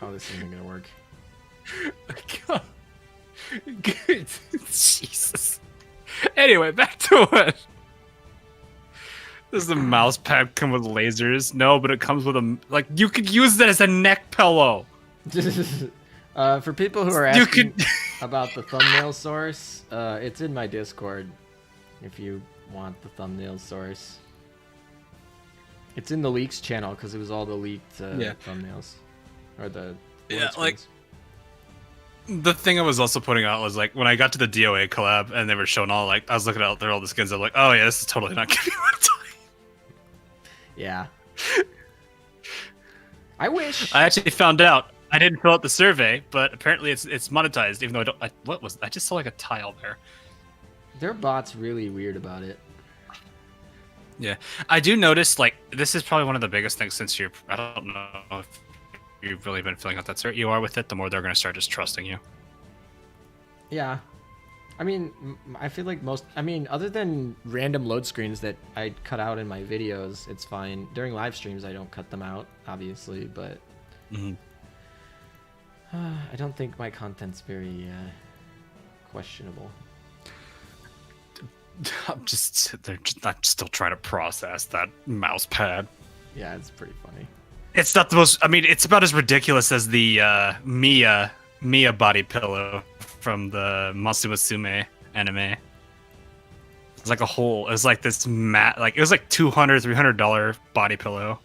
Oh, this isn't gonna work. God. Good. Jesus. Anyway, back to it. Does the mouse pad come with lasers? No, but it comes with a like. You could use that as a neck pillow. For people who are asking about the thumbnail source, it's in my Discord. If you want the thumbnail source, it's in the leaks channel because it was all the leaked thumbnails. Or the like the thing I was also putting out was like when I got to the DOA collab and they were showing all like I was looking out there all the skins. I'm like, oh yeah, this is totally not giving me what time. Yeah. I wish. I actually found out I didn't fill out the survey, but apparently it's monetized. Even though I just saw like a tile there. Their bot's really weird about it. Yeah, I do notice like this is probably one of the biggest things since you're. I don't know if you've really been filling out that cert you are with it, the more they're going to start just trusting you. Yeah. I mean, I feel like other than random load screens that I cut out in my videos, it's fine. During live streams, I don't cut them out, obviously, but I don't think my content's very questionable. I'm still trying to process that mouse pad. Yeah, it's pretty funny. It's not the most. I mean, it's about as ridiculous as the Mia body pillow from the Matsumusume anime. It's like a whole. It was like this mat. Like it was like $200-$300 body pillow.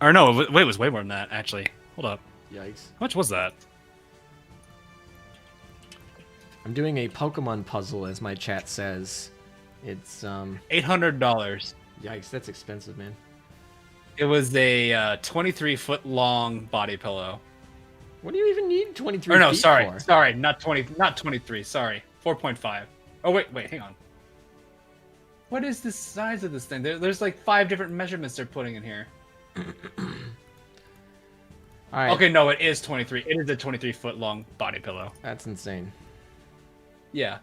Or no, wait, it was way more than that actually. Hold up. Yikes! How much was that? I'm doing a Pokemon puzzle, as my chat says. It's $800. yikes, that's expensive, man. It was a 23-foot long body pillow. What do you even need 23 Or no, feet sorry, for? sorry, not 23. Sorry, 4.5. Oh wait, hang on. What is the size of this thing? There's like 5 different measurements they're putting in here. All right. Okay, no, it is 23. It is a 23-foot long body pillow. That's insane. Yeah.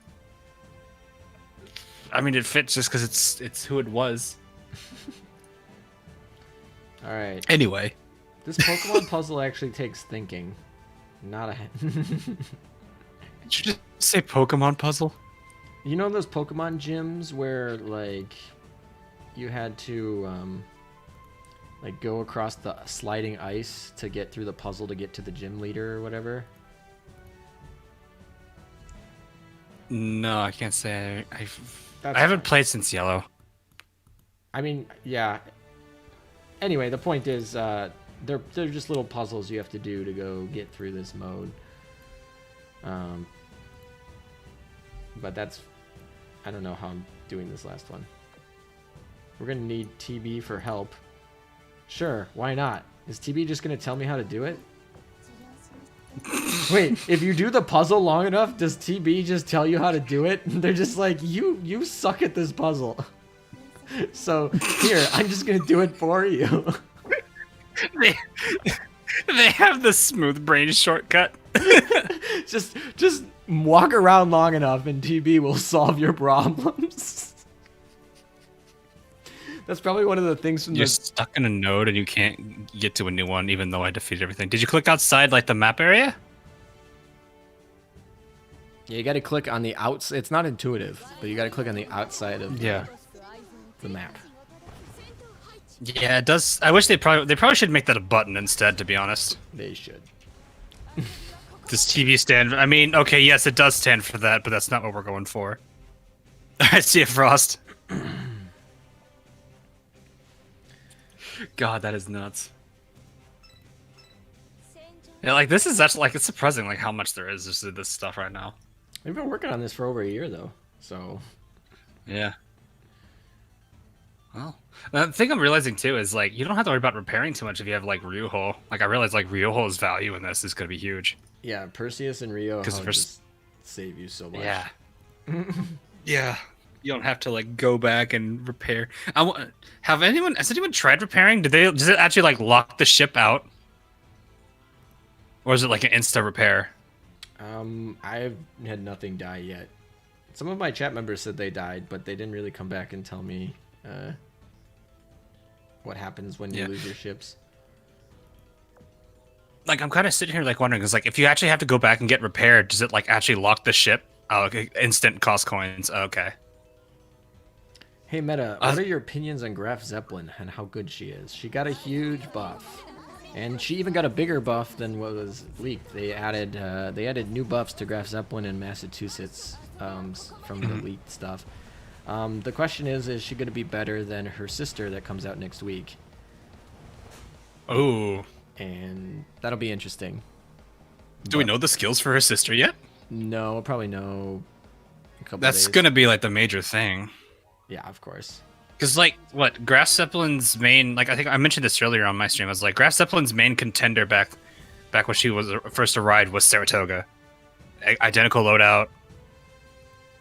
I mean, it fits just because it's who it was. All right. Anyway. This Pokemon puzzle actually takes thinking. Not a... Did you just say Pokemon puzzle? You know those Pokemon gyms where, like, you had to, like, go across the sliding ice to get through the puzzle to get to the gym leader or whatever? No, I can't say. I That's haven't fine. played since Yellow. I mean, yeah. Anyway, the point is, they're just little puzzles you have to do to go get through this mode. But that's... I don't know how I'm doing this last one. We're gonna need TB for help. Sure, why not? Is TB just gonna tell me how to do it? Wait, if you do the puzzle long enough, does TB just tell you how to do it? They're just like, you suck at this puzzle. So, here, I'm just gonna do it for you. They have the smooth brain shortcut. just walk around long enough and TB will solve your problems. That's probably one of the things from You're the... stuck in a node and you can't get to a new one, even though I defeated everything. Did you click outside, like, the map area? Yeah, you gotta click on the outs. It's not intuitive, but you gotta click on the outside of the map. Yeah, it does. I wish they probably should make that a button instead, to be honest. They should. Does TV stand? I mean, okay, yes, it does stand for that, but that's not what we're going for. I see a Frost. God, that is nuts. Yeah, like this is actually like it's surprising like how much there is just of this stuff right now. We've been working on this for over a year though, so Yeah. Well, the thing I'm realizing too is like you don't have to worry about repairing too much if you have like Ryuho. Like I realize like Ryuho's value in this is gonna be huge. yeah, Perseus and Rio Because just save you so much. Yeah. Yeah. You don't have to like go back and repair. Has anyone tried repairing? Does it actually like lock the ship out? Or is it like an insta repair? I've had nothing die yet. Some of my chat members said they died, but they didn't really come back and tell me what happens when you lose your ships. Like I'm kind of sitting here like wondering, because like if you actually have to go back and get repaired, does it like actually lock the ship? Oh, okay. Instant cost coins. Oh, okay. Hey Meta, what are your opinions on Graf Zeppelin and how good she is? She got a huge buff, and she even got a bigger buff than what was leaked. They added new buffs to Graf Zeppelin in Massachusetts from the leaked stuff. The question is she going to be better than her sister that comes out next week? Oh. And that'll be interesting. Do we know the skills for her sister yet? No, we'll probably know a couple That's days. gonna be like the major thing. Yeah, of course. Because, like, what, Graf Zeppelin's main, like, I think I mentioned this earlier on my stream, I was like, Graf Zeppelin's main contender back when she was first arrived was Saratoga. Identical loadout.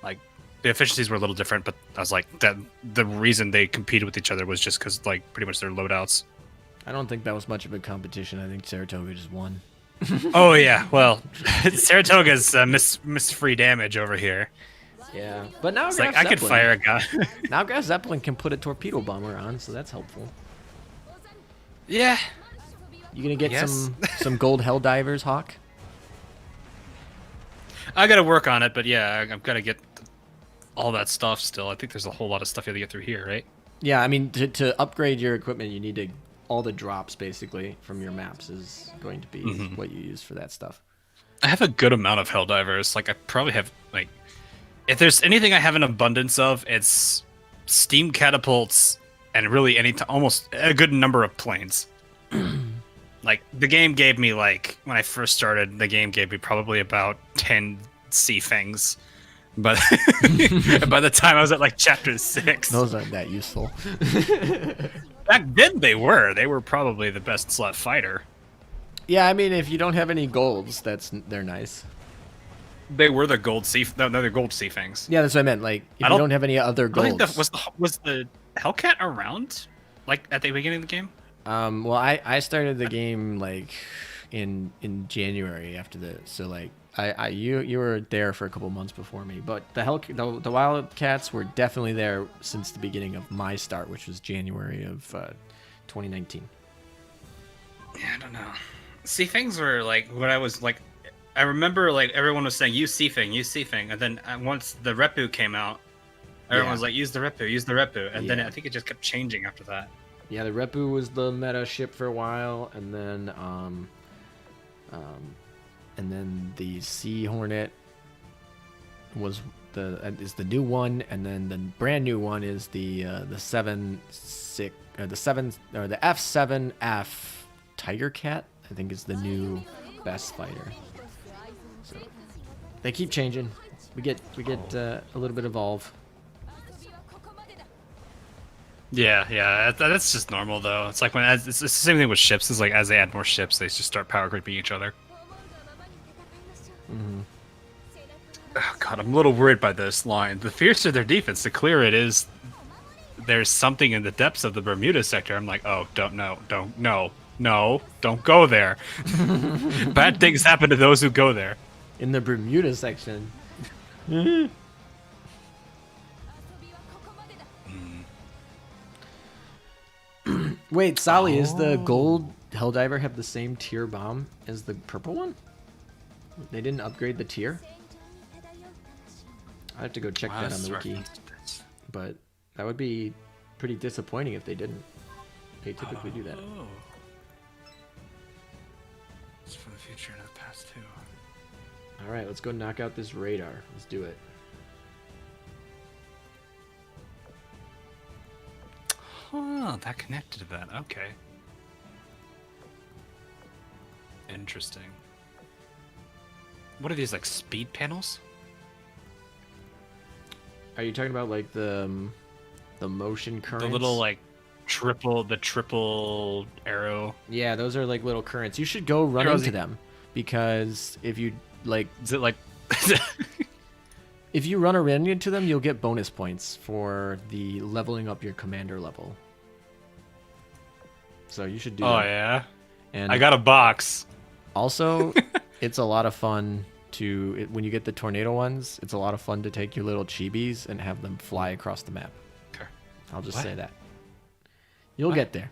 Like, the efficiencies were a little different, but I was like, that the reason they competed with each other was just because, like, pretty much their loadouts. I don't think that was much of a competition. I think Saratoga just won. Oh, yeah, well, Saratoga's miss free damage over here. Yeah, but now It's Graf like, I could Zeppelin- fire a gun. Now Graf Zeppelin can put a torpedo bomber on, so that's helpful. Yeah. You gonna get Yes. some gold hell divers, Hawk? I gotta work on it, but yeah, I've gotta get all that stuff still. I think there's a whole lot of stuff you have to get through here, right? Yeah, I mean to upgrade your equipment, you need to all the drops basically from your maps is going to be what you use for that stuff. I have a good amount of Helldivers. Like, I probably have, like... If there's anything I have an abundance of, it's steam catapults and really almost a good number of planes. Like, the game gave me, like... When I first started, the game gave me probably about 10 sea fangs But by the time I was at like chapter 6, Those aren't that useful. back then they were. They were probably the best slot fighter. Yeah, I mean, if you don't have any golds, they're nice. They were the gold sea. No, they're gold sea fangs. Yeah, that's what I meant. Like, if you don't have any other I think golds. was the Hellcat around like at the beginning of the game? Well, I started the game like in January after so like you were there for a couple months before me, but the Wildcats were definitely there since the beginning of my start, which was January of 2019. Yeah, I don't know. Sea fangs were like what I was like. I remember like everyone was saying use sea fang, and then once the Repu came out, everyone was like use the Repu, and then I think it just kept changing after that. Yeah, the Repu was the meta ship for a while, and then the Sea Hornet was the new one, and then the brand new one is the F7F Tiger Cat. I think is the new best fighter. So they keep changing. We get a little bit evolve. Yeah, that's just normal though. It's like it's the same thing with ships. It's like as they add more ships, they just start power creeping each other. Mm-hmm. Oh god, I'm a little worried by this line. The fiercer their defense, the clearer it is. There's something in the depths of the Bermuda sector. I'm like, oh, don't go there. Bad things happen to those who go there. In the Bermuda section. Wait, Sally, is the gold Helldiver have the same tier bomb as the purple one? They didn't upgrade the tier? I have to go check that on the wiki. But that would be pretty disappointing if they didn't. They typically do that. It's for the future and the past too. Alright, let's go knock out this radar. Let's do it. Oh, that connected to that. Okay. Interesting. What are these, like, speed panels? Are you talking about like the motion currents? The little, like, triple arrow. Yeah, those are like little currents. You should go run into them, because if you like, Is it like... if you run around into them, you'll get bonus points for the leveling up your commander level. So you should do that. Oh, yeah? And I got a box. also, it's a lot of fun when you get the tornado ones, it's a lot of fun to take your little chibis and have them fly across the map. Okay. I'll just What? say that. You'll get there.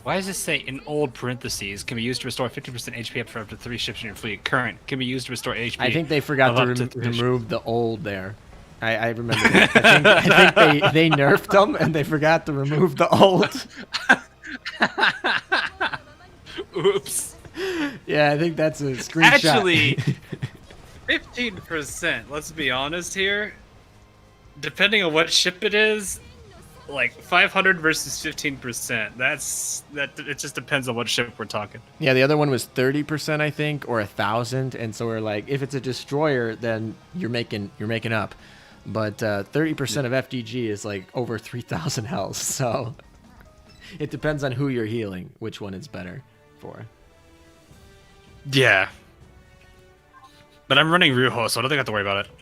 Why does this say in old parentheses can be used to restore 50% HP up for up to 3 ships in your fleet? Current can be used to restore HP. I think they forgot of to up to 3 remove the old there. I remember that. I think they nerfed them and they forgot to remove the old. Oops. Yeah, I think that's a screenshot. Actually, 15%. Let's be honest here. Depending on what ship it is, like 500 versus 15%. It just depends on what ship we're talking. Yeah, the other one was 30%, I think, or 1,000, and so we're like, if it's a destroyer, then you're making up. But 30% of FDG is like over 3,000 health, so it depends on who you're healing, which one is better for. Yeah. But I'm running Ryuho, so I don't think I have to worry about it.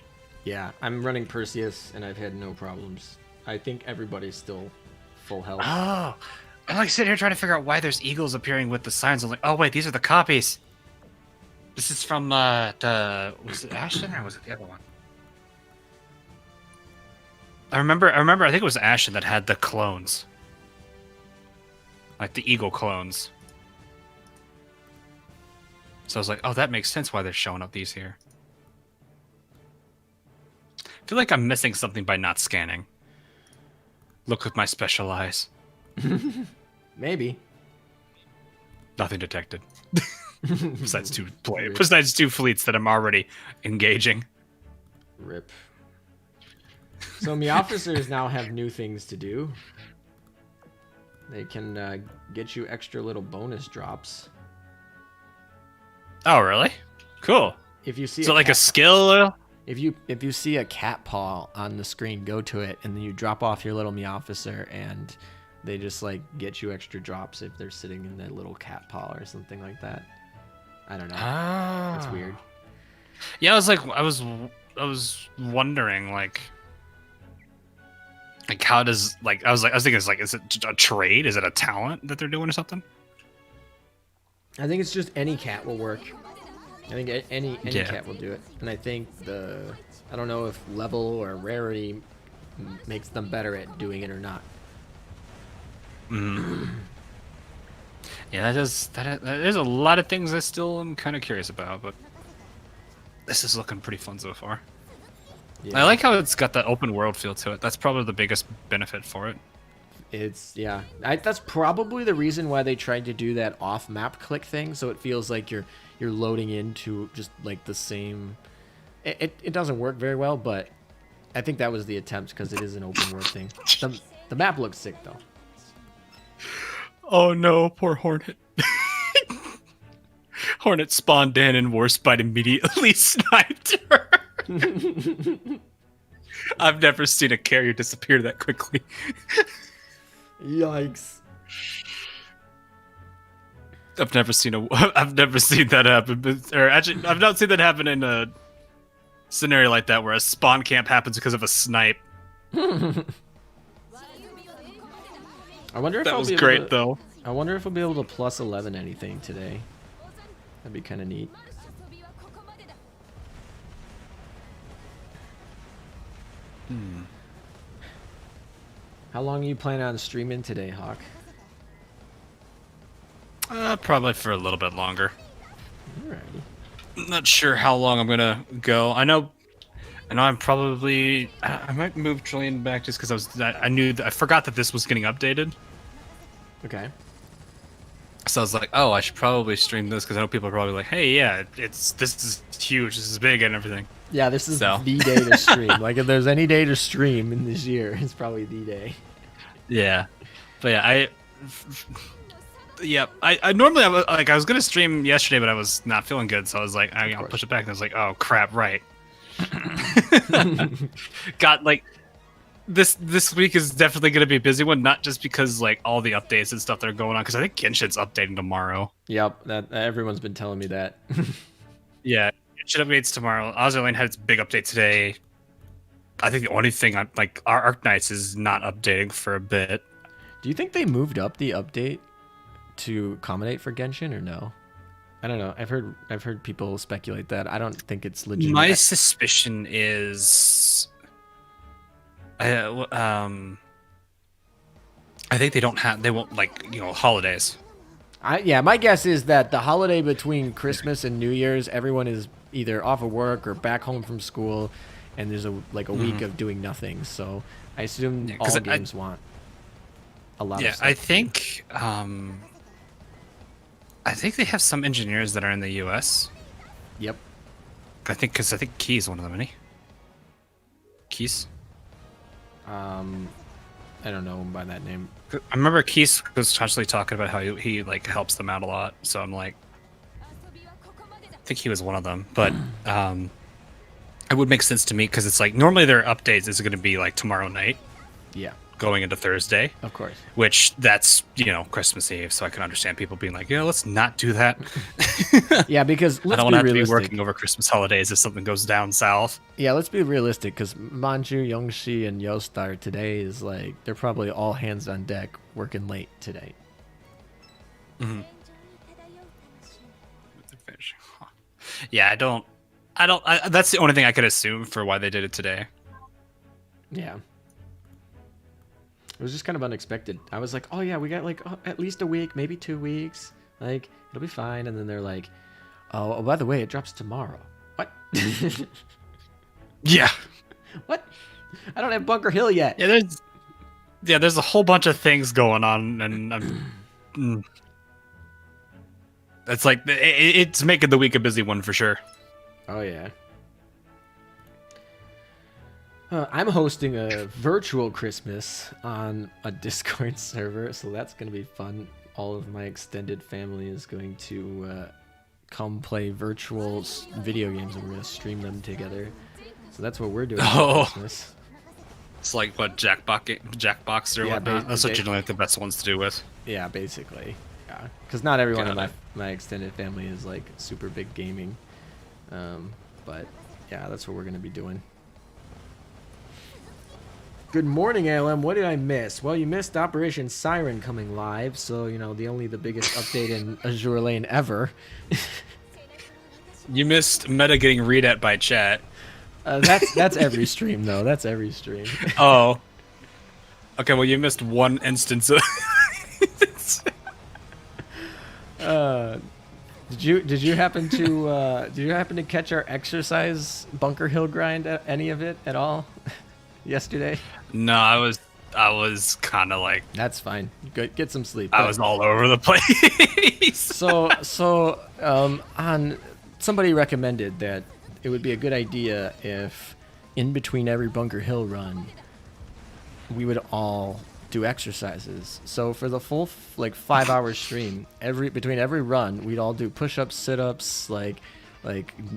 Yeah, I'm running Perseus, and I've had no problems. I think everybody's still full health. Oh, I'm like sitting here trying to figure out why there's eagles appearing with the signs. I'm like, oh wait, these are the copies. This is from was it Ashton or was it the other one? I remember. I think it was Ashton that had the clones, like the eagle clones. So I was like, oh, that makes sense why they're showing up these here. I feel like I'm missing something by not scanning. Look with my special eyes. Maybe. Nothing detected. Besides two fleets that I'm already engaging. Rip. So my officers now have new things to do. They can get you extra little bonus drops. Oh, really? Cool. if you see So like a skill. if you see a cat paw on the screen, go to it, and then you drop off your little Meowfisser, and they just like get you extra drops if they're sitting in their little cat paw or something like that. I don't know. It's weird. Yeah, I was wondering like how does I was thinking it's like, is it a trade? Is it a talent that they're doing or something? I think it's just any cat will work. I think any Yeah. cat will do it, and I think I don't know if level or rarity makes them better at doing it or not. Yeah, there's a lot of things I still am kind of curious about, but this is looking pretty fun so far. Yeah. I like how it's got that open world feel to it. That's probably the biggest benefit for it. That's probably the reason why they tried to do that off-map click thing, so it feels like you're loading into just like the same. It doesn't work very well, but I think that was the attempt because it is an open world thing. The map looks sick though. Oh no, poor Hornet. Hornet spawned in and Warspite immediately sniped her. I've never seen a carrier disappear that quickly. Yikes. I've never seen that happen. Or actually, I've not seen that happen in a scenario like that where a spawn camp happens because of a snipe. I wonder if That I'll was be able great to, though. I wonder if I'll be able to plus 11 anything today. That'd be kind of neat. How long are you planning on streaming today, Hawk? Probably for a little bit longer. Alrighty. I'm not sure how long I'm gonna go. I know I'm probably. I might move Trillion back just because I forgot that this was getting updated. Okay. So I was like, oh, I should probably stream this because I know people are probably like, hey, yeah, this is huge, this is big and everything. Yeah, this is So. the day to stream. Like, if there's any day to stream in this year, it's probably the day. Yeah, but yeah, I normally I was gonna stream yesterday, but I was not feeling good, so I was like, I'll push it back, and I was like, oh crap, right. Got like this week is definitely gonna be a busy one, not just because like all the updates and stuff that are going on, because I think Genshin's updating tomorrow. Yep, that everyone's been telling me that. Yeah, Genshin updates tomorrow. Azur Lane had its big update today. I think the only thing our Arknights is not updating for a bit. Do you think they moved up the update to accommodate for Genshin or no? I don't know. I've heard people speculate that. I don't think it's legitimate. My suspicion is, I think they won't like holidays. My guess is that the holiday between Christmas and New Year's, everyone is either off of work or back home from school, and there's a week of doing nothing. So I assume all games want a lot of stuff. I think they have some engineers that are in the U.S. Yep. Because I think Key's one of them, isn't he? Keys? I don't know him by that name. I remember Keys was constantly talking about how he like helps them out a lot. So I'm like, I think he was one of them. But it would make sense to me because it's like normally their updates is going to be like tomorrow night. Yeah. Going into Thursday. Of course. Which that's Christmas Eve, so I can understand people being like, let's not do that. Yeah, because I don't want to have to be working over Christmas holidays if something goes down south. Yeah, let's be realistic, because Manju, Yongshi, and Yostar today is like they're probably all hands on deck working late today. Mm-hmm. Yeah, that's the only thing I could assume for why they did it today. Yeah. It was just kind of unexpected. I was like, oh yeah, we got like at least a week, maybe 2 weeks. Like, it'll be fine. And then they're like, oh, by the way, it drops tomorrow. What? Yeah. What? I don't have Bunker Hill yet. Yeah, there's a whole bunch of things going on, and it's like it's making the week a busy one for sure. Oh yeah. I'm hosting a virtual Christmas on a Discord server, so that's going to be fun. All of my extended family is going to come play virtual video games, and we're gonna stream them together. So that's what we're doing. Oh. For Christmas. It's like what Jackbox or Yeah, whatnot. That's generally like the best ones to do with. Yeah, basically. Yeah, because not everyone in Got my extended family is like super big gaming. But yeah, that's what we're gonna be doing. Good morning, ALM. What did I miss? Well, you missed Operation Siren coming live, so you know the biggest update in Azur Lane ever. You missed Meta getting read at by chat. That's every stream though. That's every stream. Oh. Okay, well you missed one instance of Did you happen to catch our exercise Bunker Hill grind? Any of it at all yesterday? No, I was kind of like That's fine. Get some sleep. I was all over the place. So on somebody recommended that it would be a good idea if in between every Bunker Hill run we would all do exercises. So for the full 5-hour stream, between every run we'd all do push-ups, sit-ups, like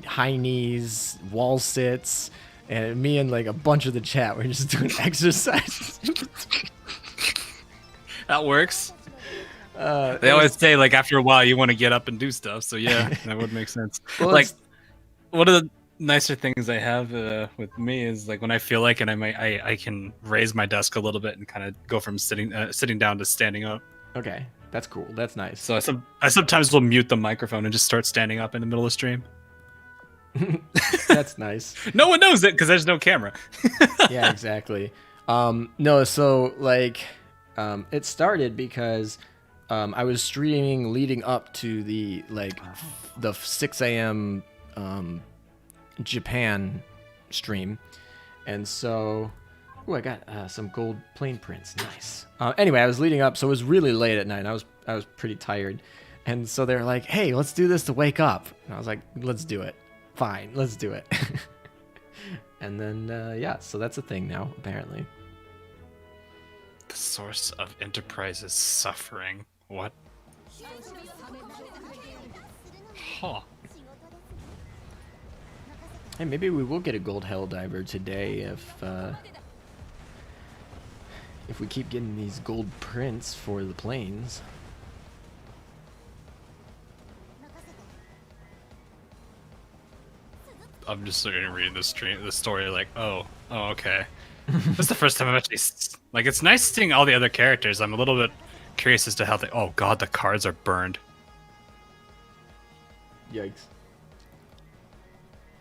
high knees, wall sits, and me and like a bunch of the chat were just doing exercises. That works. They always say like after a while you want to get up and do stuff. So yeah, that would make sense. Well, like one of the nicer things I have with me is like when I feel like it, I can raise my desk a little bit and kind of go from sitting down to standing up. Okay, that's cool. That's nice. So I sometimes will mute the microphone and just start standing up in the middle of stream. That's nice. No one knows it because there's no camera. Yeah, exactly. No, so like it started because I was streaming leading up to the 6 a.m. Japan stream, and so I got some gold plane prints. Nice. Anyway, I was leading up, so it was really late at night. And I was pretty tired, and so they were like, "Hey, let's do this to wake up." And I was like, "Let's do it. Fine, let's do it." And then yeah, so that's a thing now apparently. The source of Enterprise's suffering. What? Huh. Hey, maybe we will get a gold hell diver today if we keep getting these gold prints for the planes. I'm just sort of reading the story like, oh, okay. That's the first time I've actually like. It's nice seeing all the other characters. I'm a little bit curious as to how they. Oh God, the cards are burned. Yikes.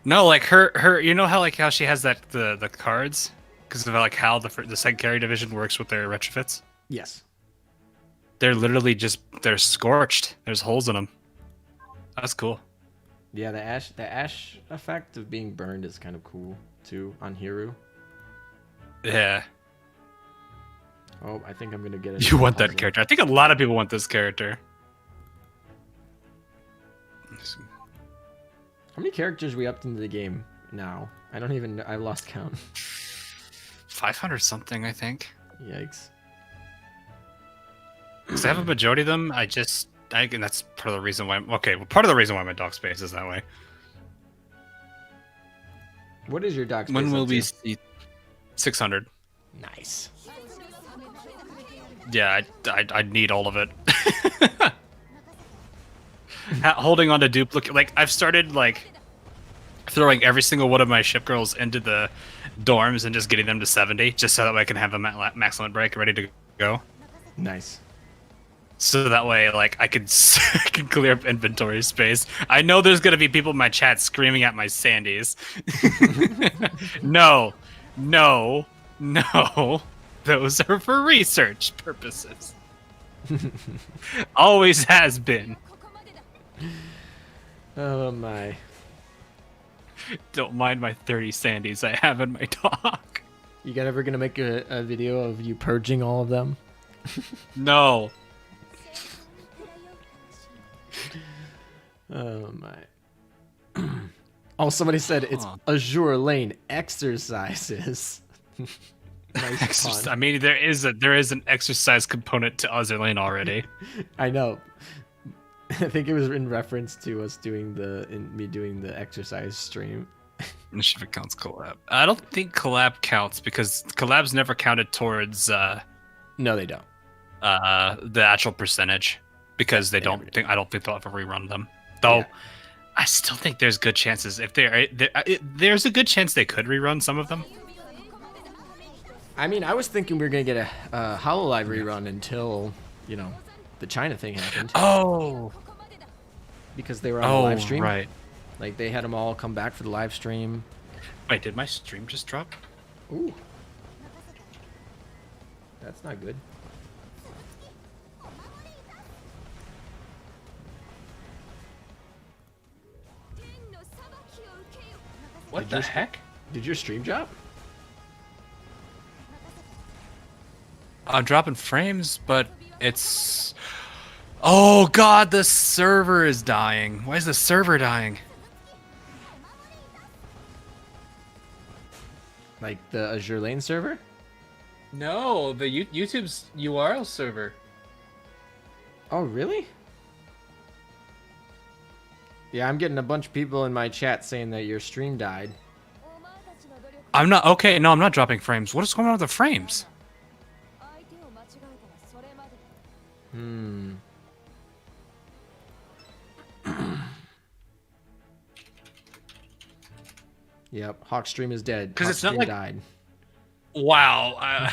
No, like her. You know how she has the cards because of like how the second carry division works with their retrofits. Yes. They're literally they're scorched. There's holes in them. That's cool. Yeah, the ash effect of being burned is kind of cool too on Hiru. Yeah. Oh, I think I'm gonna get it. You want that character? I think a lot of people want this character. How many characters we upped into the game now? I don't even know. I've lost count. 500 something, I think. Yikes. Because I have a majority of them. And that's part of the reason why. Part of the reason why my dock space is that way. What is your dock space? When will up we to? see 600? Nice. Yeah, I need all of it. Holding on to duplicate, like I've started like throwing every single one of my ship girls into the dorms and just getting them to 70, just so that way I can have a max limit break ready to go. Nice. So that way, like I can clear up inventory space. I know there's gonna be people in my chat screaming at my Sandies. No, those are for research purposes. Always has been. Oh my. Don't mind my 30 Sandies I have in my dock. You guys ever gonna make a video of you purging all of them? No. Oh my. Oh, somebody said it's Azure Lane exercises. Nice pun. I mean, there is an exercise component to Azur Lane already. I know. I think it was in reference to us doing me doing the exercise stream. If it counts collab. I don't think collab counts because collabs never counted towards No, they don't. the actual percentage because I don't think they'll ever rerun them. Though I still think there's good chances if there's a good chance they could rerun some of them. I mean, I was thinking we were gonna get a HoloLive rerun until, you know, the China thing happened. Oh, Because they were on the live stream. Right. Like they had them all come back for the live stream. Wait, did my stream just drop? Ooh. That's not good. What the heck? Did your stream drop? I'm dropping frames, but it's... Oh god, the server is dying. Why is the server dying? Like the Azur Lane server? No, the YouTube's URL server. Oh, really? Yeah, I'm getting a bunch of people in my chat saying that your stream died. I'm not... Okay, no, I'm not dropping frames. What is going on with the frames? Hmm. Yep, Hawk stream is dead. Because Hawk it's not stream like... died. Wow.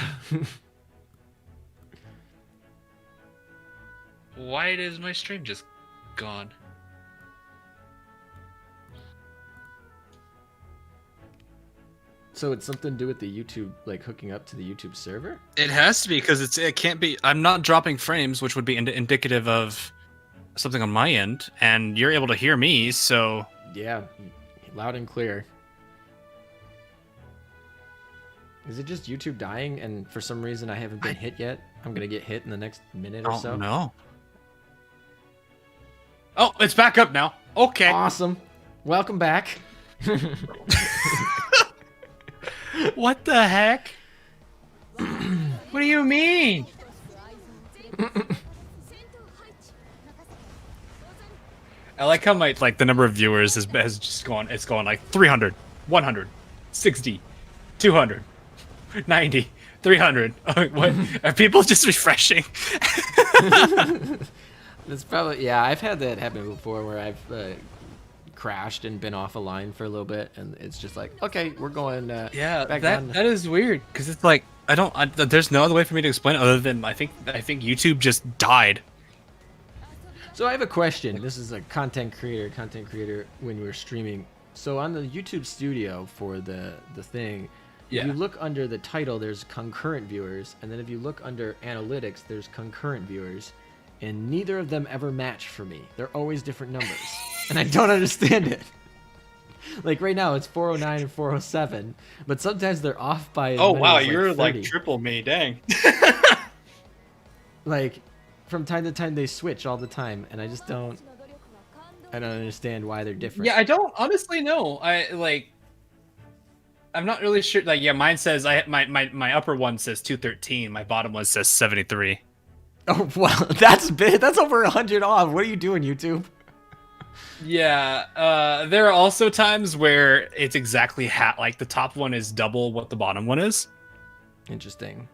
Why is my stream just gone? So it's something to do with the YouTube, like hooking up to the YouTube server? It has to be because it can't be. I'm not dropping frames, which would be indicative of something on my end, and you're able to hear me. So Yeah, loud and clear. Is it just YouTube dying and for some reason I haven't been hit yet? I'm gonna get hit in the next minute or so. No. Oh, it's back up now. Okay. Awesome. Welcome back. What the heck? What do you mean? I like how the number of viewers has just gone. It's going like 300, 100, 60, 200, 90, 300. What are people just refreshing? That's probably, yeah, I've had that happen before where I've crashed and been off a line for a little bit and it's just like, okay, we're going back down. That is weird because it's like there's no other way for me to explain it other than I think YouTube just died. So I have a question. This is a content creator when we're streaming. So on the YouTube studio for the thing, if you look under the title, there's concurrent viewers, and then if you look under analytics, there's concurrent viewers, and neither of them ever match for me. They're always different numbers, and I don't understand it. Like right now, it's 409 and 407, but sometimes they're off by as many as, you're 30. like triple me, dang. Like from time to time they switch all the time, and I don't understand why they're different. Yeah, I don't honestly know. I'm not really sure. Like, yeah, mine says my upper one says 213, my bottom one says 73. Oh well, that's big. That's over 100 off. What are you doing, YouTube? Yeah, there are also times where it's exactly like the top one is double what the bottom one is. Interesting.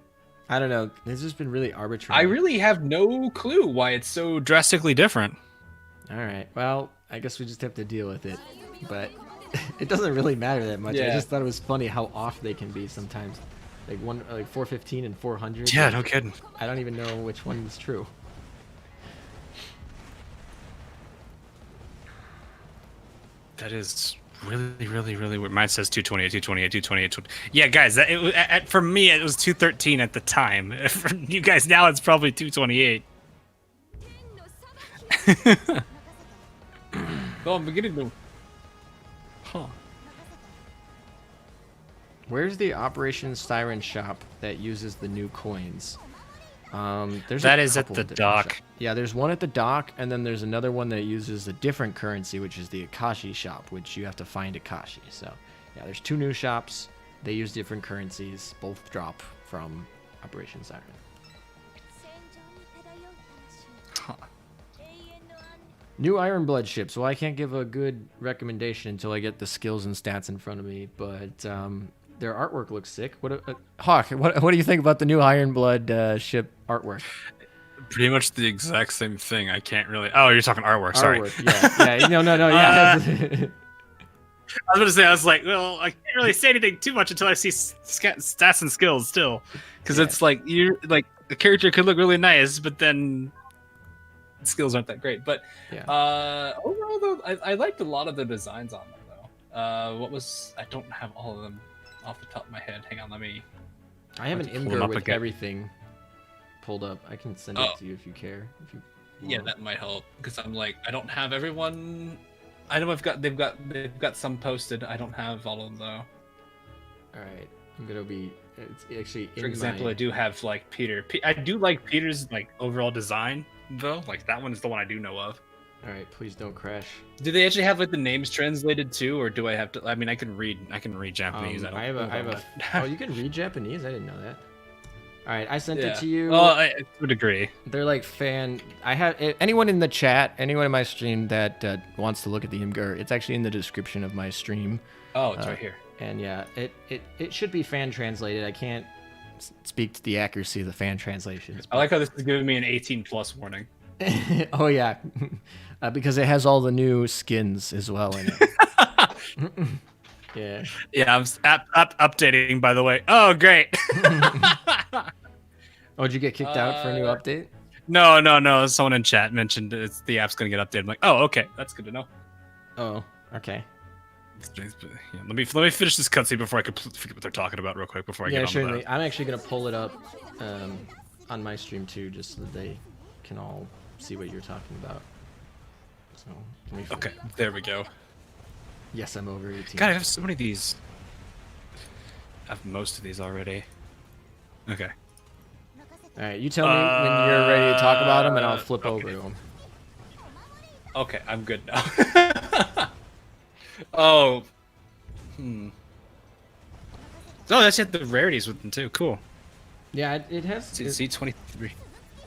I don't know. It's just been really arbitrary. I really have no clue why it's so drastically different. All right. Well, I guess we just have to deal with it. But it doesn't really matter that much. I Yeah. just thought it was funny how off they can be sometimes. Like 415 and 400. Yeah, no kidding. I don't even know which one is true. That is really, really, really weird. Mine says 228, 228, 228. Yeah, guys, for me, it was 213 at the time. For you guys now, it's probably 228. Oh, I'm beginning to... Huh. Where's the Operation Siren shop that uses the new coins? There's That a is at couple the of different dock. shops. Yeah, there's one at the dock, and then there's another one that uses a different currency, which is the Akashi shop, which you have to find Akashi. So, yeah, there's two new shops. They use different currencies. Both drop from Operation Siren. Huh. New Iron Blood ships. Well, I can't give a good recommendation until I get the skills and stats in front of me, but their artwork looks sick. Hawk, what do you think about the new Iron Blood ship artwork? Pretty much the exact same thing. I can't really. Oh, you're talking artwork. Sorry. Yeah. No. Yeah. I was going to say, I was like, well, I can't really say anything too much until I see stats and skills still, because it's like you're like the character could look really nice, but then the skills aren't that great. But overall, though, I liked a lot of the designs on them, though. I don't have all of them off the top of my head. Hang on, I have an Imgur with everything pulled up. I can send it to you if you care. Yeah, that might help, because I'm like, I don't have everyone. I know they've got some posted. I don't have all of them though. All right, I'm gonna be. It's actually. For example, I do have like Peter. I do like Peter's like overall design though. Like that one is the one I do know of. All right, please don't crash. Do they actually have like the names translated too, or do I have to? I mean, I can read Japanese. I have a. Oh, you can read Japanese? I didn't know that. All right, I sent it to you. Well, I would agree. They're like I have anyone in the chat, anyone in my stream that wants to look at the Imgur. It's actually in the description of my stream. Oh, it's right here. And yeah, it should be fan translated. I can't speak to the accuracy of the fan translations. I like how this is giving me an 18+ warning. Oh yeah, because it has all the new skins as well in it. Yeah. Yeah, I'm updating, by the way. Oh, great. Oh, did you get kicked out for a new update? No. Someone in chat mentioned the app's going to get updated. I'm like, oh, okay. That's good to know. Oh, okay. Yeah, let me finish this cutscene before I forget what they're talking about real quick before I get on certainly. with that. I'm actually going to pull it up on my stream too, just so that they can all see what you're talking about. So, okay, there we go. Yes, I'm over 18. God, I have so many of these. I have most of these already. Okay. All right, you tell me when you're ready to talk about them, and I'll flip over to them. Okay, I'm good now. Oh. Oh, that's it. The rarities with them too. Cool. Yeah, it has. Z23.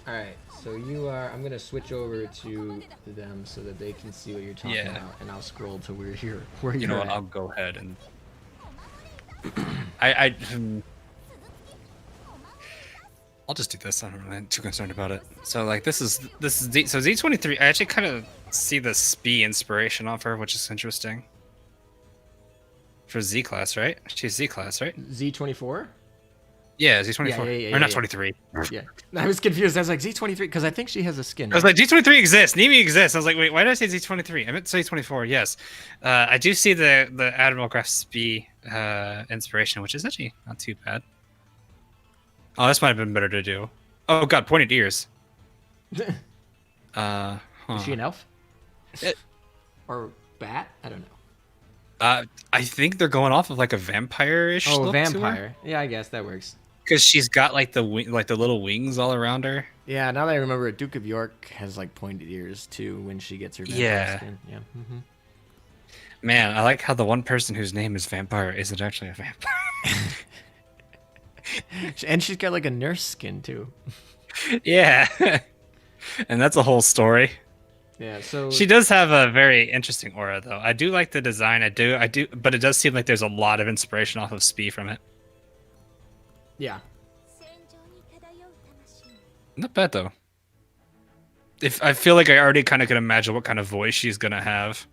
All right, so you are. I'm gonna switch over to them so that they can see what you're talking about, and I'll scroll to where you're. You know what? I'll go ahead and. I'll just do this. I'm not really too concerned about it. So like this is Z23. I actually kind of see the Spee inspiration off her, which is interesting. For Z class, right? She's Z class, right? Z24. Yeah, Z24. Yeah, or not 23. Yeah, I was confused. I was like Z23 because I think she has a skin. I was like Z23 exists. Nemi exists. I was like, wait, why did I say Z23? I meant to say 24. Yes, I do see the Admiral Graf Spee inspiration, which is actually not too bad. Oh, this might have been better to do. Oh god, pointed ears. Is she an elf? Or bat? I don't know. I think they're going off of like a vampire-ish. Oh, look vampire. Yeah, I guess that works. Because she's got like the little wings all around her. Yeah, now that I remember it, Duke of York has like pointed ears too when she gets her vampire skin. Yeah. Mm-hmm. Man, I like how the one person whose name is Vampire isn't actually a vampire. And she's got like a nurse skin too. Yeah. And that's a whole story. Yeah, so she does have a very interesting aura though. I do like the design. I do, but it does seem like there's a lot of inspiration off of Spee from it. Yeah. Not bad though. If I feel like I already kind of can imagine what kind of voice she's gonna have.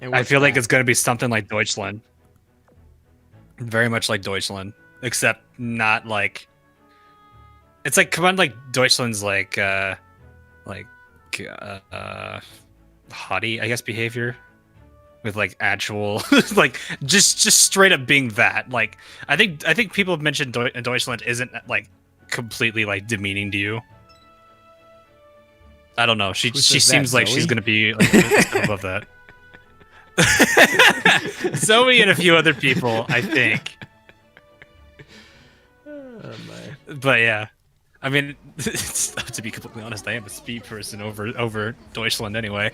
I feel like it's gonna be something like Deutschland. Very much like Deutschland, except not like. It's like come on, like Deutschland's like haughty, I guess, behavior, with like actual like just straight up being that. Like I think people have mentioned Deutschland isn't like completely like demeaning to you. I don't know. She seems like she's gonna be like, above that. Zoe and a few other people, I think. But yeah, I mean, to be completely honest, I am a Spee person over Deutschland anyway.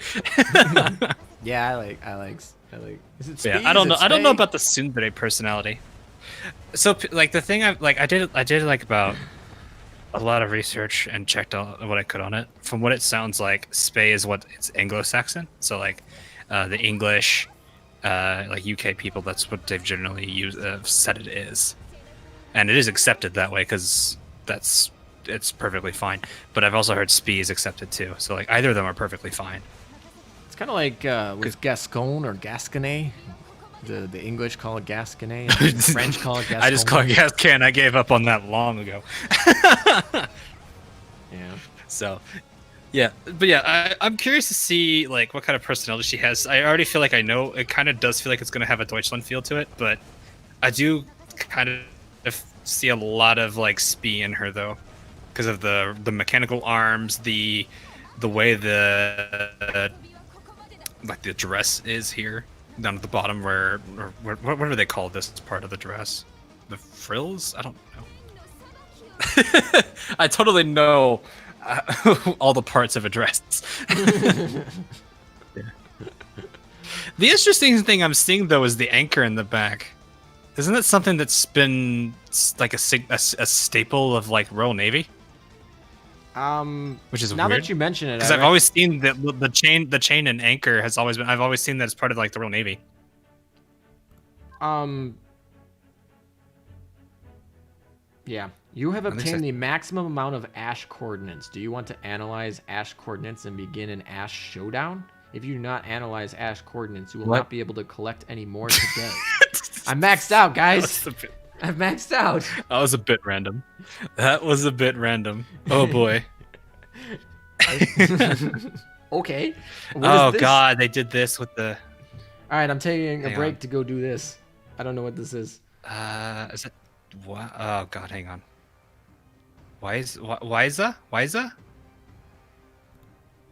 Yeah, I like. Is it Spee? Yeah, I don't know about the tsundere personality. So like the thing I did like about a lot of research and checked out what I could on it. From what it sounds like, Spey is what it's Anglo-Saxon. So like the English, like UK people, that's what they've generally said it is, and it is accepted that way because it's perfectly fine. But I've also heard Spey is accepted too. So like either of them are perfectly fine. It's kind of like with Gascon or Gasconnet. The English call it Gasconnet, and the French call it Gascon. I just call it Gascan. I gave up on that long ago. Yeah. So, yeah, but yeah, I'm curious to see like what kind of personality she has. I already feel like I know. It kind of does feel like it's going to have a Deutschland feel to it, but I do kind of see a lot of like Spee in her though, because of the mechanical arms, the way the like the dress is here down at the bottom where what do they call this part of the dress? The frills? I don't know. I totally know all the parts of a dress. Yeah. The interesting thing I'm seeing though is the anchor in the back. Isn't that something that's been like a staple of like Royal Navy? Which is now weird. that you mention it, Because I've always seen that the chain and anchor has always been. I've always seen that as part of like the Royal Navy. Yeah. You have think so. obtained the maximum amount of ash coordinates. Do you want to analyze ash coordinates and begin an ash showdown? If you do not analyze ash coordinates, you will not be able to collect any more today. I'm maxed out, guys. I've maxed out. That was a bit random. That was a bit random. Oh boy. Okay. Oh god, they did this with the. All right, I'm taking a Hang break on. to go do this. I don't know what this is. Is it? What? Oh god, hang on. Wiza?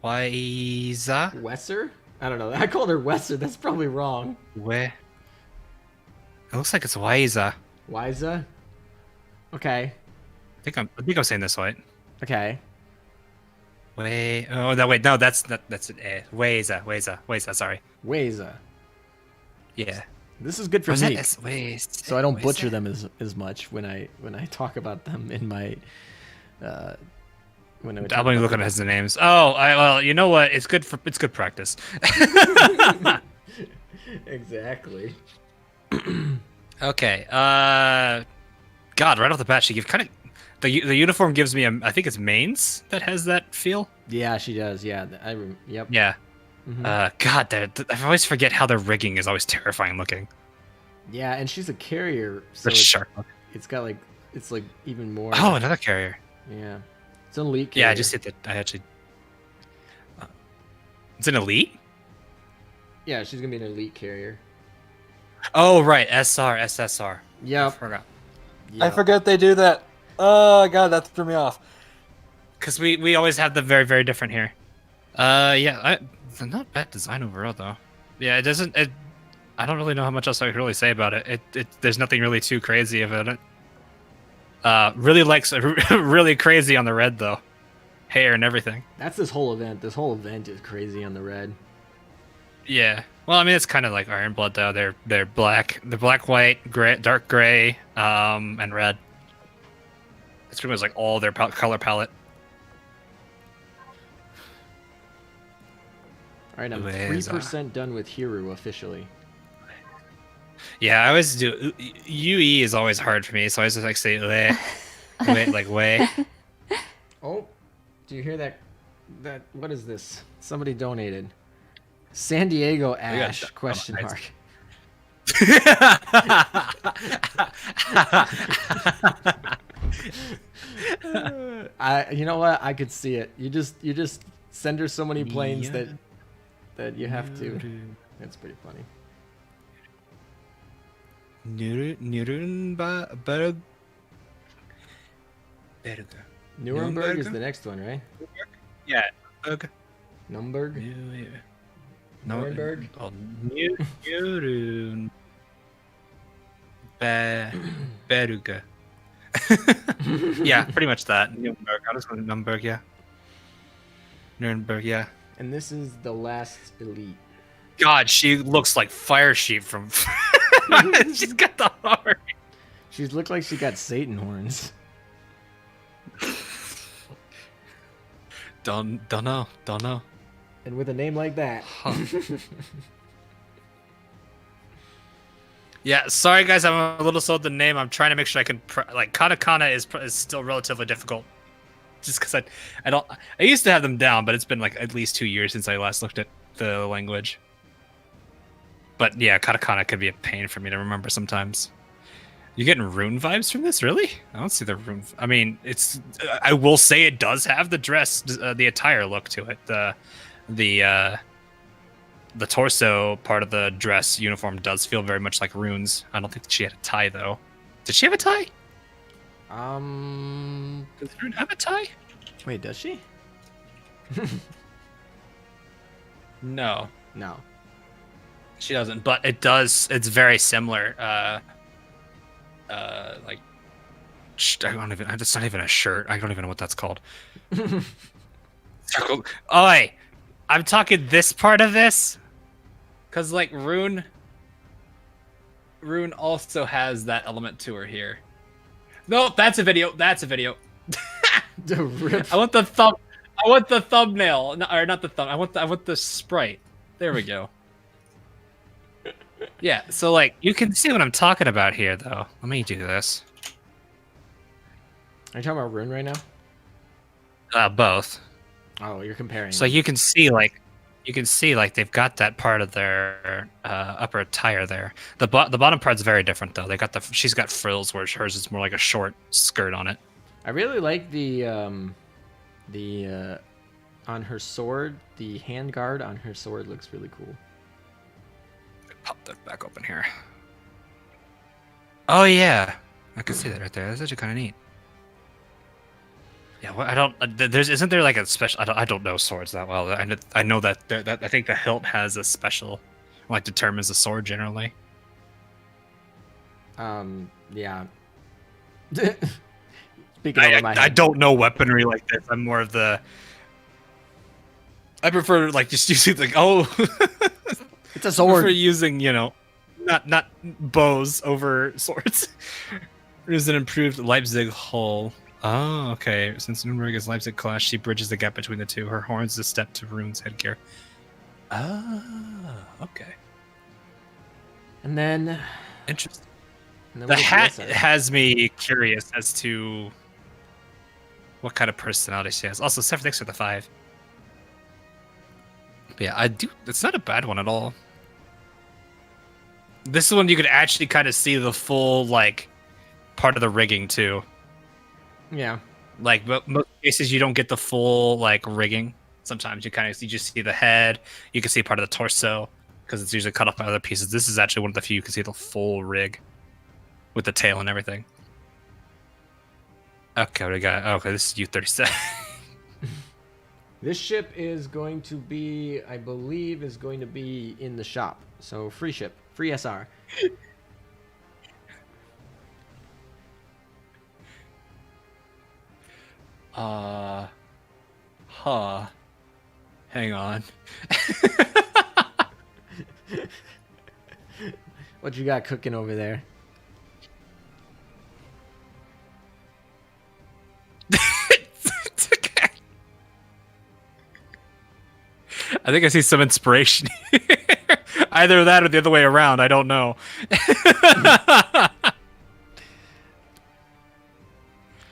Wesser? I don't know. I called her Wesser. That's probably wrong. Where? It looks like it's Wiza. Wiza? Okay. I think I'm saying this right. Okay. Wait. Oh no, wait. No, that's it. Wiza. Sorry. Weza. Yeah. This is good for Was me, that Wiza? so I don't Wiza? butcher them as much when I talk about them in my when I I'm only looking at his names. Oh, well, you know what? It's good practice. Exactly. Okay. God, right off the bat, she gives kind of the uniform gives me I think it's Mainz that has that feel. Yeah, she does. Yeah, yep. Yeah. God, I always forget how their rigging is always terrifying looking. Yeah, and she's a carrier, so The shark. it's got like it's like even more. Oh, another carrier. Yeah, it's an elite carrier. Yeah, I just hit that. I actually. It's an elite. Yeah, she's gonna be an elite carrier. Oh right, SSR. I Yep. forgot. I forget they do that. Oh god, that threw me off. Because we always have them very, very different here. Yeah, they're not bad design overall though. Yeah, it doesn't. I don't really know how much else I could really say about it. There's nothing really too crazy about it. Really crazy on the red though, hair and everything. That's this whole event. This whole event is crazy on the red. Yeah. Well, I mean, it's kind of like Iron Blood though. They're black, white, gray, dark gray, and red. It's pretty much like all their color palette. All right, I'm 3% done with Hiru officially. Yeah, I always do. UE is always hard for me, so I always just like say way. Oh, do you hear that? What is this? Somebody donated. San Diego Ash question mark. You know what? I could see it. You just send her so many planes that you have to. That's pretty funny. Nuremberg. Nuremberg is the next one, right? Yeah. Nuremberg. Nuremberg. Nuremberg. Yeah, pretty much that. Nuremberg. I just want Nuremberg, yeah. Nuremberg, yeah. And this is the last elite. God, she looks like Fire Sheep from. She's got the heart. She's looked like she got Satan horns. Don't know. And with a name like that. Huh. Yeah, sorry guys, I'm a little slow with the name. I'm trying to make sure I can like katakana is still relatively difficult. Just because I used to have them down, but it's been like at least 2 years since I last looked at the language. But yeah, katakana could be a pain for me to remember sometimes. You getting rune vibes from this, really? I don't see the rune. I mean, it's. I will say it does have the dress, the attire look to it. The torso part of the dress uniform does feel very much like runes. I don't think she had a tie though. Did she have a tie? Does Rune have a tie? Wait, does she? No, No. she doesn't. But it does. It's very similar. Like, I don't even. It's not even a shirt. I don't even know what that's called. Circle. Oi, I'm talking this part of this, cause like Rune also has that element to her here. No, that's a video. That's a video. The rip. I want the thumb. I want the thumbnail. No, or not the thumb. I want the sprite. There we go. Yeah. So like, you can see what I'm talking about here, though. Let me do this. Are you talking about Rune right now? Both. Oh, you're comparing. So you can see like they've got that part of their upper attire there. The bottom part's very different though. She's got frills, whereas hers is more like a short skirt on it. I really like the on her sword, the hand guard on her sword looks really cool. Pop that back open here. Oh yeah, I can see that right there. That's actually kind of neat. Yeah, well, I don't. Isn't there like a special? I don't know swords that well. I know that I think the hilt has a special, like determines the sword generally. Yeah. Speaking over my I head. don't know weaponry like this. I'm more of the. I prefer like just using like It's a I sword. prefer using not bows over swords. There's an improved Leipzig hull. Oh, okay. Since Nuremberg is Leipzig class, she bridges the gap between the two. Her horns is a step to Rune's headgear. Ah, okay. And then Interesting. and then The what does hat say? has me curious as to what kind of personality she has. Also, Seph, thanks for the 5. But yeah, it's not a bad one at all. This one you could actually kind of see the full, like, part of the rigging, too. Yeah. Like, but most cases you don't get the full, like, rigging. Sometimes you just see the head. You can see part of the torso, because it's usually cut off by other pieces. This is actually one of the few you can see the full rig with the tail and everything. Okay, we got. Okay, this is U-37. This ship is going to be, I believe, in the shop. So free ship, free SR. Hang on. What you got cooking over there? It's okay. I think I see some inspiration here. Either that or the other way around. I don't know.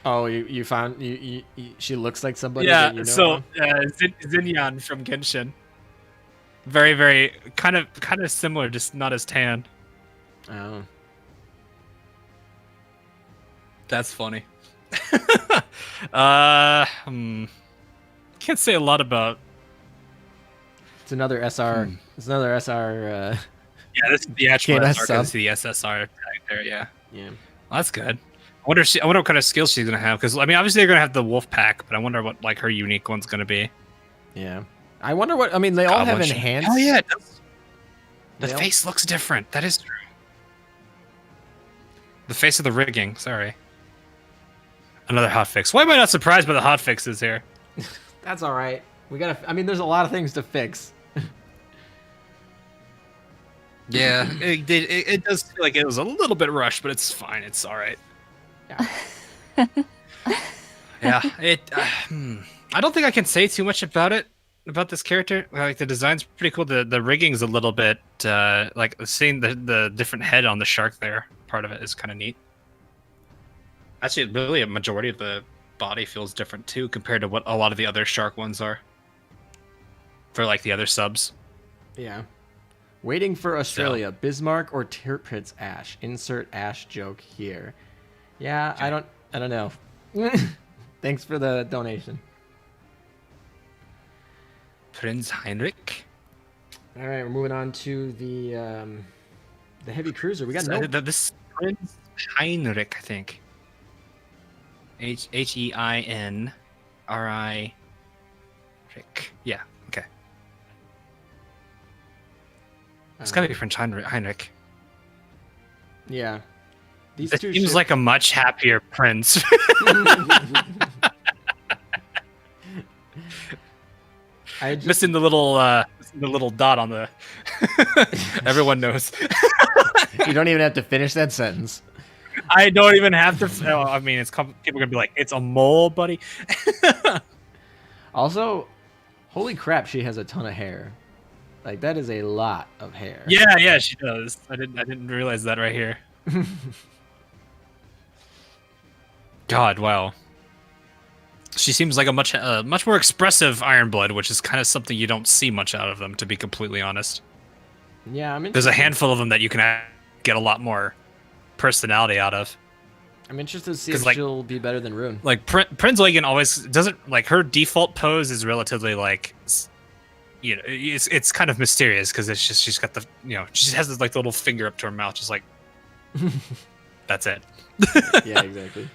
Oh, you found you she looks like somebody Yeah. that you know. So of? Zinyan from Genshin. Very, very kind of similar, just not as tan. Oh. That's funny. Can't say a lot about. It's another SR. It's another SR. Yeah, this is the actual KNS SR. sub. This is the SSR tag there. Yeah, Yeah. well, that's good. I wonder what kind of skills she's gonna have. Because I mean, obviously they're gonna have the wolf pack, but I wonder what like her unique one's gonna be. Yeah. I wonder what. I mean, they all have Goblin. enhanced. Oh yeah, it does. The They all- face looks different. That is true. The face of the rigging. Sorry. Another hotfix. Why am I not surprised by the hotfixes here? That's all right. We gotta. I mean, there's a lot of things to fix. Yeah, it does feel like it was a little bit rushed, but it's fine. It's all right. Yeah. Yeah, I don't think I can say too much about it, about this character. Like the design's pretty cool. The rigging's a little bit like seeing the different head on the shark there. Part of it is kind of neat. Actually, really, a majority of the body feels different too compared to what a lot of the other shark ones are. For like the other subs. Yeah. Waiting for Australia. Bismarck or Tirpitz Ash. Insert Ash joke here. Yeah, I don't know. Thanks for the donation. Prinz Heinrich. All right, we're moving on to the heavy cruiser. We got no. This Prinz Heinrich, I think. Heinri. Rick. Yeah. Okay. It's gotta be Prince Heinrich. Yeah. These It two seems like a much happier prince. I just, Missing the little dot on the. Everyone knows. you don't even have to finish that sentence. I don't even have to. I mean, people are gonna be like, "It's a mole, buddy." Also, holy crap, she has a ton of hair. Like that is a lot of hair. Yeah, she does. I didn't realize that right here. God, wow. She seems like a much more expressive Ironblood, which is kind of something you don't see much out of them, to be completely honest. Yeah, I mean, There's a handful of them that you can get a lot more personality out of. I'm interested to see 'Cause, if like- she'll be better than Rune. Like Prinz Eugen always doesn't like her default pose is relatively like, you know, it's kind of mysterious because it's just she's got the she has this like little finger up to her mouth, just like that's it. Yeah, exactly.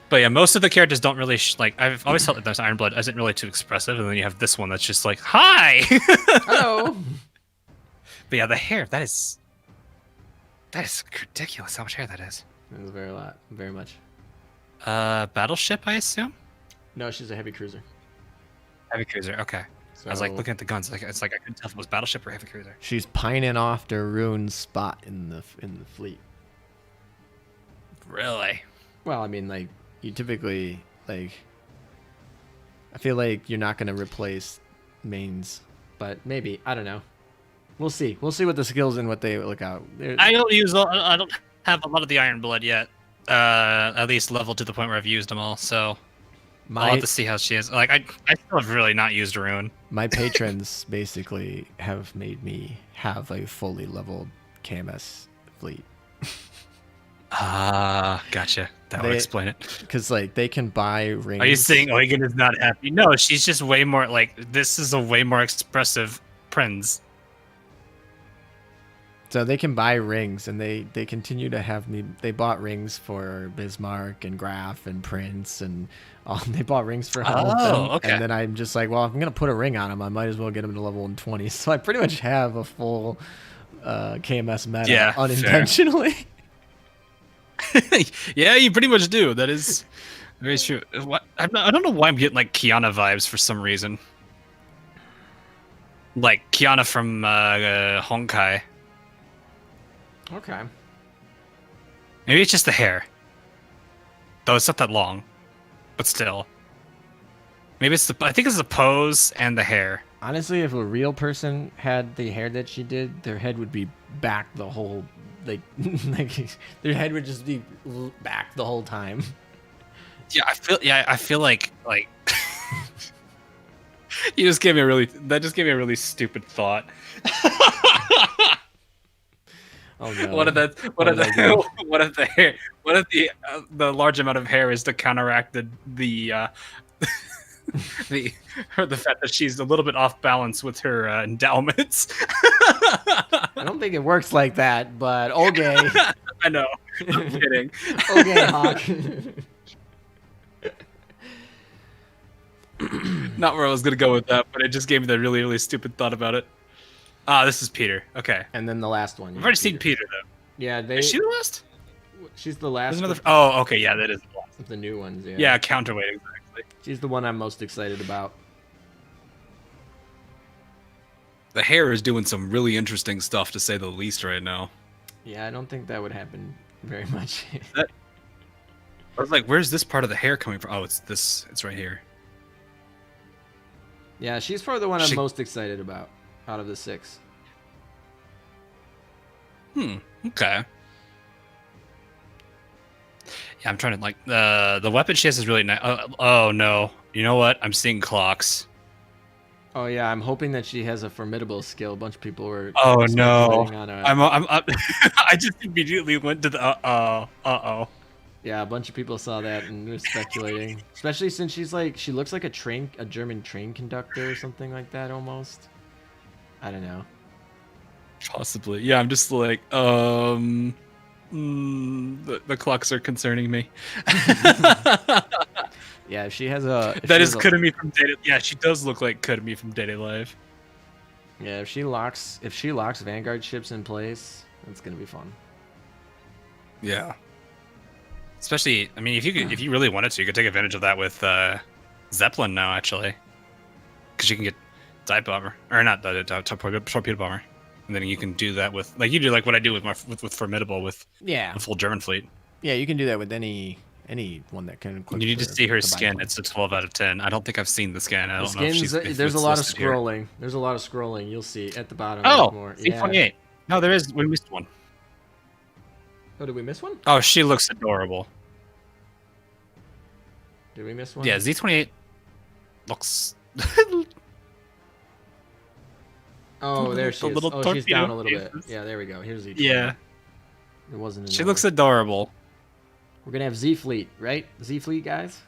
But yeah, most of the characters don't really like. I've always felt that there's Ironblood isn't really too expressive, and then you have this one that's just like, "Hi." Hello. But yeah, the hair that is ridiculous. How much hair that is. That was very much. Battleship, I assume. No, she's a heavy cruiser. Heavy cruiser. Okay. So I was like looking at the guns. Like it's like I couldn't tell if it was battleship or heavy cruiser. she's pining off to Rune's spot in the fleet. Really? Well, I mean, like you typically like. I feel like you're not gonna replace mains, but maybe I don't know. We'll see. We'll see what the skills and what they look out. I don't have a lot of the Ironblood yet. At least level to the point where I've used them all. So I'll have to see how she is. Like I still have really not used Rune. My patrons basically have made me have a fully leveled KMS fleet. Ah, gotcha. That would explain it. Because like they can buy rings. Are you saying Eugen is not happy? No, she's just way more like this is a way more expressive Prinz. So they can buy rings, and they continue to have me. They bought rings for Bismarck and Graf and Prince, and they bought rings for all of them. Okay. And then I'm just like, well, if I'm gonna put a ring on him, I might as well get him to level 120. So I pretty much have a full KMS meta Yeah, unintentionally. Yeah, you pretty much do. That is very true. What I don't know why I'm getting like Kiana vibes for some reason. Like Kiana from Honkai. Okay. Maybe it's just the hair. Though it's not that long, but still. Maybe it's I think it's the pose and the hair. Honestly, if a real person had the hair that she did, their head would be back the whole like their head would just be back the whole time. Yeah, I feel like you just gave me a really stupid thought. Oh no. What if the large amount of hair is to counteract the fact that she's a little bit off balance with her endowments. I don't think it works like that, but okay. I know. I'm kidding. Okay, Hawk. Not where I was gonna go with that, but it just gave me the really, really stupid thought about it. Ah, this is Peter. Okay. And then the last one. I've already seen Peter though. Yeah, Is she the last? she's the last. There's another. Oh, okay. Yeah, that is the last. of the new ones. Yeah. Yeah, counterweight exactly. She's the one I'm most excited about. The hair is doing some really interesting stuff, to say the least, right now. Yeah, I don't think that would happen very much. I was like, where's this part of the hair coming from? Oh, it's this. It's right here. Yeah, she's probably the one I'm She- most excited about out of the 6. Okay. Yeah, I'm trying to like the weapon she has is really nice. Oh no, you know what? I'm seeing clocks. Oh yeah, I'm hoping that she has a formidable skill. A bunch of people were Oh no, speculating on I'm I just immediately went to the uh-oh. Yeah, a bunch of people saw that and were speculating. Especially since she looks like a German train conductor or something like that almost. I don't know. Possibly. Yeah, I'm just like, the clocks are concerning me. Yeah, if she has a That is Kurumi from Data. Yeah, she does look like Kurumi from Data Live. Yeah, if she locks Vanguard ships in place, that's gonna be fun. Yeah. Especially, I mean, if you really wanted to, you could take advantage of that with Zeppelin now, actually, because you can get dive bomber or not the torpedo bomber, and then you can do that with like you do like what I do with with formidable with Yeah. the full German fleet. Yeah, you can do that with any one that can. You need to see her skin. It's a 12 out of 10. I don't think I've seen the skin. I don't know if she's. If There's a it's lot of listed here. scrolling. There's a lot of scrolling. You'll see at the bottom. Oh, there's more. Z28. Yeah. No, there is. We missed one. Oh, did we miss one? Oh, she looks adorable. Did we miss one? Yeah, Z28 looks. Oh, there she The is. little Oh, she's down a torpedo. little bit. Yeah, there we go. Here's Z. Yeah, It wasn't. she enough. looks adorable. We're gonna have Z Fleet, right? Z Fleet, guys.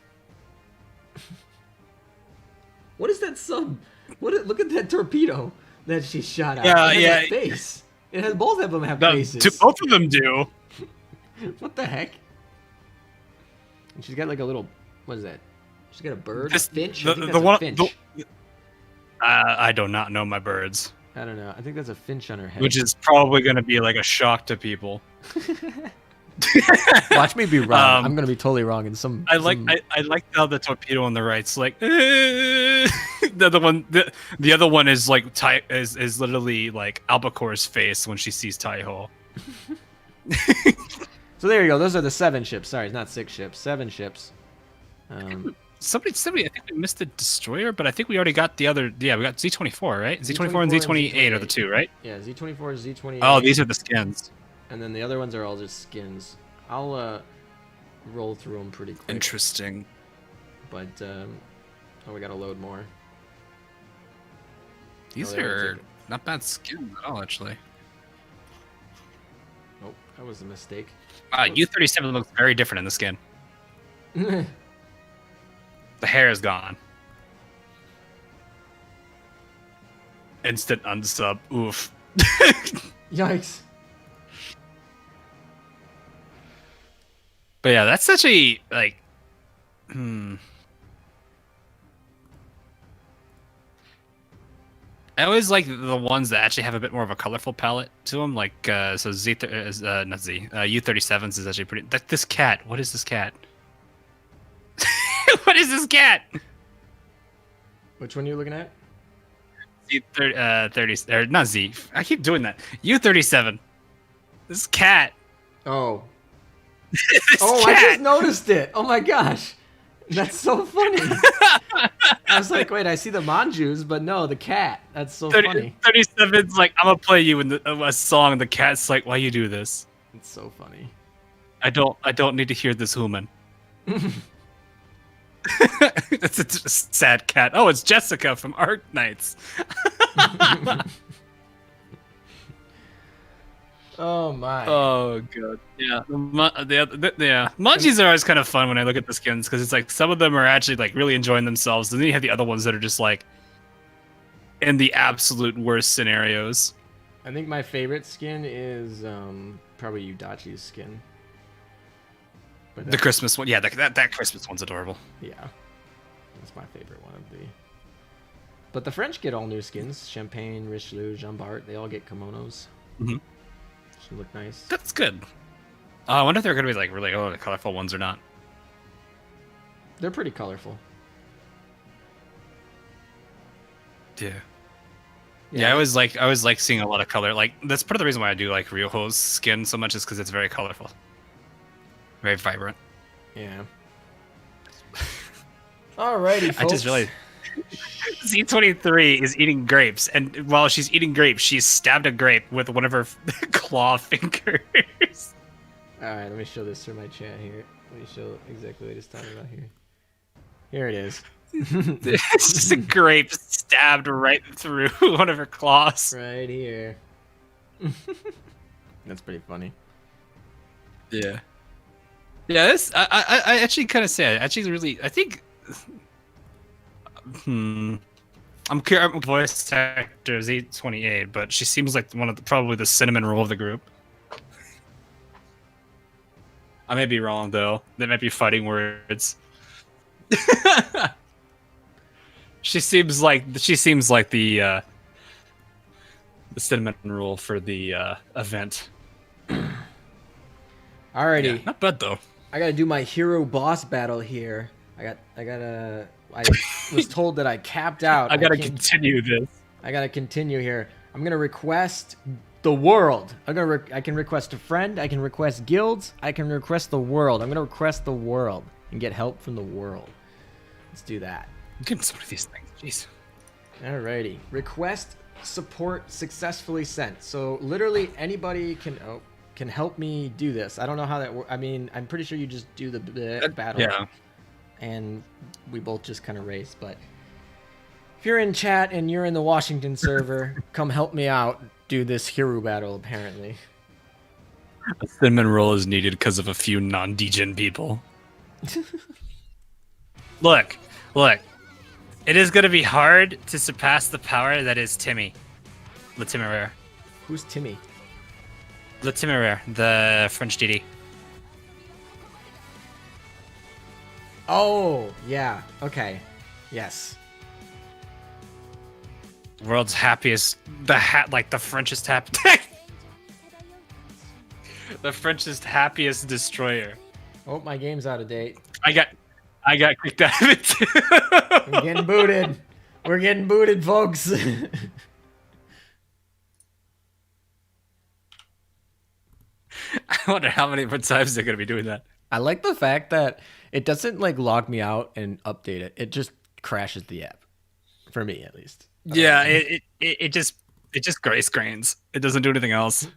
What is that sub? Look at that torpedo that she shot out. Yeah, It has yeah. a face. It has both of them have No, faces. both of them do. What the heck? And she's got like a little. What is that? She's got a bird. This- a finch. the- I think the that's one- a finch. I do not know my birds, I don't know. I think that's a finch on her head. which is probably going to be like a shock to people. Watch me be wrong. Um, I'm gonna be totally wrong in some. I like some- I like how the torpedo on the right's like the other one is like is literally like Albacore's face when she sees Taiho. So there you go. Those are the 7 ships. Sorry, it's not 6 ships. 7 ships. Somebody, I think we missed the destroyer, but I think we already got the other. Yeah, we got Z24, right? Z24 and Z28 are the two, right? Yeah, Z24, Z28. Oh, these are the skins. And then the other ones are all just skins. I'll roll through them pretty quick. Interesting. But oh, we gotta load more. These Oh, they are don't take not bad skins at all, actually. Oh, that was a mistake. U37 looks very different in the skin. The hair is gone. Instant unsub. Oof. Yikes. But yeah, that's such a like. I always like the ones that actually have a bit more of a colorful palette to them. Like so, not Z. U37s is actually pretty. This cat. What is this cat? What is this cat? Which one are you looking at? Z30 or not Z. I keep doing that. U37. This cat. Oh. This Oh, I cat. just noticed it. Oh my gosh. That's so funny. I was like, wait, I see the Manjus, but no, the cat. That's so funny. 37's like, I'm gonna play you in a song. The cat's like, why you do this? It's so funny. I don't need to hear this human. That's a sad cat. Oh, it's Jessica from Art Knights. Oh my. Oh god. Yeah. Yeah. Munchies are always kind of fun when I look at the skins because it's like some of them are actually like really enjoying themselves, and then you have the other ones that are just like in the absolute worst scenarios. I think my favorite skin is probably Udachi's skin. But The Christmas one, yeah, that Christmas one's adorable. yeah, that's my favorite one of the. But the French get all new skins: Champagne, Richelieu, Jean Bart. They all get kimonos. Mhm. Should look nice. That's good. I wonder if they're gonna be like really colorful ones or not. They're pretty colorful. Yeah. Yeah, I always like seeing a lot of color. Like that's part of the reason why I do like Ryoho's skin so much is because it's very colorful, very vibrant. Yeah. Alrighty, folks. I just realized Z23 is eating grapes, and while she's eating grapes, she's stabbed a grape with one of her claw fingers. All right, let me show this through my chat here. Let me show exactly what he's talking about here. Here it is. It's just a grape stabbed right through one of her claws. Right here. That's pretty funny. Yeah. Yeah, this I actually kind of say actually really I think. I'm voice actor Z28, but she seems like one of probably the cinnamon roll of the group. I may be wrong though. They might be fighting words. She seems like the cinnamon roll for the event. Alrighty. Yeah, not bad though. I gotta do my hero boss battle here. I was told that I capped out. I gotta can't- continue this. I gotta continue here. I'm gonna request the world. I can request a friend. I can request guilds. I can request the world. I'm gonna request the world and get help from the world. Let's do that. I'm getting so many of these things. Jeez. Alrighty. Request support successfully sent. So literally anybody can help me do this. I don't know how that works. I mean, I'm pretty sure you just do the battle. Yeah. And we both just kind of race. But if you're in chat and you're in the Washington server, come help me out do this hero battle, apparently. A cinnamon roll is needed because of a few non-degen people. Look. It is going to be hard to surpass the power that is Timmy. Le Téméraire. Who's Timmy? Le Téméraire, the French deity. Oh, yeah. Okay. Yes. World's happiest, the Frenchest the Frenchest happiest destroyer. Oh, my game's out of date. I got kicked out of it too. We're getting booted. We're getting booted, folks. I wonder how many more times they're gonna be doing that. I like the fact that it doesn't like log me out and update it. It just crashes the app. For me, at least. Yeah, it just grace grains. It doesn't do anything else.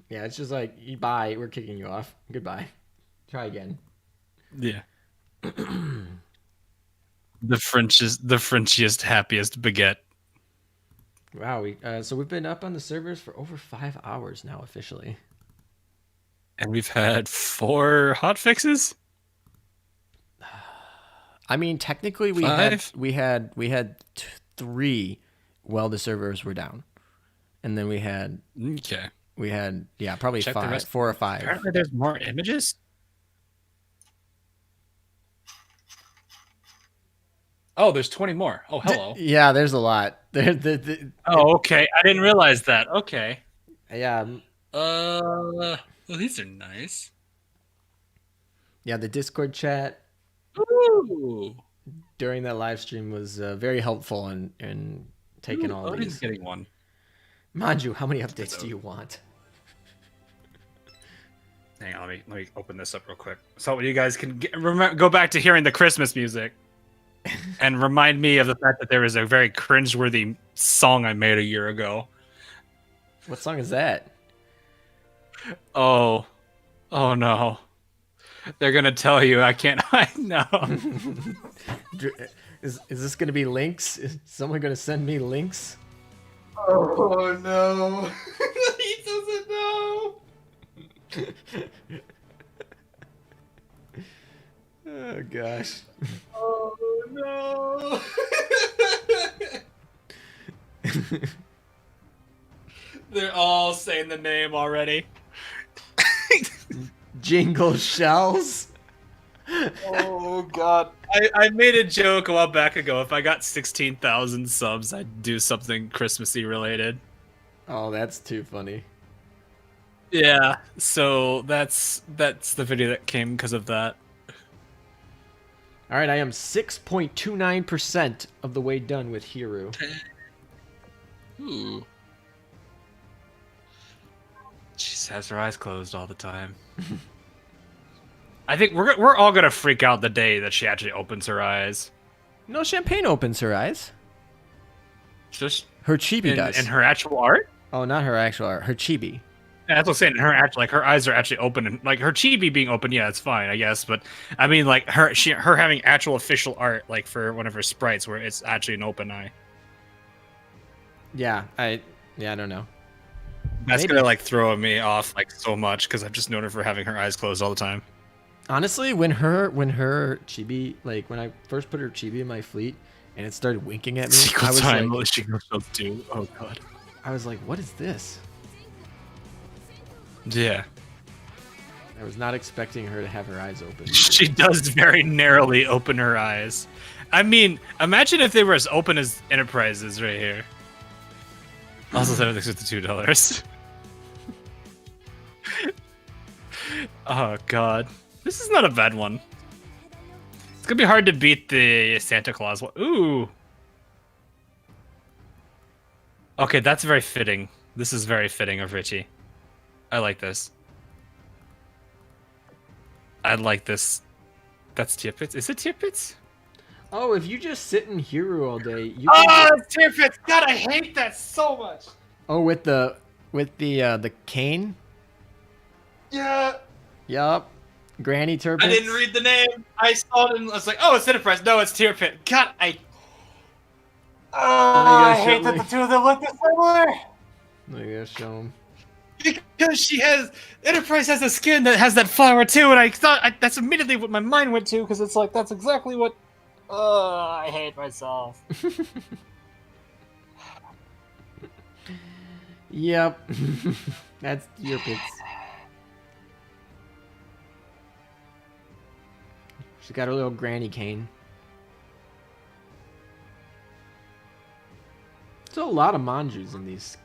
Yeah, it's just like, bye, we're kicking you off. Goodbye. Try again. Yeah. The Frenchiest happiest baguette. Wow, so we've been up on the servers for over 5 hours now officially. And we've had 4 hot fixes. I mean, technically we had 3 while the servers were down, and then we had probably Check the 5, rest. 4 or 5. Apparently, there's more images. Oh, there's 20 more. Oh, hello. Yeah, there's a lot. Oh, okay. I didn't realize that. Okay. Yeah, Well, these are nice. yeah. The Discord chat Ooh. during that live stream was very helpful in taking all of Odin's these. getting one. Manju, how many updates do you want? Hang on, let me open this up real quick, so you guys can go back to hearing the Christmas music, and remind me of the fact that there was a very cringeworthy song I made a year ago. What song is that? Oh no, they're gonna tell you I can't hide now. Is this gonna be links? Is someone gonna send me links? Oh no. He doesn't know. Oh gosh. Oh no. They're all saying the name already. Jingle shells. Oh god. I made a joke a while back ago. If I got 16,000 subs, I'd do something Christmassy related. Oh, that's too funny. Yeah, so that's the video that came because of that. All right, I am 6.29% of the way done with Hero. Ooh. She has her eyes closed all the time. I think we're all gonna freak out the day that she actually opens her eyes. No, Champagne opens her eyes. Just Her chibi does. in her actual art. Oh, not her actual art. Her chibi. Yeah, that's what I'm saying. Her actual, like, her eyes are actually open, and like her chibi being open, yeah, it's fine, I guess. But I mean, like her having actual official art, like for one of her sprites, where it's actually an open eye. Yeah, I don't know. That's Maybe. gonna like throw me off like so much because I've just known her for having her eyes closed all the time. Honestly, when her chibi, like when I first put her chibi in my fleet and it started winking at me, I was like, Oh god. I was like, what is this? Yeah. I was not expecting her to have her eyes open. She does very narrowly open her eyes. I mean, imagine if they were as open as Enterprises right here. Also $752. Oh god. This is not a bad one. It's gonna be hard to beat the Santa Claus one. Ooh. Okay, that's very fitting. This is very fitting of Richie. I like this. I like this. That's Tear Pits. Is it Tear Pits? Oh, if you just sit in Hero all day, you can Oh, it's Tear Pits! God, I hate that so much. Oh, with the cane? Yeah. Yup. Granny Turpins. I didn't read the name. I saw it and I was like, oh, it's Enterprise. No, it's Tear Pit. God, I hate that the two of them look similar. I guess show 'em. Because Enterprise has a skin that has that flower too, and I thought that's immediately what my mind went to, because it's like, that's exactly what... I hate myself. Yep. That's your pits. She's got her little granny cane. There's a lot of manjus in these.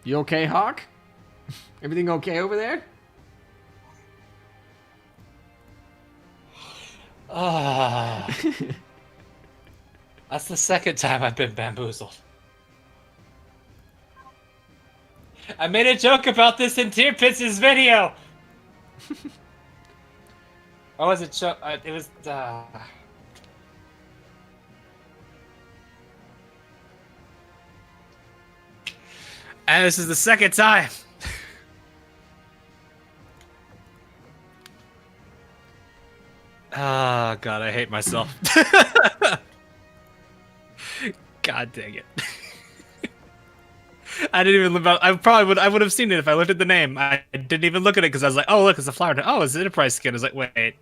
You okay, Hawk? Everything okay over there? That's the second time I've been bamboozled. I made a joke about this in Tear Pits' video. Or was it it was And this is the second time. Ah, God, I hate myself. God dang it. I didn't even look about. I would have seen it if I looked at the name. I didn't even look at it because I was like, oh look, it's a flower. Oh, it's an Enterprise skin. I was like, wait, it's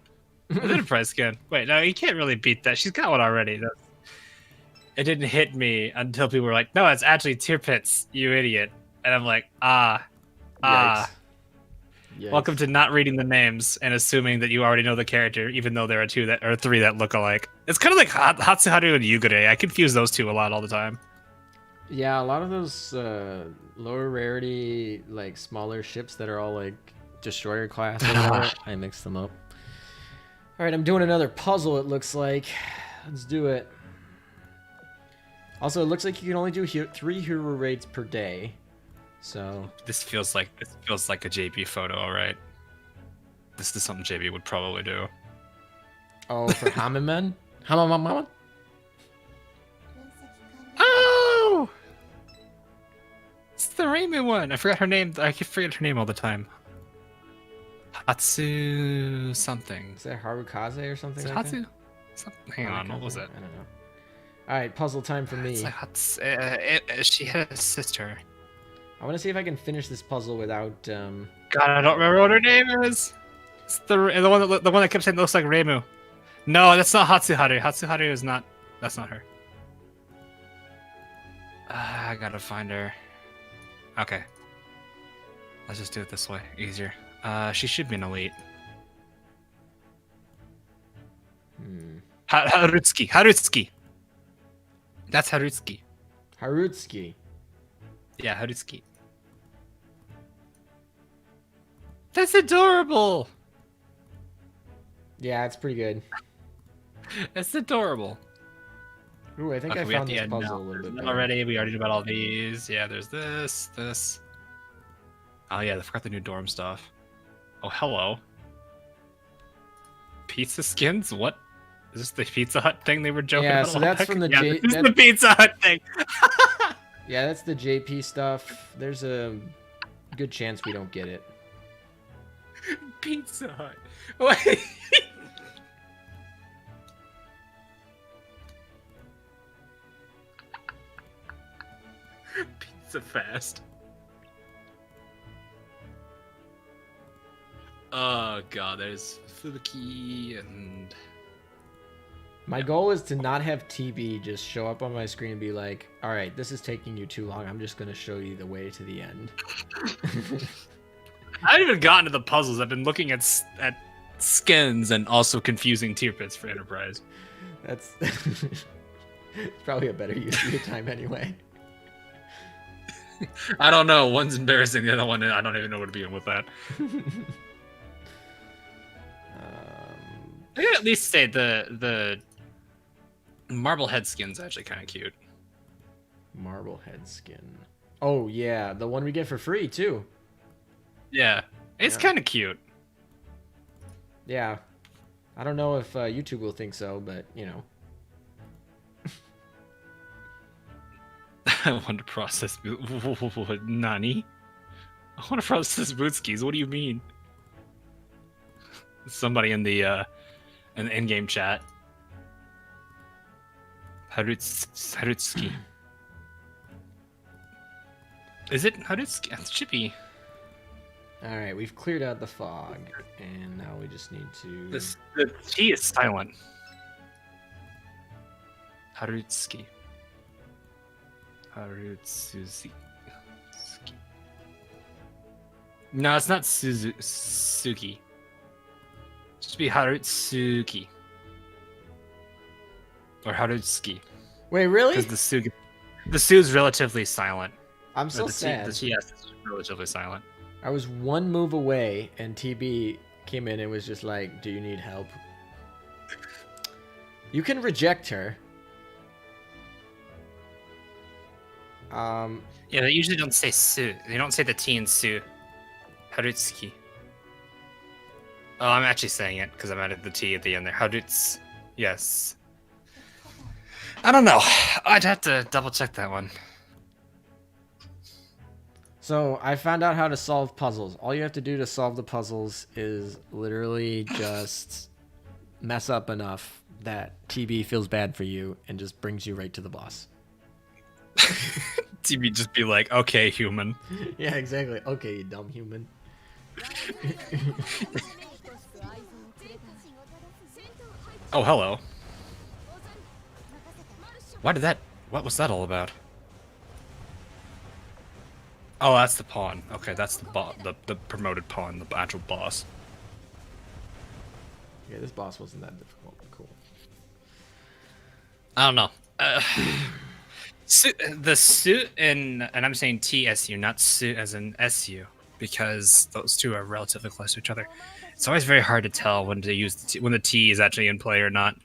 an Enterprise skin. Wait, no, you can't really beat that. She's got one already. It didn't hit me until people were like, no, it's actually Tear Pits, you idiot. And I'm like, Yikes. Welcome to not reading the names and assuming that you already know the character, even though there are three that look alike. It's kind of like Hatsuharu and Yugure. I confuse those two a lot all the time. Yeah, a lot of those lower rarity, like smaller ships that are all like destroyer class. Or whatever, I mix them up. All right, I'm doing another puzzle. It looks like. Let's do it. Also, it looks like you can only do 3 hero raids per day. So This feels like a JB photo, all right. This is something JB would probably do. oh, for Hamamen, Hamamama. Oh, it's the Raymond one. I forgot her name. I forget her name all the time. Hatsu something. Is that Harukaze or something? Is it like Hatsu? Hang on, what Harukaze? was it? I don't know. All right, puzzle time for me. It's like she had a sister. I want to see if I can finish this puzzle without. God, I don't remember what her name is. It's the one that kept saying it looks like Reimu. No, that's not Hatsuharu. Hatsuharu is not. That's not her. I gotta find her. Okay. Let's just do it this way. Easier. She should be an elite. Harutsuki. Harutsuki. That's Harutsuki. Harutsuki. Yeah, Harutsuki. That's adorable. Yeah, it's pretty good. It's adorable. Ooh, I think I we have found the this end puzzle now. a little bit There's better. one already. We already did about all these. Yeah, there's this. Oh yeah, I forgot the new dorm stuff. Oh, hello. Pizza skins? What? Is this the Pizza Hut thing they were joking Yeah, about? so a while that's back? from the yeah, J- this is that- the Pizza Hut thing. Yeah, that's the JP stuff. There's a good chance we don't get it. Pizza Hut. Wait. Pizza Fast. Oh god, there's Fubuki and My goal is to not have TB just show up on my screen and be like, all right, this is taking you too long. I'm just going to show you the way to the end. I haven't even gotten to the puzzles. I've been looking at skins and also confusing tier pits for Enterprise. That's it's probably a better use of your time anyway. I don't know. One's embarrassing, the other one I don't even know where to begin with that. I could at least say the Marblehead skin's actually kind of cute. Marblehead skin. Oh, yeah. The one we get for free, too. Yeah, it's Yeah. kind of cute. Yeah. I don't know if YouTube will think so, but, you know. I want to process Nani? I want to process boot skis. What do you mean? Somebody in the in-game chat. Harutsuki. Is it Harutsuki? It's Chippy. All right, we've cleared out the fog, and now we just need to... The T is silent. Harutsuki. Harutsuki. No, it's not Suzuki. It should be Harutsuki. Or Harutsuki. Wait, really? Because the Su's relatively silent. I'm Or so the sad. The TS is relatively silent. I was one move away, and TB came in and was just like, do you need help? You can reject her. Yeah, they usually don't say Su. They don't say the T in Su. Harutsuki. Oh, I'm actually saying it because I'm added the T at the end there. Haruts. Yes. I don't know. I'd have to double check that one. So I found out how to solve puzzles. All you have to do to solve the puzzles is literally just mess up enough that TB feels bad for you and just brings you right to the boss. TB just be like, okay, human. Yeah, exactly. Okay, you dumb human. Oh, hello. What was that all about? Oh, that's the pawn. Okay, that's the promoted pawn, the actual boss. Yeah, this boss wasn't that difficult. Cool. I don't know. The suit and I'm saying TSU, not suit as in SU, because those two are relatively close to each other. It's always very hard to tell when to use when the T is actually in play or not.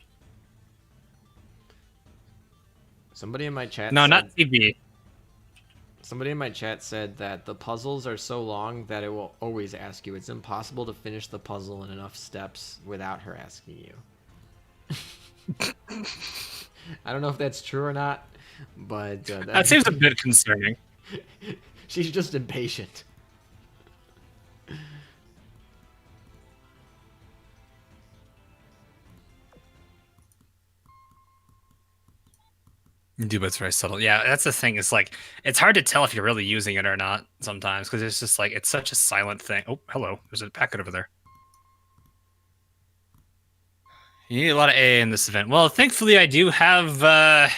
Somebody in my chat No, said, not TB. Somebody in my chat said that the puzzles are so long that it will always ask you. It's impossible to finish the puzzle in enough steps without her asking you. I don't know if that's true or not, but That seems a bit concerning. she's just impatient. Dude, but it's very subtle. Yeah, that's the thing. It's like it's hard to tell if you're really using it or not sometimes because it's just like it's such a silent thing. Oh, hello. There's a packet over there. You need a lot of AA in this event. Well, thankfully, I do have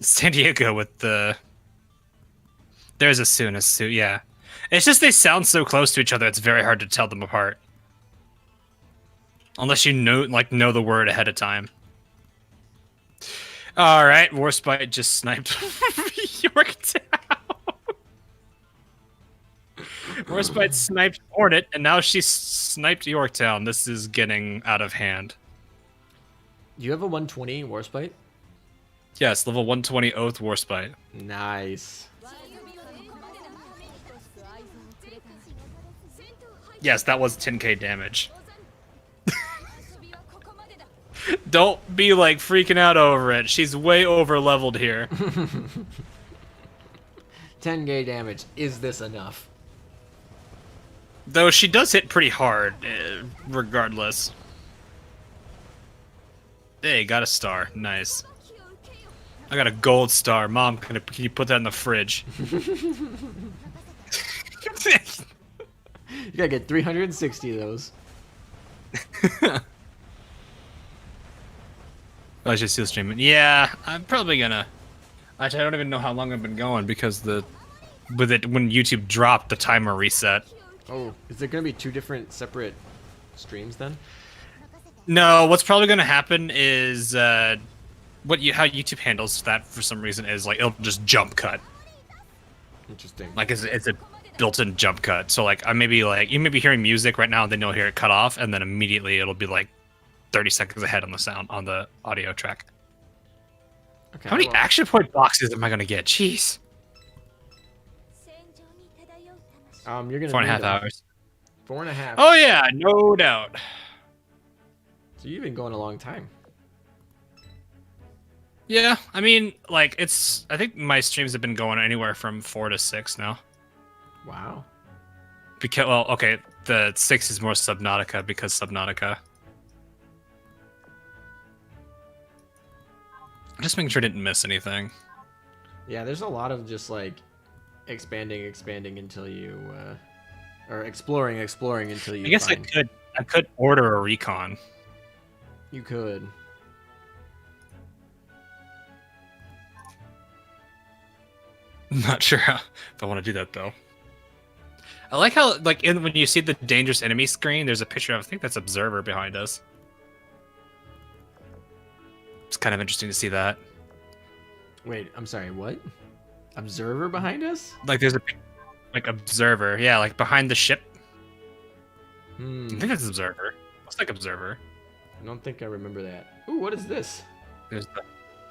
San Diego with the. There's a suit. Yeah, it's just they sound so close to each other. It's very hard to tell them apart, unless you know the word ahead of time. All right, Warspite just sniped Yorktown. Warspite sniped Hornet, and now she sniped Yorktown. This is getting out of hand. Do you have a 120 Warspite? Yes, level 120 Oath Warspite. Nice. Yes, that was 10k damage. Don't be like freaking out over it. She's way over leveled here. 10k damage. Is this enough? Though she does hit pretty hard, regardless. Hey, got a star. Nice. I got a gold star. Mom, can you put that in the fridge? You gotta get 360 of those. I should still stream it. Yeah, I'm probably gonna. Actually, I don't even know how long I've been going because when YouTube dropped, the timer reset. Oh, is there gonna be 2 different separate streams then? No, what's probably gonna happen is how YouTube handles that for some reason is like it'll just jump cut. Interesting. Like it's a built-in jump cut. So like you may be hearing music right now, and then you'll hear it cut off, and then immediately it'll be like 30 seconds ahead on the audio track. Okay, How many action point boxes am I gonna get? Jeez. You're gonna 4.5 need hours. 4.5. Oh yeah, no doubt. So you've been going a long time. Yeah, I mean, like I think my streams have been going anywhere from 4 to 6 now. Wow. Because okay, the 6 is more Subnautica because Subnautica. Just making sure I didn't miss anything. Yeah, there's a lot of just like expanding until you or exploring until you I guess find. I could order a recon. You could. I'm not sure if I want to do that though. I like how when you see the dangerous enemy screen, there's a picture of I think that's Observer behind us. It's kind of interesting to see that. Wait, I'm sorry, what? Observer behind us? Like there's a Observer, yeah, like behind the ship. I think that's Observer. Looks like Observer. I don't think I remember that. Ooh, what is this? There's the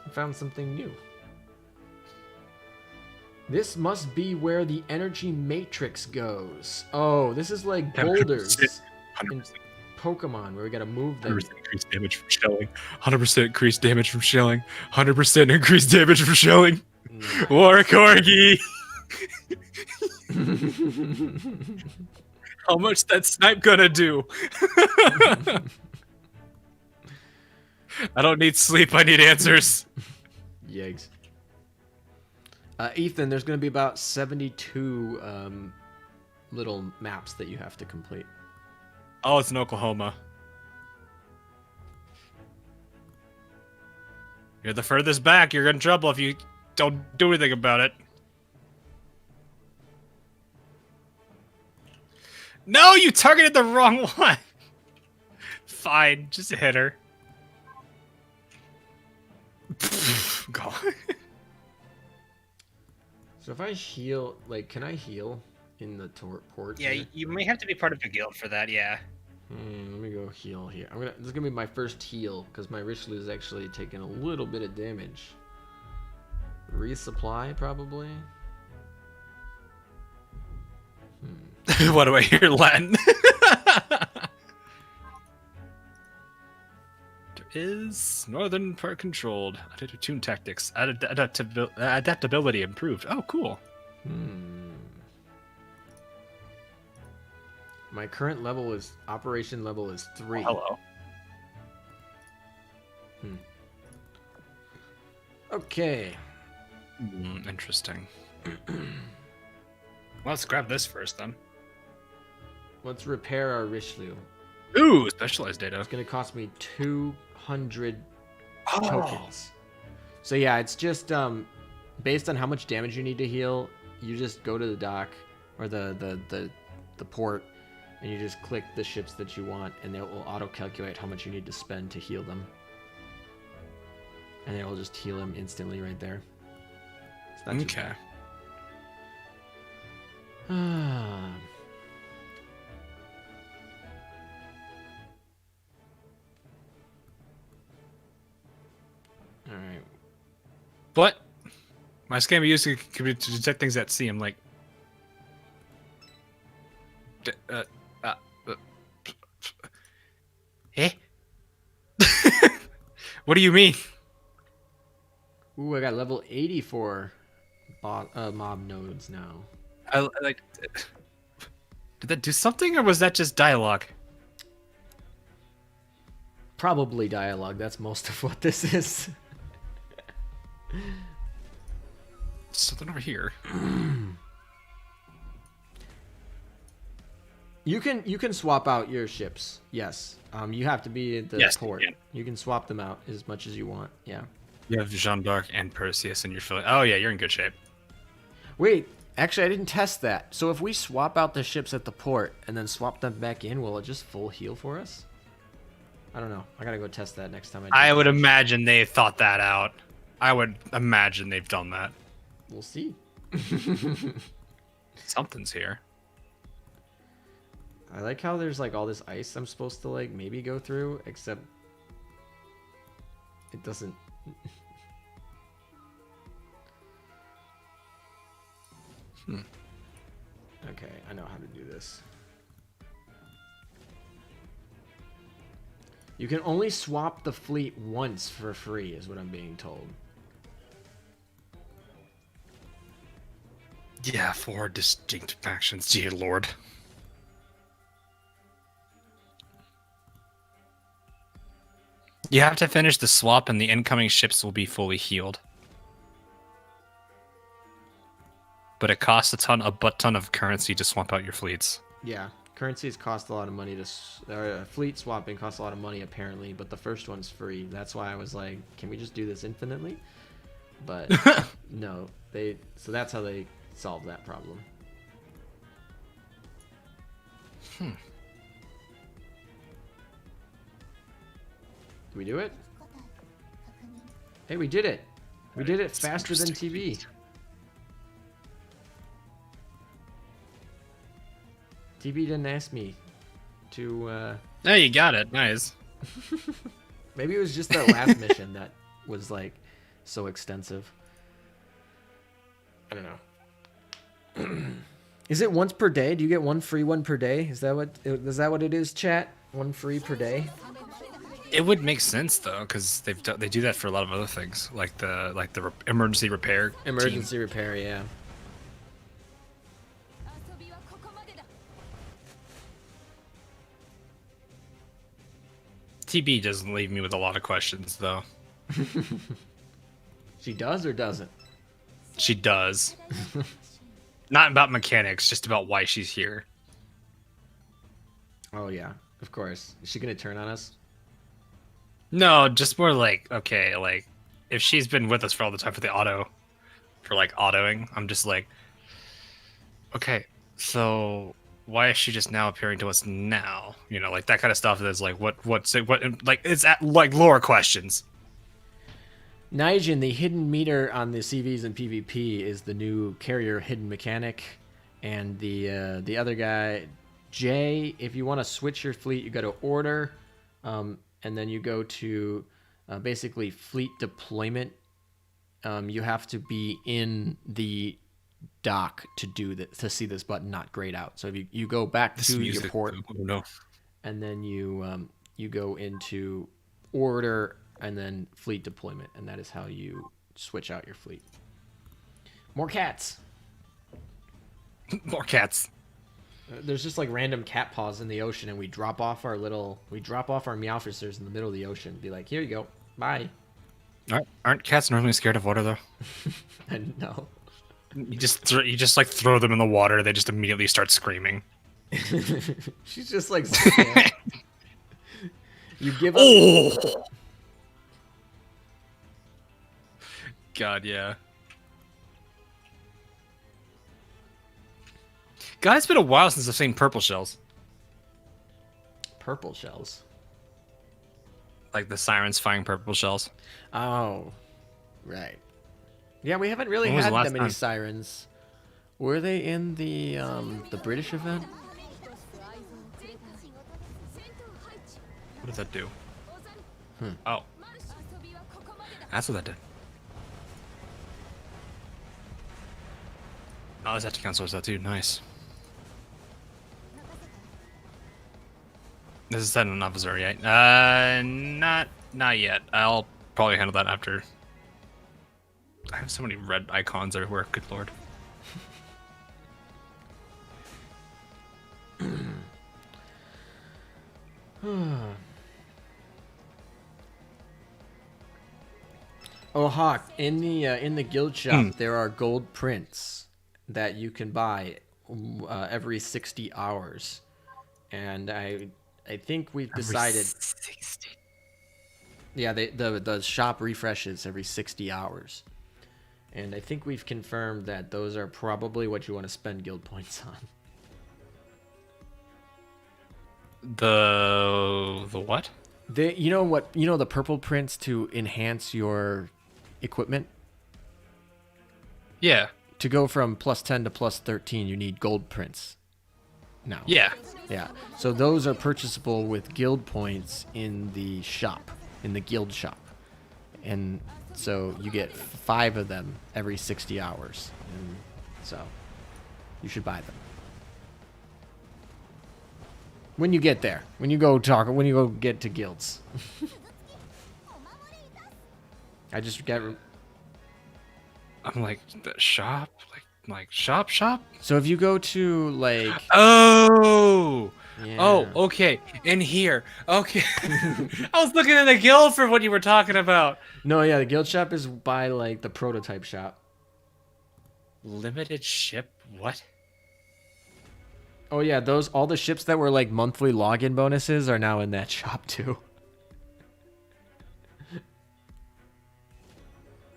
I found something new. This must be where the energy matrix goes. Oh, this is like boulders 100%, in Pokemon where we gotta move them. 100% increased damage from shelling. 100% increased damage from shelling. 100% increased damage from shelling. War Corgi! How much that snipe gonna do? I don't need sleep, I need answers. Yikes. Ethan, there's going to be about 72 little maps that you have to complete. Oh, it's in Oklahoma. You're the furthest back. You're in trouble if you don't do anything about it. No, you targeted the wrong one. Fine, just hit her. God. So if I heal, like, can I heal in the port? Yeah, here? you may have to be part of the guild for that, yeah. Let me go heal here. This is gonna be my first heal because my Richelieu is actually taking a little bit of damage. Resupply probably. What do I hear, Latin? There is northern part controlled. Adaptive tune tactics. Adaptability improved. Oh, cool. My current level is operation level is 3. Hello. Okay. Interesting. Well, let's grab this first, then. Let's repair our Richelieu. Ooh, specialized data. It's gonna cost me 200 tokens. So yeah, it's just based on how much damage you need to heal. You just go to the dock or the port, and you just click the ships that you want, and it will auto calculate how much you need to spend to heal them, and it will just heal them instantly right there. It's not too Okay. bad. All right. What? My scan be used to detect things at sea. I'm like, eh? What do you mean? Ooh, I got level 84 mob nodes now. I like. Did that do something, or was that just dialogue? Probably dialogue. That's most of what this is. Something over here. You can swap out your ships. Yes. You have to be at the port. You can swap them out as much as you want. Yeah. You have Jeanne d'Arc and Perseus in your fleet. Oh yeah, you're in good shape. Wait, actually, I didn't test that. So if we swap out the ships at the port and then swap them back in, will it just full heal for us? I don't know. I gotta go test that next time. I would imagine they thought that out. I would imagine they've done that. We'll see. Something's here. I like how there's like all this ice I'm supposed to like maybe go through, except it doesn't. Okay, I know how to do this. You can only swap the fleet once for free, is what I'm being told. Yeah, 4 distinct factions, dear lord. You have to finish the swap and the incoming ships will be fully healed. But it costs a butt ton of currency to swap out your fleets. Yeah, currencies cost a lot of money to... fleet swapping costs a lot of money, apparently, but the first one's free. That's why I was like, can we just do this infinitely? But no, so that's how they solve that problem. Did we do it? Hey, we did it. We did it faster than TV. TV didn't ask me to... Hey, you got it. Nice. Maybe it was just that last mission that was, like, so extensive. I don't know. Is it once per day? Do you get one free one per day? Is that what it is, chat? One free per day? It would make sense though, because they do that for a lot of other things, like the emergency repair. Emergency repair, yeah. TB doesn't leave me with a lot of questions though. She does or doesn't? She does. Not about mechanics, just about why she's here. Oh yeah, of course. Is she gonna turn on us? No, just more like, okay, like, if she's been with us for all the time for autoing, I'm just like, okay, so why is she just now appearing to us now? You know, like that kind of stuff that's like, what, like, it's at, like, lore questions. Nijin, the hidden meter on the CVs and PvP is the new carrier hidden mechanic. And the other guy, Jay, if you want to switch your fleet, you got to order, and then you go to basically fleet deployment. You have to be in the dock to do that, to see this button not grayed out. So if you go back to your port, and then you go into order and then fleet deployment, and that is how you switch out your fleet. More cats. More cats. There's just like random cat paws in the ocean, and we drop off our meowfisters in the middle of the ocean. Be like, here you go, bye. Aren't cats normally scared of water though? I know. You just like throw them in the water. They just immediately start screaming. She's just like. You give up. Oh. God, yeah. God, it's been a while since I've seen purple shells. Purple shells. Like the sirens firing purple shells. Oh, right. Yeah, we haven't really When was had the last that many time? sirens. Were they in the British event? What does that do? Oh. That's what that did. Oh, there's Hepticon swords that too. Nice. This is set in an Azur yet? Not yet. I'll probably handle that after. I have so many red icons everywhere. Good lord. Oh, Hawk, in the guild shop, there are gold prints that you can buy every 60 hours. And I think we've decided... 60. Yeah, the shop refreshes every 60 hours. And I think we've confirmed that those are probably what you want to spend guild points on. The what? You know the purple prints to enhance your equipment? Yeah. To go from +10 to +13, you need gold prints. Now. Yeah. Yeah. So those are purchasable with guild points in the shop, in the guild shop. And so you get 5 of them every 60 hours. And so you should buy them. When you get there. When you go get to guilds. I just get... I'm like, the shop? Like shop? So if you go to, like... Oh! Yeah. Oh, okay. In here. Okay. I was looking in the guild for what you were talking about. No, yeah, the guild shop is by, like, the prototype shop. Limited ship? What? Oh, yeah, all the ships that were, like, monthly login bonuses are now in that shop, too.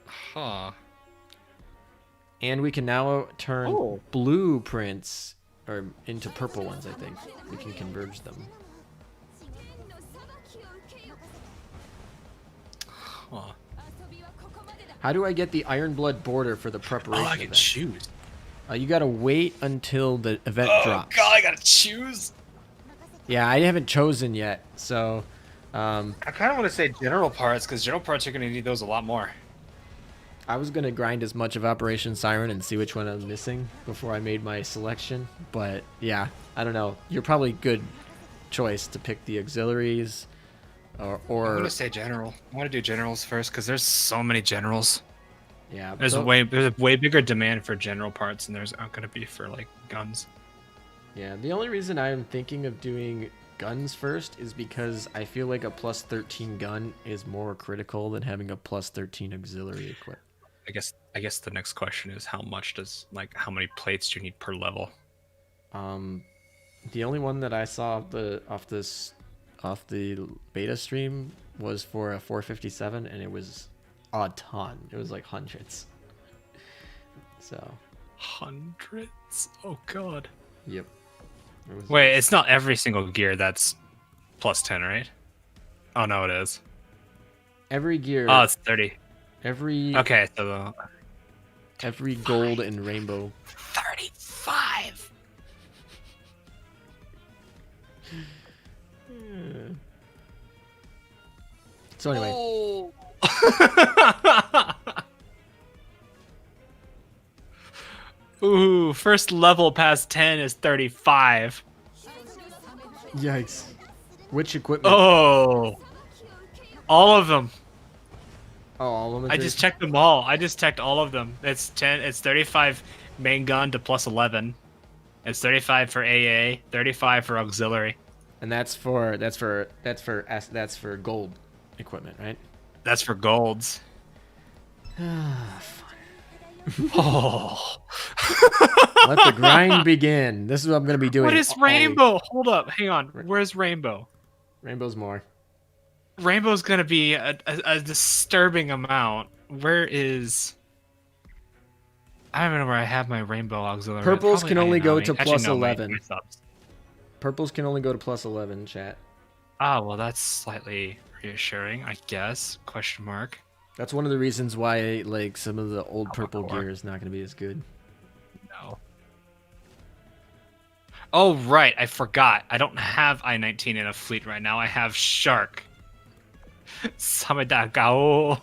Huh. And we can now turn blueprints into purple ones, I think. We can converge them. Huh. How do I get the Iron Blood border for the preparation Oh, I can event? choose. You gotta wait until the event drops. God, I gotta choose. Yeah, I haven't chosen yet, so... I kind of want to say general parts, because general parts are going to need those a lot more. I was gonna grind as much of Operation Siren and see which one I'm missing before I made my selection, but yeah, I don't know. You're probably good choice to pick the auxiliaries, or I'm going to say general. I want to do generals first, because there's so many generals. yeah. There's a way bigger demand for general parts than there's going to be for like guns. Yeah, the only reason I'm thinking of doing guns first is because I feel like a +13 gun is more critical than having a +13 auxiliary equip. I guess the next question is how many plates do you need per level? The only one that I saw off the beta stream was for a 457, and it was a ton. It was like hundreds. So. Hundreds? Oh god. Yep. Wait, it's not every single gear that's +10, right? Oh no, it is. Every gear. Oh, it's 30. Okay, so every gold and rainbow. 35. So anyway. Oh. Ooh, first level past 10 is 35. Yikes. Which equipment? Oh. All of them. Oh, all of them. I just checked them all. I just checked all of them. It's 35 main gun to +11. It's 35 for AA, 35 for auxiliary. And that's for gold equipment, right? That's for golds. Oh. Let the grind begin. This is what I'm going to be doing. What is rainbow? Hold up. Hang on. Where's rainbow? Rainbow's more. Rainbow's going to be a disturbing amount. Where is... I don't know where I have my rainbow auxiliary. Purples can only go to Actually, no, +11. my subs. Purples can only go to +11, chat. Ah, well, that's slightly reassuring, I guess. Question mark. That's one of the reasons why, like, some of the old purple gear is not going to be as good. No. Oh, right. I forgot. I don't have I-19 in a fleet right now. I have Shark. Samedagao.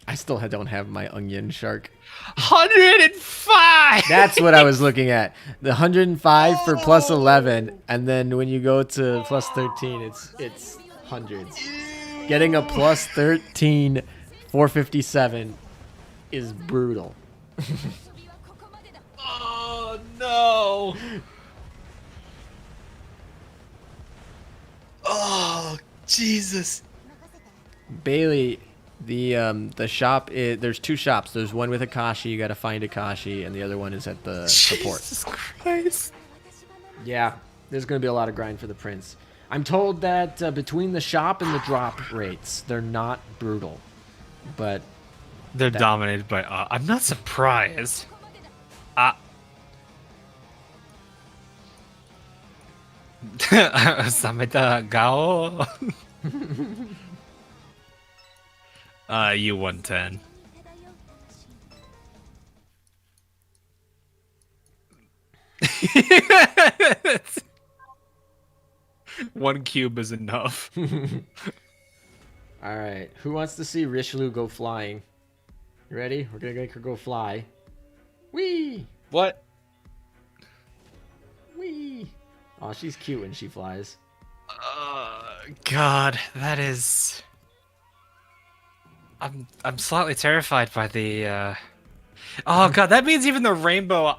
I still don't have my onion shark. 105! That's what I was looking at. The 105 for +11, and then when you go to +13, it's hundreds. Getting a plus 13 457 is brutal. Oh no! Oh Jesus! Bailey, the shop is, there's two shops. There's one with Akashi, you gotta find Akashi, and the other one is at the port. Jesus Christ! Yeah, there's gonna be a lot of grind for the prince. I'm told that between the shop and the drop rates, they're not brutal, but They're dominated by. I'm not surprised. Sameta Gao. U110. One cube is enough. all right. Who wants to see Richelieu go flying? You ready? We're gonna make her go fly. Whee! What? Whee! Oh, she's cute when she flies. God, that is. I'm slightly terrified by the. Oh God, that means even the rainbow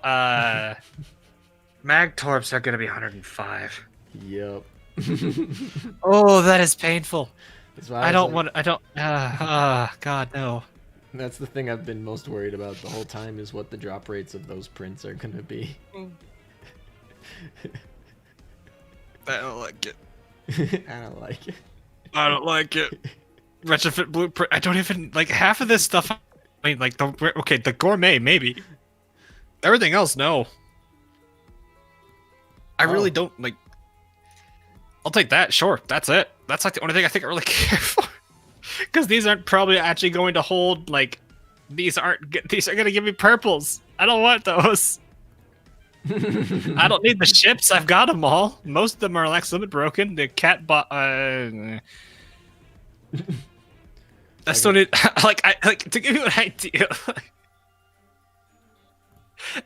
Magtorps are gonna be 105. Yep. Oh, that is painful. That's why I don't was want. like- I don't. God no. That's the thing I've been most worried about the whole time is what the drop rates of those prints are gonna be. I don't like it. I don't like it. I don't like it. Retrofit blueprint. I don't even like half of this stuff. I mean, like the gourmet maybe. Everything else, no. I really don't like. I'll take that. Sure, that's it. That's like the only thing I think I really care for. Because these aren't probably actually going to hold like. These are going to give me purples. I don't want those. I don't need the ships. I've got them all. Most of them are Lex Limit broken. The cat bot. I still need like to give you an idea.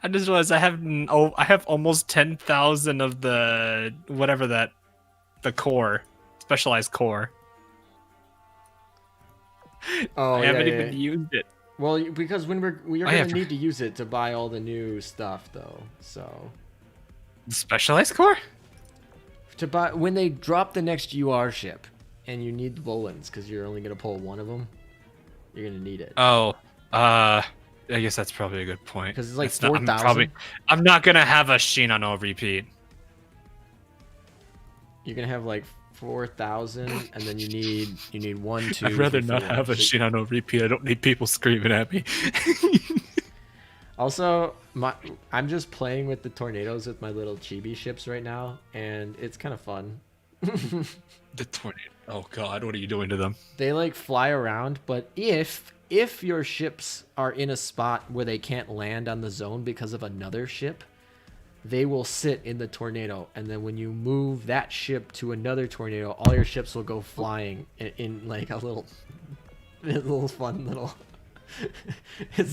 I just realized I have almost 10,000 of the whatever that the core specialized core. Oh, I yeah, haven't yeah, even yeah. used it. Well, because when we're I gonna have- need to use it to buy all the new stuff, though. So The specialized core? to buy when they drop the next UR ship, and you need the Volans because you're only gonna pull one of them, you're gonna need it. Oh, I guess that's probably a good point. 'Cause it's like not- 4,000. I'm not gonna have a Shinano repeat. You're gonna have like 4,000, and then you need 1, 2. I'd rather 3, not 4. have a So- Shinano repeat. I don't need people screaming at me. Also, I'm just playing with the tornadoes with my little chibi ships right now, and it's kind of fun. The tornado. Oh God, what are you doing to them? They like fly around, but if your ships are in a spot where they can't land on the zone because of another ship, they will sit in the tornado, and then when you move that ship to another tornado, all your ships will go flying in like a little fun little. I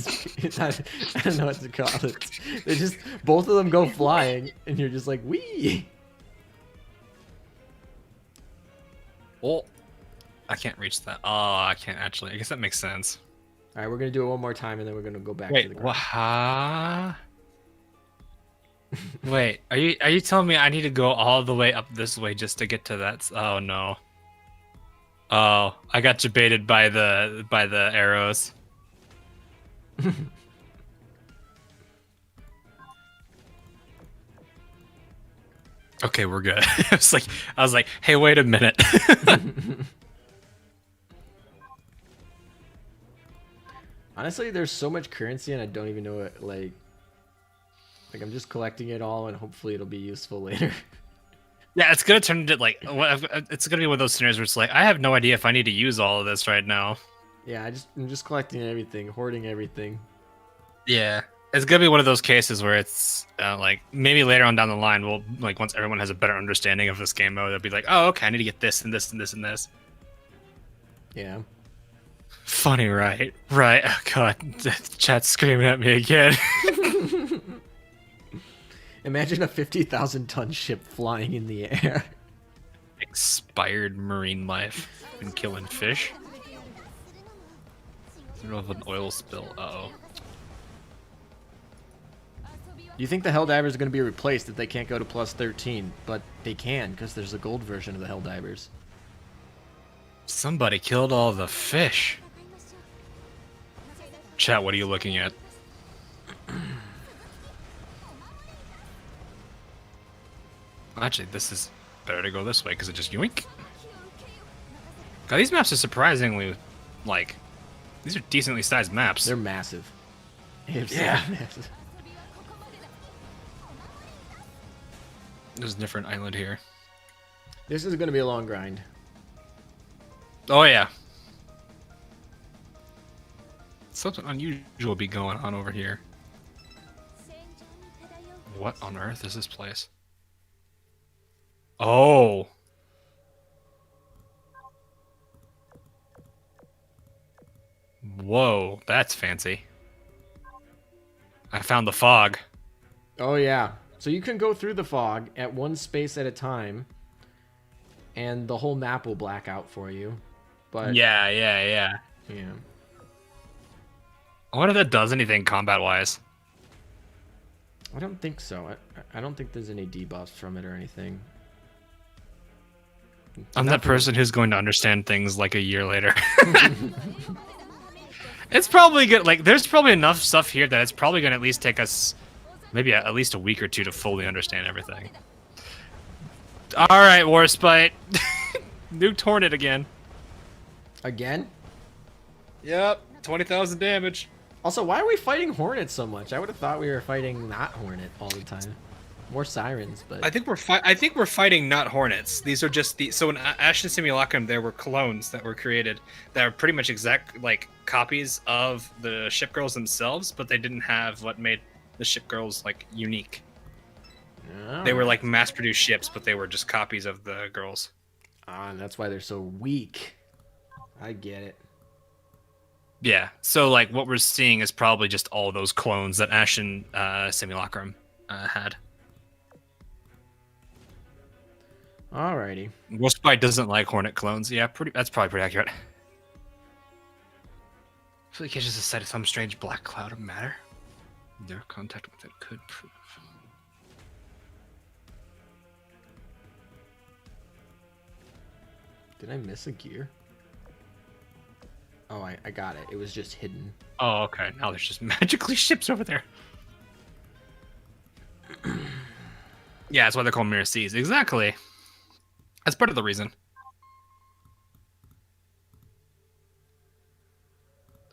don't know what to call it. They just both of them go flying, and you're just like wee. Oh, I can't reach that. Oh, I can't actually. I guess that makes sense. All right, we're gonna do it one more time, and then we're gonna go back to the Wait, ground. what? Huh? Wait, are you telling me I need to go all the way up this way just to get to that? Oh no. Oh, I got debated by the arrows. Okay, we're good. I was like, hey, wait a minute. Honestly, there's so much currency, and I don't even know it. Like I'm just collecting it all, and hopefully it'll be useful later. Yeah, it's gonna turn into like it's gonna be one of those scenarios where it's like I have no idea if I need to use all of this right now. Yeah, I'm just collecting everything, hoarding everything. Yeah, it's gonna be one of those cases where it's like maybe later on down the line, we'll like once everyone has a better understanding of this game mode, they'll be like, oh, okay, I need to get this and this and this and this. Yeah. Funny, right? Right. Oh God, chat's screaming at me again. Imagine a 50,000 ton ship flying in the air. Expired marine life. been killing fish. Middle of an oil spill. Uh-oh. You think the Helldivers are going to be replaced if they can't go to plus 13, but they can because there's a gold version of the Helldivers. Somebody killed all the fish. Chat, what are you looking at? Actually, this is better to go this way because it just yoink. God, these maps are surprisingly, like, these are decently sized maps. They're massive. Yeah. Massive. There's a different island here. This is going to be a long grind. Oh, yeah. Something unusual be going on over here. What on earth is this place? Oh. Whoa, that's fancy. I found the fog. Oh, yeah. So you can go through the fog at one space at a time, and the whole map will black out for you. But Yeah. yeah. I wonder if that does anything combat-wise. I don't think so. I don't think there's any debuffs from it or anything. I'm that person who's going to understand things like a year later. It's probably good. Like, there's probably enough stuff here that it's probably going to at least take us maybe at least a week or two to fully understand everything. All right, Warspite. Nuked Hornet again. Again? Yep, 20,000 damage. Also, why are we fighting Hornets so much? I would have thought we were fighting not Hornet all the time. More Sirens, but I think we're fighting not Hornets. These are just the so in Ashen Simulacrum there were clones that were created that are pretty much exact like copies of the ship girls themselves, but they didn't have what made the ship girls like unique. They were like mass-produced ships, but they were just copies of the girls. Ah, and that's why they're so weak. I get it. Yeah. So like what we're seeing is probably just all those clones that Ashen Simulacrum had. Alrighty. Warspite doesn't like Hornet clones. Yeah, that's probably pretty accurate. I feel like it's just a sight of some strange black cloud of matter. Their contact with it could prove. Did I miss a gear? Oh, I got it. It was just hidden. Oh, okay. Now there's just magically ships over there. Yeah, that's why they're called Mirror Seas. Exactly. That's part of the reason.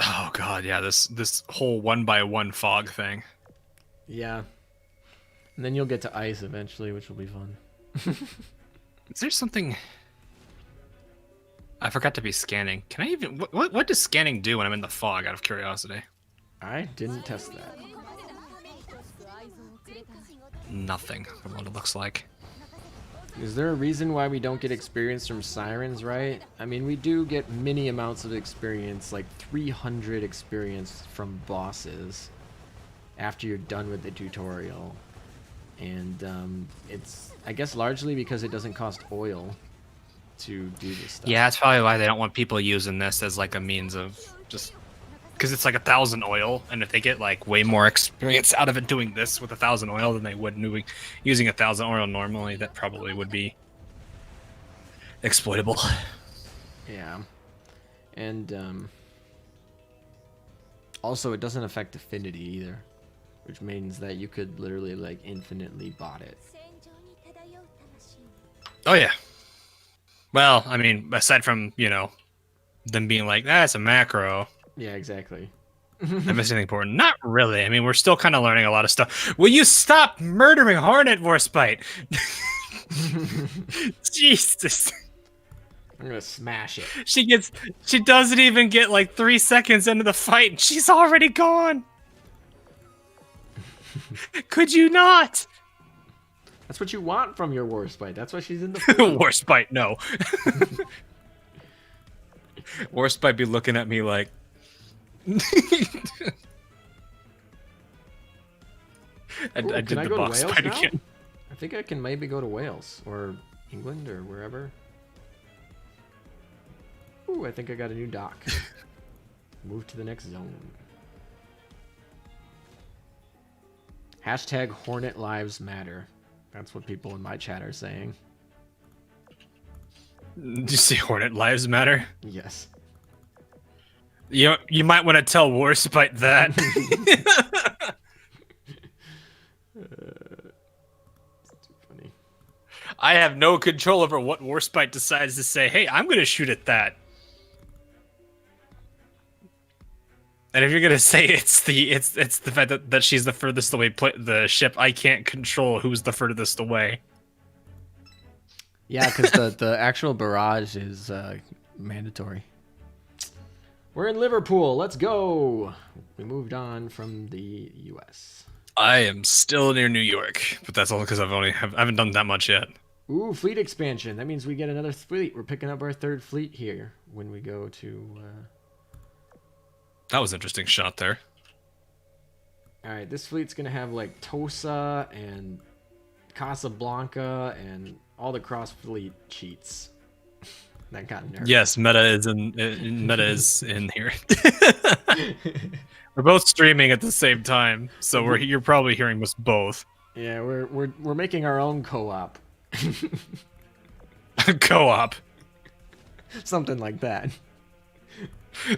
Oh god, yeah, this whole 1x1 fog thing. Yeah. And then you'll get to ice eventually, which will be fun. Is there something I forgot to be scanning? Can I even what does scanning do when I'm in the fog out of curiosity? I didn't test that. Nothing from what it looks like. Is there a reason why we don't get experience from Sirens, right? I mean, we do get many amounts of experience, like 300 experience from bosses after you're done with the tutorial. And it's, I guess, largely because it doesn't cost oil to do this stuff. Yeah, that's probably why they don't want people using this as like a means of just because it's like 1,000 oil, and if they get like way more experience out of it doing this with 1,000 oil than they would using 1,000 oil normally, that probably would be exploitable. Yeah. And also it doesn't affect affinity either, which means that you could literally like infinitely bot it. Oh yeah. Well, I mean, aside from, you know, them being like, that's a macro. Yeah, exactly. I missed anything important? Not really. I mean, we're still kind of learning a lot of stuff. Will you stop murdering Hornet, Warspite? Jesus. I'm gonna smash it. She doesn't even get like 3 seconds into the fight and she's already gone. Could you not? That's what you want from your Warspite. That's why she's in the Warspite, no. Warspite be looking at me like I did can I the go to boss Wales fight now? again. I think I can maybe go to Wales or England or wherever. Ooh, I think I got a new dock. Move to the next zone. Hashtag Hornet Lives Matter. That's what people in my chat are saying. Did you see Hornet Lives Matter? Yes. You might want to tell Warspite that. It's too funny. I have no control over what Warspite decides to say. Hey, I'm gonna shoot at that. And if you're gonna say it's the fact that she's the furthest away the ship, I can't control who's the furthest away. Yeah, because the actual barrage is mandatory. We're in Liverpool. Let's go. We moved on from the U.S. I am still near New York, but that's only because I haven't done that much yet. Ooh, fleet expansion. That means we get another fleet. We're picking up our third fleet here when we go to. That was an interesting shot there. All right, this fleet's gonna have like Tosa and Casablanca and all the cross fleet cheats. That got nerfed. Yes, meta is in here. We're both streaming at the same time, so you're probably hearing us both. Yeah, we're making our own co-op. Co-op. Something like that.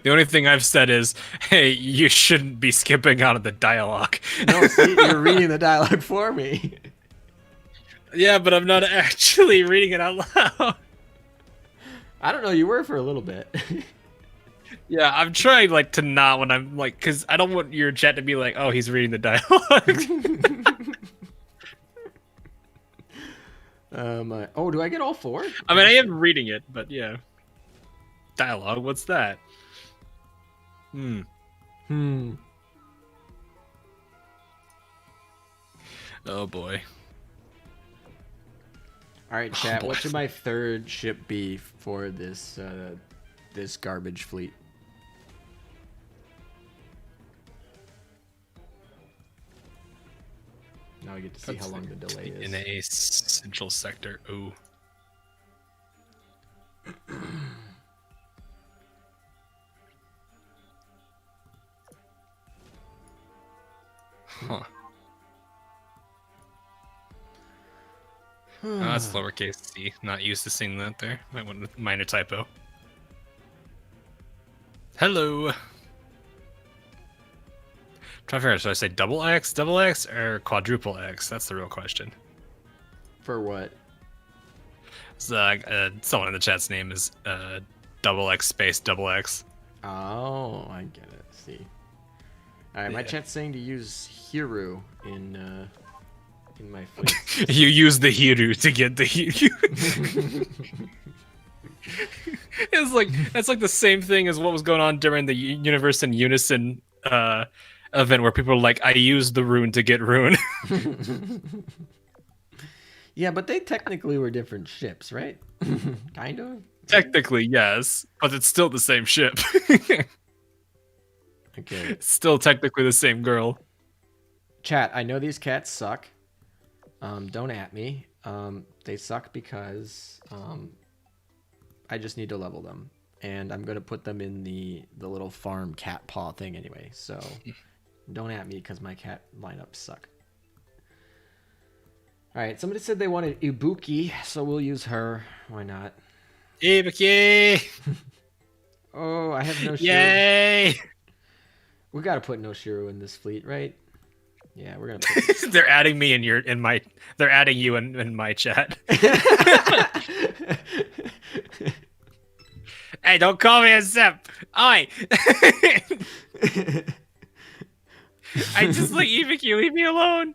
The only thing I've said is, hey, you shouldn't be skipping out of the dialogue. No, see, you're reading the dialogue for me. Yeah, but I'm not actually reading it out loud. I don't know, you were for a little bit. Yeah, I'm trying to not when I'm because I don't want your chat to be like, oh, he's reading the dialogue. Oh, do I get all four? I mean, I am reading it, but yeah. Dialogue, what's that? Oh boy. All right, chat. What should my third ship be for this this garbage fleet? Now I get to see how long the delay is. In a central sector. Ooh. Huh. Oh, that's lowercase c. Not used to seeing that there. Might want a minor typo. Hello. Try to figure out, should I say double X, or quadruple X? That's the real question. For what? So, someone in the chat's name is double X space double X. Oh, I get it. See. All right, my chat's saying to use Hiru in my fleet. You use the Hiru to get the Hiru. That's like the same thing as what was going on during the Universe in Unison event where people were like, I used the rune to get rune. Yeah, but they technically were different ships, right? Kind of. Technically, yes, but it's still the same ship. Okay. It's still technically the same girl. Chat, I know these cats suck. Don't at me. They suck because I just need to level them. And I'm going to put them in the little farm cat paw thing anyway. So don't at me because my cat lineups suck. All right, somebody said they wanted Ibuki, so we'll use her. Why not? Ibuki! Oh, I have no Shiru. Yay! We got to put no Shiru in this fleet, right? Yeah, we're going to put... They're adding me they're adding you in my chat. Hey, don't call me a Zep. Oi! I just like Ibuki, leave me alone.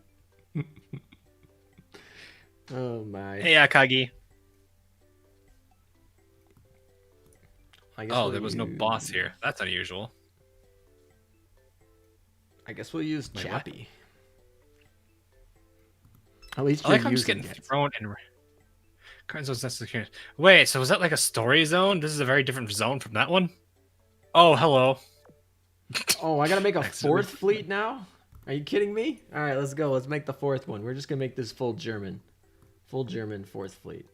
Oh my. Hey, Akagi. Oh, there was no boss here. That's unusual. I guess we'll use Wait, Chappie. At least I like how I'm just getting thrown in. Wait, so was that like a story zone? This is a very different zone from that one? Oh, hello. Oh, I gotta make a fourth fleet now? Are you kidding me? Alright, let's go. Let's make the fourth one. We're just gonna make this full German. Full German fourth fleet.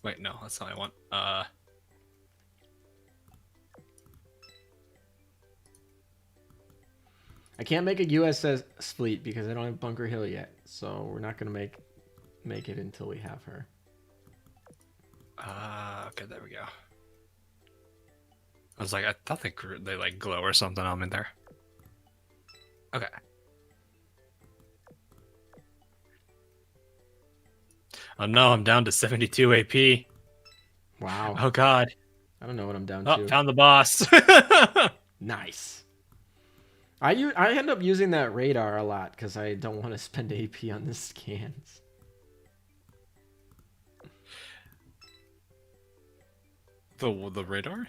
Wait, no, that's not what I want. I can't make a USS fleet because I don't have Bunker Hill yet, so we're not gonna make it until we have her. Okay, there we go. I was like, I thought they like glow or something on in there. Okay. Oh no, I'm down to 72 AP. Wow. Oh god. I don't know what I'm down Oh, to. found the boss. Nice. I end up using that radar a lot because I don't want to spend AP on the scans. The radar?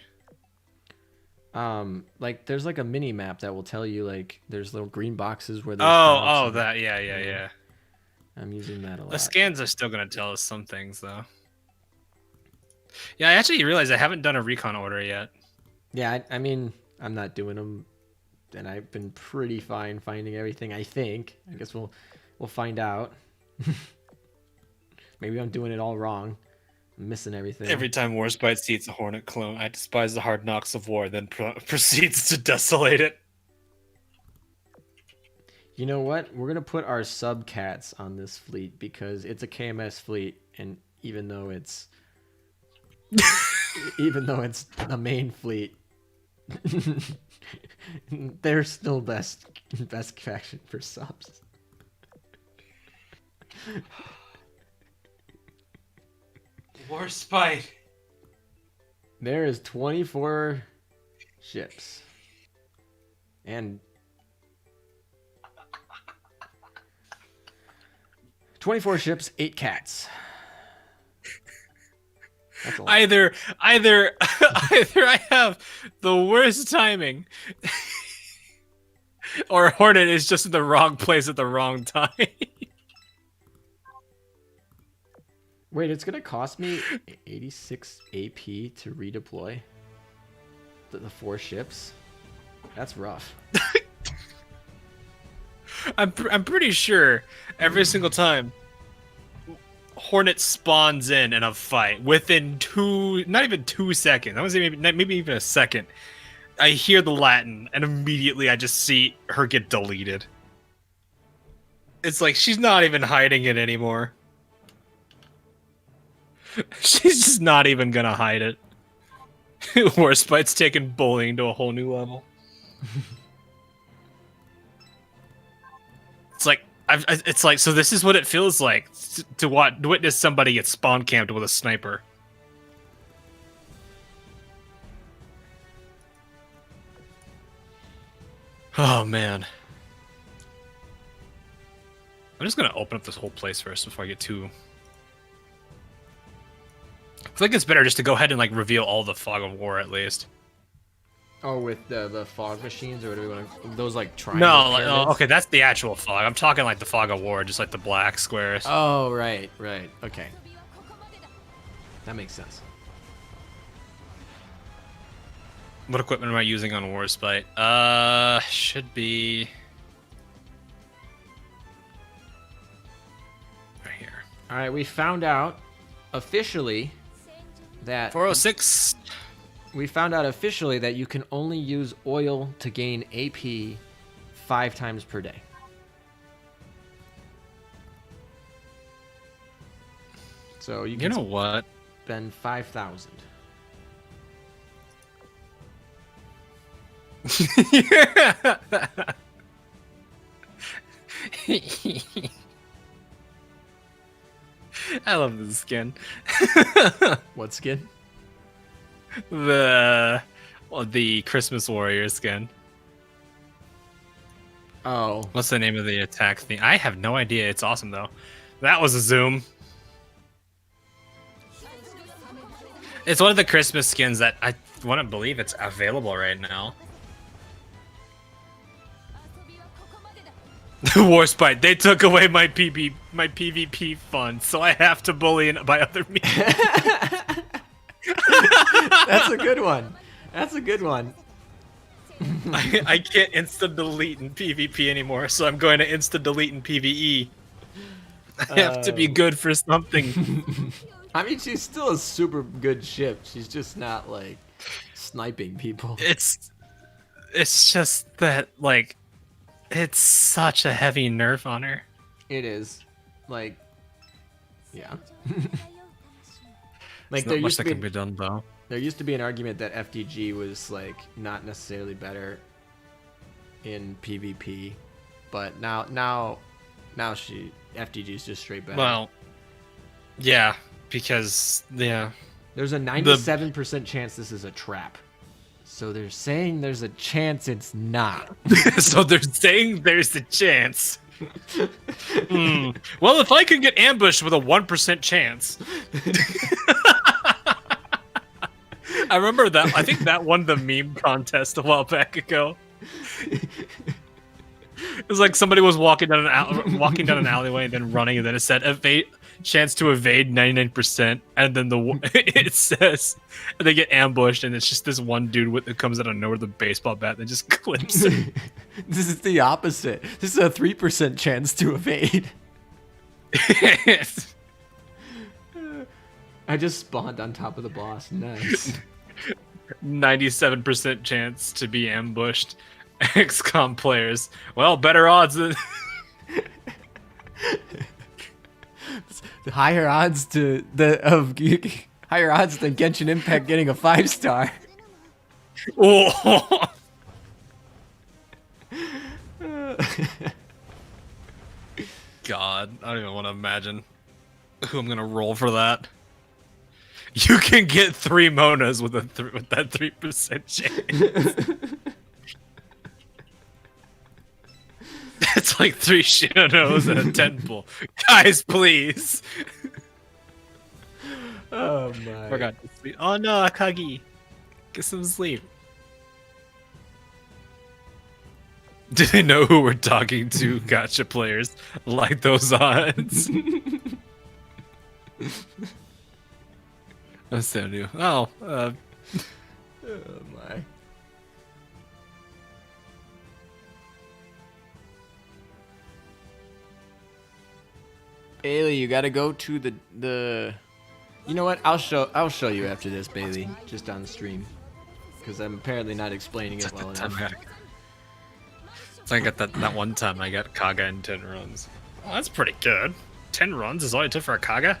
Like there's like a mini map that will tell you like there's little green boxes where there's Oh, that, yeah. I'm using that a lot. The scans are still gonna tell us some things though. Yeah, I actually realized I haven't done a recon order yet. Yeah, I mean, I'm not doing them, and I've been pretty fine finding everything. I think. I guess we'll find out. Maybe I'm doing it all wrong. I'm missing everything. Every time Warspite sees a Hornet clone, I despise the hard knocks of war, then proceeds to desolate it. You know what? We're gonna put our subcats on this fleet because it's a KMS fleet, and even though it's the main fleet, they're still best faction for subs. Warspite. There is 24 ships. And 24 ships, 8 cats. That's a lot. Either I have the worst timing, or Hornet is just in the wrong place at the wrong time. Wait, it's gonna cost me 86 AP to redeploy the 4 ships? That's rough. I'm pretty sure every single time Hornet spawns in a fight within not even 2 seconds. I would say maybe even a second. I hear the Latin and immediately I just see her get deleted. It's like she's not even hiding it anymore. She's just not even gonna hide it. Warspite's taking bullying to a whole new level. It's like it's like, so this is what it feels like to witness somebody get spawn camped with a sniper. Oh man. I'm just gonna open up this whole place first before I get too... I feel like it's better just to go ahead and like reveal all the fog of war at least. Oh, with the fog machines, or what do we want to... Those like triangle No, pyramids? okay, that's the actual fog. I'm talking like the fog of war, just like the black squares. Oh, right. Okay. That makes sense. What equipment am I using on Warspite? Should be... right here. All right, we found out officially that 406. we found out officially that you can only use oil to gain AP 5 times per day. So you You can know what? spend 5,000. I love this skin. What skin? The Christmas Warrior skin. Oh, What's the name of the attack thing? I have no idea. It's awesome though. That was a zoom. It's one of the Christmas skins that I want to believe it's available right now. Warspite, they took away my PvP fund, so I have to bully and buy other means. that's a good one. That's a good one. I can't insta delete in PvP anymore, so I'm going to insta delete in PvE. I have to be good for something. I mean, she's still a super good ship. She's just not like sniping people. It's just that like it's such a heavy nerf on her. It is, like, yeah. Like not much that can be done though. There used to be an argument that FDG was like not necessarily better in PvP, but now FDG is just straight better. Well, yeah, because yeah, there's a 97% chance this is a trap. So they're saying there's a chance it's not. So they're saying there's a chance. Well, if I can get ambushed with a 1% chance. I remember that. I think that won the meme contest a while back ago. It was like somebody was walking down an alleyway and then running, and then it said chance to evade 99%, and then it says they get ambushed, and it's just this one dude that comes out of nowhere with a baseball bat that just clips him. This is the opposite. This is a 3% chance to evade. I just spawned on top of the boss. Nice. 97% chance to be ambushed. XCOM players. Well, better odds than higher odds than Genshin Impact getting a 5-star. Oh. God, I don't even want to imagine who I'm gonna roll for that. You can get 3 Monas with that 3% chance. It's like 3 Shinonos and a 10 pull. Guys, please. Oh my. Forgot to sleep. Oh no, Akagi. Get some sleep. Do they know who we're talking to, gacha players? Like those odds. That's so new. Oh, Oh my. Bailey, you gotta go to the. You know what? I'll show you after this, Bailey, just on the stream, because I'm apparently not explaining it well enough. So I got that one time I got Kaga in 10 runs. Oh, that's pretty good. 10 runs is all it took for a Kaga.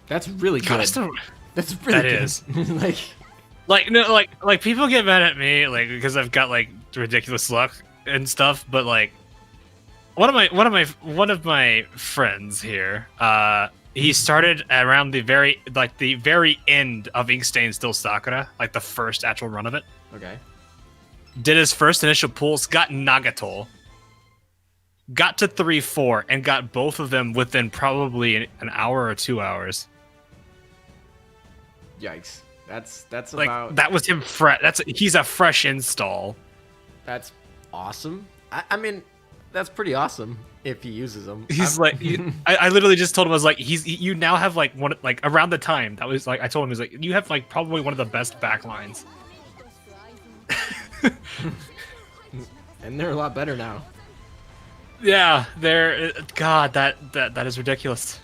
That's really good. That's really good. Is. like people get mad at me like because I've got like ridiculous luck and stuff, but like one of my friends here, he started around the very end of Inkstain Still Sakura, like the first actual run of it. Okay. Did his first initial pulls, got Nagato, got to 3-4, and got both of them within probably an hour or 2 hours. Yikes. That's like about. that was him. He's a fresh install. That's awesome. I mean, that's pretty awesome if he uses them. He's I literally just told him I was like, you now have like one like around the time that was like I told him he was like you have like probably one of the best backlines. And they're a lot better now. Yeah, they're God, that is ridiculous.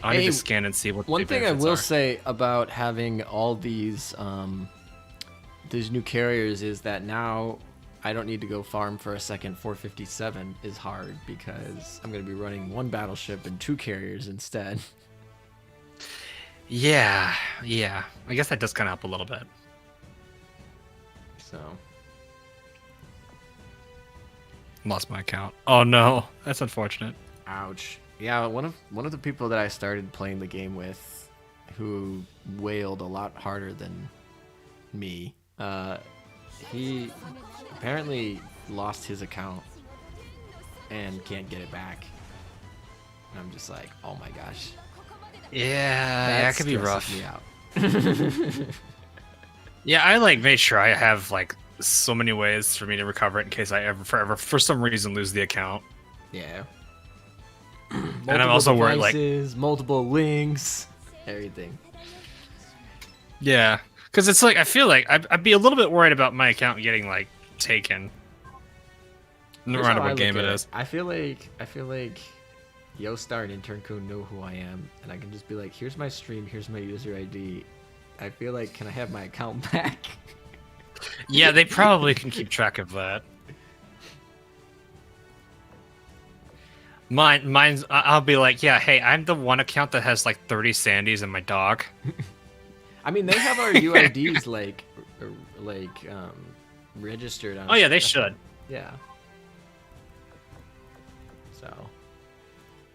I need to scan and see what. One the thing I benefits will are. say about having all these new carriers is that now I don't need to go farm for a second 457 is hard because I'm going to be running 1 battleship and 2 carriers instead. Yeah. I guess that does kind of help a little bit. So. Lost my account. Oh no, that's unfortunate. Ouch. Yeah, one of the people that I started playing the game with, who wailed a lot harder than me, he apparently lost his account and can't get it back. And I'm just like, oh my gosh. Yeah, that could be rough. Me out. Yeah, I like made sure I have like so many ways for me to recover it in case I ever for some reason lose the account. Yeah. And I'm also worried like multiple links, everything. Yeah, because it's like I feel like I'd be a little bit worried about my account getting like taken. No matter what game it is. I feel like Yostar and Internco know who I am, and I can just be like, here's my stream, here's my user ID. I feel like, can I have my account back? Yeah, they probably can keep track of that. Mine's. I'll be like, yeah, hey, I'm the one account that has like 30 Sandys and my dog. I mean, they have our UIDs registered on. Oh yeah, they should. Yeah. So,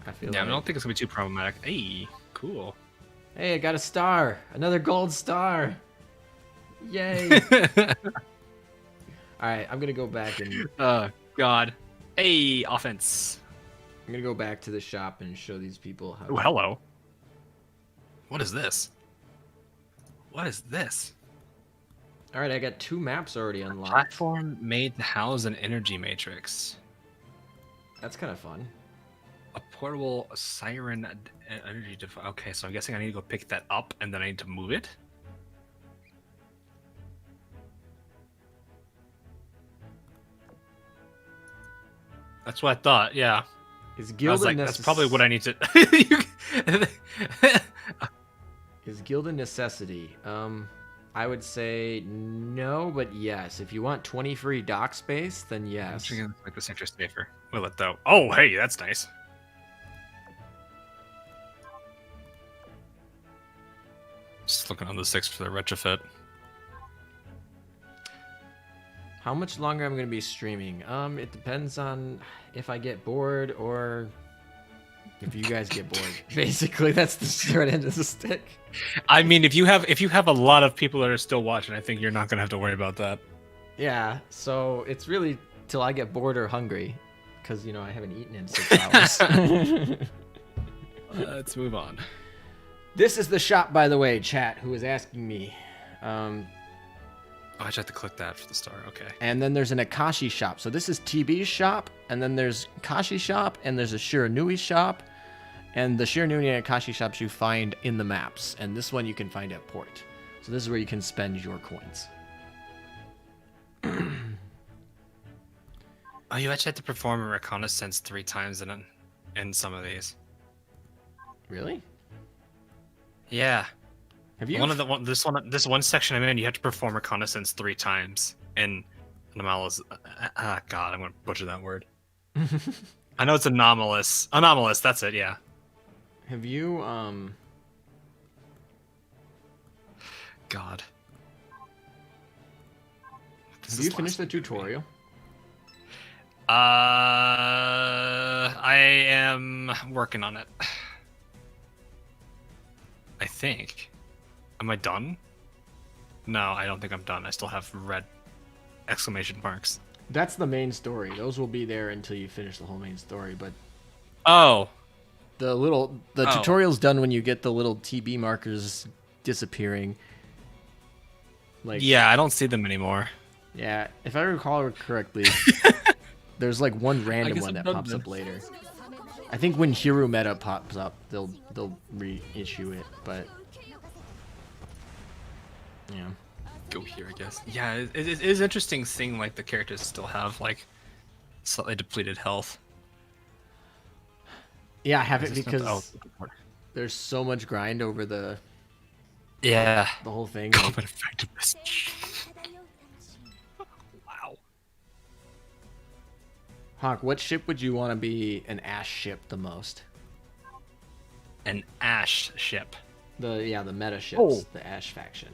I feel. Yeah, like... I don't think it's gonna be too problematic. Hey, cool. Hey, I got a star, another gold star. Yay! All right, I'm gonna go back and. Oh God. Hey, offense. I'm gonna go back to the shop and show these people how. Oh, hello. What is this? What is this? All right, I got 2 maps already unlocked. Platform made to house an energy matrix. That's kind of fun. A portable Siren energy device. Okay, so I'm guessing I need to go pick that up and then I need to move it. That's what I thought. Yeah. Is I was Gilded like, that's probably what I need to. Is guild a necessity? I would say no, but yes. If you want 20 free dock space, then yes. I'm gonna make this interest safer. Will it though? Oh, hey, that's nice. Just looking on the 6 for the retrofit. How much longer I'm gonna be streaming? It depends on if I get bored or if you guys get bored. Basically, that's the short end of the stick. I mean, if you have a lot of people that are still watching, I think you're not gonna have to worry about that. Yeah, so it's really till I get bored or hungry, because you know I haven't eaten in 6 hours. Let's move on. This is the shop, by the way, chat, who is asking me. Oh, I just have to click that for the star. Okay. And then there's an Akashi shop. So this is TB's shop, and then there's Akashi shop, and there's a Shiranui shop, and the Shiranui and Akashi shops you find in the maps, and this one you can find at port. So this is where you can spend your coins. Oh, you actually have to perform a reconnaissance 3 times in some of these. Really? Yeah. Have you? This one section I'm in, you have to perform reconnaissance 3 times in anomalous. God, I'm gonna butcher that word. I know it's anomalous. Anomalous. That's it. Yeah. Have you God. Have you finished the tutorial? I am working on it. I think. Am I done? No, I don't think I'm done. I still have red exclamation marks. That's the main story. Those will be there until you finish the whole main story, but Oh. the tutorial's done when you get the little TB markers disappearing. Like Yeah, I don't see them anymore. Yeah, if I recall correctly, there's like one random guess one I'm that done pops then. up later. I think when Hero Meta pops up, they'll reissue it, but yeah. Go here, I guess. Yeah, it is interesting seeing like the characters still have like slightly depleted health. Yeah, I have it Is this because not- there's so much grind over the Yeah. whole thing. Combat effectiveness. Wow. Hawk, what ship would you want to be an Ash ship the most? An Ash ship. The meta ships, Oh. the Ash faction.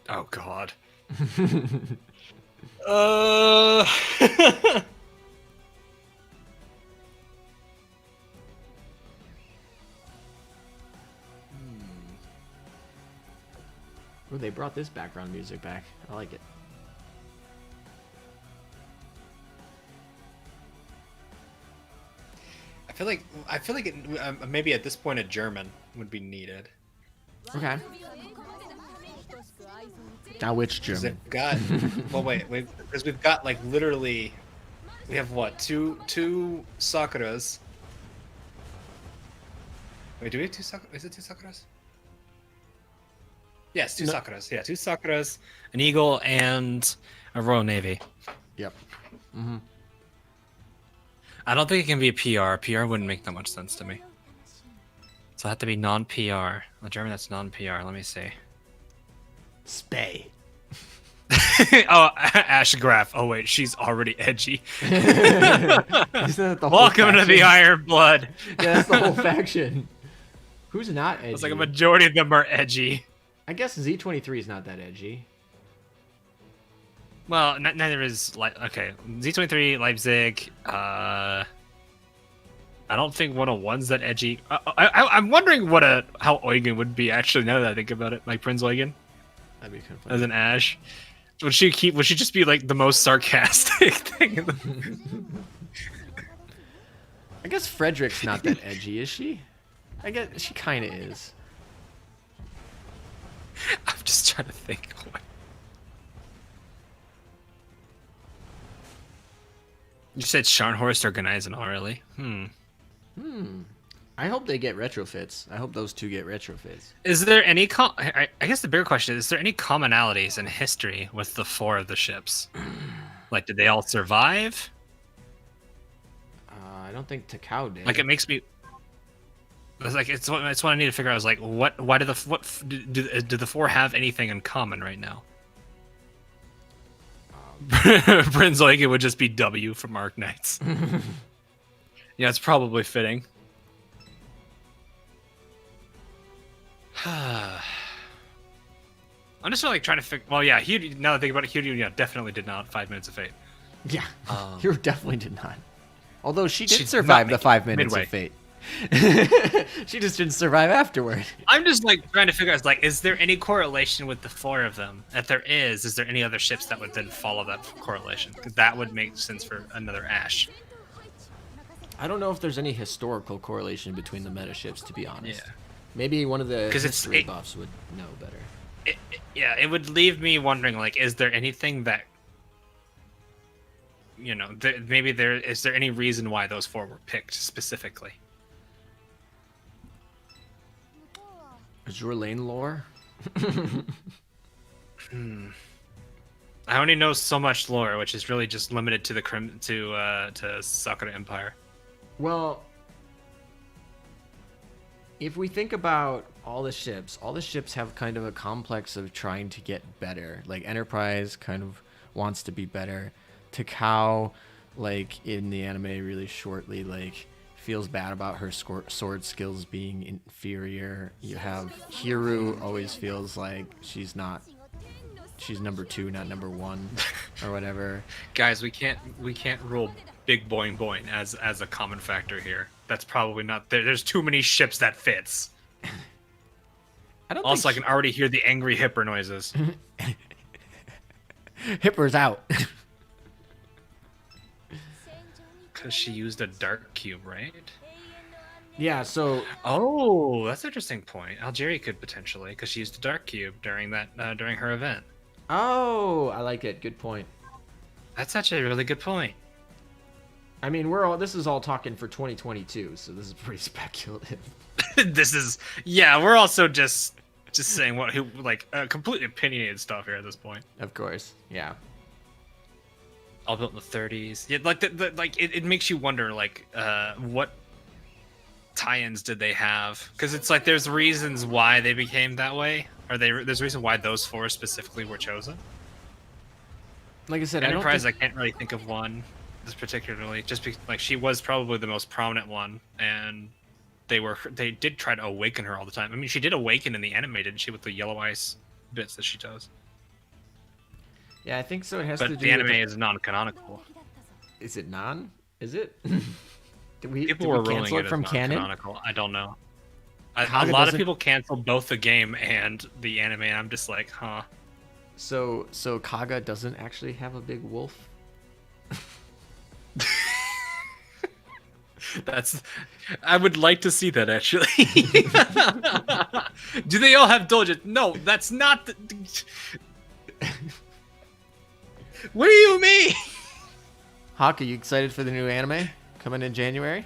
Oh God. uh. Oh, they brought this background music back. I like it. I feel like it, maybe at this point a German would be needed. Okay. Now which Because German? they've got. Well, wait, because we've got like literally, we have what two Sakuras. Wait, do we have 2 Sakuras? Is it 2 Sakuras? Yes, 2 No. Sakuras. Yeah, 2 Sakuras, an eagle, and A Royal Navy. Yep. I don't think it can be a PR. PR wouldn't make that much sense to me. So it have to be non-PR. A German that's non-PR. Let me see. Spay. Oh, Ash Graf. Oh wait, she's already edgy. Isn't that the whole Welcome to the faction? Iron Blood. Yeah, that's the whole faction. Who's not edgy? It's like a majority of them are edgy. I guess Z23 is not that edgy. Well, neither is okay. Z23, Leipzig. I don't think 101's that edgy. I'm wondering how Eugen would be actually. Now that I think about it, like Prince Eugen That'd be kind of funny. as an Ash. Would she just be like the most sarcastic thing? In the... I guess Frederick's not that edgy, is she? I guess she kind of is. I'm just trying to think. You said Scharnhorst or Gneisen already. I hope they get retrofits. I hope those two get retrofits. Is there any I guess the bigger question is there any commonalities in history with the 4 of the ships? Like, did they all survive? I don't think Takao did. Like, it makes me. It's like it's what I need to figure out. Is like, why do the 4 have anything in common right now? Prince Eugen would just be W from Arc Knights. Yeah, it's probably fitting. I'm just like trying to figure. Well, yeah, now that I think about it, Hiryu, yeah, definitely did not 5 Minutes of Fate. Yeah, you definitely did not. Although she did She's survive not the 5 minutes midway. of fate. She just didn't survive afterward. I'm just like trying to figure out, like, is there any correlation with the 4 of them? If there is there any other ships that would then follow that correlation? Because that would make sense for another Ash. I don't know if there's any historical correlation between the meta ships, to be honest. Yeah. Maybe one of the 'Cause history buffs would know better. Yeah, it would leave me wondering, like, is there anything that, maybe is there any reason why those 4 were picked specifically? Azur lane lore? I only know so much lore, which is really just limited to to Sakura Empire. Well, if we think about all the ships have kind of a complex of trying to get better. Like, Enterprise kind of wants to be better. Takao, like, in the anime really shortly, like, feels bad about her sword skills being inferior. You have Hiru, always feels like she's number 2, not number 1, or whatever. Guys, we can't rule big boing boing as a common factor here. That's probably not there. There's too many ships that fits. I don't Also, I think can already hear the angry hipper noises. Hipper's out. Because she used a dark cube, right? Yeah, so Oh, that's an interesting point. Algeria could potentially, because she used a dark cube during her event. oh, I like it. Good point. That's actually a really good point. I mean, this is all talking for 2022, so this is pretty speculative. We're also just saying completely opinionated stuff here at this point. Of course, yeah. All built in the 30s. Yeah, it makes you wonder, like, what tie-ins did they have? Because it's like there's reasons why they became that way. There's a reason why those 4 specifically were chosen. Like I said, Enterprise, I can't really think of one this particularly, just because, like, she was probably the most prominent one, and they did try to awaken her all the time. I mean, she did awaken in the anime, didn't she, with the yellow ice bits that she does? Yeah, I think so. It has to But do the anime with is non-canonical. Is it non? Is it? Did People we were ruling cancel it it from as canon? non-canonical. I don't know. A Kaga lot of doesn't- people canceled both the game and the anime, and I'm just like, huh. So Kaga doesn't actually have a big wolf? I would like to see that, actually. Do they all have dojins? No, that's not the... What do you mean? Hawk, are you excited for the new anime coming in January?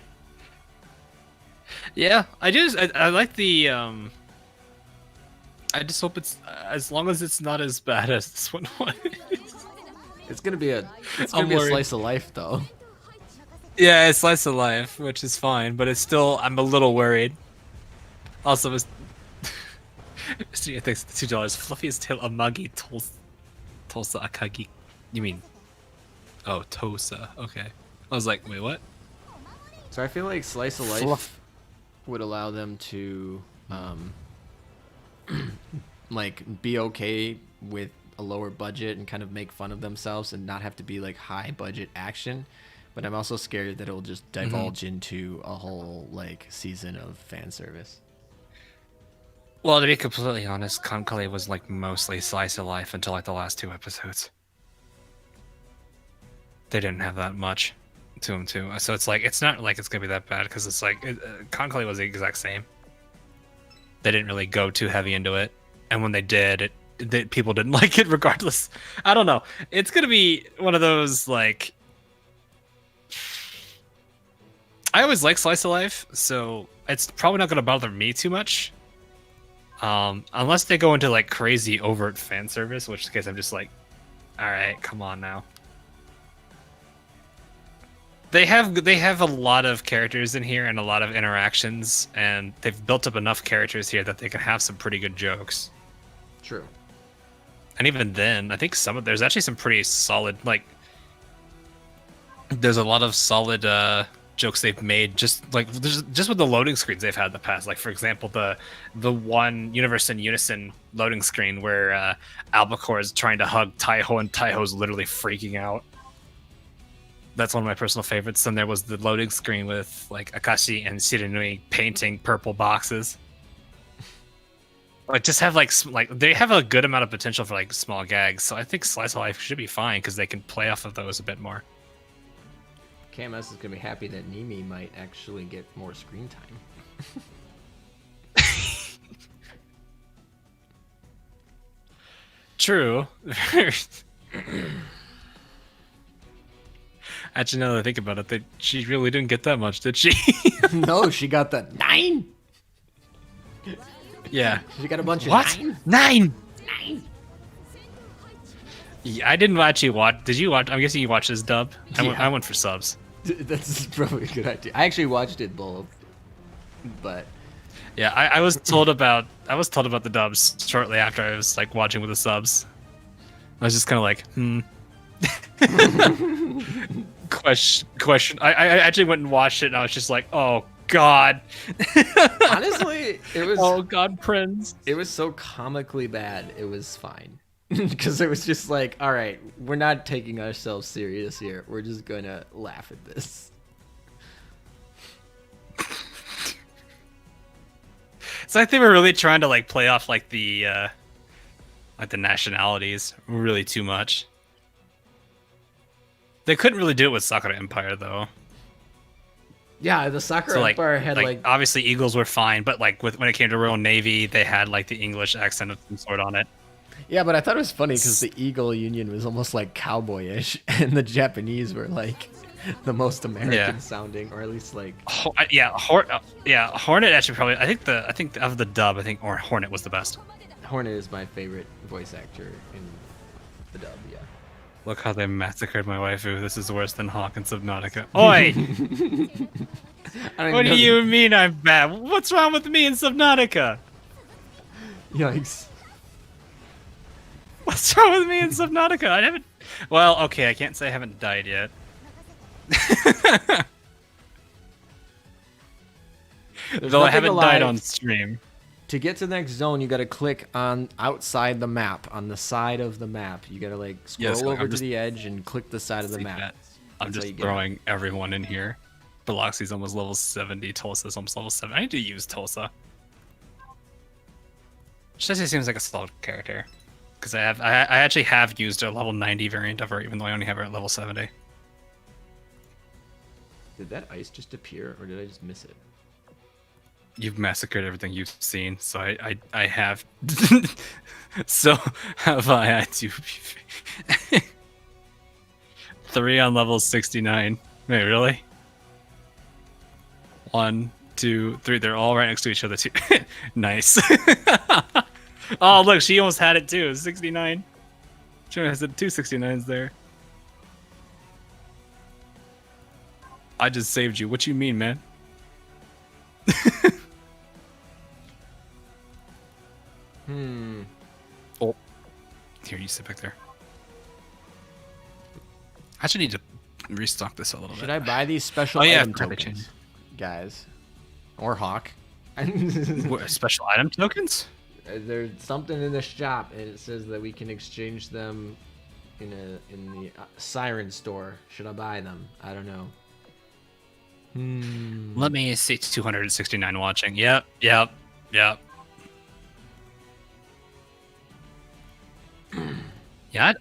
Yeah, I like the I just hope it's as long as it's not as bad as this one was. It's gonna be a I'm worried. slice of life though. Yeah, it's slice of life, which is fine, but it's still, I'm a little worried. Also, Mr. thanks $2. Fluffiest tail Amagi Tulsa Akagi. You mean? Oh, Tosa. Okay. I was like, wait, what? So I feel like slice of life Fluff. would allow them to like be okay with a lower budget and kind of make fun of themselves and not have to be like high budget action. But I'm also scared that it'll just divulge into a whole like season of fan service. Well, to be completely honest, Conclave was like mostly slice of life until like the last 2 episodes. They didn't have that much to them too, so it's like it's not like it's gonna be that bad because it's like Conclave was the exact same. They didn't really go too heavy into it, and when they did, people didn't like it regardless. I don't know. It's gonna be one of those like. I always like slice of life, so it's probably not gonna bother me too much. Unless they go into like crazy overt fan service, which case I'm just like, all right, come on now. They have a lot of characters in here and a lot of interactions, and they've built up enough characters here that they can have some pretty good jokes. True. And even then, I think there's actually some pretty solid there's a lot of solid jokes they've made just with the loading screens they've had in the past. Like for example, the one Universe in Unison loading screen where Albacore is trying to hug Taiho and Taiho's literally freaking out. That's one of my personal favorites. Then there was the loading screen with like Akashi and Shiranui painting purple boxes. Like just have like they have a good amount of potential for like small gags. So I think Slice of Life should be fine because they can play off of those a bit more. KMS is gonna be happy that Nimi might actually get more screen time. True. Actually, now that I think about it, she really didn't get that much, did she? No, she got the 9. Yeah. She got a bunch of What? 9. 9. Yeah, I didn't actually watch. Did you watch? I'm guessing you watched this dub. I went for subs. That's probably a good idea. I actually watched it both, but Yeah, I was told about the dubs shortly after I was like watching with the subs. I was just kind of like, question. I actually went and watched it, and I was just like, oh god. honestly, it was Oh god, Prince. it was so comically bad. It was fine. Because it was just like, all right, we're not taking ourselves serious here. We're just gonna laugh at this. It's like they were really trying to like play off like the nationalities really too much. They couldn't really do it with Sakura Empire though. Yeah, the Sakura So like, Empire had like obviously Eagles were fine, but like when it came to Royal Navy, they had like the English accent of some sort on it. yeah, but I thought it was funny because the Eagle Union was almost like cowboyish, and the Japanese were like the most American sounding, or at least like Hornet actually probably. I think of the dub, Hornet was the best. Hornet is my favorite voice actor in the dub. Yeah. Look how they massacred my waifu. This is worse than Hawk and Subnautica. Oi! What do you mean I'm bad? What's wrong with me and Subnautica? Yikes. What's wrong with me and Subnautica? I haven't. Well, okay, I can't say I haven't died yet. Though I haven't died on stream. To get to the next zone, you gotta click on outside the map, on the side of the map. You gotta like scroll over to the edge and click the side of the map. I'm just throwing everyone in here. Biloxi's almost level 70. Tulsa's almost level 7. I need to use Tulsa. Jesse seems like a solid character. Because I actually have used a level 90 variant of her, even though I only have her at level 70. Did that ice just appear, or did I just miss it? You've massacred everything you've seen, so I have. So have I. I do. 3 on level 69. Wait, really? 1, 2, 3. They're all right next to each other too. Nice. Oh look, she almost had it too. 69. She has the 2 69s there. I just saved you. What you mean, man? Oh, here, you sit back there. I actually need to restock this a little Should bit. I buy these special Oh, yeah, item credit tokens, chain. guys? Or Hawk? What, special item tokens? There's something in the shop, and it says that we can exchange them in the Siren store. Should I buy them? I don't know. Let me see. 269 watching. Yep. Yeah,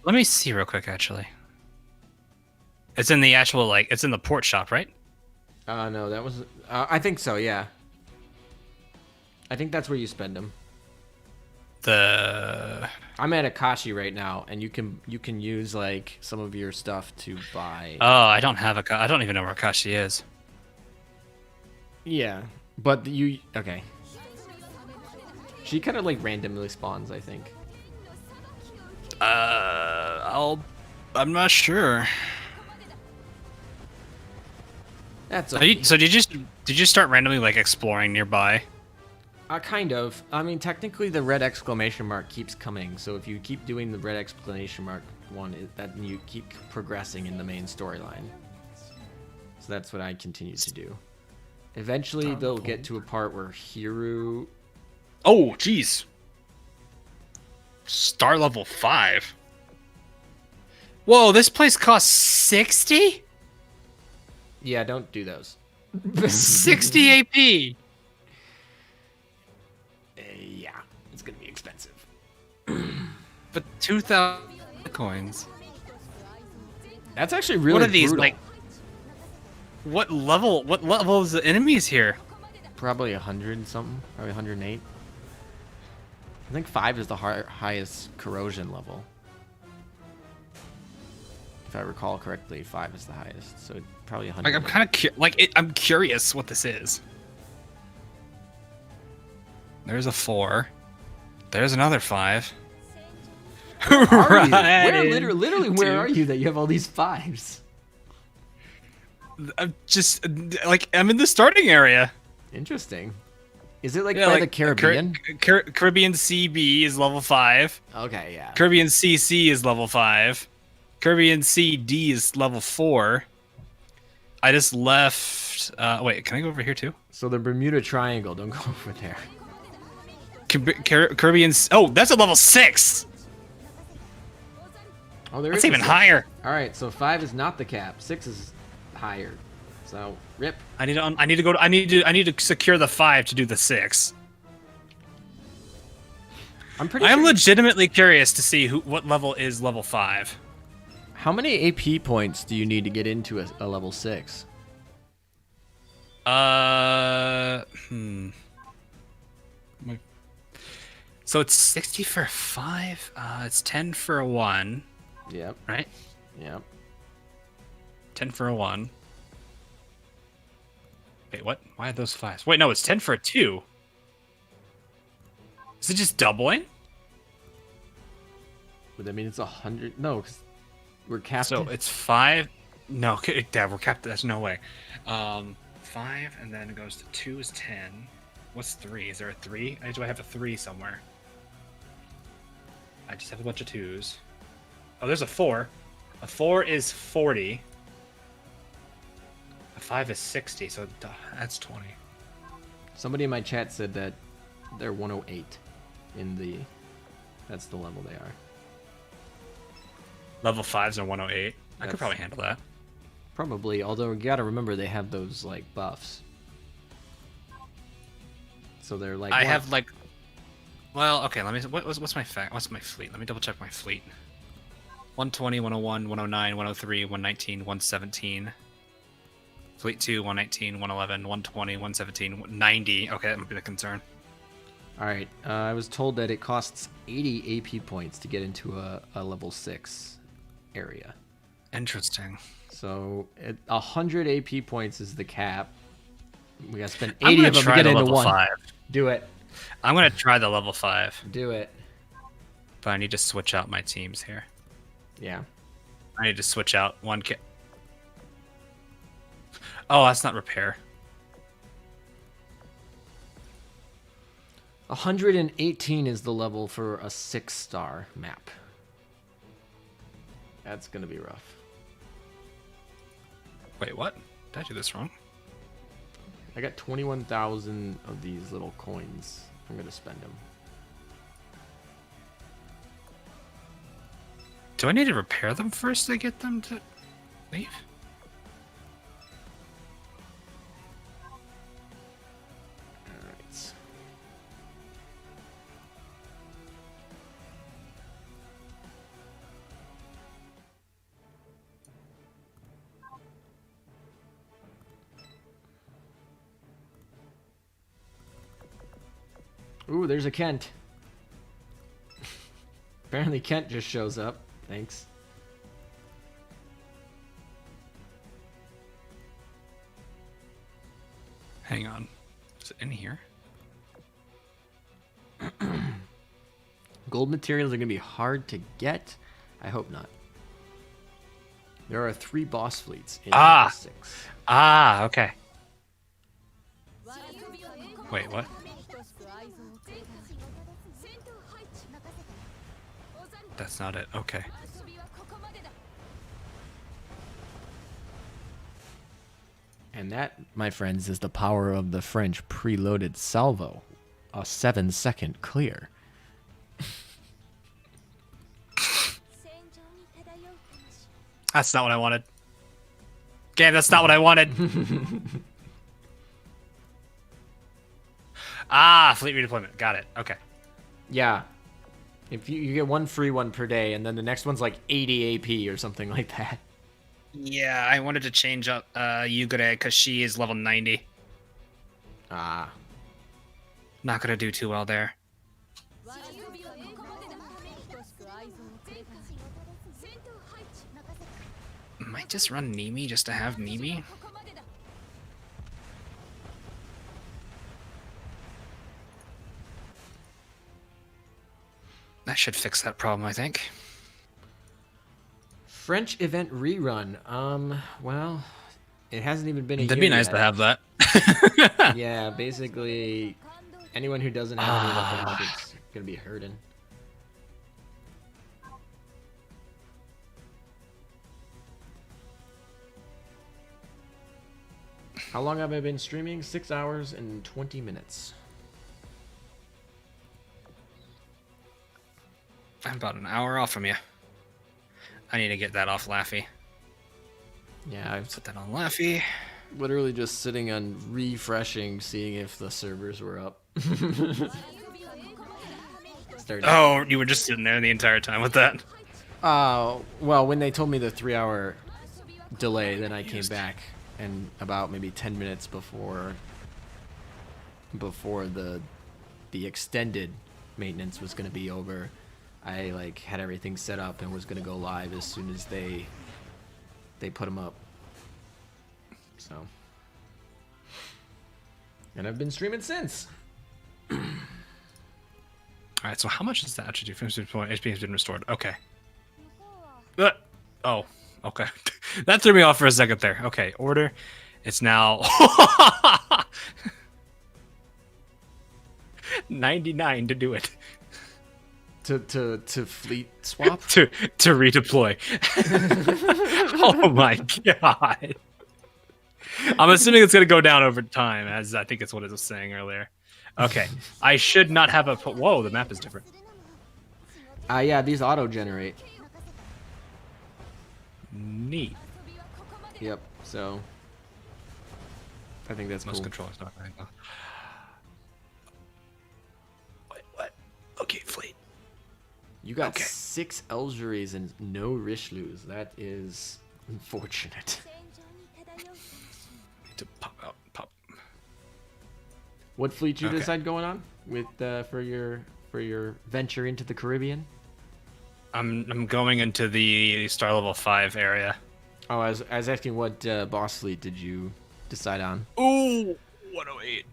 let me see real quick, actually. It's in the actual, like, it's in the port shop, right? No, that was. I think so. Yeah. I think that's where you spend them. I'm at Akashi right now, and you can use like some of your stuff to buy. Oh, I don't even know where Akashi is. Yeah, but okay. She kind of like randomly spawns, I think. I'm not sure. That's So, okay. did you start randomly like exploring nearby? Kind of. I mean, technically, the red exclamation mark keeps coming. So if you keep doing the red exclamation mark one, that you keep progressing in the main storyline. So that's what I continue to do. Eventually, they'll get to a part where Hiru. Oh, jeez. Star level 5. Whoa, this place costs 60? Yeah, don't do those. 60 AP. Yeah, it's gonna be expensive. But 2,000 coins. That's actually really What are these brutal. like? What level is the enemies here? Probably 100 something. Probably 108. I think 5 is the highest corrosion level. If I recall correctly, 5 is the highest. So probably 100. Like I'm kind of I'm curious what this is. There's a 4. There's another 5. Are you? Right Where in, literally where dude. are you that you have all these 5s? I'm just like I'm in the starting area. Interesting. Is it like Yeah, by like the Caribbean? Caribbean CB is level 5. Okay, yeah. Caribbean CC is level 5. Caribbean CD is level 4. I just left. Wait, can I go over here too? So the Bermuda Triangle, don't go over there. Caribbean. Oh, that's a level 6. Oh, there That's is a even 6. higher. All right, so 5 is not the cap. 6 is higher. So rip. I need to secure the 5 to do the 6. I'm pretty. I'm sure legitimately curious to see what level is level 5. How many AP points do you need to get into a level 6? So it's 60 for 5. It's 10 for a 1, Yep. right? Yep. 10 for a 1. Wait, what? Why are those 5s? Wait, no, it's 10 for a 2. Is it just doubling? But I mean, it's 100. No, because we're capped. So it's 5. No, Dad, we're capped. There's no way. 5, and then it goes to 2 is 10. What's 3? Is there a 3? Do I have a 3 somewhere? I just have a bunch of 2s. Oh, there's a 4. A 4 is 40. A 5 is 60, so that's 20. Somebody in my chat said that they're 108 in the. That's the level they are. Level 5s are 108. I That's- could probably handle that. Probably, although you gotta remember they have those like buffs. So they're like. I one- have like. Well, okay. Let me. What's my fleet? Let me double check my fleet. 120, 101, 109, 103, 119, 117. Fleet 2, 119, 111, 120, 117, 90. Okay, that might be the concern. All right. I was told that it costs 80 AP points to get into a level 6 area. Interesting. So 100 AP points is the cap. We gotta spend I'm 80 gonna of them to try get the into level one. 5. Do it. I'm gonna try the level 5, Do it. but I need to switch out my teams here. Yeah. I need to switch out one kit. Oh, that's not repair. 118 is the level for a 6-star map. That's gonna be rough. Wait, what? Did I do this wrong? I got 21,000 of these little coins. I'm gonna spend them. Do I need to repair them first to get them to leave? Alright. Ooh, there's a Kent. Apparently Kent just shows up. Thanks. Hang on. Is it in here? Gold materials are going to be hard to get. I hope not. There are 3 boss fleets in Ah! 6. Ah, okay. Wait, what? That's not it. Okay. And that, my friends, is the power of the French preloaded salvo. A 7-second clear. That's not what I wanted. Game, that's not what I wanted. Ah, fleet redeployment. Got it. Okay. Yeah. If you get one free one per day, and then the next one's like 80 AP or something like that. Yeah, I wanted to change up Yugure because she is level 90. Ah. Not gonna do too well there. Might just run Nimi just to have Nimi. That should fix that problem, I think. French event rerun. Well, it hasn't even been a That'd year be nice yet. to have that. Yeah, basically, anyone who doesn't have any weapons is gonna be hurting. How long have I been streaming? 6 hours and 20 minutes. I'm about an hour off from you. I need to get that off Laffy. Yeah, I've Put that on Laffy. literally just sitting on refreshing, seeing if the servers were up. Started. Oh, you were just sitting there the entire time with that. Well, when they told me the 3-hour delay, then I came back, and about maybe 10 minutes before the extended maintenance was going to be over, I like had everything set up and was going to go live as soon as they put them up. So, and I've been streaming since. All right, so how much does that actually do? HP has been restored. Okay. Oh, okay. That threw me off for a second there. Okay, order. It's now 99 to do it. To fleet swap. to redeploy. Oh my god. I'm assuming it's gonna go down over time, as I think it's what it was saying earlier. Okay, I should not have a. Whoa, the map is different. Yeah, these auto generate. Neat. Yep. So, I think that's Most cool. controllers not right now. Wait, what? Okay, fleet. You got Okay. 6 Elgeries and no Richelieus. That is unfortunate. Need to pop out. Pop. What fleet you Okay. decide going on with for your venture into the Caribbean? I'm going into the star level 5 area. Oh, I was asking what boss fleet did you decide on? Ooh, 108.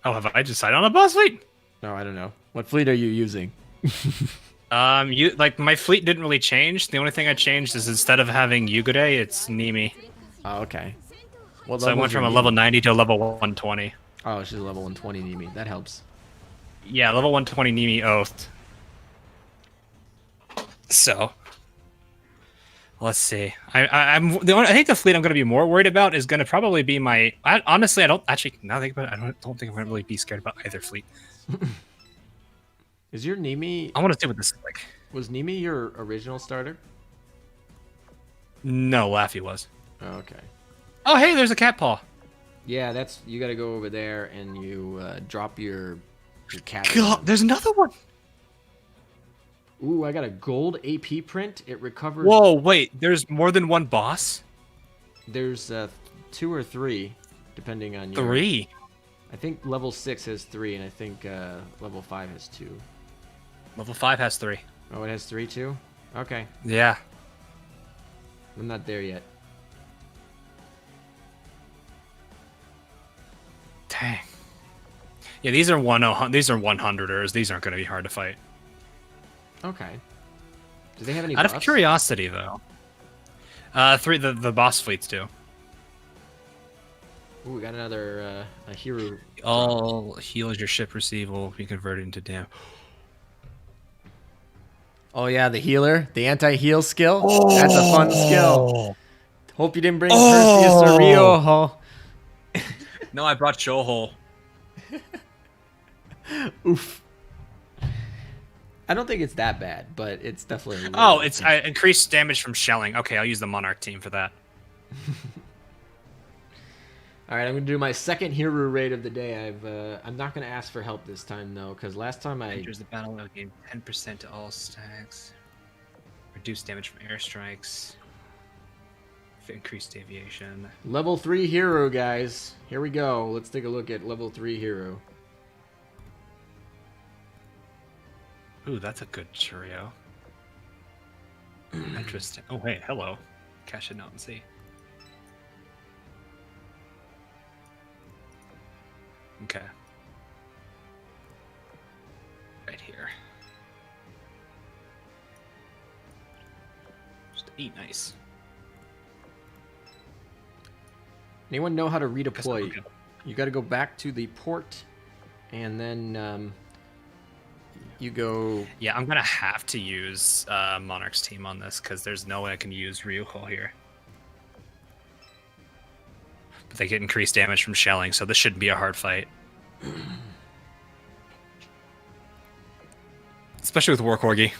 Oh, have I decided on a boss fleet? No, I don't know. What fleet are you using? My fleet didn't really change. The only thing I changed is instead of having Yugure, it's Nimi. Oh, okay. What So I level went is your from a Nimi? level 90 to a level 120. Oh, she's a level 120 Nimi. That helps. Yeah, level 120 Nimi Oath. So, let's see. I'm I think the fleet I'm going to be more worried about is going to probably be my. Honestly, I don't actually. Now that I think about it, I don't think I'm going to really be scared about either fleet. Is your Nimi... I want to see what this is like. Was Nimi your original starter? No, Laffy was. Oh, okay. Oh, hey, there's a cat paw. Yeah, that's... You gotta go over there and you drop your cat. God, there's another one. Ooh, I got a gold AP print. It recovers... Whoa, wait, there's more than one boss? There's 2 or 3, depending on your... 3. I think level 6 has 3, and I think level 5 has 2. Level 5 has 3. Oh, it has 3 too? Okay. Yeah. I'm not there yet. Dang. Yeah, these are 100ers. These aren't going to be hard to fight. Okay. Do they have any Out of buffs? curiosity, though. 3 the boss fleets do. Ooh, we got another a hero. All heals your ship receive will be converted into damage. Oh yeah, the healer, the anti-heal skill. That's a fun skill. Hope you didn't bring Perseus or Ryoho. No, I brought Shohol. Oof. I don't think it's that bad, but it's definitely. Oh, it's increased damage from shelling. Okay, I'll use the Monarch team for that. All right, I'm gonna do my second hero raid of the day. I'm not gonna ask for help this time though, because last time I. Enters the battle will gain 10% to all stacks. Reduce damage from airstrikes. Increased aviation. Level 3 hero, guys. Here we go. Let's take a look at level 3 hero. Ooh, that's a good trio. Interesting. Oh, hey, hello. Cash it out and see. Okay. Right here. Just eat nice. Anyone know how to Guess I'll redeploy? go. You got to go back to the port, and then you go. Yeah, I'm gonna have to use Monarch's team on this because there's no way I can use Ryuho here. But they get increased damage from shelling, so this shouldn't be a hard fight. Especially with War Corgi.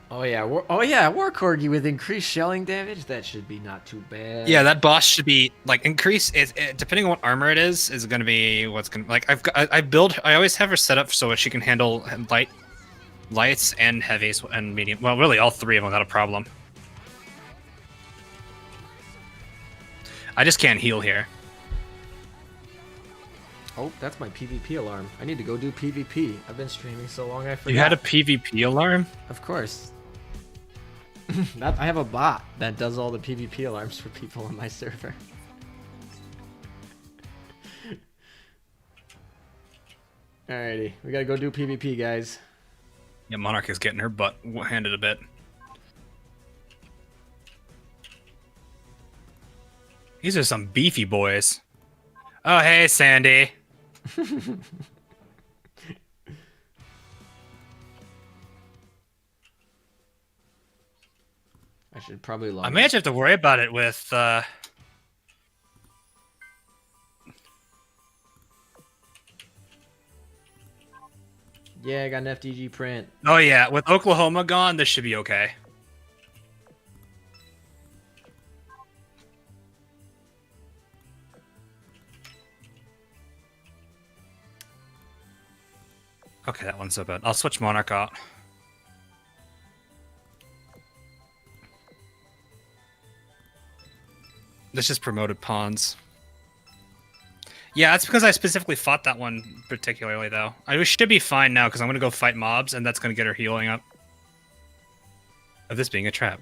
Oh yeah, War Corgi with increased shelling damage. That should be not too bad. Yeah, that boss should be like increase. Depending on what armor it is gonna be what's gonna like. I always have her set up so she can handle lights and heavies and medium. Well, really all 3 of them without a problem. I just can't heal here. Oh, that's my PvP alarm. I need to go do PvP. I've been streaming so long I forgot. You had a PvP alarm? Of course. I have a bot that does all the PvP alarms for people on my server. Alrighty, we gotta go do PvP, guys. Yeah, Monarch is getting her butt handed a bit. These are some beefy boys. Oh, hey, Sandy. I should probably log I in. may actually have to worry about it with... Yeah, I got an FDG print. Oh, yeah. With Oklahoma gone, this should be okay. Okay, that one's so bad. I'll switch Monarch out. This just promoted pawns. Yeah, that's because I specifically fought that one particularly, though. I should be fine now because I'm going to go fight mobs, and that's going to get her healing up. Of this being a trap.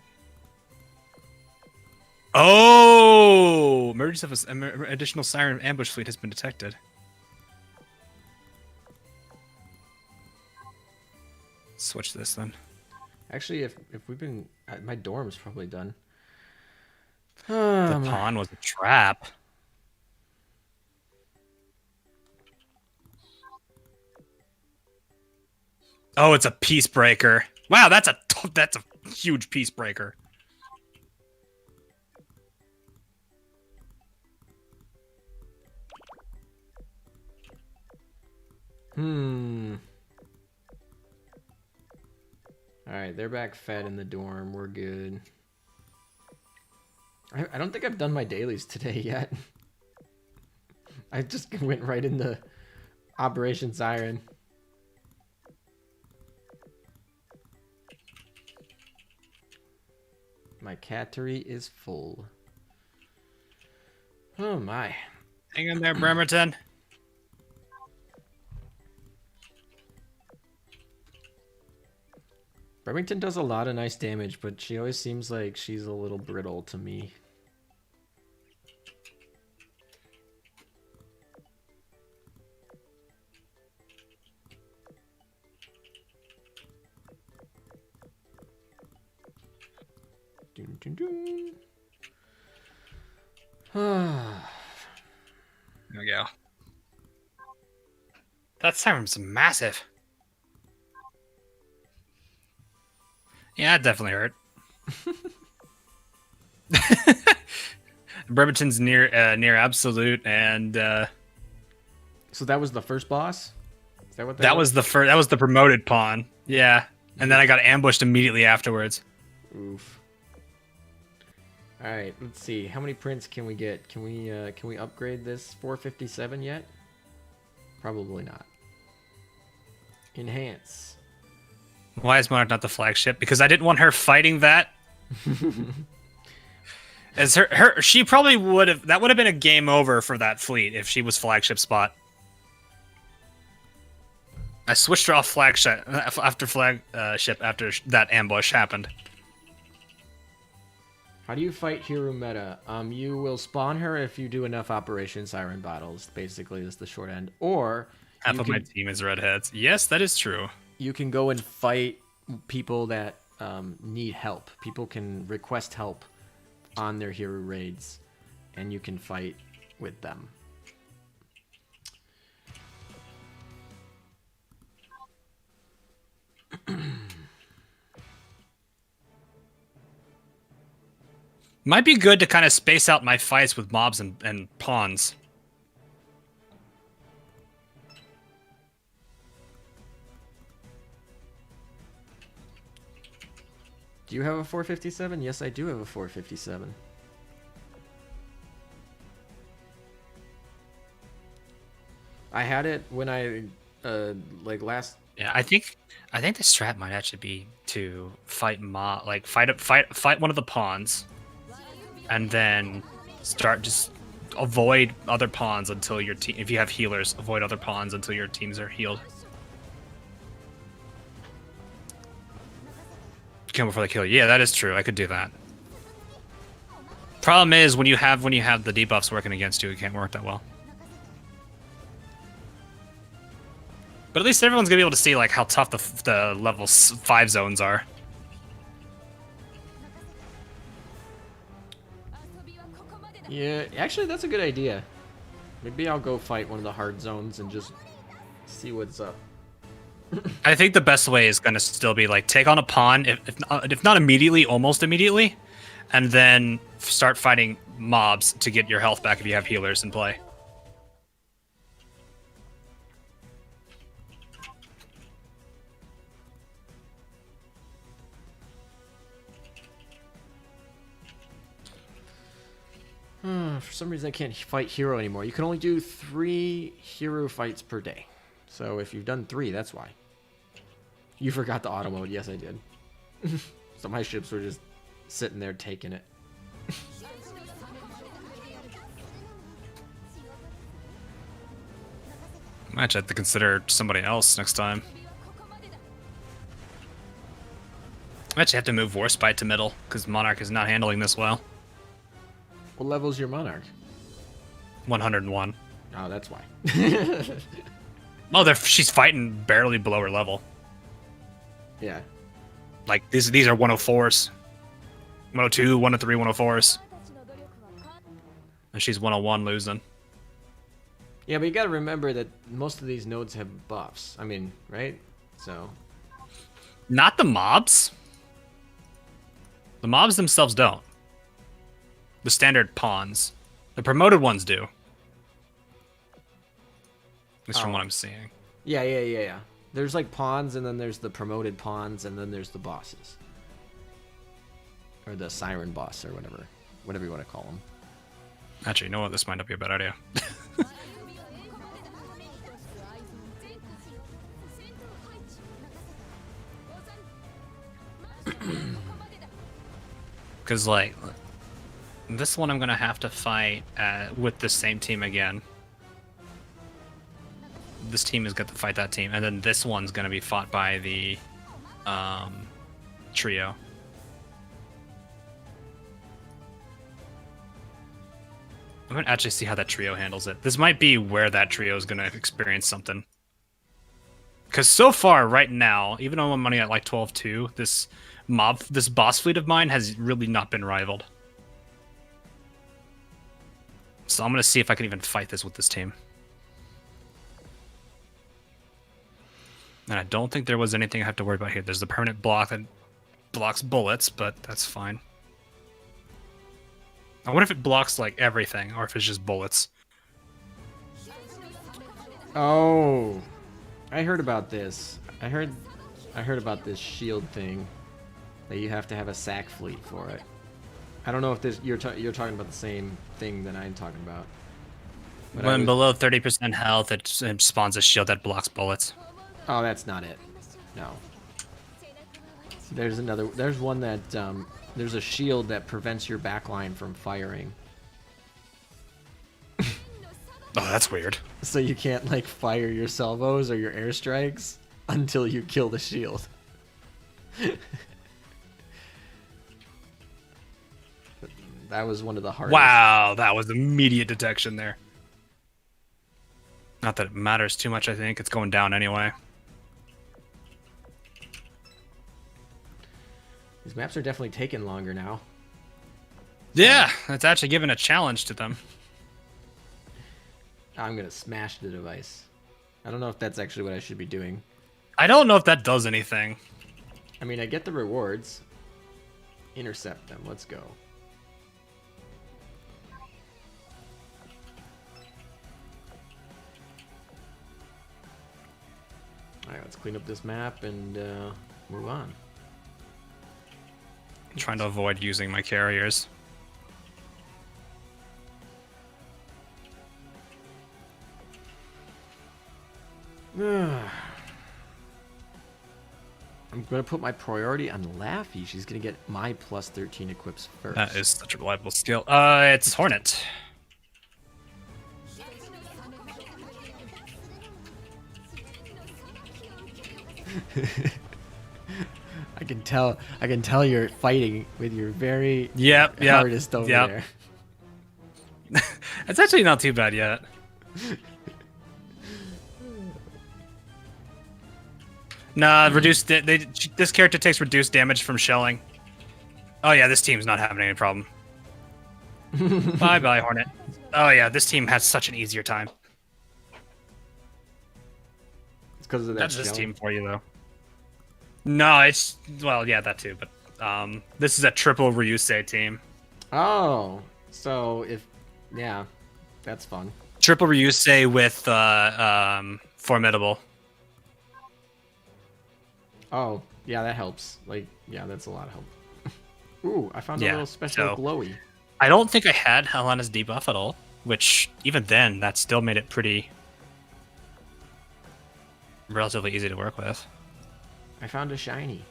Oh! Emergence of an additional Siren ambush fleet has been detected. Switch this then. Actually, if we've been... my dorm's probably done. The pawn was a trap. Oh, it's a peace breaker. Wow, that's a huge peace breaker. Alright, they're back fed in the dorm. We're good. I don't think I've done my dailies today yet. I just went right into Operation Siren. My cattery is full. Oh my. Hang in there, Bremerton. Remington does a lot of nice damage, but she always seems like she's a little brittle to me. Dun, dun, dun. There we go. That siren's massive. Yeah, it definitely hurt. Bremerton's near absolute, and So that was the first boss? Is that what that was the first. That was the promoted pawn. Yeah, and then I got ambushed immediately afterwards. Oof. All right, let's see. How many prints can we get? Can we upgrade this 457 yet? Probably not. Enhance. Why is Monarch not the flagship? Because I didn't want her fighting that. As she probably would have. That would have been a game over for that fleet if she was flagship spot. I switched her off flagship after flagship after that ambush happened. How do you fight Hero meta? You will spawn her if you do enough Operation Siren battles. Basically, is the short end. Or Half of my team is redheads. Yes, that is true. you can go and fight people that need help. People can request help on their hero raids, and you can fight with them. Might be good to kind of space out my fights with mobs and pawns. Do you have a 457? Yes, I do have a 457. I had it when I like last. Yeah, I think the strat might actually be to fight fight one of the pawns, and then just avoid other pawns until your team. If you have healers, avoid other pawns until your teams are healed. Kill before they kill you. Yeah, that is true. I could do that. Problem is when you have the debuffs working against you, it can't work that well. But at least everyone's gonna be able to see like how tough the level 5 zones are. Yeah, actually, that's a good idea. Maybe I'll go fight one of the hard zones and just see what's up. I think the best way is gonna still be like take on a pawn, if not immediately, almost immediately, and then start fighting mobs to get your health back if you have healers in play. For some reason, I can't fight hero anymore. You can only do 3 hero fights per day. So if you've done 3, that's why. You forgot the auto mode. Yes, I did. So my ships were just sitting there taking it. Might have to consider somebody else next time. I actually have to move Warspite to middle because Monarch is not handling this well. What level's your Monarch? 101. Oh, that's why. Oh, she's fighting barely below her level. Yeah. Like these are 104s, 102, 103, 104s, and she's 101 losing. Yeah, but you gotta remember that most of these nodes have buffs. I mean, right? So Not the mobs. The mobs themselves don't. The standard pawns. The promoted ones do. At least from what I'm seeing. Yeah. There's like pawns, and then there's the promoted pawns, and then there's the bosses. Or the Siren boss, or whatever you want to call them. Actually, you know what? This might not be a bad idea. Because, like, this one I'm going to have to fight with the same team again. This team is going to fight that team. And then this one's going to be fought by the trio. I'm going to actually see how that trio handles it. This might be where that trio is going to experience something. Because so far, right now, even though I'm running at like 12-2, this boss fleet of mine has really not been rivaled. So I'm going to see if I can even fight this with this team. And I don't think there was anything I have to worry about here. There's the permanent block that blocks bullets, but that's fine. I wonder if it blocks like everything, or if it's just bullets. Oh, I heard about this. I heard about this shield thing that you have to have a sack fleet for it. I don't know if this you're talking about the same thing that I'm talking about. But When below 30% health, it spawns a shield that blocks bullets. Oh, that's not it. No. There's another. There's one that there's a shield that prevents your backline from firing. Oh, that's weird. So you can't like fire your salvos or your airstrikes until you kill the shield. That was one of the hardest. Wow, that was immediate detection there. Not that it matters too much, I think. It's going down anyway. These maps are definitely taking longer now. Yeah, it's actually given a challenge to them. I'm gonna smash the device. I don't know if that's actually what I should be doing. I don't know if that does anything. I mean, I get the rewards. Intercept them. Let's go. Alright, let's clean up this map and move on. I'm trying to avoid using my carriers. I'm gonna put my priority on Laffy. She's gonna get my plus 13 equips first. That is such a reliable skill. It's Hornet. I can tell you're fighting with your very Yep. hardest over there. It's actually not too bad yet. Nah, reduced. This character takes reduced damage from shelling. Oh yeah, this team's not having any problem. Bye bye, Hornet. Oh yeah, this team has such an easier time. It's because of that. That's this shell. team for you though. No, it's well, yeah, that too, but this is a triple Ryusei team. Oh, so yeah, that's fun. Triple Ryusei with formidable. Oh, yeah, that helps. Like, yeah, that's a lot of help. Ooh, I found a Yeah, little special so- glowy. I don't think I had Helena's debuff at all, which even then, that still made it pretty relatively easy to work with. I found a shiny.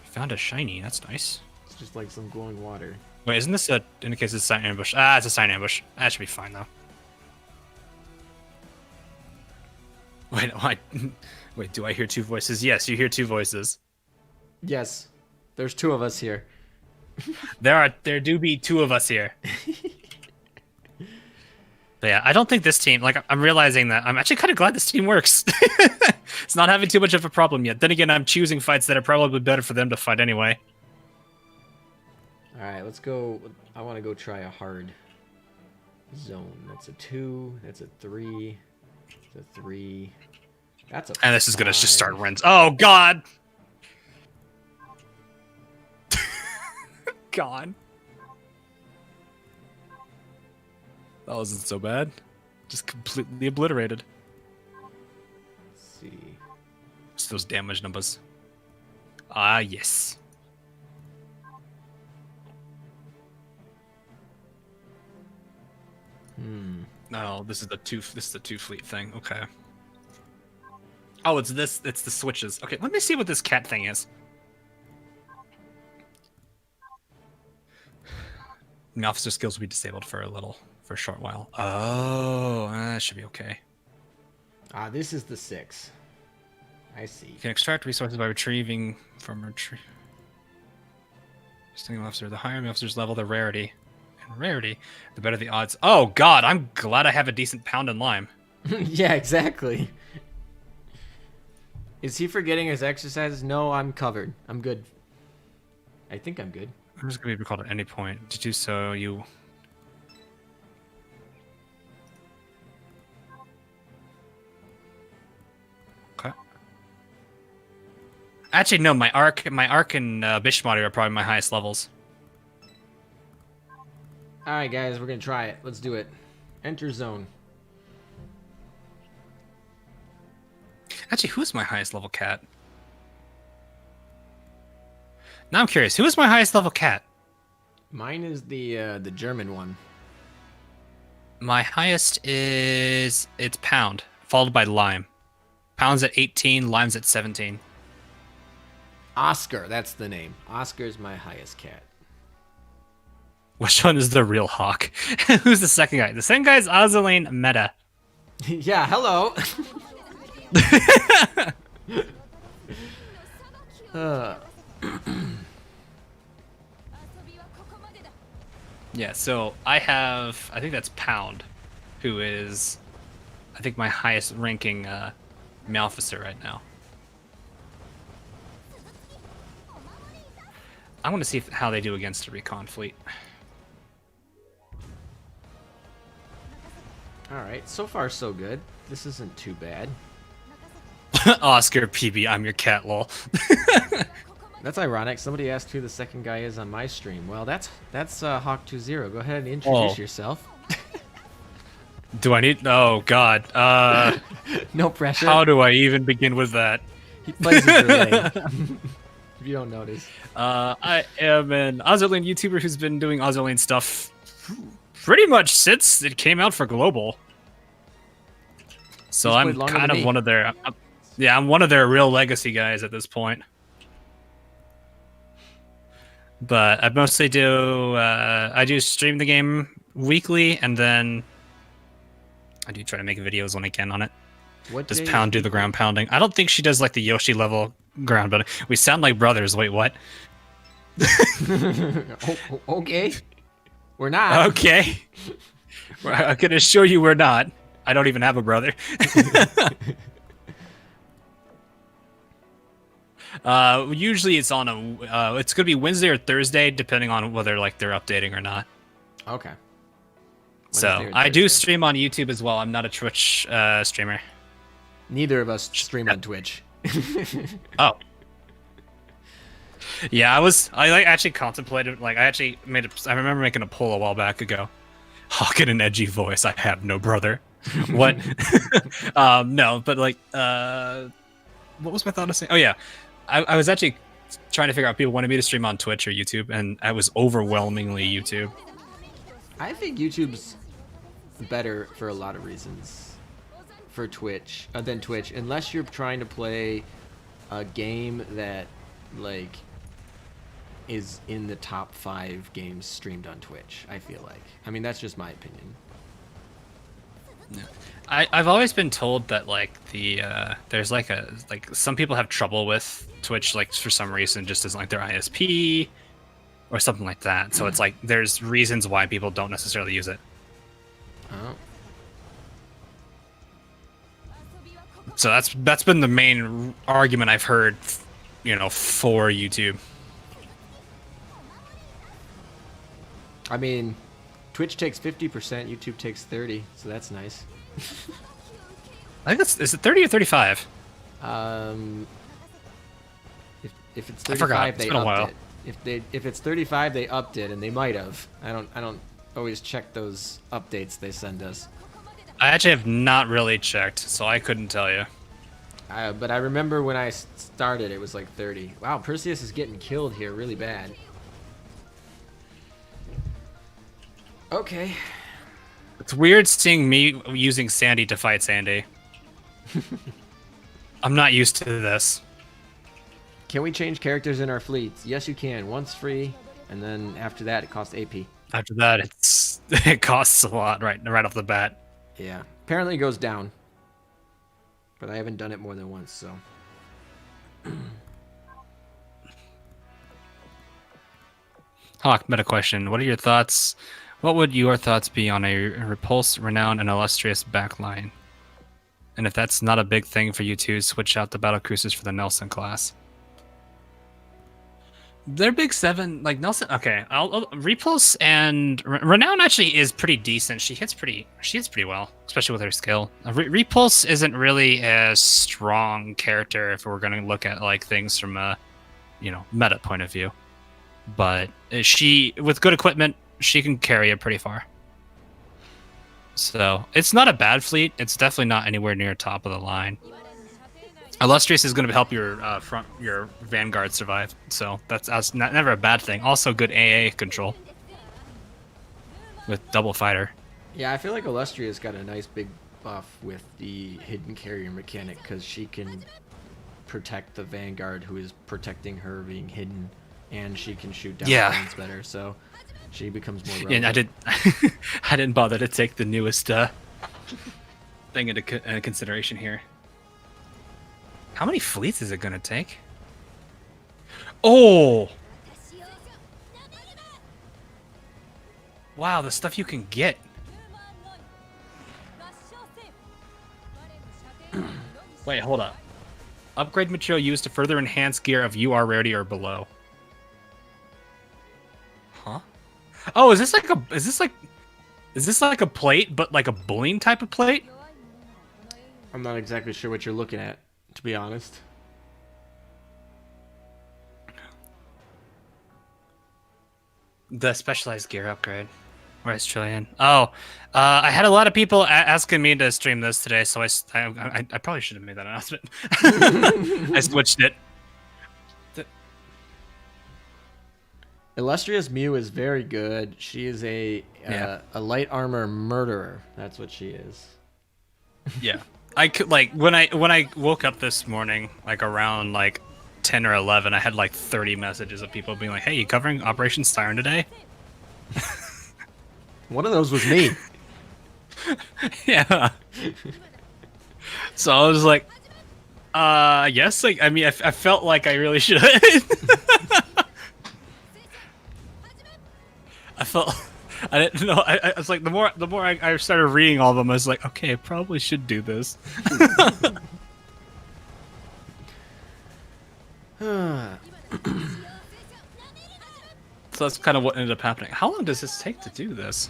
Found a shiny, that's nice. It's just like some glowing water. Wait, isn't this indicates it's a sign ambush? Ah, it's a sign ambush. That should be fine though. Wait, do I hear two voices? Yes, you hear two voices. Yes, there's two of us here. There do be two of us here. But yeah, I don't think this team, like, I'm realizing that I'm actually kind of glad this team works. It's not having too much of a problem yet. Then again, I'm choosing fights that are probably better for them to fight anyway. All right, let's go. I want to go try a hard zone. That's a 2. That's a 3. It's a 3. That's a. And this is gonna just start 5. runs. Oh God. Gone. That wasn't so bad. Just completely obliterated. Let's see. Just those damage numbers. Ah, yes. No, this is the two fleet thing. Okay. Oh, it's this. It's the switches. Okay, let me see what this cat thing is. The officer skills will be disabled for a short while. Oh, that should be okay. This is the 6. I see. You can extract resources by retrieving from Single officer. The higher the officer's level, the rarity. And rarity, the better the odds. Oh God, I'm glad I have a decent pound and lime. Yeah, exactly. Is he forgetting his exercises? No, I'm covered. I'm good. I think I'm good. I'm just gonna be recalled at any point. To do so, you. Okay. Actually, no. My arc and Bishmari are probably my highest levels. All right, guys, we're gonna try it. Let's do it. Enter zone. Actually, who's my highest level cat? Now I'm curious. Who is my highest level cat? Mine is the German one. My highest is it's Pound, followed by Lime. Pound's at 18, Lime's at 17. Oscar, that's the name. Oscar's my highest cat. Which one is the real Hawk? Who's the second guy? The second guy is Azur Meta. Yeah, hello. Yeah, so I think that's Pound, who is, I think, my highest ranking Malficer right now. I want to see how they do against the recon fleet. All right, so far so good. This isn't too bad. Oscar PB, I'm your cat, lol. That's ironic. Somebody asked who the second guy is on my stream. Well, that's Hawk20. Go ahead and introduce yourself. Do I need? Oh God. No pressure. How do I even begin with that? He plays his relay. If you don't notice. I am an Azur Lane YouTuber who's been doing Azur Lane stuff pretty much since it came out for Global. So He's I'm played longer kind than of me. one of their, yeah, I'm one of their real legacy guys at this point. But I mostly do, I do stream the game weekly, and then I do try to make videos when I can on it. What Does day Pound do is the ground pounding? I don't think she does like the Yoshi level ground pounding. We sound like brothers. Wait, what? Okay. We're not. Okay. I can assure you we're not. I don't even have a brother. Usually it's on a. It's gonna be Wednesday or Thursday, depending on whether like they're updating or not. Okay. So Wednesday or I do Thursday. stream on YouTube as well. I'm not a Twitch streamer. Neither of us stream on Twitch. Oh. Yeah, I like actually contemplated, like I actually made I remember making a poll a while back ago. Hawk in an edgy voice, I have no brother. What? No, but like what was my thought of saying? Oh yeah. I was actually trying to figure out if people wanted me to stream on Twitch or YouTube, and I was overwhelmingly YouTube. I think YouTube's better for a lot of reasons for Twitch than Twitch, unless you're trying to play a game that like is in the top 5 games streamed on Twitch. I feel like. I mean, that's just my opinion. I've always been told that like the there's like some people have trouble with Twitch like for some reason, just as like their ISP or something like that. So it's like there's reasons why people don't necessarily use it. Oh. So that's been the main argument I've heard, you know, for YouTube. I mean, Twitch takes 50%, YouTube takes 30, so that's nice. I think is it 30 or 35? If it's I forgot. 35, It's they been a while. upped it. If it's 35, they upped it, and they might have. I don't always check those updates they send us. I actually have not really checked, so I couldn't tell you. But I remember when I started, it was like 30. Wow, Perseus is getting killed here really bad. Okay. It's weird seeing me using Sandy to fight Sandy. I'm not used to this. Can we change characters in our fleets? Yes, you can. Once free, and then after that, it costs AP. After that, it costs a lot right off the bat. Yeah. Apparently it goes down. But I haven't done it more than once, so. Hawk, meta question. What are your thoughts? What would your thoughts be on a repulse, renowned, and illustrious backline? And if that's not a big thing for you to switch out the battle cruisers for the Nelson class. They're big 7, like Nelson. Okay, I'll repulse and renown actually is pretty decent. She hits pretty well, especially with her skill. Repulse isn't really a strong character if we're going to look at like things from a, meta point of view. But she, with good equipment, she can carry it pretty far. So it's not a bad fleet. It's definitely not anywhere near top of the line. Illustrious is going to help your your Vanguard survive, so that's never a bad thing. Also, good AA control with double fighter. Yeah, I feel like Illustrious got a nice big buff with the hidden carrier mechanic because she can protect the Vanguard who is protecting her being hidden, and she can shoot down planes better, so she becomes more relevant. And I didn't bother to take the newest thing into consideration here. How many fleets is it gonna take? Oh! Wow, the stuff you can get. Wait, hold up. Upgrade material used to further enhance gear of UR rarity or below. Huh? Oh, is this like a plate, but like a bullying type of plate? I'm not exactly sure what you're looking at, to be honest. The specialized gear upgrade. Where's Trillion? Oh, I had a lot of people asking me to stream this today, so I probably should have made that announcement. I switched it. Illustrious Mew is very good. She is a light armor murderer. That's what she is. Yeah, I could when I woke up this morning, like around like 10 or 11, I had like 30 messages of people being like, "Hey, you covering Operation Siren today?" One of those was me. Yeah. So I was like, yes. Like, I mean, I felt like I really should. I didn't know. I was like, the more I started reading all of them, I was like, okay, I probably should do this. So that's kind of what ended up happening. How long does this take to do this?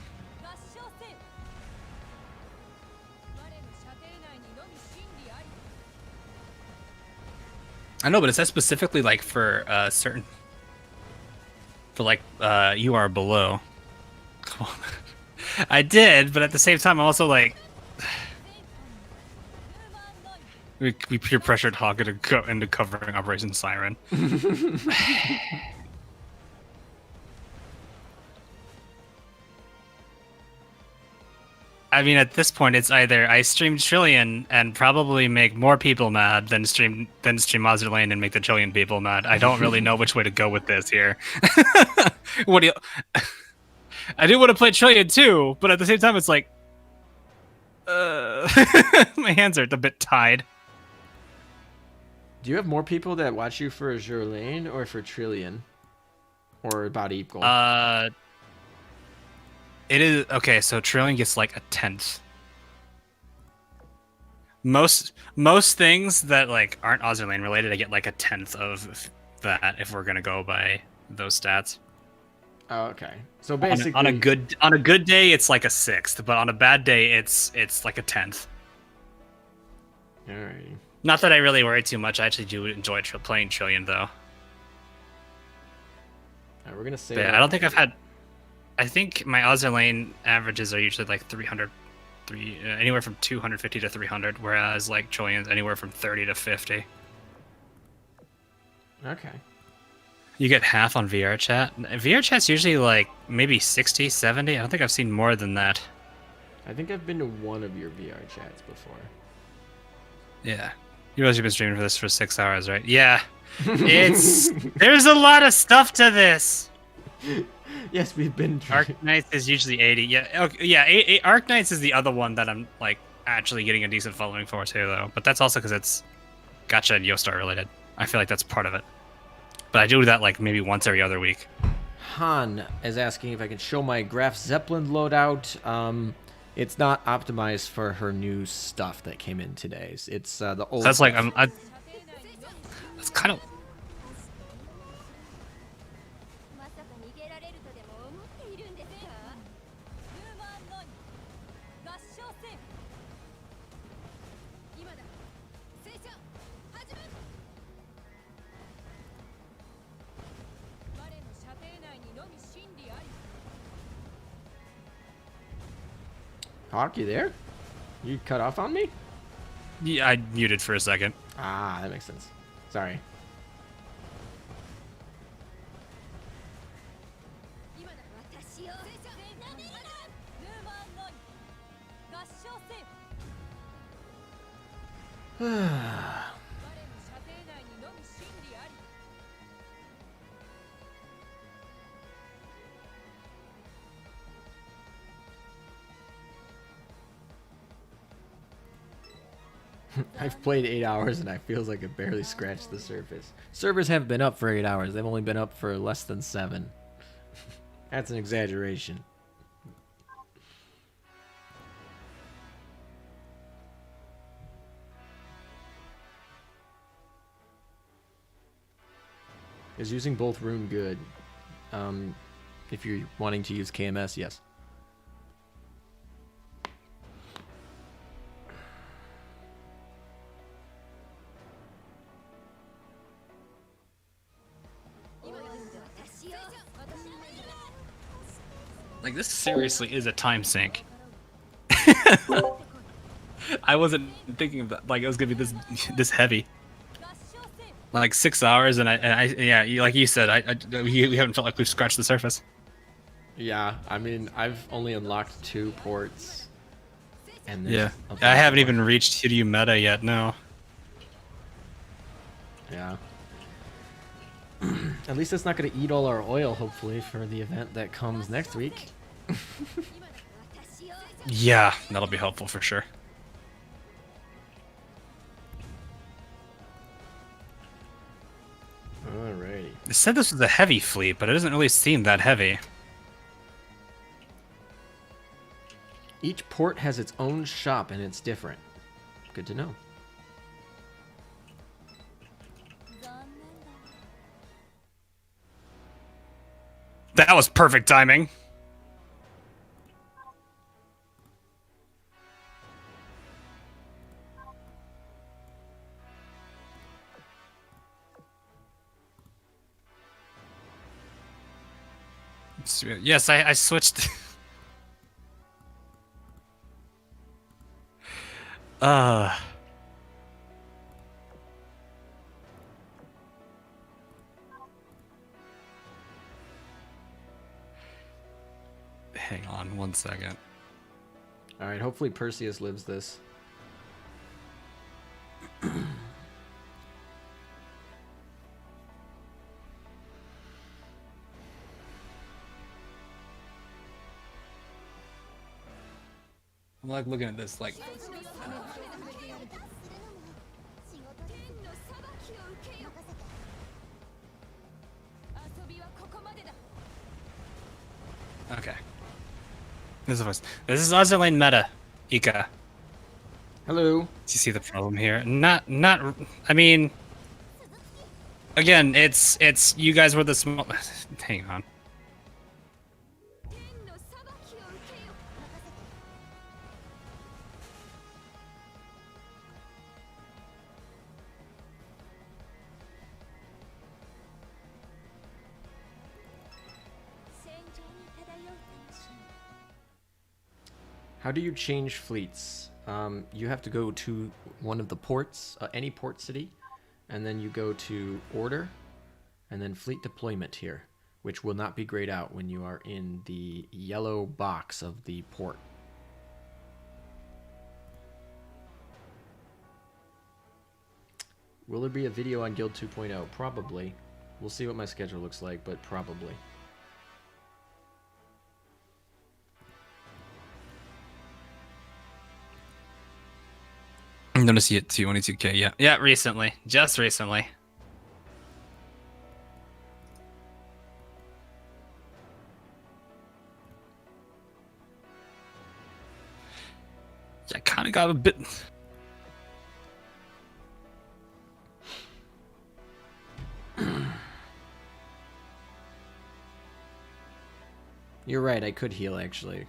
I know, but it says specifically like for certain, for like you are below. Come on. I did, but at the same time, I'm also like, we peer pressured Hawk into covering Operation Siren. I mean, at this point, it's either I stream Trillion and probably make more people mad than stream Azur Lane and make the Trillion people mad. I don't really know which way to go with this here. What do you? I do want to play Trillion too, but at the same time, it's like, my hands are a bit tied. Do you have more people that watch you for Azur Lane or for Trillion, or about equal? It is okay. So Trillion gets like a 10th. Most things that like aren't Azur Lane related, I get like a 10th of that if we're gonna go by those stats. Oh, okay. So basically, on a good day, it's like a 6th, but on a bad day, it's like a 10th. Alrighty. Not that I really worry too much. I actually do enjoy playing Trillion, though. All right, we're gonna say. But yeah, I don't think I've had. I think my Azur lane averages are usually like 300, anywhere from 250 to 300, whereas like Trillion's anywhere from 30 to 50. Okay. You get half on VR chat. VR chat's usually like maybe 60, 70. I don't think I've seen more than that. I think I've been to one of your VR chats before. Yeah. You realize you've been streaming for this for 6 hours, right? Yeah. There's a lot of stuff to this. Yes, we've been. Arc Knights is usually 80. Yeah. Okay, yeah. Arc Knights is the other one that I'm like actually getting a decent following for too, though. But that's also because it's Gacha and Yostar related. I feel like that's part of it. But I do that like maybe once every other week. Han is asking if I can show my Graf Zeppelin loadout. It's not optimized for her new stuff that came in today. It's the old. So that's like stuff. That's kind of. Hawk, you there? You cut off on me? Yeah, I muted for a second. Ah, that makes sense. Sorry. I've played 8 hours and I feels like it barely scratched the surface. Servers haven't been up for 8 hours. They've only been up for less than 7. That's an exaggeration. Is using both rune good? If you're wanting to use KMS, yes. Like, this seriously is a time sink. I wasn't thinking of that. Like, it was gonna be this heavy. Like 6 hours, and yeah, like you said, we haven't felt like we've scratched the surface. Yeah, I mean, I've only unlocked 2 ports. And Yeah, a bunch I haven't more. even reached Hiryu meta yet. No. Yeah. At least it's not going to eat all our oil, hopefully, for the event that comes next week. Yeah, that'll be helpful for sure. Alrighty. It said this was a heavy fleet, but it doesn't really seem that heavy. Each port has its own shop and it's different. Good to know. That was perfect timing. Yes, I switched. Hang on 1 second. Alright, hopefully Perseus lives this. I'm like looking at this like. Okay. This is Azur lane meta, Ika. Hello. Do you see the problem here? Not. I mean, again, it's you guys were the small. Hang on. How do you change fleets? You have to go to one of the ports, any port city, and then you go to order, and then fleet deployment here, which will not be grayed out when you are in the yellow box of the port. Will there be a video on Guild 2.0? Probably. We'll see what my schedule looks like, but probably. I'm gonna see it 22K. Yeah. Yeah, recently. Just recently. I kind of got a bit. You're right, I could heal actually.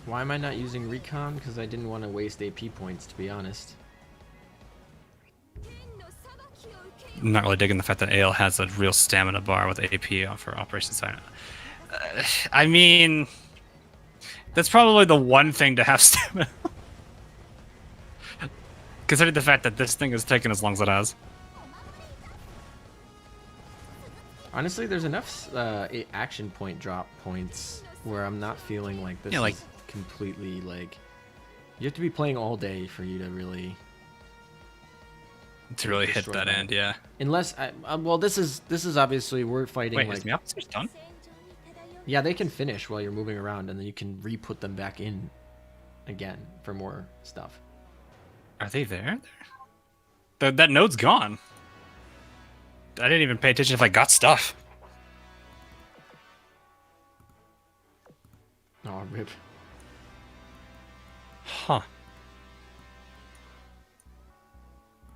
Why am I not using recon? Because I didn't want to waste AP points, to be honest. I'm not really digging the fact that AL has a real stamina bar with AP for Operation Siren. I mean, that's probably the one thing to have stamina. Considering the fact that this thing has taken as long as it has. Honestly, there's enough action point drop points where I'm not feeling like this Yeah, like- is completely like... You have to be playing all day for you to really... To really hit destroy that them. end, yeah. Unless, well, this is obviously we're fighting Wait, like... is the officers done? Yeah, they can finish while you're moving around, and then you can re-put them back in again for more stuff. Are they there? That node's gone. I didn't even pay attention if I got stuff. Oh, rip. Huh.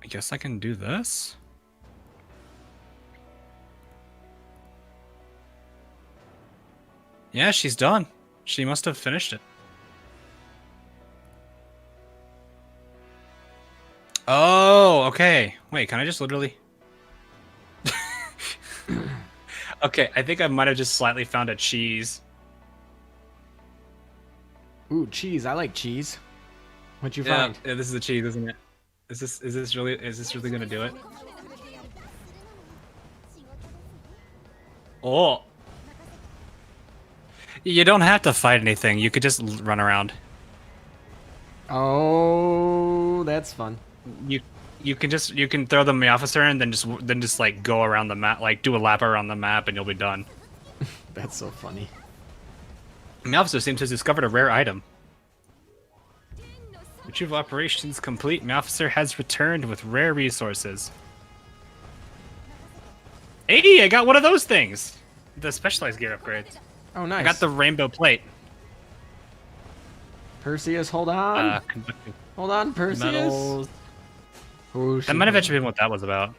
I guess I can do this? Yeah, she's done. She must have finished it. Oh, okay. Wait, can I just literally... Okay, I think I might have just slightly found a cheese. Ooh, cheese. I like cheese. What'd you Yeah, find? yeah, this is a cheese, isn't it? Is this really gonna do it? Oh. You don't have to fight anything. You could just run around. Oh, that's fun. You can throw the officer and then just like go around the map, like do a lap around the map, and you'll be done. That's so funny. The officer seems to have discovered a rare item. Retrieve operations complete. The officer has returned with rare resources. Hey, I got one of those things. The specialized gear upgrades. Oh, nice. I got the rainbow plate. Perseus, hold on. Conducting Hold on, Perseus. metals. Oh, That might have actually been what that was about.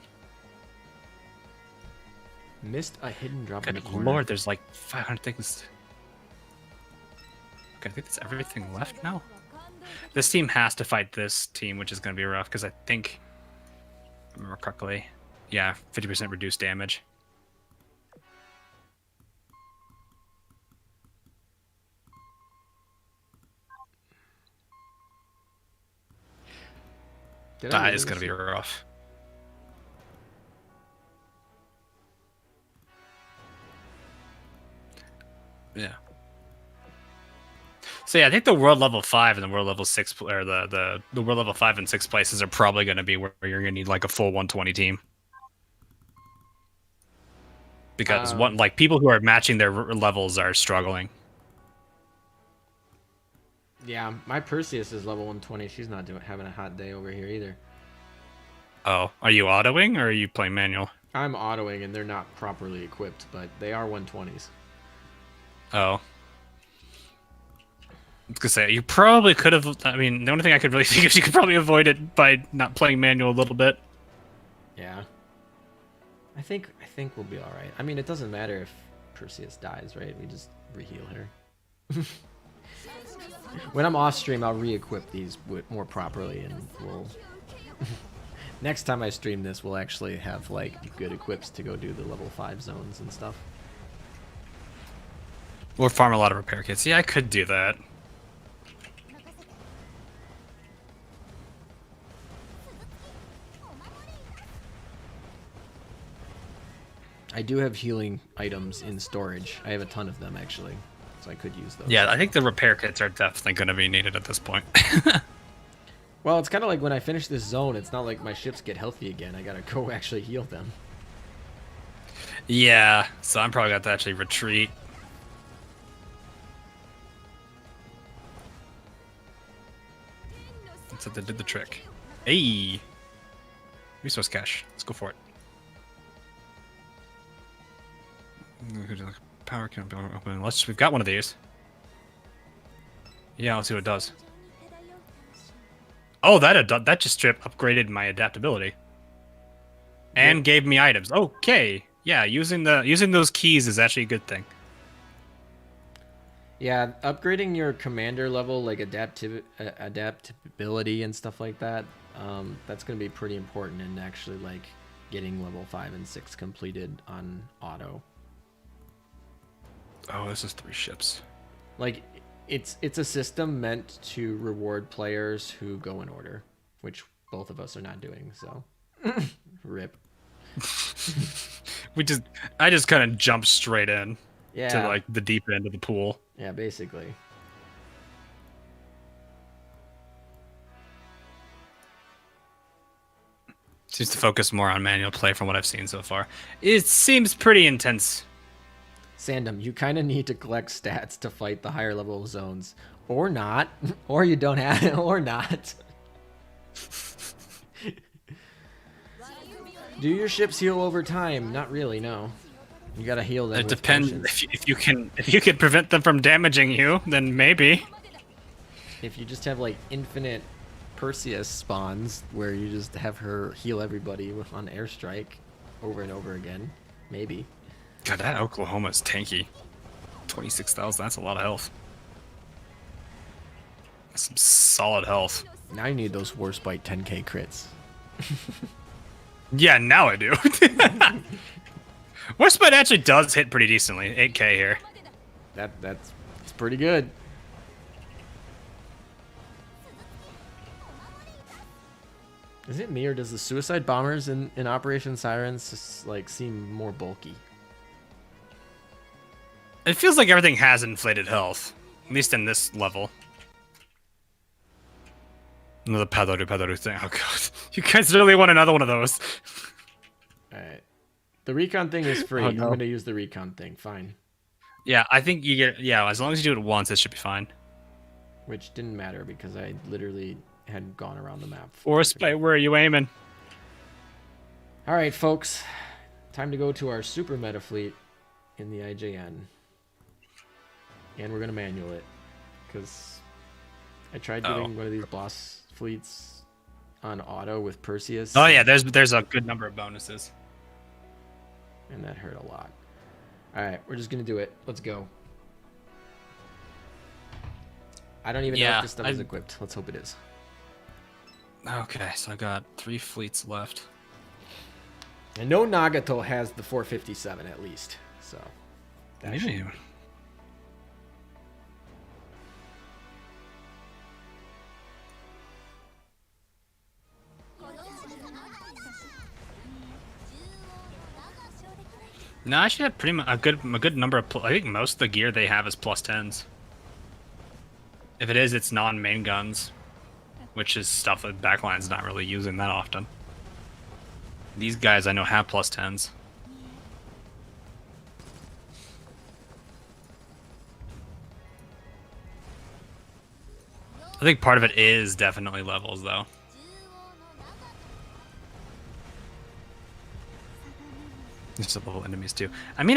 Missed a hidden drop in the Good corner. lord, there's like 500 things. Okay, I think that's everything left now. This team has to fight this team, which is going to be rough, because I think, if I remember correctly, yeah, 50% reduced damage. Did I That is really going to be see- rough. Yeah. So yeah, I think the world level 5 and the world level 6, or the world level 5 and 6 places are probably going to be where you're going to need like a full 120 team. Because like people who are matching their levels are struggling. Yeah, my Perseus is level 120. She's not having a hot day over here either. Oh, are you autoing or are you playing manual? I'm autoing and they're not properly equipped, but they are 120s. Oh. I was gonna say, you probably could have. I mean, the only thing I could really think is you could probably avoid it by not playing manual a little bit. Yeah. I think we'll be all right. I mean, it doesn't matter if Perseus dies, right? We just re-heal her. When I'm off stream, I'll re-equip these more properly, and we'll. Next time I stream this, we'll actually have like good equips to go do the level 5 zones and stuff. We'll farm a lot of repair kits. Yeah, I could do that. I do have healing items in storage. I have a ton of them actually, so I could use those. Yeah, I think the repair kits are definitely going to be needed at this point. Well, it's kind of like when I finish this zone, it's not like my ships get healthy again. I gotta go actually heal them. Yeah, so I'm probably got to actually retreat. That's it, that did the trick. Hey! Resource cache. Let's go for it. Power can be open unless we've got one of these. Yeah, let's see what it does. Oh, that just strip upgraded my adaptability. And gave me items. Okay. Yeah, using those keys is actually a good thing. Yeah, upgrading your commander level, like adaptability and stuff like that, that's going to be pretty important in actually like getting level 5 and 6 completed on auto. Oh, this is 3 ships. Like, it's a system meant to reward players who go in order, which both of us are not doing, so rip. I just kind of jumped straight in Yeah. to like the deep end of the pool. Yeah, basically. Seems to focus more on manual play from what I've seen so far. It seems pretty intense. Sandom, you kind of need to collect stats to fight the higher level zones. Or not. Or you don't have it, or not. Do your ships heal over time? Not really, no. You gotta heal them. It with depends. potions. If you can prevent them from damaging you, then maybe. If you just have like infinite Perseus spawns where you just have her heal everybody on airstrike over and over again, maybe. God, that Oklahoma is tanky. 26,000. That's a lot of health. That's some solid health. Now you need those War Spite 10k crits. Yeah, now I do. Warspite actually does hit pretty decently. 8k here. That's pretty good. Is it me or does the suicide bombers in Operation Sirens just like seem more bulky? It feels like everything has inflated health, at least in this level. Another Padaru thing. Oh god, you guys really want another one of those? All right, the recon thing is free. Oh, no. I'm gonna use the recon thing. Fine. Yeah, I think you get. Yeah, as long as you do it once, it should be fine. Which didn't matter because I literally had gone around the map. Warspite, where are you aiming? All right, folks, time to go to our super meta fleet in the IJN, and we're gonna manual it because I tried doing one of these boss fleets on auto with Perseus. Oh yeah, there's a good number of bonuses. And that hurt a lot. All right, we're just gonna do it. Let's go. I don't even know if this stuff is equipped. Let's hope it is. Okay, so I got 3 fleets left. I know Nagato has the 457 at least, so that should. Maybe. No, I should have pretty much a good number of. I think most of the gear they have is +10s. If it is, it's non-main guns, which is stuff that Backline's not really using that often. These guys I know have +10s. I think part of it is definitely levels, though. There's some level enemies too. I mean,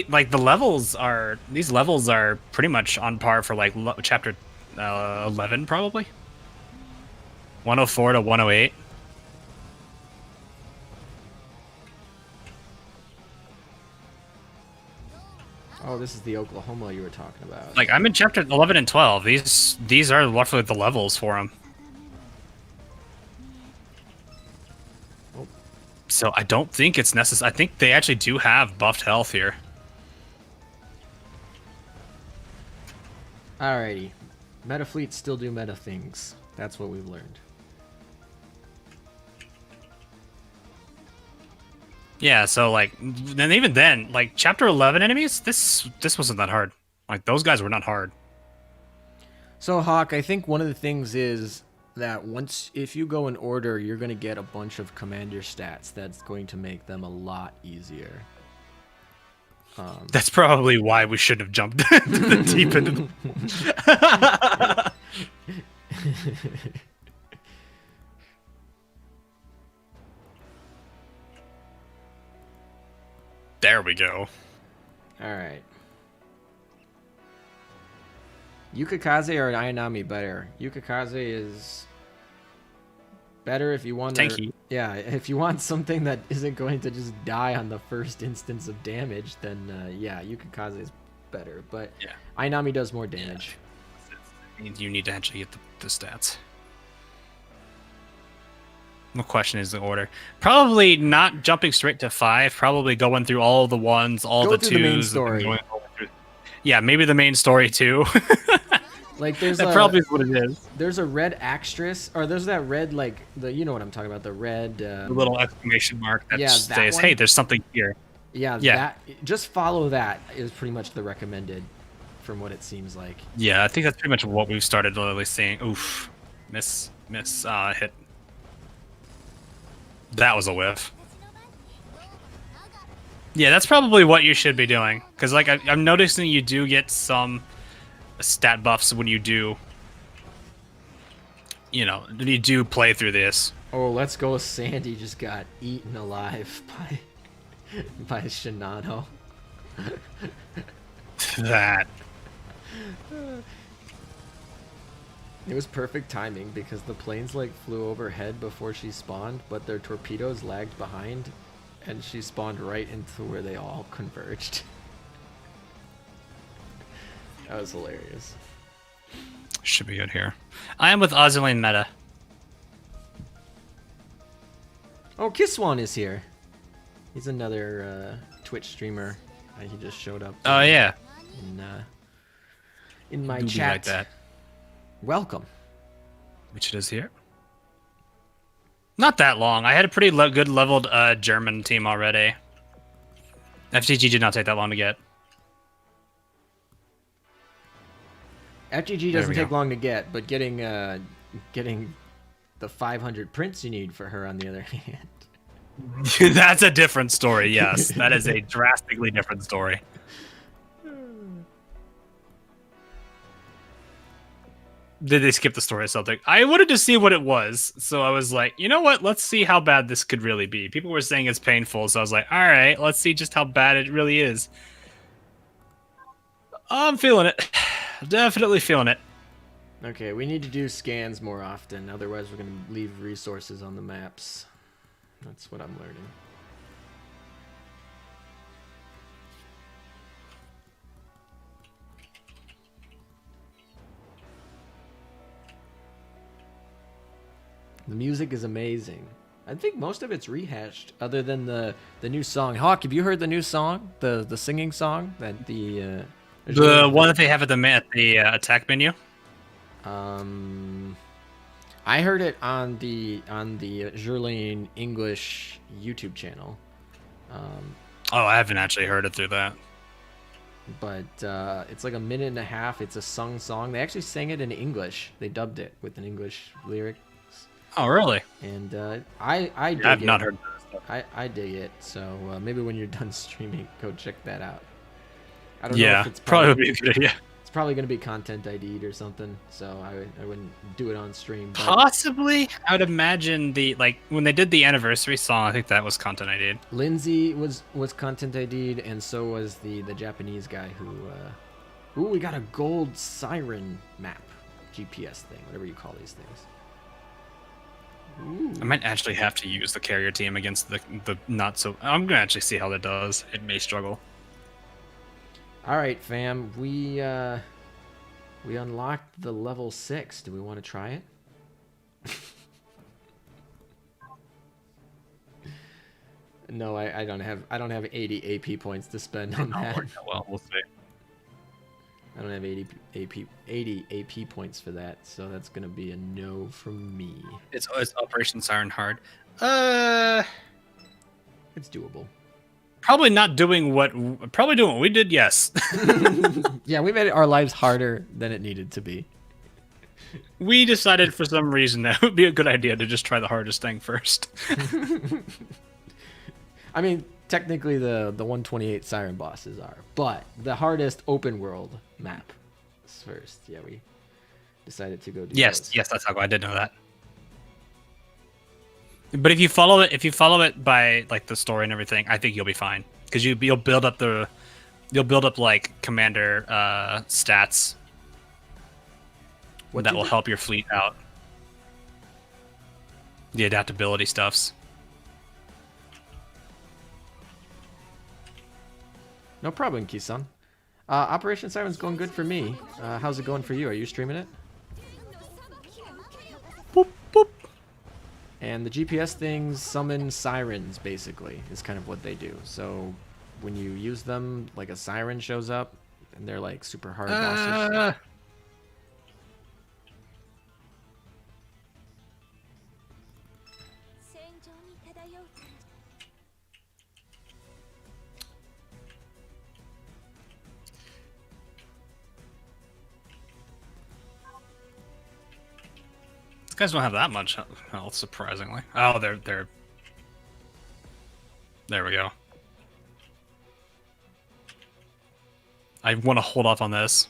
like the levels are these levels are pretty much on par for like chapter 11 probably. 104 to 108. Oh, this is the Oklahoma you were talking about. Like I'm in chapter 11 and 12. These are roughly the levels for them. Oh. So I don't think it's necessary. I think they actually do have buffed health here. Alrighty. Meta fleets still do meta things. That's what we've learned. Yeah, so like, and even then, like chapter 11 enemies, this wasn't that hard. Like those guys were not hard. So Hawk, I think one of the things is that if you go in order, you're going to get a bunch of commander stats. That's going to make them a lot easier. That's probably why we shouldn't have jumped the deep into the... There we go. Alright. Yukikaze or Ayanami better? Yukikaze is better if you want tanky. Yeah, if you want something that isn't going to just die on the first instance of damage, then yeah, Yukikaze is better. But Yeah. Ayanami does more damage. You need to actually get the stats. The question is the order. Probably not jumping straight to 5. Probably going through all the 1s, all Go the 2s. through the main story. Yeah, maybe the main story too. Like there's That probably is what it is. There's a red axis, or there's that red, like you know what I'm talking about, the red. The little exclamation mark that Yeah, that says, one. "Hey, there's something here." Yeah, Yeah. that just follow that is pretty much the recommended, from what it seems like. Yeah, I think that's pretty much what we've started literally seeing. Oof, miss, hit. That was a whiff. Yeah, that's probably what you should be doing. Because, like, I'm noticing you do get some stat buffs when you do, when you do play through this. Oh, let's go. Sandy just got eaten alive by Shinano. That. It was perfect timing because the planes like flew overhead before she spawned, but their torpedoes lagged behind, and she spawned right into where they all converged. That was hilarious. Should be good here. I am with Azur lane meta. Oh, Kiswan is here. He's another Twitch streamer. He just showed up. Oh yeah. In my Do be chat. like that. Welcome. Which it is here. Not that long. I had a pretty good leveled German team already. FTG did not take that long to get. FGG There doesn't we take go. long to get, but getting the 500 prints you need for her on the other hand. That's a different story, yes. That is a drastically different story. Did they skip the story or something? I wanted to see what it was, so I was like, you know what? Let's see how bad this could really be. People were saying it's painful, so I was like, all right, let's see just how bad it really is. I'm feeling it. Definitely feeling it. Okay, we need to do scans more often, otherwise we're going to leave resources on the maps. That's what I'm learning. The music is amazing. I think most of it's rehashed, other than the new song. Hawk, have you heard the new song? The singing song that the one that they have at the attack menu. I heard it on the Azur English YouTube channel. Oh, I haven't actually heard it through that. But it's like a minute and a half. It's a sung song. They actually sang it in English. They dubbed it with an English lyric. Oh, really? And I dig I've it. not heard that stuff. I dig it. So maybe when you're done streaming, go check that out. I don't know Yeah, if it's probably would be a good idea. It's probably going to be content ID'd or something, so I wouldn't do it on stream. But Possibly, I would imagine when they did the anniversary song, I think that was content I did. Lindsay was content ID'd, and so was the Japanese guy who. Ooh, we got a gold Siren map, GPS thing, whatever you call these things. Ooh. I might actually have to use the carrier team against the not so. I'm gonna actually see how that does. It may struggle. All right, fam. We unlocked the level 6. Do we want to try it? No, I don't have 80 AP points to spend on that. Well, we'll see. I don't have 80 AP points for that, so that's gonna be a no from me. It's Operation Siren hard. It's doable. Probably doing what we did. Yes. Yeah, we made our lives harder than it needed to be. We decided for some reason that it would be a good idea to just try the hardest thing first. I mean, technically the 128 Siren bosses are, but the hardest open world map is first. Yeah, we decided to go do those. Yes, that's how I did know that. But if you follow it by like the story and everything, I think you'll be fine because you'll build up like commander stats that will help your fleet out. The adaptability stuffs. No problem, Kisan. Operation Siren's going good for me. How's it going for you? Are you streaming it? Boop, boop. And the GPS things summon sirens, basically, is kind of what they do. So when you use them, like a siren shows up, and they're like super hard bosses. These guys don't have that much health, surprisingly. Oh, they're. There we go. I want to hold off on this.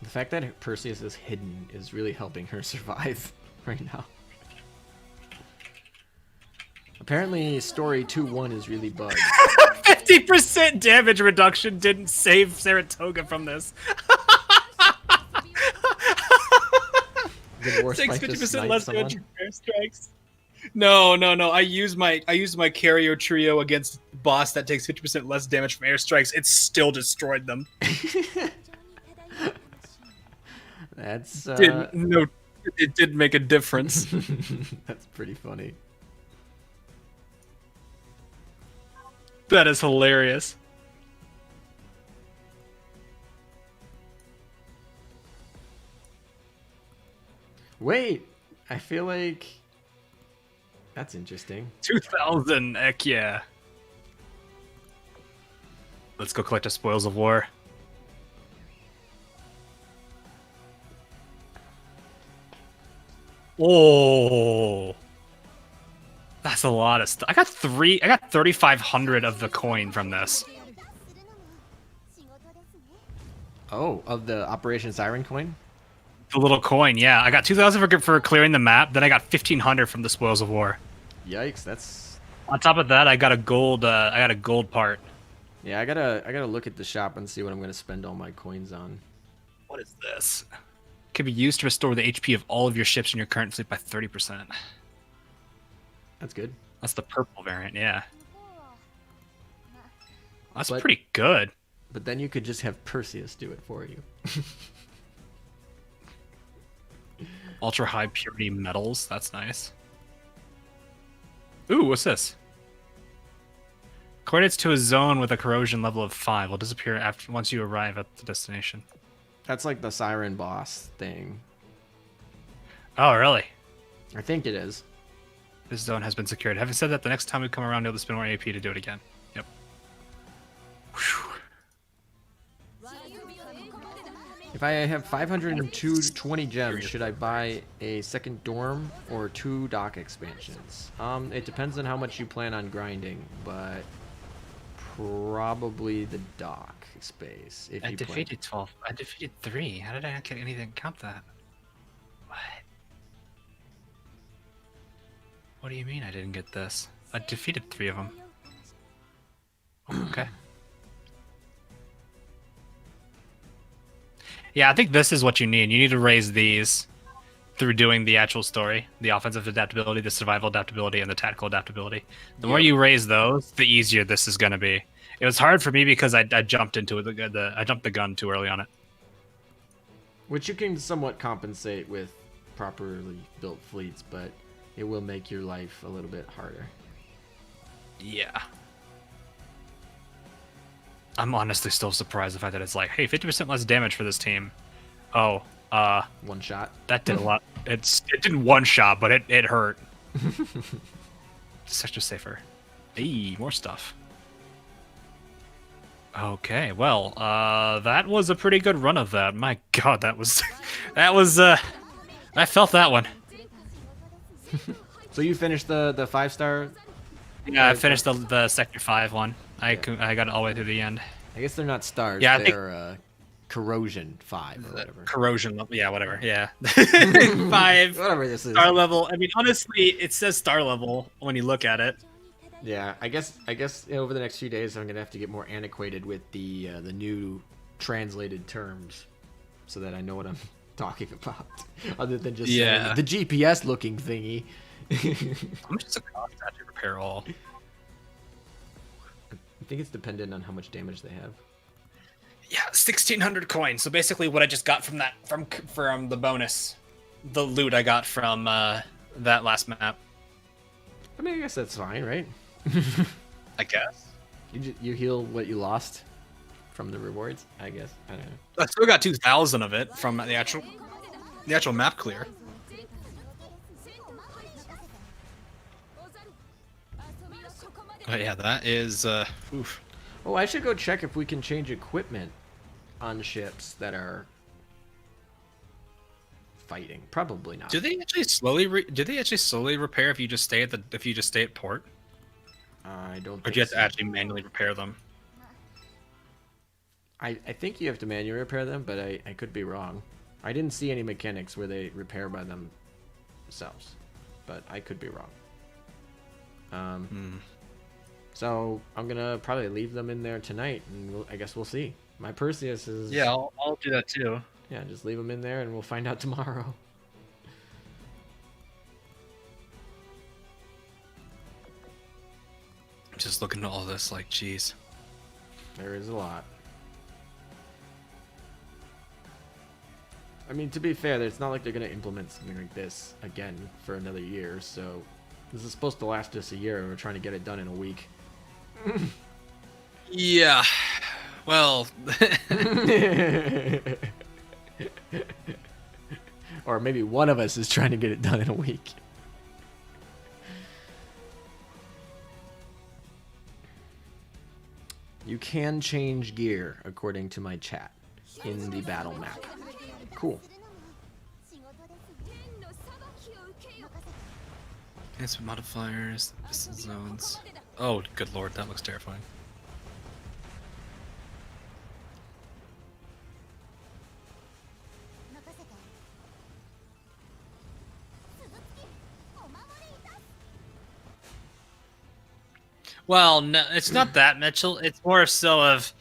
The fact that Perseus is hidden is really helping her survive right now. Apparently, story 2.1 is really bugged. 50% damage reduction didn't save Saratoga from this. The worst Takes fight to 50% snipe less someone. damage from airstrikes. No. I use my carrier trio against the boss that takes 50% less damage from airstrikes. It still destroyed them. That's It did make a difference. That's pretty funny. That is hilarious. Wait, I feel like that's interesting. 2000, heck yeah. Let's go collect the spoils of war. Oh, that's a lot of stuff. I got 3,500 of the coin from this. Oh, of the Operation Siren coin? The little coin, yeah. I got 2,000 for clearing the map. Then I got 1,500 from the spoils of war. Yikes, that's. On top of that, I got a gold. I got a gold part. Yeah, I gotta look at the shop and see what I'm gonna spend all my coins on. What is this? Can be used to restore the HP of all of your ships in your current fleet by 30%. That's good. That's the purple variant, yeah. That's But- pretty good. But then you could just have Perseus do it for you. Ultra high purity metals. That's nice. Ooh, what's this? Coordinates to a zone with a corrosion level of 5 will disappear once you arrive at the destination. That's like the Siren boss thing. Oh, really? I think it is. This zone has been secured. Having said that, the next time we come around, you'll have to spend more AP to do it again. Yep. Whew. If I have 520 gems, should I buy a second dorm or 2 dock expansions? It depends on how much you plan on grinding, but probably the dock space. If I you defeated 12. I defeated 3. How did I not get anything count that? What? What do you mean I didn't get this? I defeated 3 of them. Okay. Yeah, I think this is what you need. You need to raise these through doing the actual story. The offensive adaptability, the survival adaptability, and the tactical adaptability. The more you raise those, the easier this is going to be. It was hard for me because I jumped into it. I jumped the gun too early on it. Which you can somewhat compensate with properly built fleets, but it will make your life a little bit harder. Yeah. I'm honestly still surprised the fact that it's like, hey, 50% less damage for this team. Oh, One shot. that did a lot. It didn't one shot, but it hurt. Sector safer. Hey, more stuff. Okay, well, that was a pretty good run of that. My God, that was, I felt that one. So you finished the 5-star? Yeah, I finished the Sector 5 one. I got it all the way through the end. I guess they're not stars. Yeah, I think- they're corrosion 5 or whatever. Corrosion level, yeah, whatever, yeah. 5 Whatever this is. star level. I mean, honestly, it says star level when you look at it. Yeah, I guess over the next few days I'm gonna have to get more antiquated with the new translated terms, so that I know what I'm talking about, other than just Yeah. saying the GPS looking thingy. How much does it cost to actually repair all? I think it's dependent on how much damage they have. Yeah, 1,600 coins. So basically, what I just got from that from the bonus, the loot I got from that last map. I mean, I guess that's fine, right? I guess. You heal what you lost from the rewards, I guess. I don't know. I still got 2,000 of it from the actual map clear. But yeah, that is oof. Oh, I should go check if we can change equipment on ships that are fighting. Probably not. Do they actually slowly repair if you just stay at port? I don't. Or Think do you have to so. actually manually repair them? I think you have to manually repair them, but I could be wrong. I didn't see any mechanics where they repair by themselves, but I could be wrong. So I'm gonna probably leave them in there tonight, and I guess we'll see. My Perseus is. Yeah, I'll do that too. Yeah, just leave them in there, and we'll find out tomorrow. Just looking at all this, like, geez. There is a lot. I mean, to be fair, it's not like they're gonna implement something like this again for another year. So this is supposed to last us a year, and we're trying to get it done in a week. Yeah. Well. Or maybe one of us is trying to get it done in a week. You can change gear according to my chat in the battle map. Cool. Enhancement modifiers, pistol zones. Oh, good lord, that looks terrifying. Well, no, it's not that, Mitchell. It's more so of,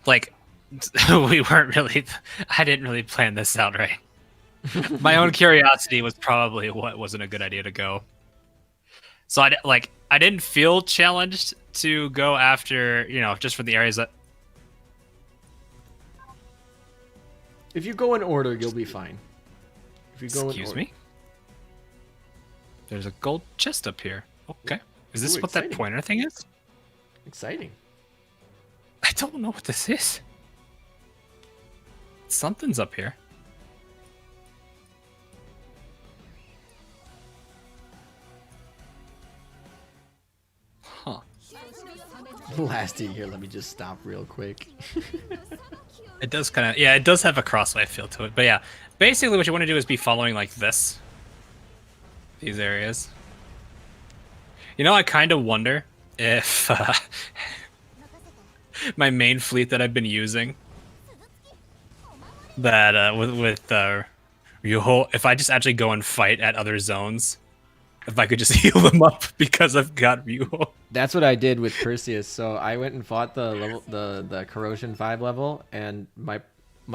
like, we weren't really. I didn't really plan this out right. My own curiosity was probably what wasn't a good idea to go. So I didn't feel challenged to go after, just for the areas that. If you go in order, you'll be fine. If you go Excuse in order. me. There's a gold chest up here. Okay, is this Ooh, what that exciting. pointer thing is? Exciting. I don't know what this is. Something's up here. Huh. Lasty here, let me just stop real quick. It does kind of, yeah, it does have a crossway feel to it. But yeah, basically what you want to do is be following like this. These areas. I kind of wonder if my main fleet that I've been using, that with Ryuho, if I just actually go and fight at other zones, if I could just heal them up because I've got Ryuho. That's what I did with Perseus. So I went and fought the corrosion 5 level, and my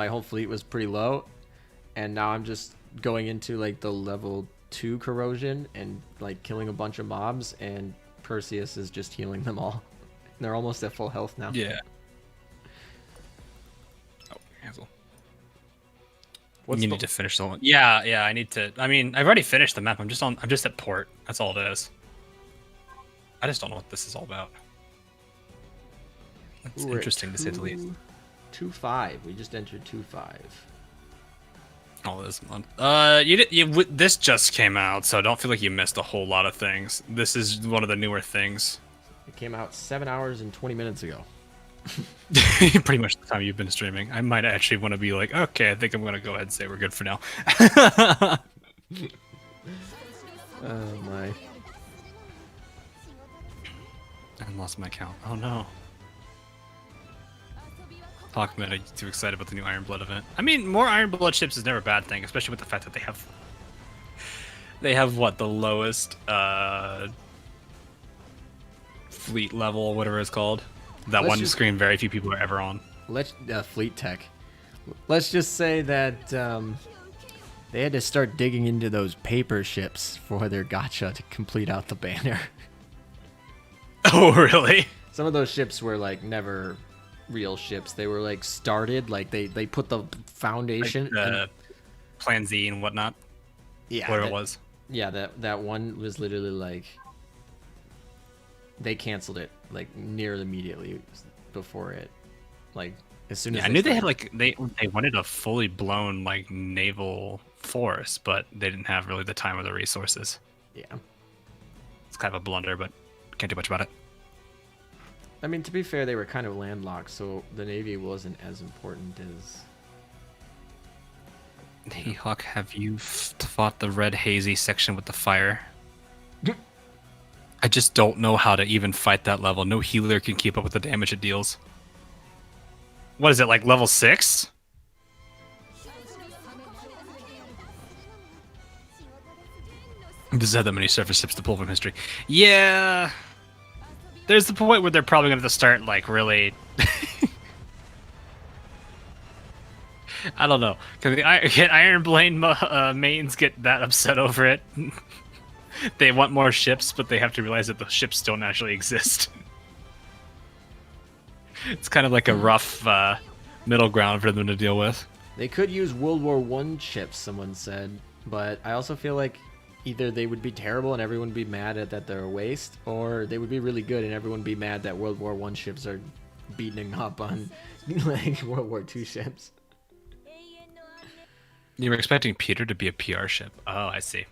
whole fleet was pretty low, and now I'm just going into like the level 2 corrosion and like killing a bunch of mobs, and Perseus is just healing them all. They're almost at full health now. Yeah. Oh, Hazel. What's You the- need to finish the one. Yeah, I need to. I mean, I've already finished the map. I'm just at port. That's all it is. I just don't know what this is all about. It's We're at interesting to say the least. 2-5. We just entered 2-5. All this month. This just came out, so don't feel like you missed a whole lot of things. This is one of the newer things. It came out 7 hours and 20 minutes ago. Pretty much the time you've been streaming. I might actually want to be like, okay, I think I'm gonna go ahead and say we're good for now. Oh my. I lost my count. Oh no. Talk about it. Too excited about the new Iron Blood event. I mean, more Iron Blood ships is never a bad thing, especially with the fact that they have what, the lowest fleet level, whatever it's called. That Let's one just- screen very few people are ever on. Let's fleet tech. Let's just say that they had to start digging into those paper ships for their gacha to complete out the banner. Oh really? Some of those ships were like never real ships. They were like started, like they put the foundation. Like, Plan Z and whatnot. Yeah, Whatever that- it was. Yeah, that one was literally like they canceled it like near immediately before it, like as soon as Yeah, I knew they had started. like they wanted a fully blown like naval force, but they didn't have really the time or the resources. Yeah, It's kind of a blunder, but can't do much about it. I mean, to be fair, they were kind of landlocked, so the navy wasn't as important as. Hey Hawk, have you fought the red hazy section with the fire? I just don't know how to even fight that level. No healer can keep up with the damage it deals. What is it, like level 6? It doesn't have that many surface ships to pull from history. Yeah. There's the point where they're probably going to have to start, like, really... I don't know. Can the Iron Blade mains get that upset over it? They want more ships, but they have to realize that the ships don't actually exist. It's kind of like a rough middle ground for them to deal with. They could use World War I ships, someone said, but I also feel like either they would be terrible and everyone would be mad at that they're a waste, or they would be really good and everyone would be mad that World War I ships are beating up on like World War II ships. You were expecting Peter to be a PR ship. Oh, I see.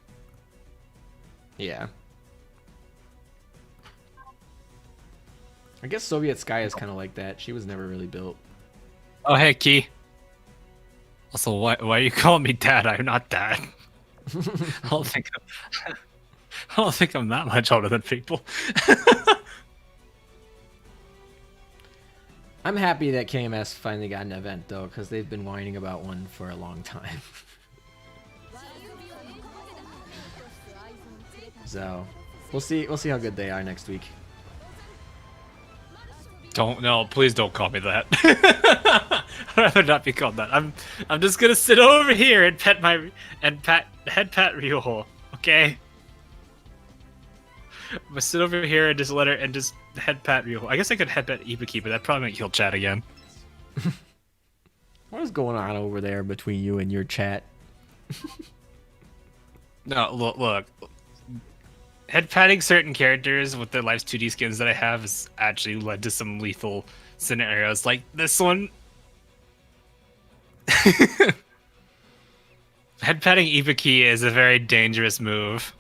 Yeah. I guess Soviet Sky is kind of like that. She was never really built. Oh, hey, Key. Also, why are you calling me Dad? I'm not Dad. I don't think I'm that much older than people. I'm happy that KMS finally got an event though, because they've been whining about one for a long time. So, we'll see how good they are next week. Please don't call me that. I'd rather not be called that. I'm just gonna sit over here and pet Ryuho, okay? I'm gonna sit over here and just let her and just head pat Ryuho. I guess I could head pat Ibuki, but that'd probably make he'll chat again. What is going on over there between you and your chat? No, look. Head patting certain characters with their life's 2D skins that I have has actually led to some lethal scenarios, like this one. Head patting Ibuki is a very dangerous move.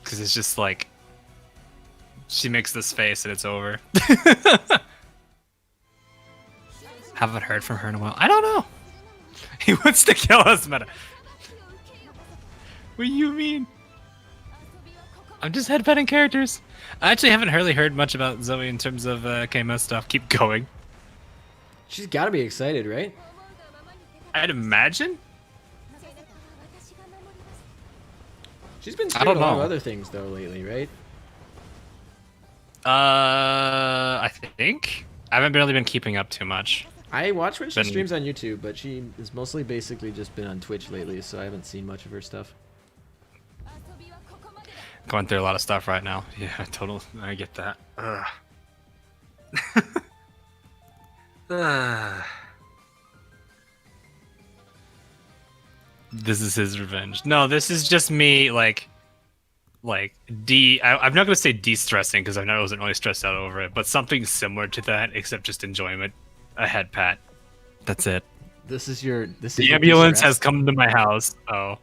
Because it's just like, she makes this face and it's over. Haven't heard from her in a while. I don't know. He wants to kill us, Meta. What do you mean? I'm just headbutting characters. I actually haven't really heard much about Zoe in terms of KMS stuff. Keep going. She's got to be excited, right? I'd imagine. She's been I streaming don't a lot of know. other things though lately, right? I think. I haven't really been keeping up too much. I watch when she Been- streams on YouTube, but she has mostly basically just been on Twitch lately, so I haven't seen much of her stuff. Going through a lot of stuff right now. Yeah, total. I get that. Ugh. This is his revenge. No, this is just me, like I'm not gonna say de-stressing because I know I wasn't really stressed out over it, but something similar to that, except just enjoyment. A head pat. That's it. This is your. This is The your ambulance de-stress? has come to my house. Oh,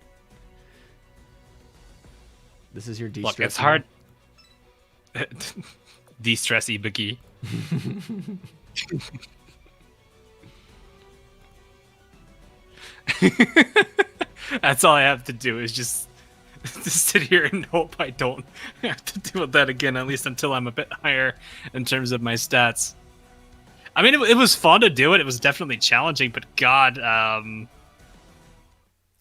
This is your de-stress. look, it's hard. De-stress Ibiki. That's all I have to do is just to sit here and hope I don't have to deal with that again, at least until I'm a bit higher in terms of my stats. I mean, it was fun to do it. It was definitely challenging, but God,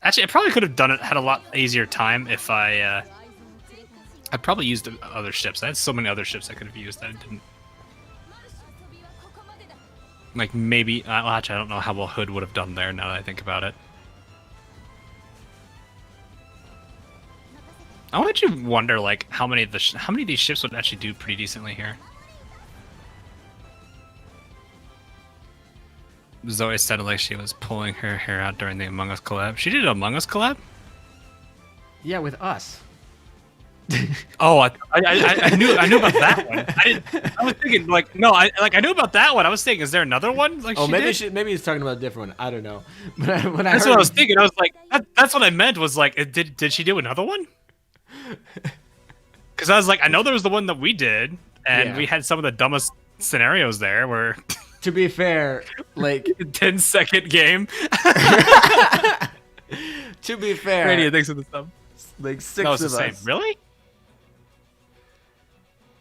actually, I probably could have done it, had a lot easier time if I probably used other ships. I had so many other ships I could have used that I didn't. Like maybe, well, actually, I don't know how well Hood would have done there. Now that I think about it. I want to wonder, like, how many of these ships would actually do pretty decently here. Zoe sounded like she was pulling her hair out during the Among Us collab. She did an Among Us collab? Yeah, with us. Oh, I knew about that one. I was thinking, like, no, I knew about that one. I was thinking, is there another one? Like, Oh, maybe did? maybe he's talking about a different one. I don't know. But when That's heard what I was thinking. I was like, that's what I meant. Was like, did she do another one? Because I was like, I know there was the one that we did, and Yeah. we had some of the dumbest scenarios there. Where To be fair, like 10-second game. to be fair, Radio, thanks for the sub. like six That was of the same. us. Really?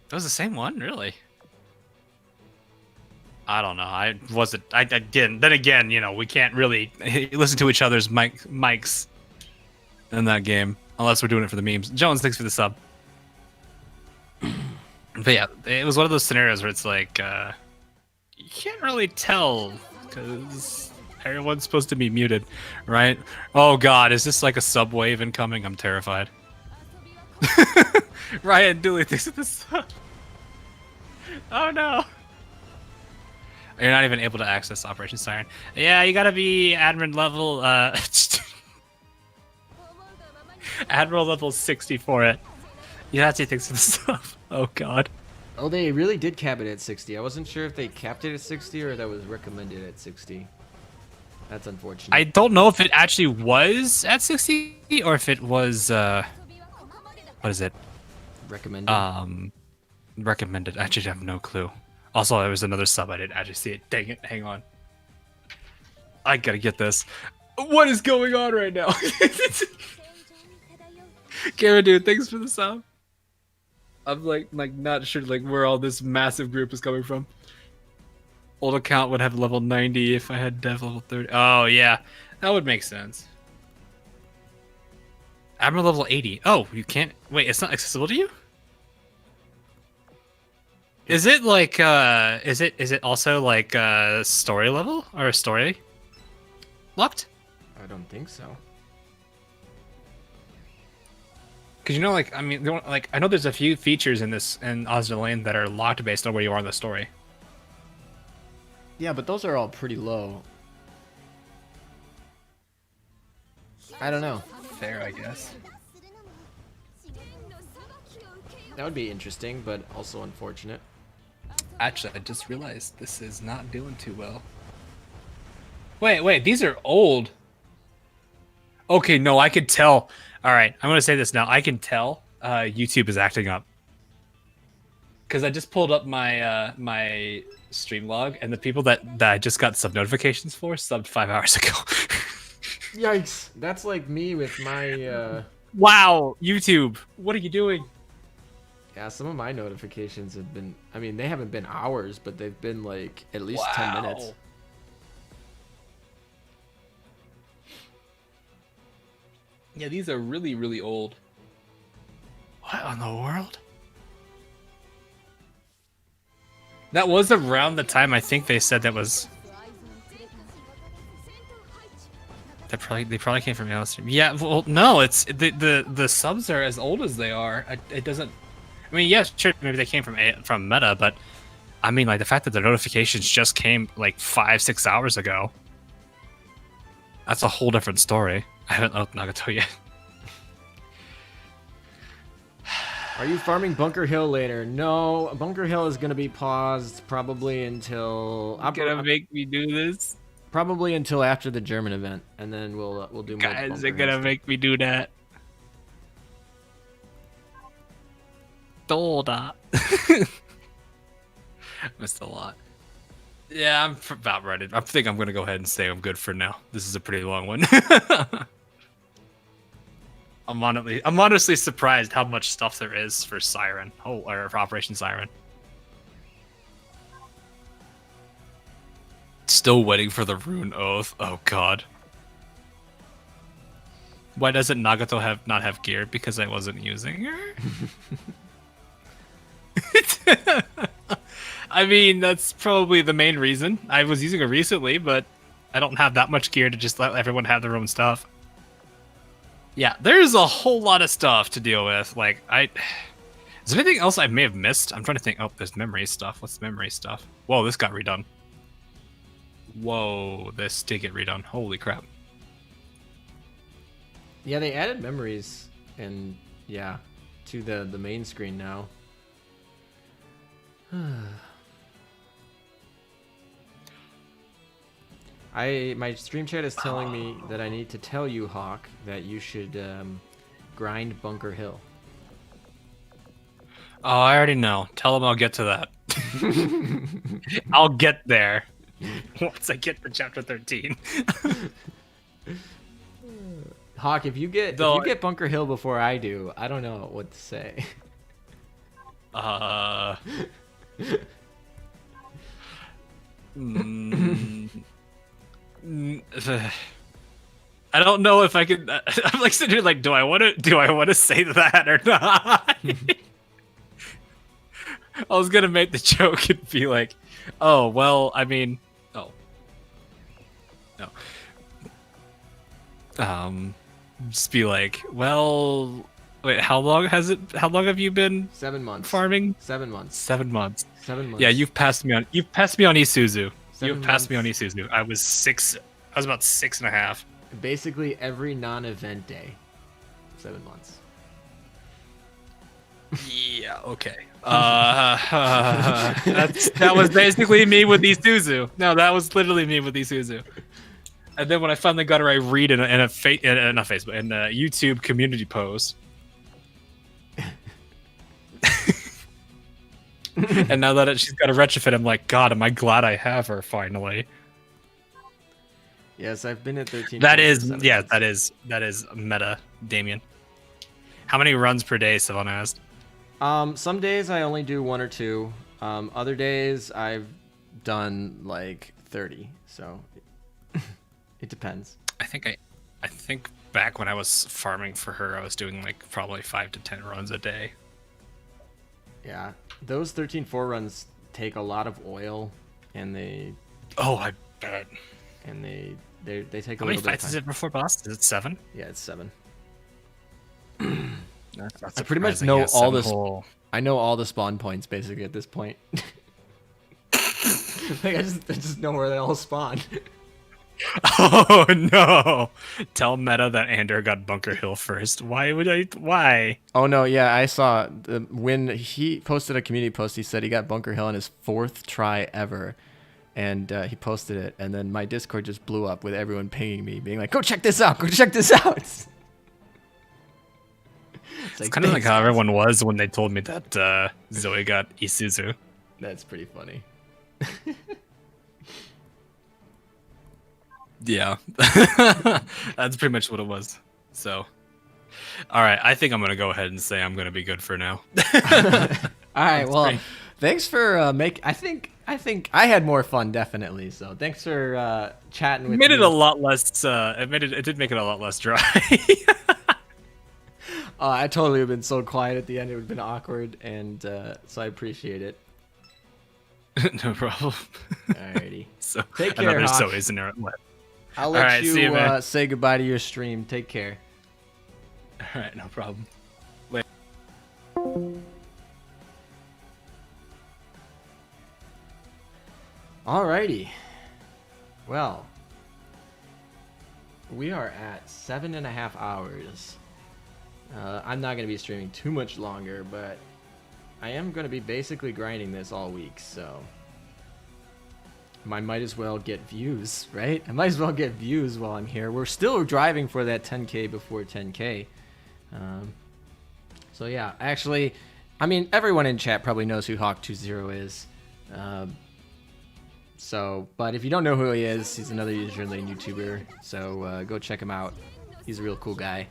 That was the same one, really? I don't know. I wasn't. I didn't. Then again, you know, we can't really listen to each other's mics in that game unless we're doing it for the memes. Jones, thanks for the sub. But yeah, it was one of those scenarios where it's like you can't really tell because everyone's supposed to be muted, right? Oh God, is this like a subwave incoming? I'm terrified. Ryan Dooley thinks of this. Oh no. You're not even able to access Operation Siren. Yeah, you gotta be admin level Admiral level 60 for it. Yahtzee thinks of this stuff. Oh God. Oh, they really did cap it at 60. I wasn't sure if they capped it at 60 or that was recommended at 60. That's unfortunate. I don't know if it actually was at 60 or if it was what is it? recommended. Recommended. I actually have no clue. Also, there was another sub. I didn't actually see it. Dang it. Hang on. I gotta get this. What is going on right now? Kara, dude, thanks for the sub. I'm like not sure like where all this massive group is coming from. Old account would have level 90 if I had dev level 30. Oh yeah, that would make sense. Admiral level 80. Oh, you can't. Wait, it's not accessible to you? Is it like is it also like story level or story locked? I don't think so. Because you know, like I mean, like I know there's a few features in this in Azur Lane that are locked based on where you are in the story. Yeah, but those are all pretty low. I don't know. Fair, I guess. That would be interesting, but also unfortunate. Actually, I just realized this is not doing too well. Wait, these are old. Okay, no, I could tell. All right, I'm gonna say this now. I can tell YouTube is acting up because I just pulled up my my stream log, and the people that I just got sub notifications for subbed 5 hours ago. Yikes! That's like me with my. Wow, YouTube, what are you doing? Yeah, some of my notifications have been. I mean, they haven't been hours, but they've been like at least 10 minutes. Yeah, these are really, really old. What in the world? That was around the time I think they said that was. They probably came from Livestream. Yeah, well, no, it's the subs are as old as they are. It doesn't. I mean, yes, sure, maybe they came from Meta, but I mean, like the fact that the notifications just came like 5-6 hours ago. That's a whole different story. I haven't looked Nagato yet. Are you farming Bunker Hill later? No, Bunker Hill is gonna be paused probably until. Gonna make me do this. Probably until after the German event, and then we'll do more. Guys are gonna make me do that. Dolda. Missed a lot. Yeah, I'm about ready. I think I'm gonna go ahead and say I'm good for now. This is a pretty long one. I'm honestly surprised how much stuff there is for Siren. Oh, or for Operation Siren. Still waiting for the Rune Oath. Oh god. Why doesn't Nagato not have gear? Because I wasn't using her? I mean, that's probably the main reason. I was using her recently, but I don't have that much gear to just let everyone have their own stuff. Yeah, there's a whole lot of stuff to deal with. Like, is there anything else I may have missed? I'm trying to think. Oh, there's memory stuff. What's memory stuff? Whoa, this got redone. Whoa, this did get redone. Holy crap. Yeah, they added memories and yeah, to the main screen now. My stream chat is telling me that I need to tell you, Hawk, that you should grind Bunker Hill. Oh, I already know. Tell him I'll get to that. I'll get there once I get to chapter 13. Hawk, if you get Bunker Hill before I do, I don't know what to say. I don't know if I could. I'm like sitting here like, do I want to say that or not? I was gonna make the joke and be like, oh well, I mean, oh no, just be like, well, wait, how long have you been 7 months farming? 7 months. 7 months. 7 months. Yeah, you've passed me on Isuzu. 7 You've passed me on months. Isuzu. I was about 6.5. Basically every non-event day. 7 months. Yeah, okay. That was basically me with Isuzu. No, that was literally me with Isuzu. And then when I finally got her, I read in a YouTube community post. And now that she's got a retrofit, I'm like, God, am I glad I have her finally. Yes, I've been at 13. That is meta, Damien. How many runs per day, Savannah asked? Some days I only do 1 or 2. Other days I've done like 30. So it depends. I think back when I was farming for her, I was doing like probably 5 to 10 runs a day. Yeah, those 13-4 runs take a lot of oil, and they. Oh, I bet. And they take a How many little bit of fights time. is it before boss? Is it 7? Yeah, it's 7. That's I pretty much surprising. know Yeah, all 7 the. whole- I know all the spawn points basically at this point. Like I just know where they all spawn. Oh no! Tell Meta that Ander got Bunker Hill first. Why would I? Why? Oh no, yeah, I saw when he posted a community post. He said he got Bunker Hill on his 4th try ever, and he posted it. And then my Discord just blew up with everyone pinging me, being like, "Go check this out! Go check this out!" It's kind of like how everyone was when they told me that Zoe got Isuzu. That's pretty funny. Yeah, that's pretty much what it was. So, all right, I think I'm gonna go ahead and say I'm gonna be good for now. All right, well, thanks for I think I had more fun definitely. So thanks for chatting with me. It made it a lot less. It did make it a lot less dry. I totally would have been so quiet at the end. It would have been awkward, and so I appreciate it. No problem. Alrighty. So Take I know care, there's Hawk. Zoe's in there. I'll let Alright, see you, man. say goodbye to your stream. Take care. All right, no problem. Alrighty. Well, we are at 7.5 hours. I'm not going to be streaming too much longer, but I am going to be basically grinding this all week, so I might as well get views, right? I might as well get views while I'm here. We're still driving for that 10K before 10K. So yeah, actually, I mean, everyone in chat probably knows who Hawk20 is. But if you don't know who he is, he's another Userlane YouTuber. So go check him out. He's a real cool guy.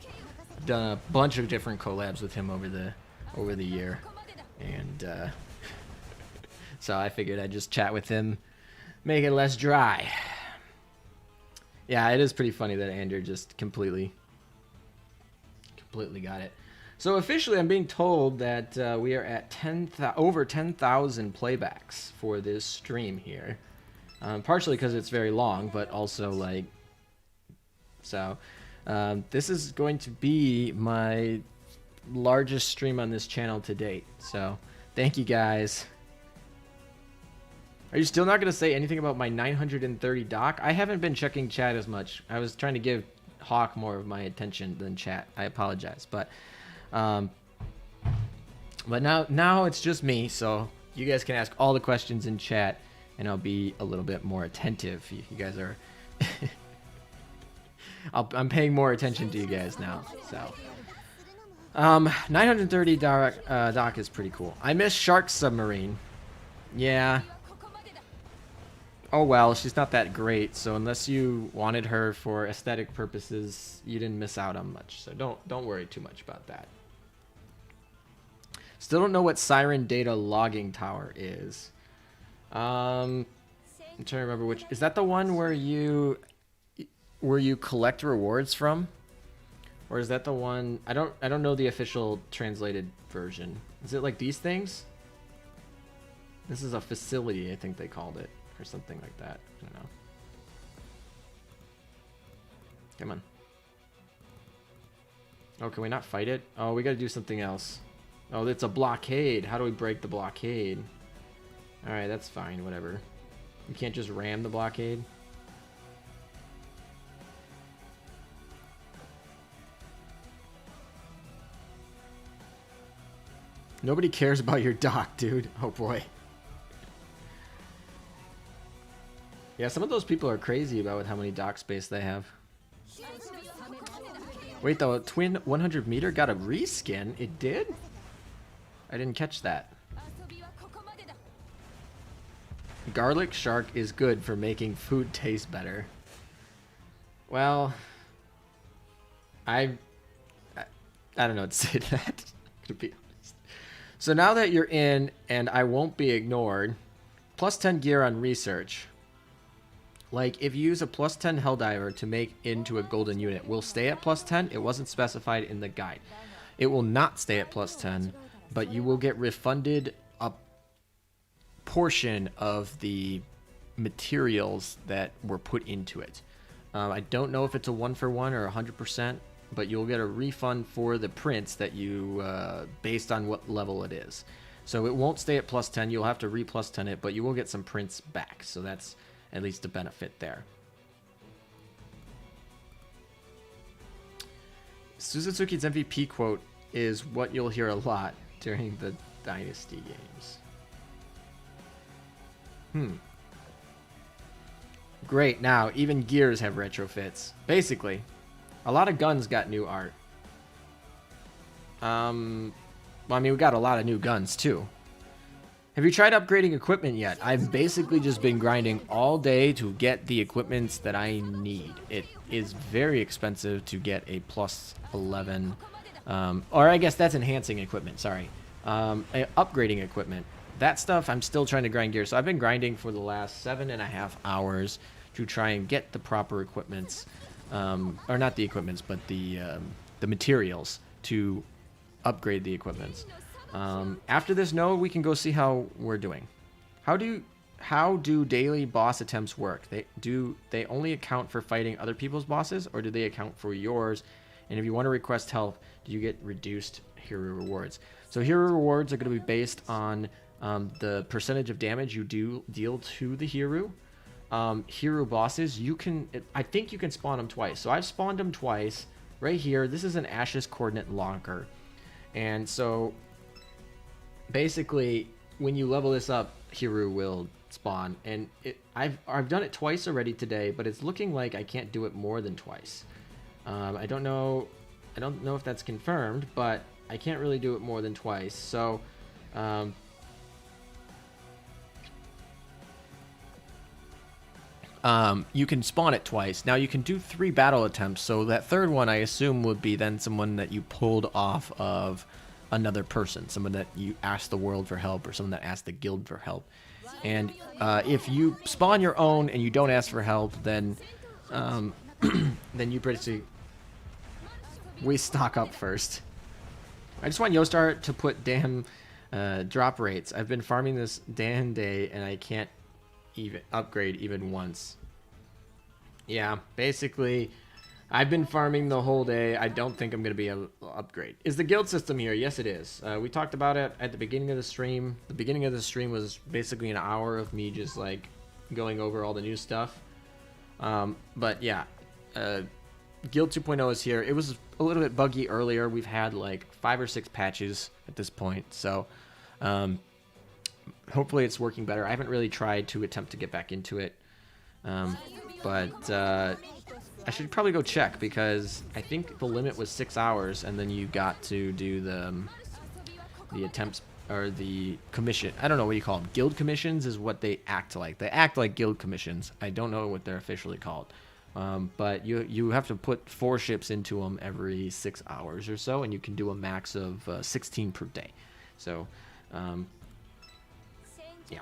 I've done a bunch of different collabs with him over the year, and so I figured I'd just chat with him, make it less dry. Yeah, it is pretty funny that Andrew just completely got it. So officially, I'm being told that we are at over 10,000 playbacks for this stream here. Partially because it's very long, but also like, so this is going to be my largest stream on this channel to date. So thank you guys. Are you still not going to say anything about my 930 doc? I haven't been checking chat as much. I was trying to give Hawk more of my attention than chat. I apologize, but now it's just me, so you guys can ask all the questions in chat, and I'll be a little bit more attentive. You guys are... I'm paying more attention to you guys now, so... 930 doc is pretty cool. I miss Shark Submarine. Yeah. Oh well, she's not that great, so unless you wanted her for aesthetic purposes, you didn't miss out on much. So don't worry too much about that. Still don't know what Siren Data Logging Tower is. I'm trying to remember which. Is that the one where you collect rewards from, or is that the one? I don't know the official translated version. Is it like these things? This is a facility, I think they called it, or something like that. I don't know. Come on. Oh, can we not fight it? Oh, we gotta do something else. Oh, it's a blockade. How do we break the blockade? Alright, that's fine, whatever. You can't just ram the blockade. Nobody cares about your dock, dude. Oh boy. Yeah, some of those people are crazy about how many dock space they have. Wait, the twin 100 meter got a reskin? It did? I didn't catch that. Garlic shark is good for making food taste better. Well, I don't know what to say to that, to be honest. So now that you're in, and I won't be ignored, plus 10 gear on research. Like, if you use a plus 10 Helldiver to make into a golden unit, will stay at plus 10. It wasn't specified in the guide. It will not stay at plus 10, but you will get refunded a portion of the materials that were put into it. I don't know if it's a 1-for-1 or 100%, but you'll get a refund for the prints that you, based on what level it is. So it won't stay at plus 10. You'll have to re-plus 10 it, but you will get some prints back. So that's at least a benefit there. Suzutsuki's MVP quote is what you'll hear a lot during the Dynasty games. Great, now even gears have retrofits. Basically, a lot of guns got new art. Well, I mean, we got a lot of new guns too. Have you tried upgrading equipment yet? I've basically just been grinding all day to get the equipments that I need. It is very expensive to get a plus 11, or I guess that's enhancing equipment, sorry. Upgrading equipment. That stuff, I'm still trying to grind gear. So I've been grinding for the last 7.5 hours to try and get the proper equipments, or not the equipments, but the materials to upgrade the equipments. After this node, we can go see how we're doing. How do how do daily boss attempts work? They only account for fighting other people's bosses, or do they account for yours? And if you want to request help, do you get reduced hero rewards? So hero rewards are going to be based on the percentage of damage you deal to the hero. Hero bosses, I think you can spawn them twice. So I've spawned them twice. Right here, this is an Ashes coordinate locker. And so basically, when you level this up, hero will spawn. And I've done it twice already today, but it's looking like I can't do it more than twice. I don't know if that's confirmed, but I can't really do it more than twice. So you can spawn it twice. Now you can do 3 battle attempts, so that third one I assume would be then someone that you pulled off of another person, someone that you asked the world for help, or someone that asked the guild for help. And if you spawn your own and you don't ask for help, then then you basically we stock up first. I just want Yostar to put damn drop rates. I've been farming this damn day and I can't even upgrade even once. Yeah, basically I've been farming the whole day. I don't think I'm gonna be able to upgrade. Is the guild system here? Yes, it is. We talked about it at the beginning of the stream. The beginning of the stream was basically an hour of me just like going over all the new stuff. But yeah, Guild 2.0 is here. It was a little bit buggy earlier. We've had like 5 or 6 patches at this point, so hopefully it's working better. I haven't really tried to attempt to get back into it, but I should probably go check, because I think the limit was 6 hours, and then you got to do the attempts or the commission. I don't know what you call them. Guild commissions is what they act like. They act like guild commissions. I don't know what they're officially called. But you have to put 4 ships into them every 6 hours or so, and you can do a max of 16 per day. So, yeah.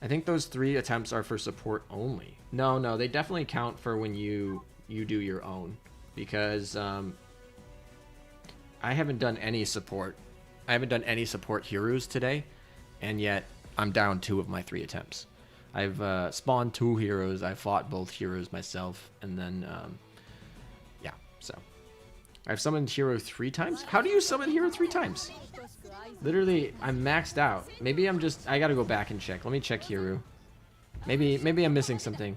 I think those 3 attempts are for support only. No, they definitely count for when you do your own, because I haven't done any support. I haven't done any support heroes today, and yet I'm down 2 of my 3 attempts. I've spawned 2 heroes. I fought both heroes myself, and then yeah. So I've summoned hero 3 times. How do you summon hero 3 times? Literally, I'm maxed out. Maybe I gotta go back and check. Let me check hero. Maybe I'm missing something.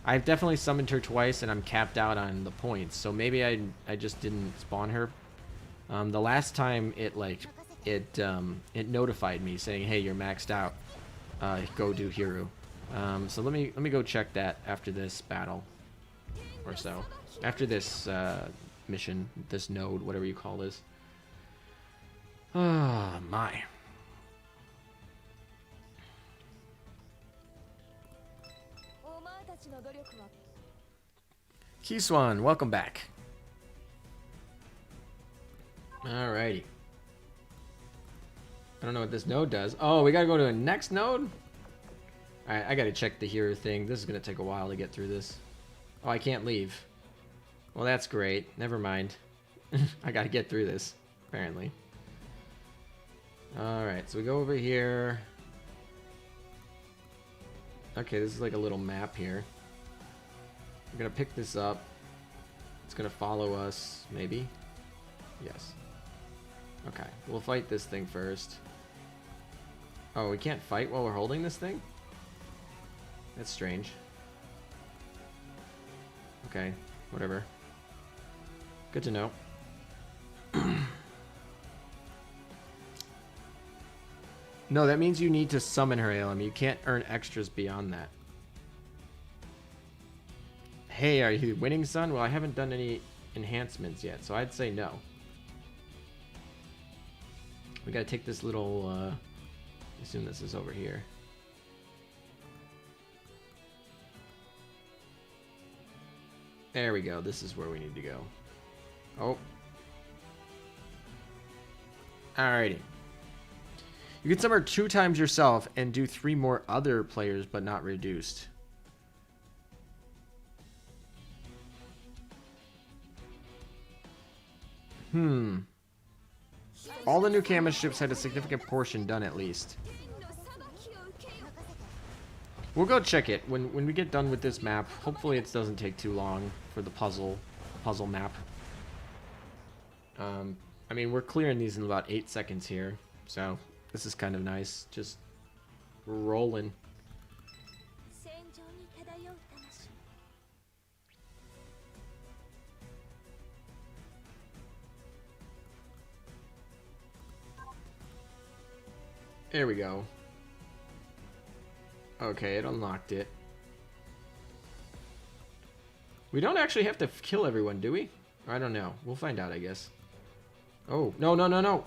I've definitely summoned her twice, and I'm capped out on the points. So maybe I just didn't spawn her. The last time it notified me saying, "Hey, you're maxed out. Go do hero." So let me go check that after this battle, or so. After this mission, this node, whatever you call this. Oh my. Kiswan, welcome back. Alrighty. I don't know what this node does. Oh, we gotta go to the next node? Alright, I gotta check the hero thing. This is gonna take a while to get through this. Oh, I can't leave. Well, that's great. Never mind. I gotta get through this, apparently. Alright, so we go over here. Okay, this is like a little map here. We're gonna pick this up. It's gonna follow us, maybe? Yes. Okay, we'll fight this thing first. Oh, we can't fight while we're holding this thing? That's strange. Okay, whatever. Good to know. No, that means you need to summon her, ALM. You can't earn extras beyond that. Hey, are you winning, son? Well, I haven't done any enhancements yet, so I'd say no. We gotta take this little, I assume this is over here. There we go. This is where we need to go. Oh. Alrighty. You can summon 2 times yourself and do 3 more other players, but not reduced. All the new Kama ships had a significant portion done at least. We'll go check it when we get done with this map. Hopefully it doesn't take too long for the puzzle map. I mean, we're clearing these in about 8 seconds here, so this is kind of nice. Just rolling. There we go. Okay, it unlocked it. We don't actually have to kill everyone, do we? I don't know. We'll find out, I guess. Oh, no, no, no, no.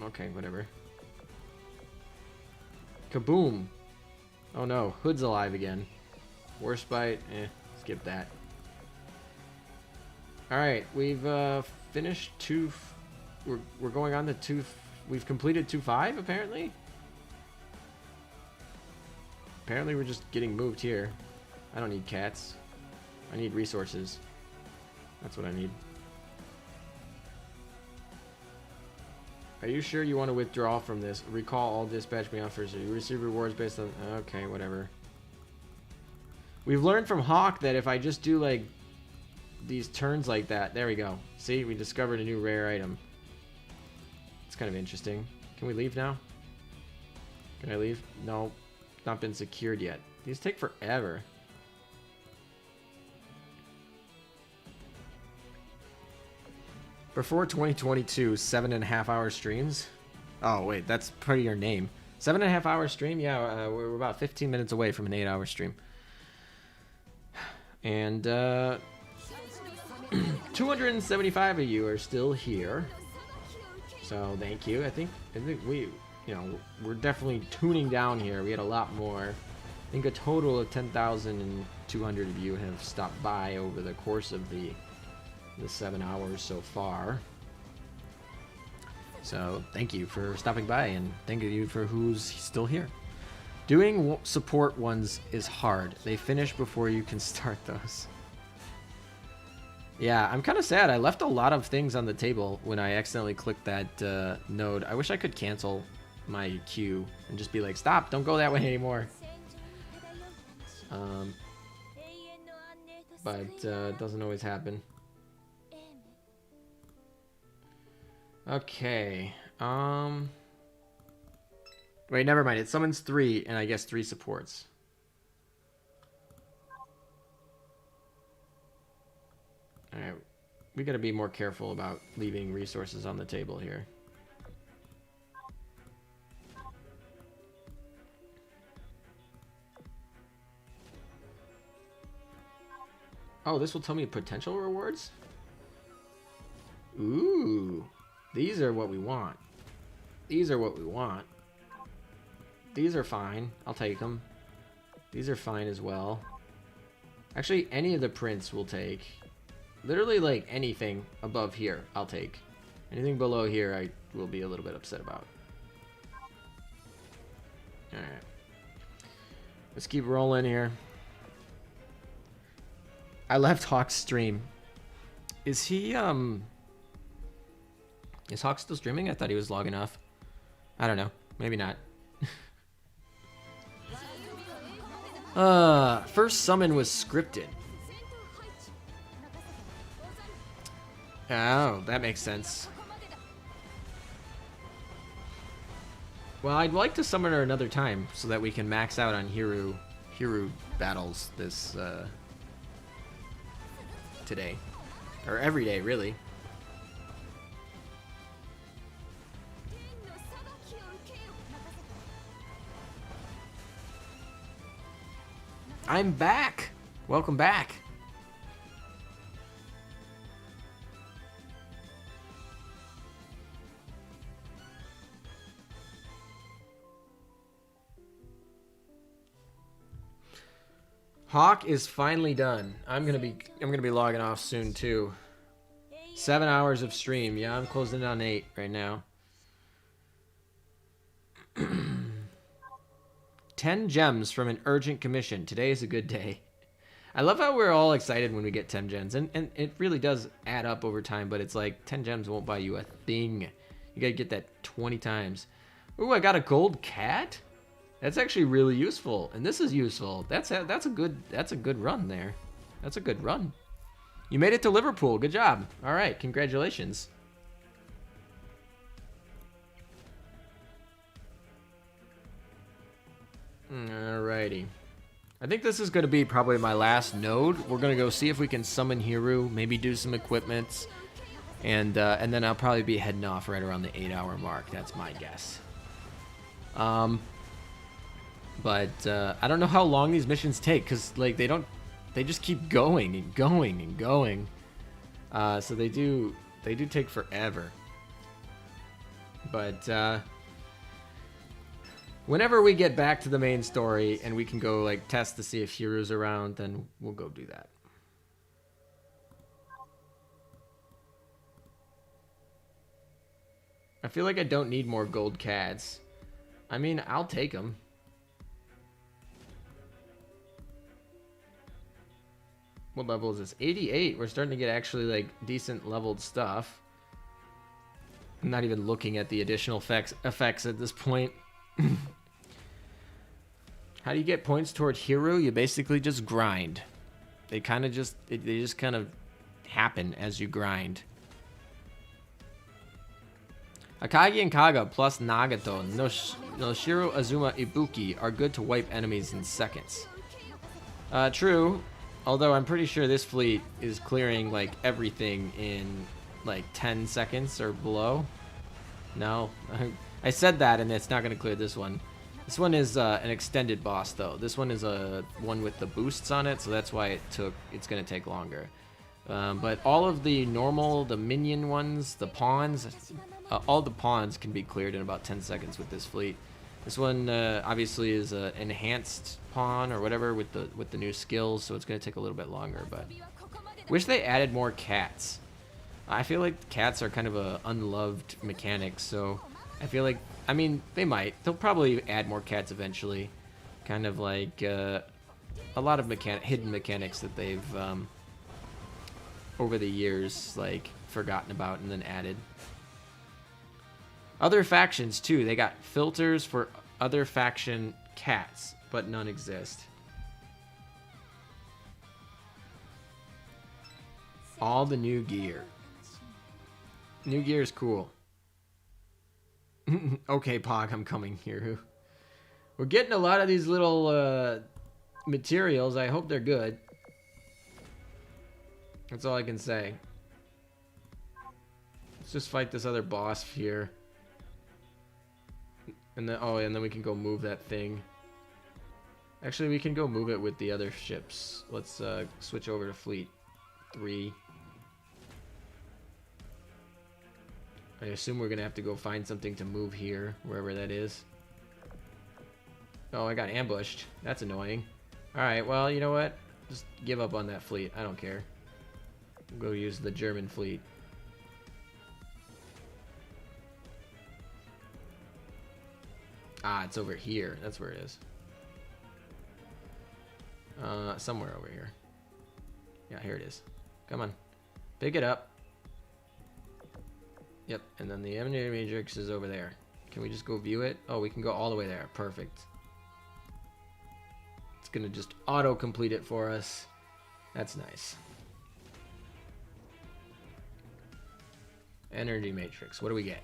Okay, whatever. Kaboom. Oh no, Hood's alive again. Worst bite, skip that. Alright, we've finished we're going on to we've completed 2-5 apparently? Apparently we're just getting moved here. I don't need cats. I need resources. That's what I need. Are you sure you want to withdraw from this? Recall all dispatch me offers. You receive rewards based on... Okay, whatever. We've learned from Hawk that if I just do, like, these turns like that... There we go. See? We discovered a new rare item. It's kind of interesting. Can we leave now? Can I leave? No. Not been secured yet. These take forever. Before 2022, 7.5 hour streams. Oh wait, that's part of your name. 7.5 hour stream? Yeah, we're about 15 minutes away from an 8-hour stream. And 275 of you are still here. So thank you. I think we, you know, we're definitely tuning down here. We had a lot more. I think a total of 10,200 of you have stopped by over the course of the 7 hours so far. So thank you for stopping by, and thank you for who's still here. Doing support ones is hard. They finish before you can start those. Yeah, I'm kind of sad. I left a lot of things on the table when I accidentally clicked that node. I wish I could cancel my queue and just be like, stop, don't go that way anymore. But it doesn't always happen. Okay. Wait, never mind. It summons 3, and I guess 3 supports. Alright. We gotta be more careful about leaving resources on the table here. Oh, this will tell me potential rewards? Ooh. These are what we want. These are what we want. These are fine. I'll take them. These are fine as well. Actually, any of the prints we'll take. Literally, like, anything above here, I'll take. Anything below here, I will be a little bit upset about. Alright. Let's keep rolling here. I left Hawk's stream. Is he, Is Hawk still streaming? I thought he was logging off. I don't know. Maybe not. First summon was scripted. Oh, that makes sense. Well, I'd like to summon her another time so that we can max out on Hiru battles this today. Or every day, really. I'm back! Welcome back! Hawk is finally done. I'm gonna be logging off soon too. 7 hours of stream. Yeah, I'm closing in on 8 right now. 10 gems from an urgent commission. Today is a good day. I love how we're all excited when we get 10 gems. And it really does add up over time, but it's like 10 gems won't buy you a thing. You gotta get that 20 times. Ooh, I got a gold cat? That's actually really useful, and this is useful. That's a good run there. That's a good run. You made it to Liverpool. Good job. All right, congratulations. Alrighty. I think this is going to be probably my last node. We're going to go see if we can summon Hiru, maybe do some equipments, and then I'll probably be heading off right around the 8-hour mark. That's my guess. But I don't know how long these missions take, because like they just keep going and going and going. So they do take forever. But whenever we get back to the main story and we can go like test to see if Hiru's around, then we'll go do that. I feel like I don't need more gold cats. I mean, I'll take them. What level is this? 88. We're starting to get actually like decent leveled stuff. I'm not even looking at the additional effects at this point. How do you get points toward Hiru? You basically just grind. They kind of just they just kind of happen as you grind. Akagi and Kaga plus Nagato, Noshiro, Azuma, Ibuki are good to wipe enemies in seconds. True. Although I'm pretty sure this fleet is clearing like everything in like 10 seconds or below. No, I said that and it's not going to clear this one. This one is an extended boss though. This one is a one with the boosts on it, so that's why it's going to take longer. But all of the normal, the minion ones, the pawns, all the pawns can be cleared in about 10 seconds with this fleet. This one obviously is an enhanced pawn or whatever with the new skills, so it's going to take a little bit longer. But wish they added more cats. I feel like cats are kind of a unloved mechanic, so I feel like, I mean, they might. They'll probably add more cats eventually. Kind of like a lot of hidden mechanics that they've over the years like forgotten about and then added. Other factions too, they got filters for other faction cats, but none exist. All the new gear. New gear is cool. Okay, Pog, I'm coming here. We're getting a lot of these little materials. I hope they're good. That's all I can say. Let's just fight this other boss here. And then, oh, and then we can go move that thing. Actually, we can go move it with the other ships. Let's switch over to Fleet 3. I assume we're going to have to go find something to move here, wherever that is. Oh, I got ambushed. That's annoying. Alright, well, you know what? Just give up on that fleet. I don't care. We'll go use the German fleet. Ah, it's over here. That's where it is. Somewhere over here. Yeah, here it is. Come on. Pick it up. Yep, and then the Emanator Matrix is over there. Can we just go view it? Oh, we can go all the way there. Perfect. It's going to just auto-complete it for us. That's nice. Energy Matrix. What do we get?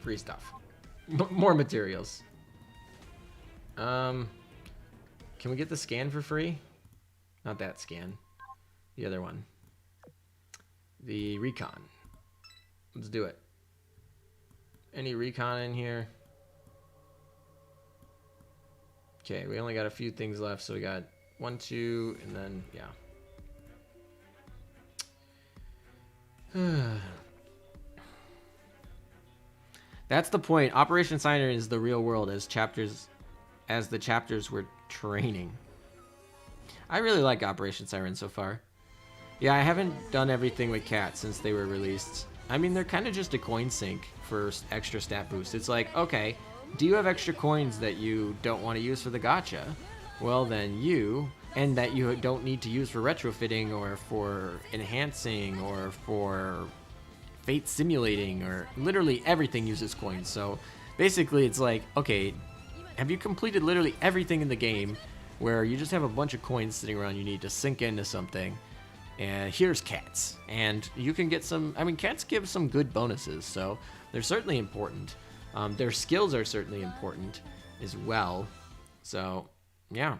Free stuff. More materials. Can we get the scan for free? Not that scan. The other one. The recon. Let's do it. Any recon in here? Okay, we only got a few things left, so we got 1, 2, and then, yeah. That's the point. Operation Siren is the real world as the chapters were training. I really like Operation Siren so far. Yeah, I haven't done everything with cats since they were released. I mean, they're kind of just a coin sink for extra stat boost. It's like, okay, do you have extra coins that you don't want to use for the gacha? Well, then and that you don't need to use for retrofitting or for enhancing or for fate simulating, or literally everything uses coins. So basically it's like, okay, Have you completed literally everything in the game where you just have a bunch of coins sitting around you need to sink into something? And here's cats. And you can get some... I mean, cats give some good bonuses, so they're certainly important. Their skills are certainly important as well. So, yeah.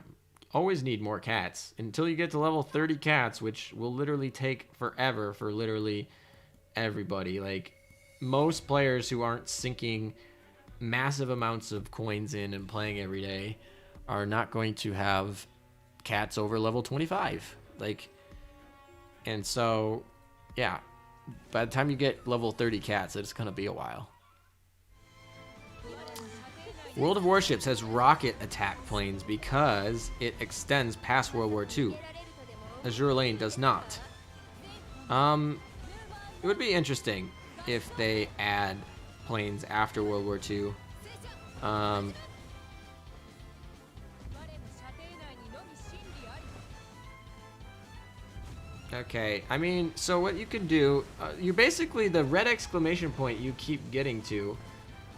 Always need more cats. Until you get to level 30 cats, which will literally take forever for literally everybody. Like, most players who aren't sinking massive amounts of coins in and playing every day are not going to have cats over level 25. Like... And so, yeah, by the time you get level 30 cats, it's going to be a while. World of Warships has rocket attack planes because it extends past World War II. Azur Lane does not. It would be interesting if they add planes after World War II. Okay, I mean, so what you can do, you basically, the red exclamation point you keep getting to,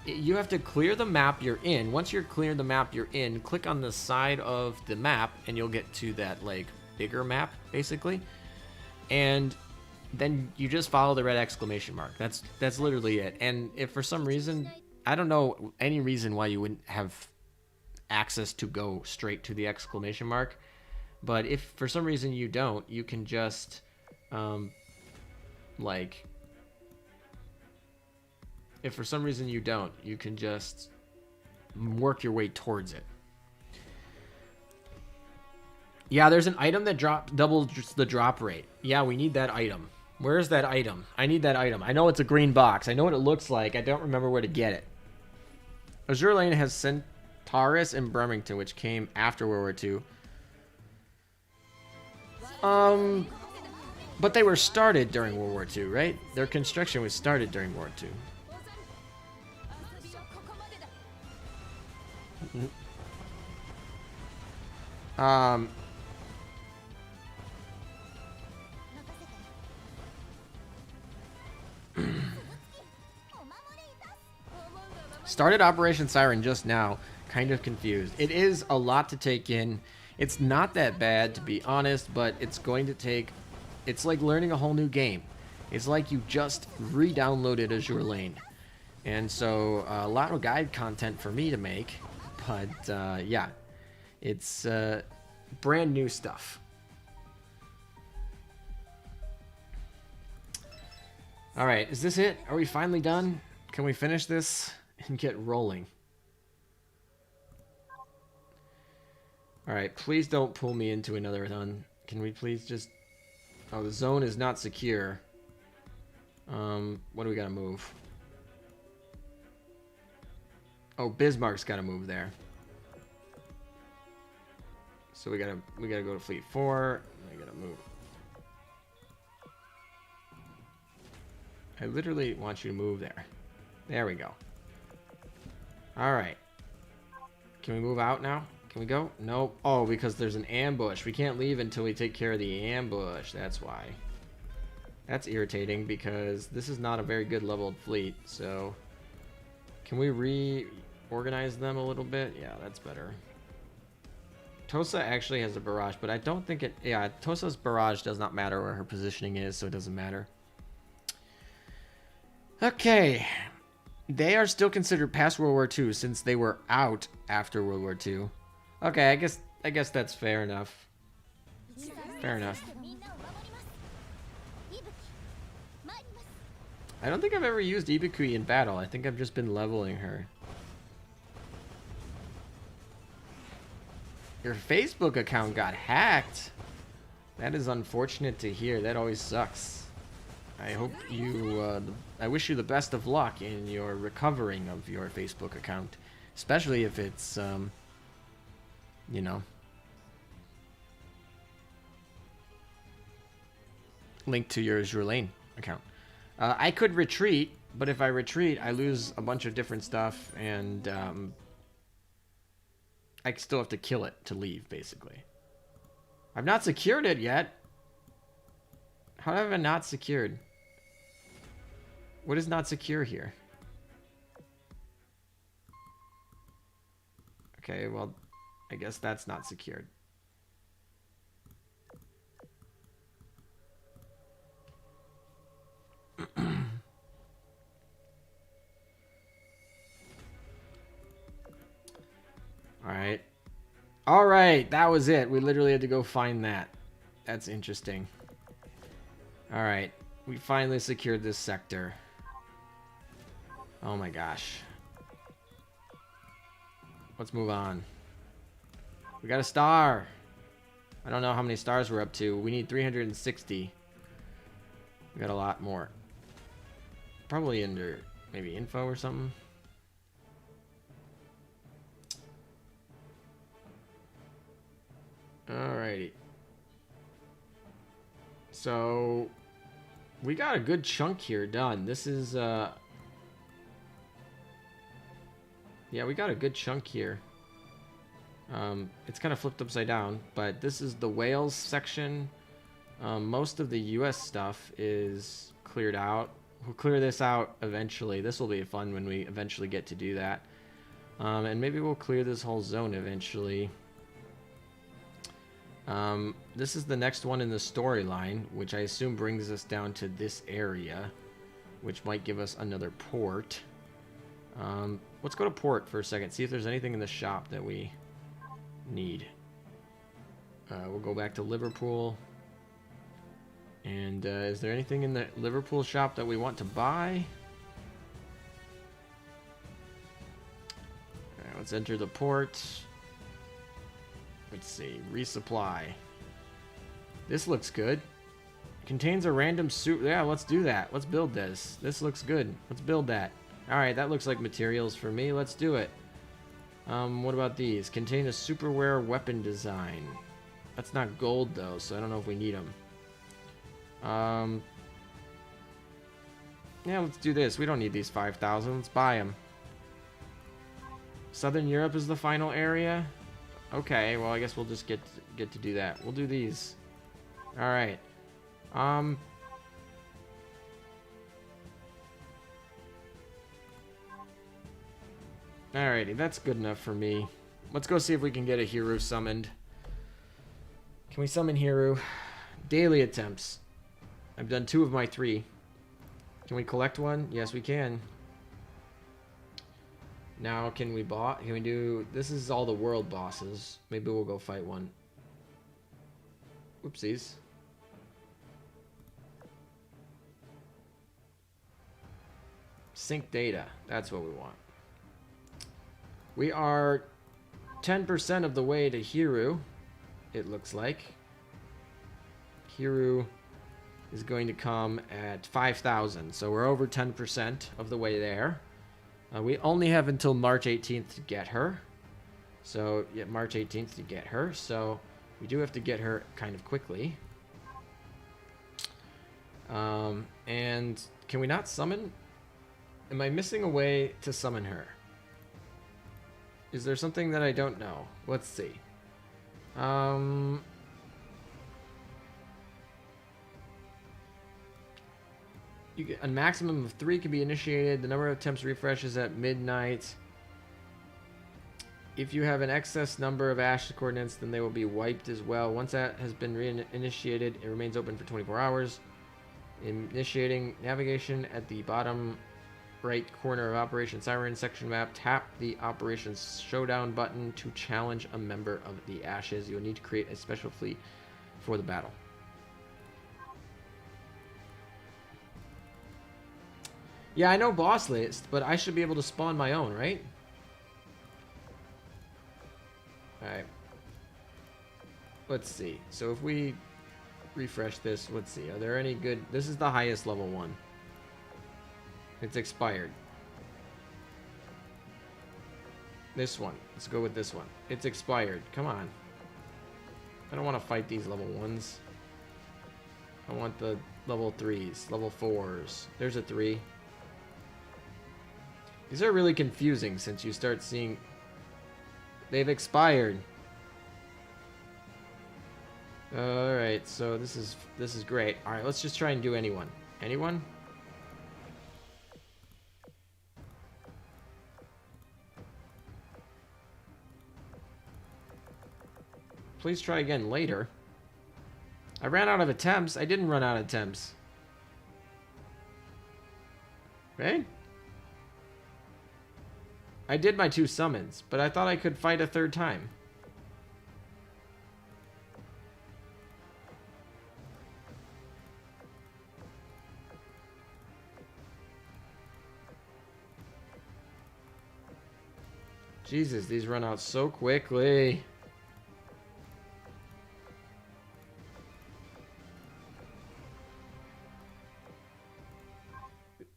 you have to clear the map you're in. Once you're clear the map you're in, click on the side of the map, and you'll get to that, like, bigger map, basically. And then you just follow the red exclamation mark. That's literally it. And if for some reason, I don't know any reason why you wouldn't have access to go straight to the exclamation mark. But if for some reason you don't, you can just, like, if for some reason you don't, you can just work your way towards it. Yeah, there's an item that doubles the drop rate. Yeah, we need that item. Where's that item? I need that item. I know it's a green box. I know what it looks like. I don't remember where to get it. Azur Lane has Centaurus and Bremerton, which came after World War II. But they were started during World War II, right? Their construction was started during World War II. Started Operation Siren just now. Kind of confused. It is a lot to take in. It's not that bad, to be honest, but it's going to take... It's like learning a whole new game. It's like you just re-downloaded Azur Lane. And so, a lot of guide content for me to make. But, yeah. It's brand new stuff. Alright, is this it? Are we finally done? Can we finish this and get rolling? Alright, please don't pull me into another run. Can we please just... Oh, the zone is not secure. What do we gotta move? Oh, Bismarck's gotta move there. So we gotta go to Fleet 4. I gotta move. I literally want you to move there. There we go. Alright. Can we move out now? Can we go? Nope. Oh, because there's an ambush. We can't leave until we take care of the ambush. That's why. That's irritating because this is not a very good leveled fleet. So, can we reorganize them a little bit? Yeah, that's better. Tosa actually has a barrage, but I don't think it... Yeah, Tosa's barrage does not matter where her positioning is, so it doesn't matter. Okay. They are still considered past World War II since they were out after World War II. Okay, I guess that's fair enough. Fair enough. I don't think I've ever used Ibukui in battle. I think I've just been leveling her. Your Facebook account got hacked. That is unfortunate to hear. That always sucks. I hope you, I wish you the best of luck in your recovering of your Facebook account. Especially if it's, you know, linked to your Azur Lane account. I could retreat, but if I retreat, I lose a bunch of different stuff, and I still have to kill it to leave, basically. I've not secured it yet. How have I not secured? What is not secure here? Okay, well, I guess that's not secured. Alright. Alright, that was it. We literally had to go find that. That's interesting. Alright, we finally secured this sector. Oh my gosh. Let's move on. We got a star. I don't know how many stars we're up to. We need 360. We got a lot more. Probably under maybe info or something. Alrighty. So we got a good chunk here done. This is yeah, we got a good chunk here. It's kind of flipped upside down, but this is the Wales section. Most of the US stuff is cleared out. We'll clear this out eventually. This will be fun when we eventually get to do that. And maybe we'll clear this whole zone eventually. This is the next one in the storyline, which I assume brings us down to this area, which might give us another port. Let's go to port for a second, see if there's anything in the shop that we need. We'll go back to Liverpool. And is there anything in the Liverpool shop that we want to buy? Alright, let's enter the port. Let's see, resupply. This looks good. Contains a random suit. Yeah, let's do that. Let's build this. This looks good. Let's build that. Alright, that looks like materials for me. Let's do it. What about these? Contain a superware weapon design. That's not gold though, so I don't know if we need them. Yeah, let's do this. We don't need these 5,000. Let's buy them. Southern Europe is the final area. Okay, well I guess we'll just get to do that. We'll do these. All right. Alrighty, that's good enough for me. Let's go see if we can get a hero summoned. Can we summon hero? Daily attempts. I've done 2 of my 3. Can we collect one? Yes, we can. Now, can we do... This is all the world bosses. Maybe we'll go fight one. Oopsies. Sync data. That's what we want. We are 10% of the way to Hiru, it looks like. Hiru is going to come at 5,000, so we're over 10% of the way there. We only have until March 18th to get her. So, yeah, March 18th to get her, so we do have to get her kind of quickly. And can we not summon? Am I missing a way to summon her? Is there something that I don't know? Let's see. You get a maximum of 3 can be initiated. The number of attempts refreshes at midnight. If you have an excess number of Ash coordinates, then they will be wiped as well. Once that has been reinitiated, it remains open for 24 hours. Initiating navigation at the bottom right corner of Operation Siren section map. Tap the Operation Showdown button to challenge a member of the Ashes. You'll need to create a special fleet for the battle. Yeah, I know boss list, but I should be able to spawn my own, right? Alright. Let's see. So if we refresh this, let's see. Are there any good... This is the highest level one. It's expired. This one. Let's go with this one. It's expired. Come on. I don't want to fight these level 1s. I want the level 3s. Level 4s. There's a 3. These are really confusing since you start seeing... They've expired. Alright, so this is great. Alright, let's just try and do anyone. Anyone? Please try again later. I ran out of attempts. I didn't run out of attempts. Right? I did my 2 summons, but I thought I could fight a 3rd time. Jesus, these run out so quickly.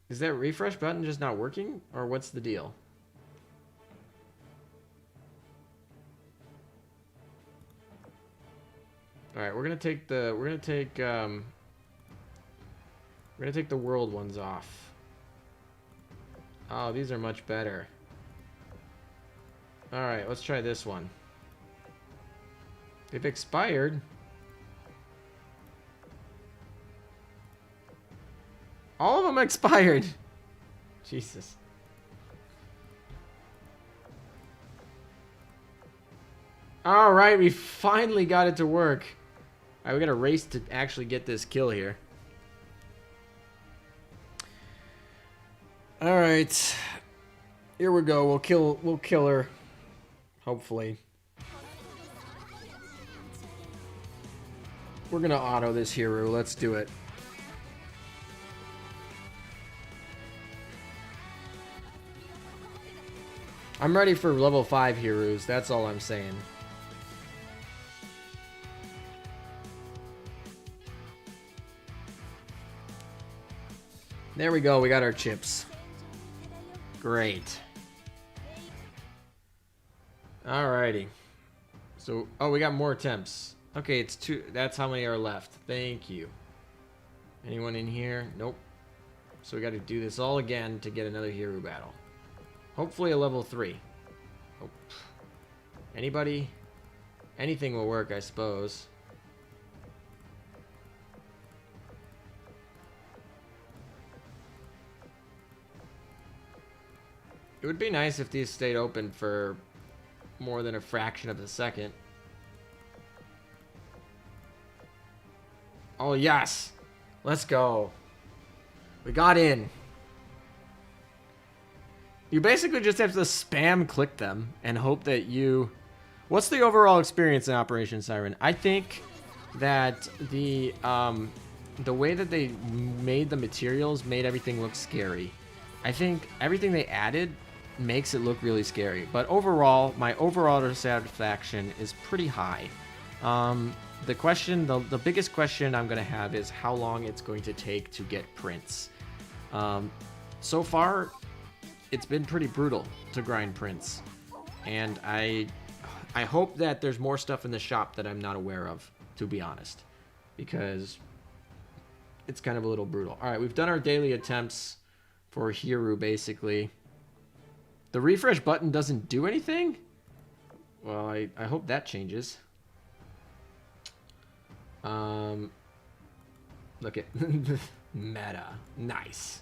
Is that refresh button just not working? Or what's the deal? Alright, we're gonna take the world ones off. Oh, these are much better. Alright, let's try this one. They've expired. All of them expired. Jesus. Alright, we finally got it to work. Alright, we got a race to actually get this kill here. Alright. Here we go. We'll kill her. Hopefully. We're gonna auto this hero. Let's do it. I'm ready for level 5 heroes. That's all I'm saying. There we go. We got our chips. Great. Alrighty. So, oh, we got more attempts. Okay, it's 2. That's how many are left. Thank you. Anyone in here? Nope. So we got to do this all again to get another hero battle. Hopefully a level 3. Oh. Anybody? Anything will work, I suppose. It would be nice if these stayed open for more than a fraction of a second. Oh, yes! Let's go. We got in. You basically just have to spam click them and hope that you... What's the overall experience in Operation Siren? I think that the way that they made the materials made everything look scary. I think everything they added makes it look really scary. But overall, my overall satisfaction is pretty high. The question, the biggest question I'm going to have is how long it's going to take to get prints. So far, it's been pretty brutal to grind prints. And I hope that there's more stuff in the shop that I'm not aware of, to be honest. Because it's kind of a little brutal. Alright, we've done our daily attempts for Hiru, basically. The refresh button doesn't do anything? Well, I hope that changes. Look at meta. Nice.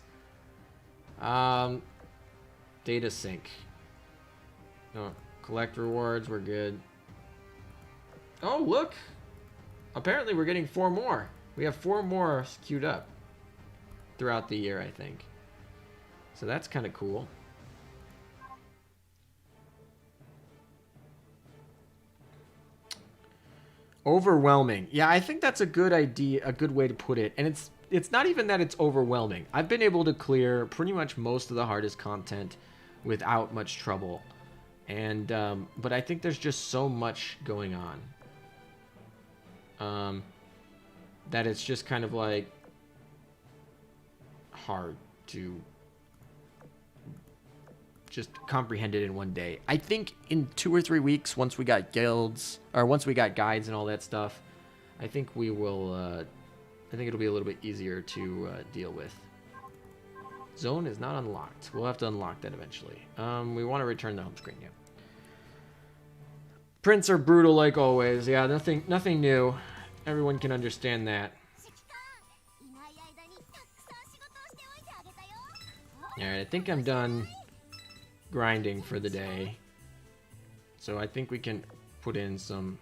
Data sync. Oh, collect rewards, we're good. Oh, look! Apparently we're getting 4 more. We have 4 more queued up throughout the year, I think. So that's kind of cool. Overwhelming. Yeah, I think that's a good idea, a good way to put it. And it's not even that it's overwhelming. I've been able to clear pretty much most of the hardest content without much trouble. And but I think there's just so much going on. That it's just kind of like hard to just comprehend it in one day. I think in 2 or 3 weeks, once we got guilds, or once we got guides and all that stuff, I think we will, I think it'll be a little bit easier to deal with. Zone is not unlocked. We'll have to unlock that eventually. We want to return the home screen, yeah. Prints are brutal like always. Yeah, nothing new. Everyone can understand that. Alright, I think I'm done grinding for the day. So I think we can put in some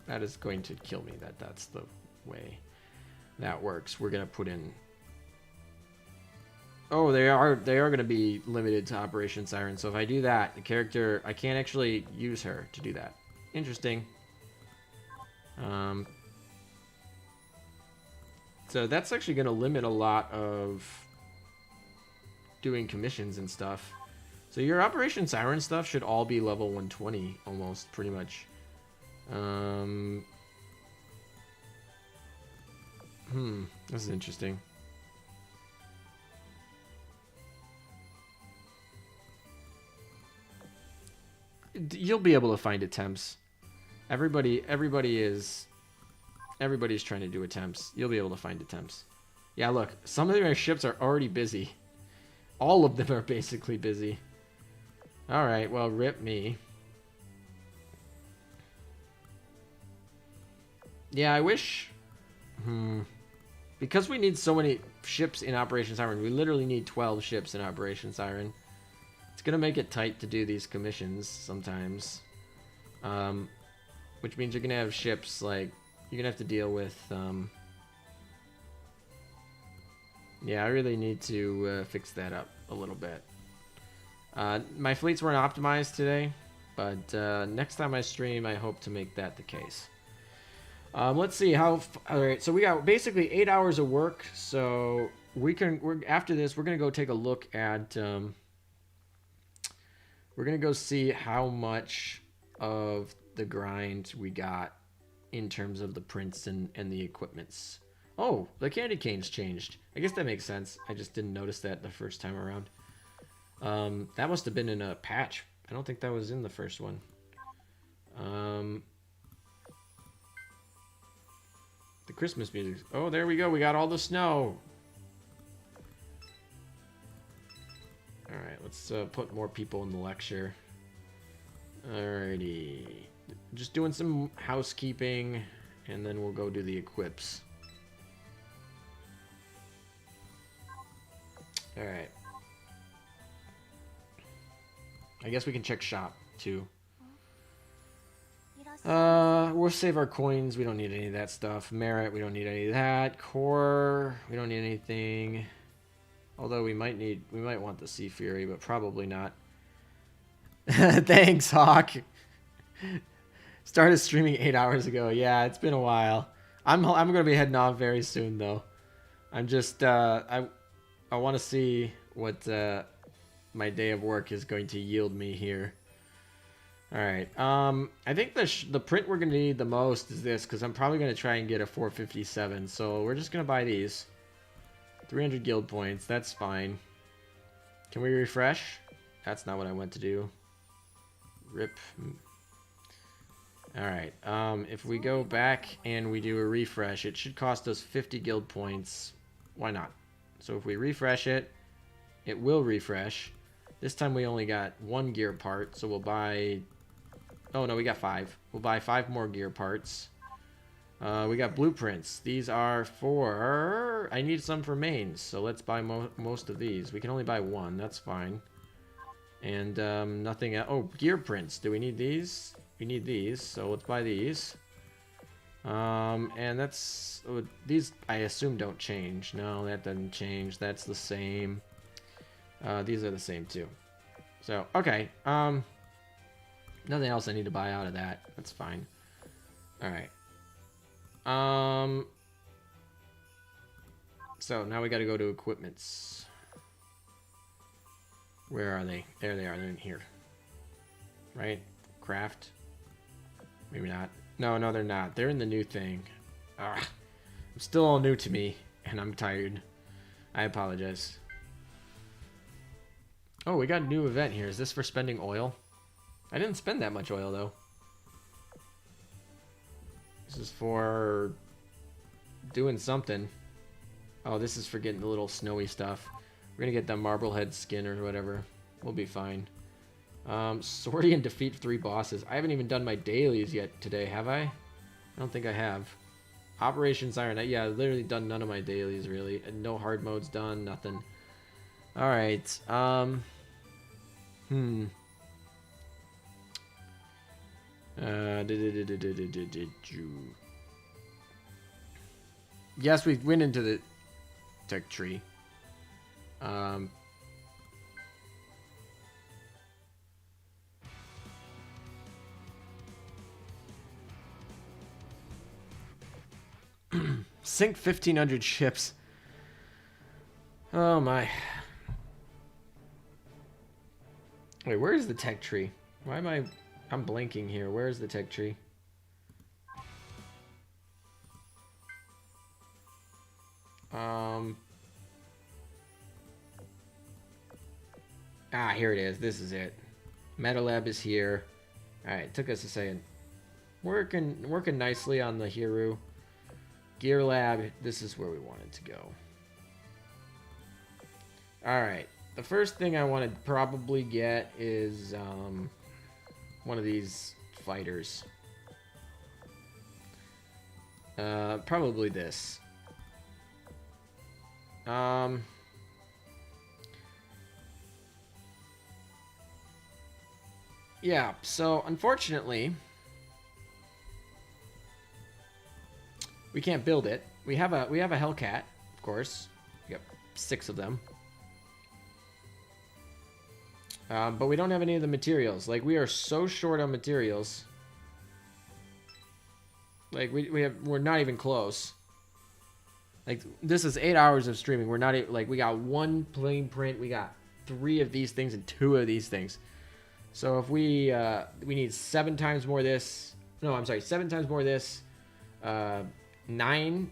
That is going to kill me. That's the way that works. We're gonna put in. Oh, they are going to be limited to Operation Siren. So if I do that, the character, I can't actually use her to do that. Interesting. So that's actually going to limit a lot of doing commissions and stuff. So your Operation Siren stuff should all be level 120 almost, pretty much. This is interesting. You'll be able to find attempts. Everybody's trying to do attempts. You'll be able to find attempts. Yeah, look, some of their ships are already busy. All of them are basically busy. All right, well, rip me. Yeah, I wish. Because we need so many ships in Operation Siren, we literally need 12 ships in Operation Siren. It's gonna make it tight to do these commissions sometimes, which means you're gonna have ships like you're gonna have to deal with. Yeah, I really need to fix that up a little bit. My fleets weren't optimized today, but next time I stream, I hope to make that the case. Let's see how. All right, so we got basically 8 hours of work. So after this, we're gonna go take a look at. We're going to go see how much of the grind we got in terms of the prints and the equipments. Oh, the candy canes changed. I guess that makes sense. I just didn't notice that the first time around. That must have been in a patch. I don't think that was in the first one. The Christmas music. Oh, there we go. We got all the snow. Alright, let's put more people in the lecture. Alrighty. Just doing some housekeeping, and then we'll go do the equips. Alright. I guess we can check shop, too. We'll save our coins. We don't need any of that stuff. Merit, we don't need any of that. Core, we don't need anything. Although we might want the Sea Fury, but probably not. Thanks, Hawk. Started streaming 8 hours ago. Yeah, it's been a while. I'm gonna be heading off very soon though. I'm just I want to see what my day of work is going to yield me here. All right. I think the print we're gonna need the most is this, because I'm probably gonna try and get a 457. So we're just gonna buy these. 300 guild points, that's fine. Can we refresh? That's not what I went to do. Rip. Alright, if we go back and we do a refresh, it should cost us 50 guild points. Why not? So if we refresh it, it will refresh. This time we only got 1 gear part, so we'll buy... Oh no, we got 5. We'll buy 5 more gear parts. We got blueprints. These are for... I need some for mains, so let's buy most of these. We can only buy 1, that's fine. And nothing else. Oh, gear prints. Do we need these? We need these, so let's buy these. And that's... Oh, these, I assume, don't change. No, that doesn't change. That's the same. These are the same, too. So, okay. Nothing else I need to buy out of that. That's fine. Alright. So now we got to go to equipments. Where are they? There they are. They're in here. Right? Craft? Maybe not. No, they're not. They're in the new thing. It's still all new to me, and I'm tired. I apologize. Oh, we got a new event here. Is this for spending oil? I didn't spend that much oil, though. This is for doing something. Oh, this is for getting the little snowy stuff. We're gonna get the Marblehead skin or whatever. We'll be fine. Sortie and defeat 3 bosses. I haven't even done my dailies yet today, have I? I don't think I have. Operation Siren. Yeah, I've literally done none of my dailies, really. And no hard modes done, nothing. Alright. Yes, we went into the tech tree. Sink 1,500 ships. Oh my. Wait, where is the tech tree? Why am I'm blanking here. Where is the tech tree? Here it is. This is it. Meta Lab is here. Alright, took us a second. Working nicely on the Hiru. Gear Lab, this is where we wanted to go. Alright, the first thing I want to probably get is one of these fighters. Probably this. Yeah, so unfortunately, we can't build it. We have a Hellcat, of course. We got 6 of them. But we don't have any of the materials. Like, we are so short on materials. Like, we're not even close. Like, this is 8 hours of streaming. We're not like, we got 1 plain print, we got 3 of these things and 2 of these things. So if we need 7 times more this. No, I'm sorry, 7 times more this. 9,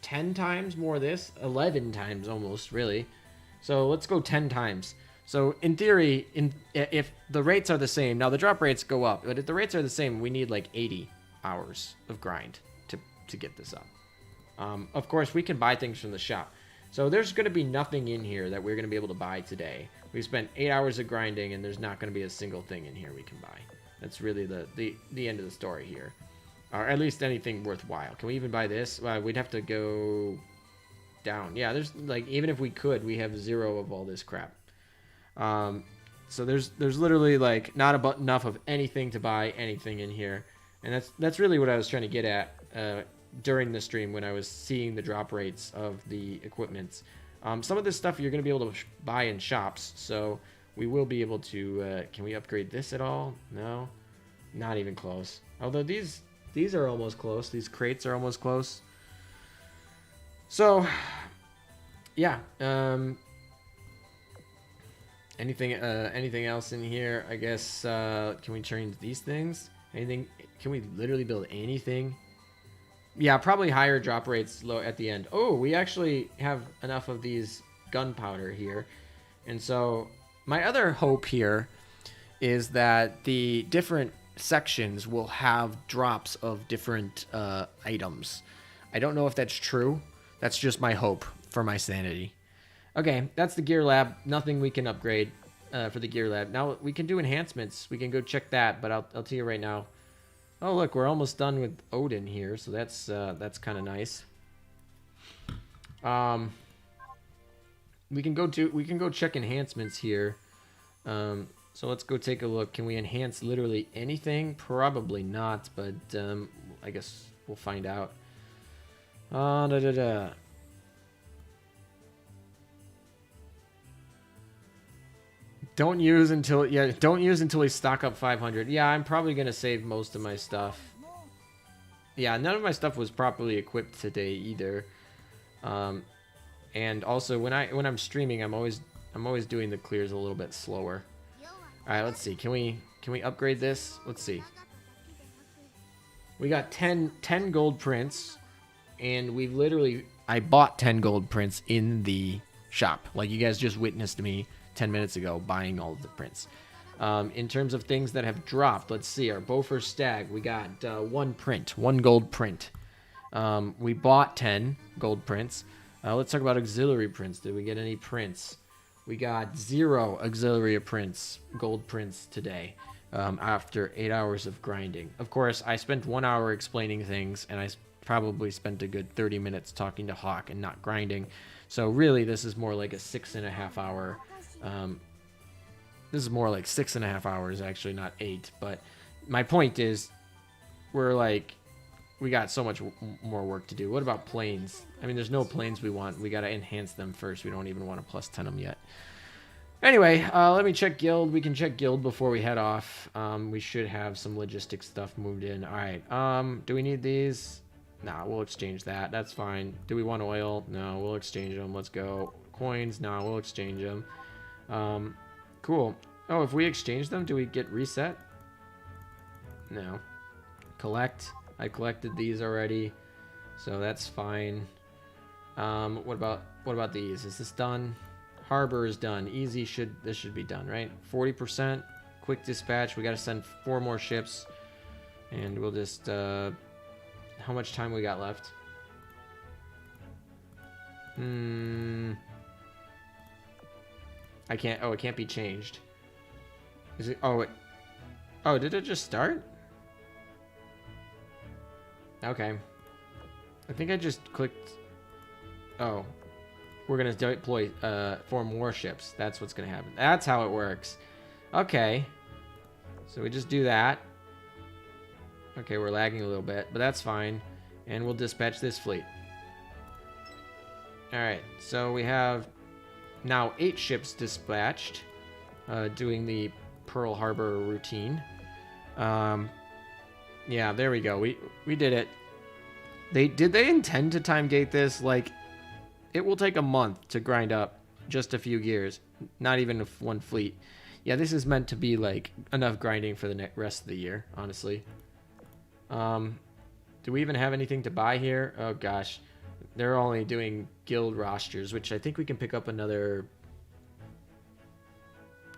10 times more this, 11 times almost, really. So let's go 10 times. So in theory, if the rates are the same, now the drop rates go up, but if the rates are the same, we need like 80 hours of grind to get this up. Of course, we can buy things from the shop. So there's going to be nothing in here that we're going to be able to buy today. We spent 8 hours of grinding, and there's not going to be a single thing in here we can buy. That's really the end of the story here. Or at least anything worthwhile. Can we even buy this? We'd have to go down. Yeah, there's like, even if we could, we have 0 of all this crap. So there's literally like not enough of anything to buy anything in here. And that's really what I was trying to get at during the stream when I was seeing the drop rates of the equipments. Some of this stuff you're going to be able to buy in shops, so we will be able to... can we upgrade this at all? No? Not even close. Although these are almost close. These crates are almost close. So, yeah. Anything else in here? I guess, can we change these things? Anything? Can we literally build anything? Yeah, probably higher drop rates low at the end. Oh, we actually have enough of these gunpowder here. And so my other hope here is that the different sections will have drops of different items. I don't know if that's true. That's just my hope for my sanity. Okay, that's the gear lab. Nothing we can upgrade for the gear lab. Now we can do enhancements. We can go check that, but I'll tell you right now. Oh, look, we're almost done with Odin here, so that's kind of nice. We can go check enhancements here. So let's go take a look. Can we enhance literally anything? Probably not, but I guess we'll find out. Don't use until we stock up 500. Yeah, I'm probably gonna save most of my stuff. Yeah, none of my stuff was properly equipped today either. And also when I'm streaming, I'm always doing the clears a little bit slower. All right, let's see. Can we upgrade this? Let's see. We got 10 gold prints, and I bought 10 gold prints in the shop. Like you guys just witnessed me 10 minutes ago buying all of the prints. In terms of things that have dropped, let's see. Our Bofur Stag, we got 1 gold print. We bought 10 gold prints. Let's talk about auxiliary prints. Did we get any prints? We got 0 auxiliary prints, gold prints today, after 8 hours of grinding. Of course, I spent 1 hour explaining things, and I probably spent a good 30 minutes talking to Hawk and not grinding. So really, this is more like a 6.5 hour. This is more like 6.5 hours, actually, not 8. But my point is, we got so much more work to do. What about planes? I mean, there's no planes we want. We got to enhance them first. We don't even want to plus 10 them yet. Anyway, let me check guild. We can check guild before we head off. We should have some logistics stuff moved in. All right. Do we need these? Nah, we'll exchange that. That's fine. Do we want oil? No, we'll exchange them. Let's go. Coins? No, we'll exchange them. Cool. Oh, if we exchange them, do we get reset? No. Collect. I collected these already, so that's fine. What about these? Is this done? Harbor is done. Easy this should be done, right? 40%. Quick dispatch. We got to send 4 more ships, and we'll just. How much time we got left? I can't. Oh, it can't be changed. Is it? Oh, did it just start? Okay. I think I just clicked. Oh, we're gonna deploy 4 more ships. That's what's gonna happen. That's how it works. Okay. So we just do that. Okay, we're lagging a little bit, but that's fine. And we'll dispatch this fleet. Alright, so we have now 8 ships dispatched, doing the Pearl Harbor routine. Yeah, there we go. We did it. Did they intend to time gate this? Like, it will take a month to grind up just a few gears, not even 1 fleet. Yeah, this is meant to be like enough grinding for the rest of the year, honestly. Do we even have anything to buy here? Oh gosh, they're only doing guild rosters, which I think we can pick up another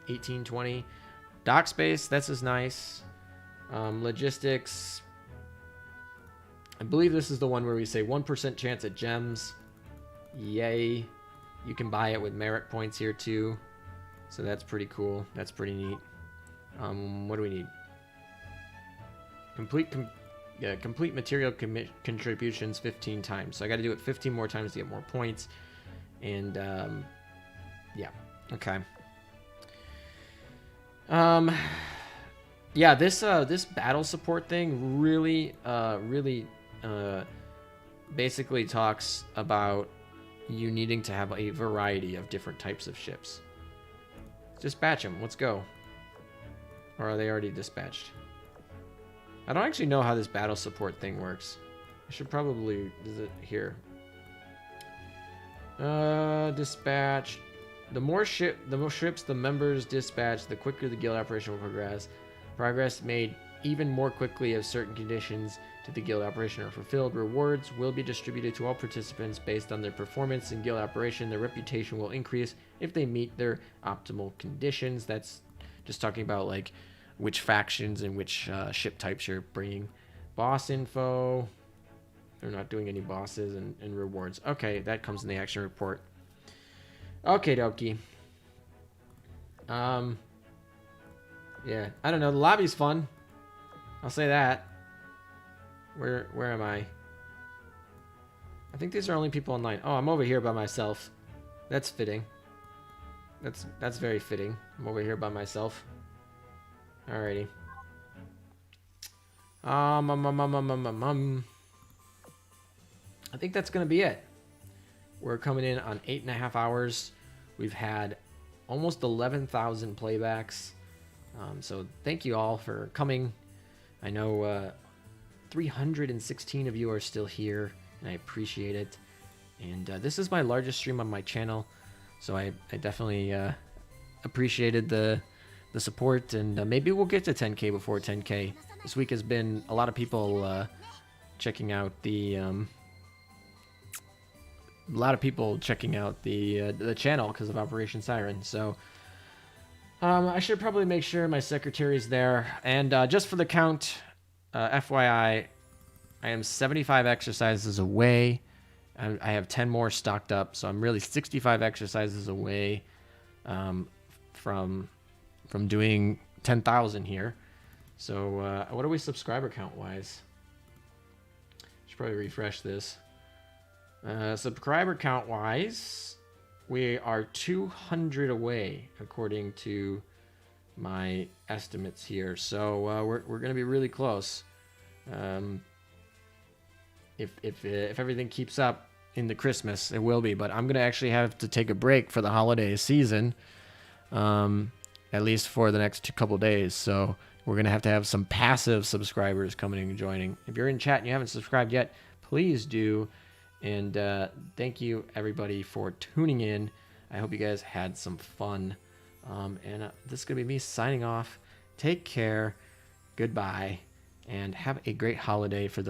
18, 20. Dock space, this is nice. Logistics. I believe this is the one where we say 1% chance at gems. Yay. You can buy it with merit points here too. So that's pretty cool. That's pretty neat. What do we need? Complete material contributions 15 times. So I got to do it 15 more times to get more points. And yeah. Okay. Yeah, this battle support thing really basically talks about you needing to have a variety of different types of ships. Dispatch them. Let's go. Or are they already dispatched? I don't actually know how this battle support thing works. I should probably... Is it here? Dispatch. The more ships the members dispatch, the quicker the guild operation will progress. Progress made even more quickly if certain conditions to the guild operation are fulfilled. Rewards will be distributed to all participants based on their performance in guild operation. Their reputation will increase if they meet their optimal conditions. That's just talking about like which factions and which ship types you're bringing. Boss info. They're not doing any bosses and rewards. Okay, that comes in the action report. Okay, dokie. Yeah, I don't know. The lobby's fun. I'll say that. Where am I? I think these are only people online. Oh, I'm over here by myself. That's fitting. That's very fitting. I'm over here by myself. Alrighty. I think that's gonna be it. We're coming in on 8.5 hours. We've had almost 11,000 playbacks. So thank you all for coming. I know 316 of you are still here, and I appreciate it. And this is my largest stream on my channel, so I definitely appreciated the support. And maybe we'll get to 10K before 10K. This week has been a lot of people checking out the the channel because of Operation Siren. So I should probably make sure my secretary's there. And just for the count, FYI, I am 75 exercises away. I have 10 more stocked up, so I'm really 65 exercises away from doing 10,000 here. So what are we subscriber count wise? Should probably refresh this. Subscriber count wise, we are 200 away according to my estimates here. So we're gonna be really close. If everything keeps up in the Christmas, it will be. But I'm gonna actually have to take a break for the holiday season, at least for the next couple days. So we're gonna have to have some passive subscribers coming and joining. If you're in chat and you haven't subscribed yet, please do. And thank you everybody for tuning in. I hope you guys had some fun. And this is gonna be me signing off. Take care. Goodbye. And have a great holiday for those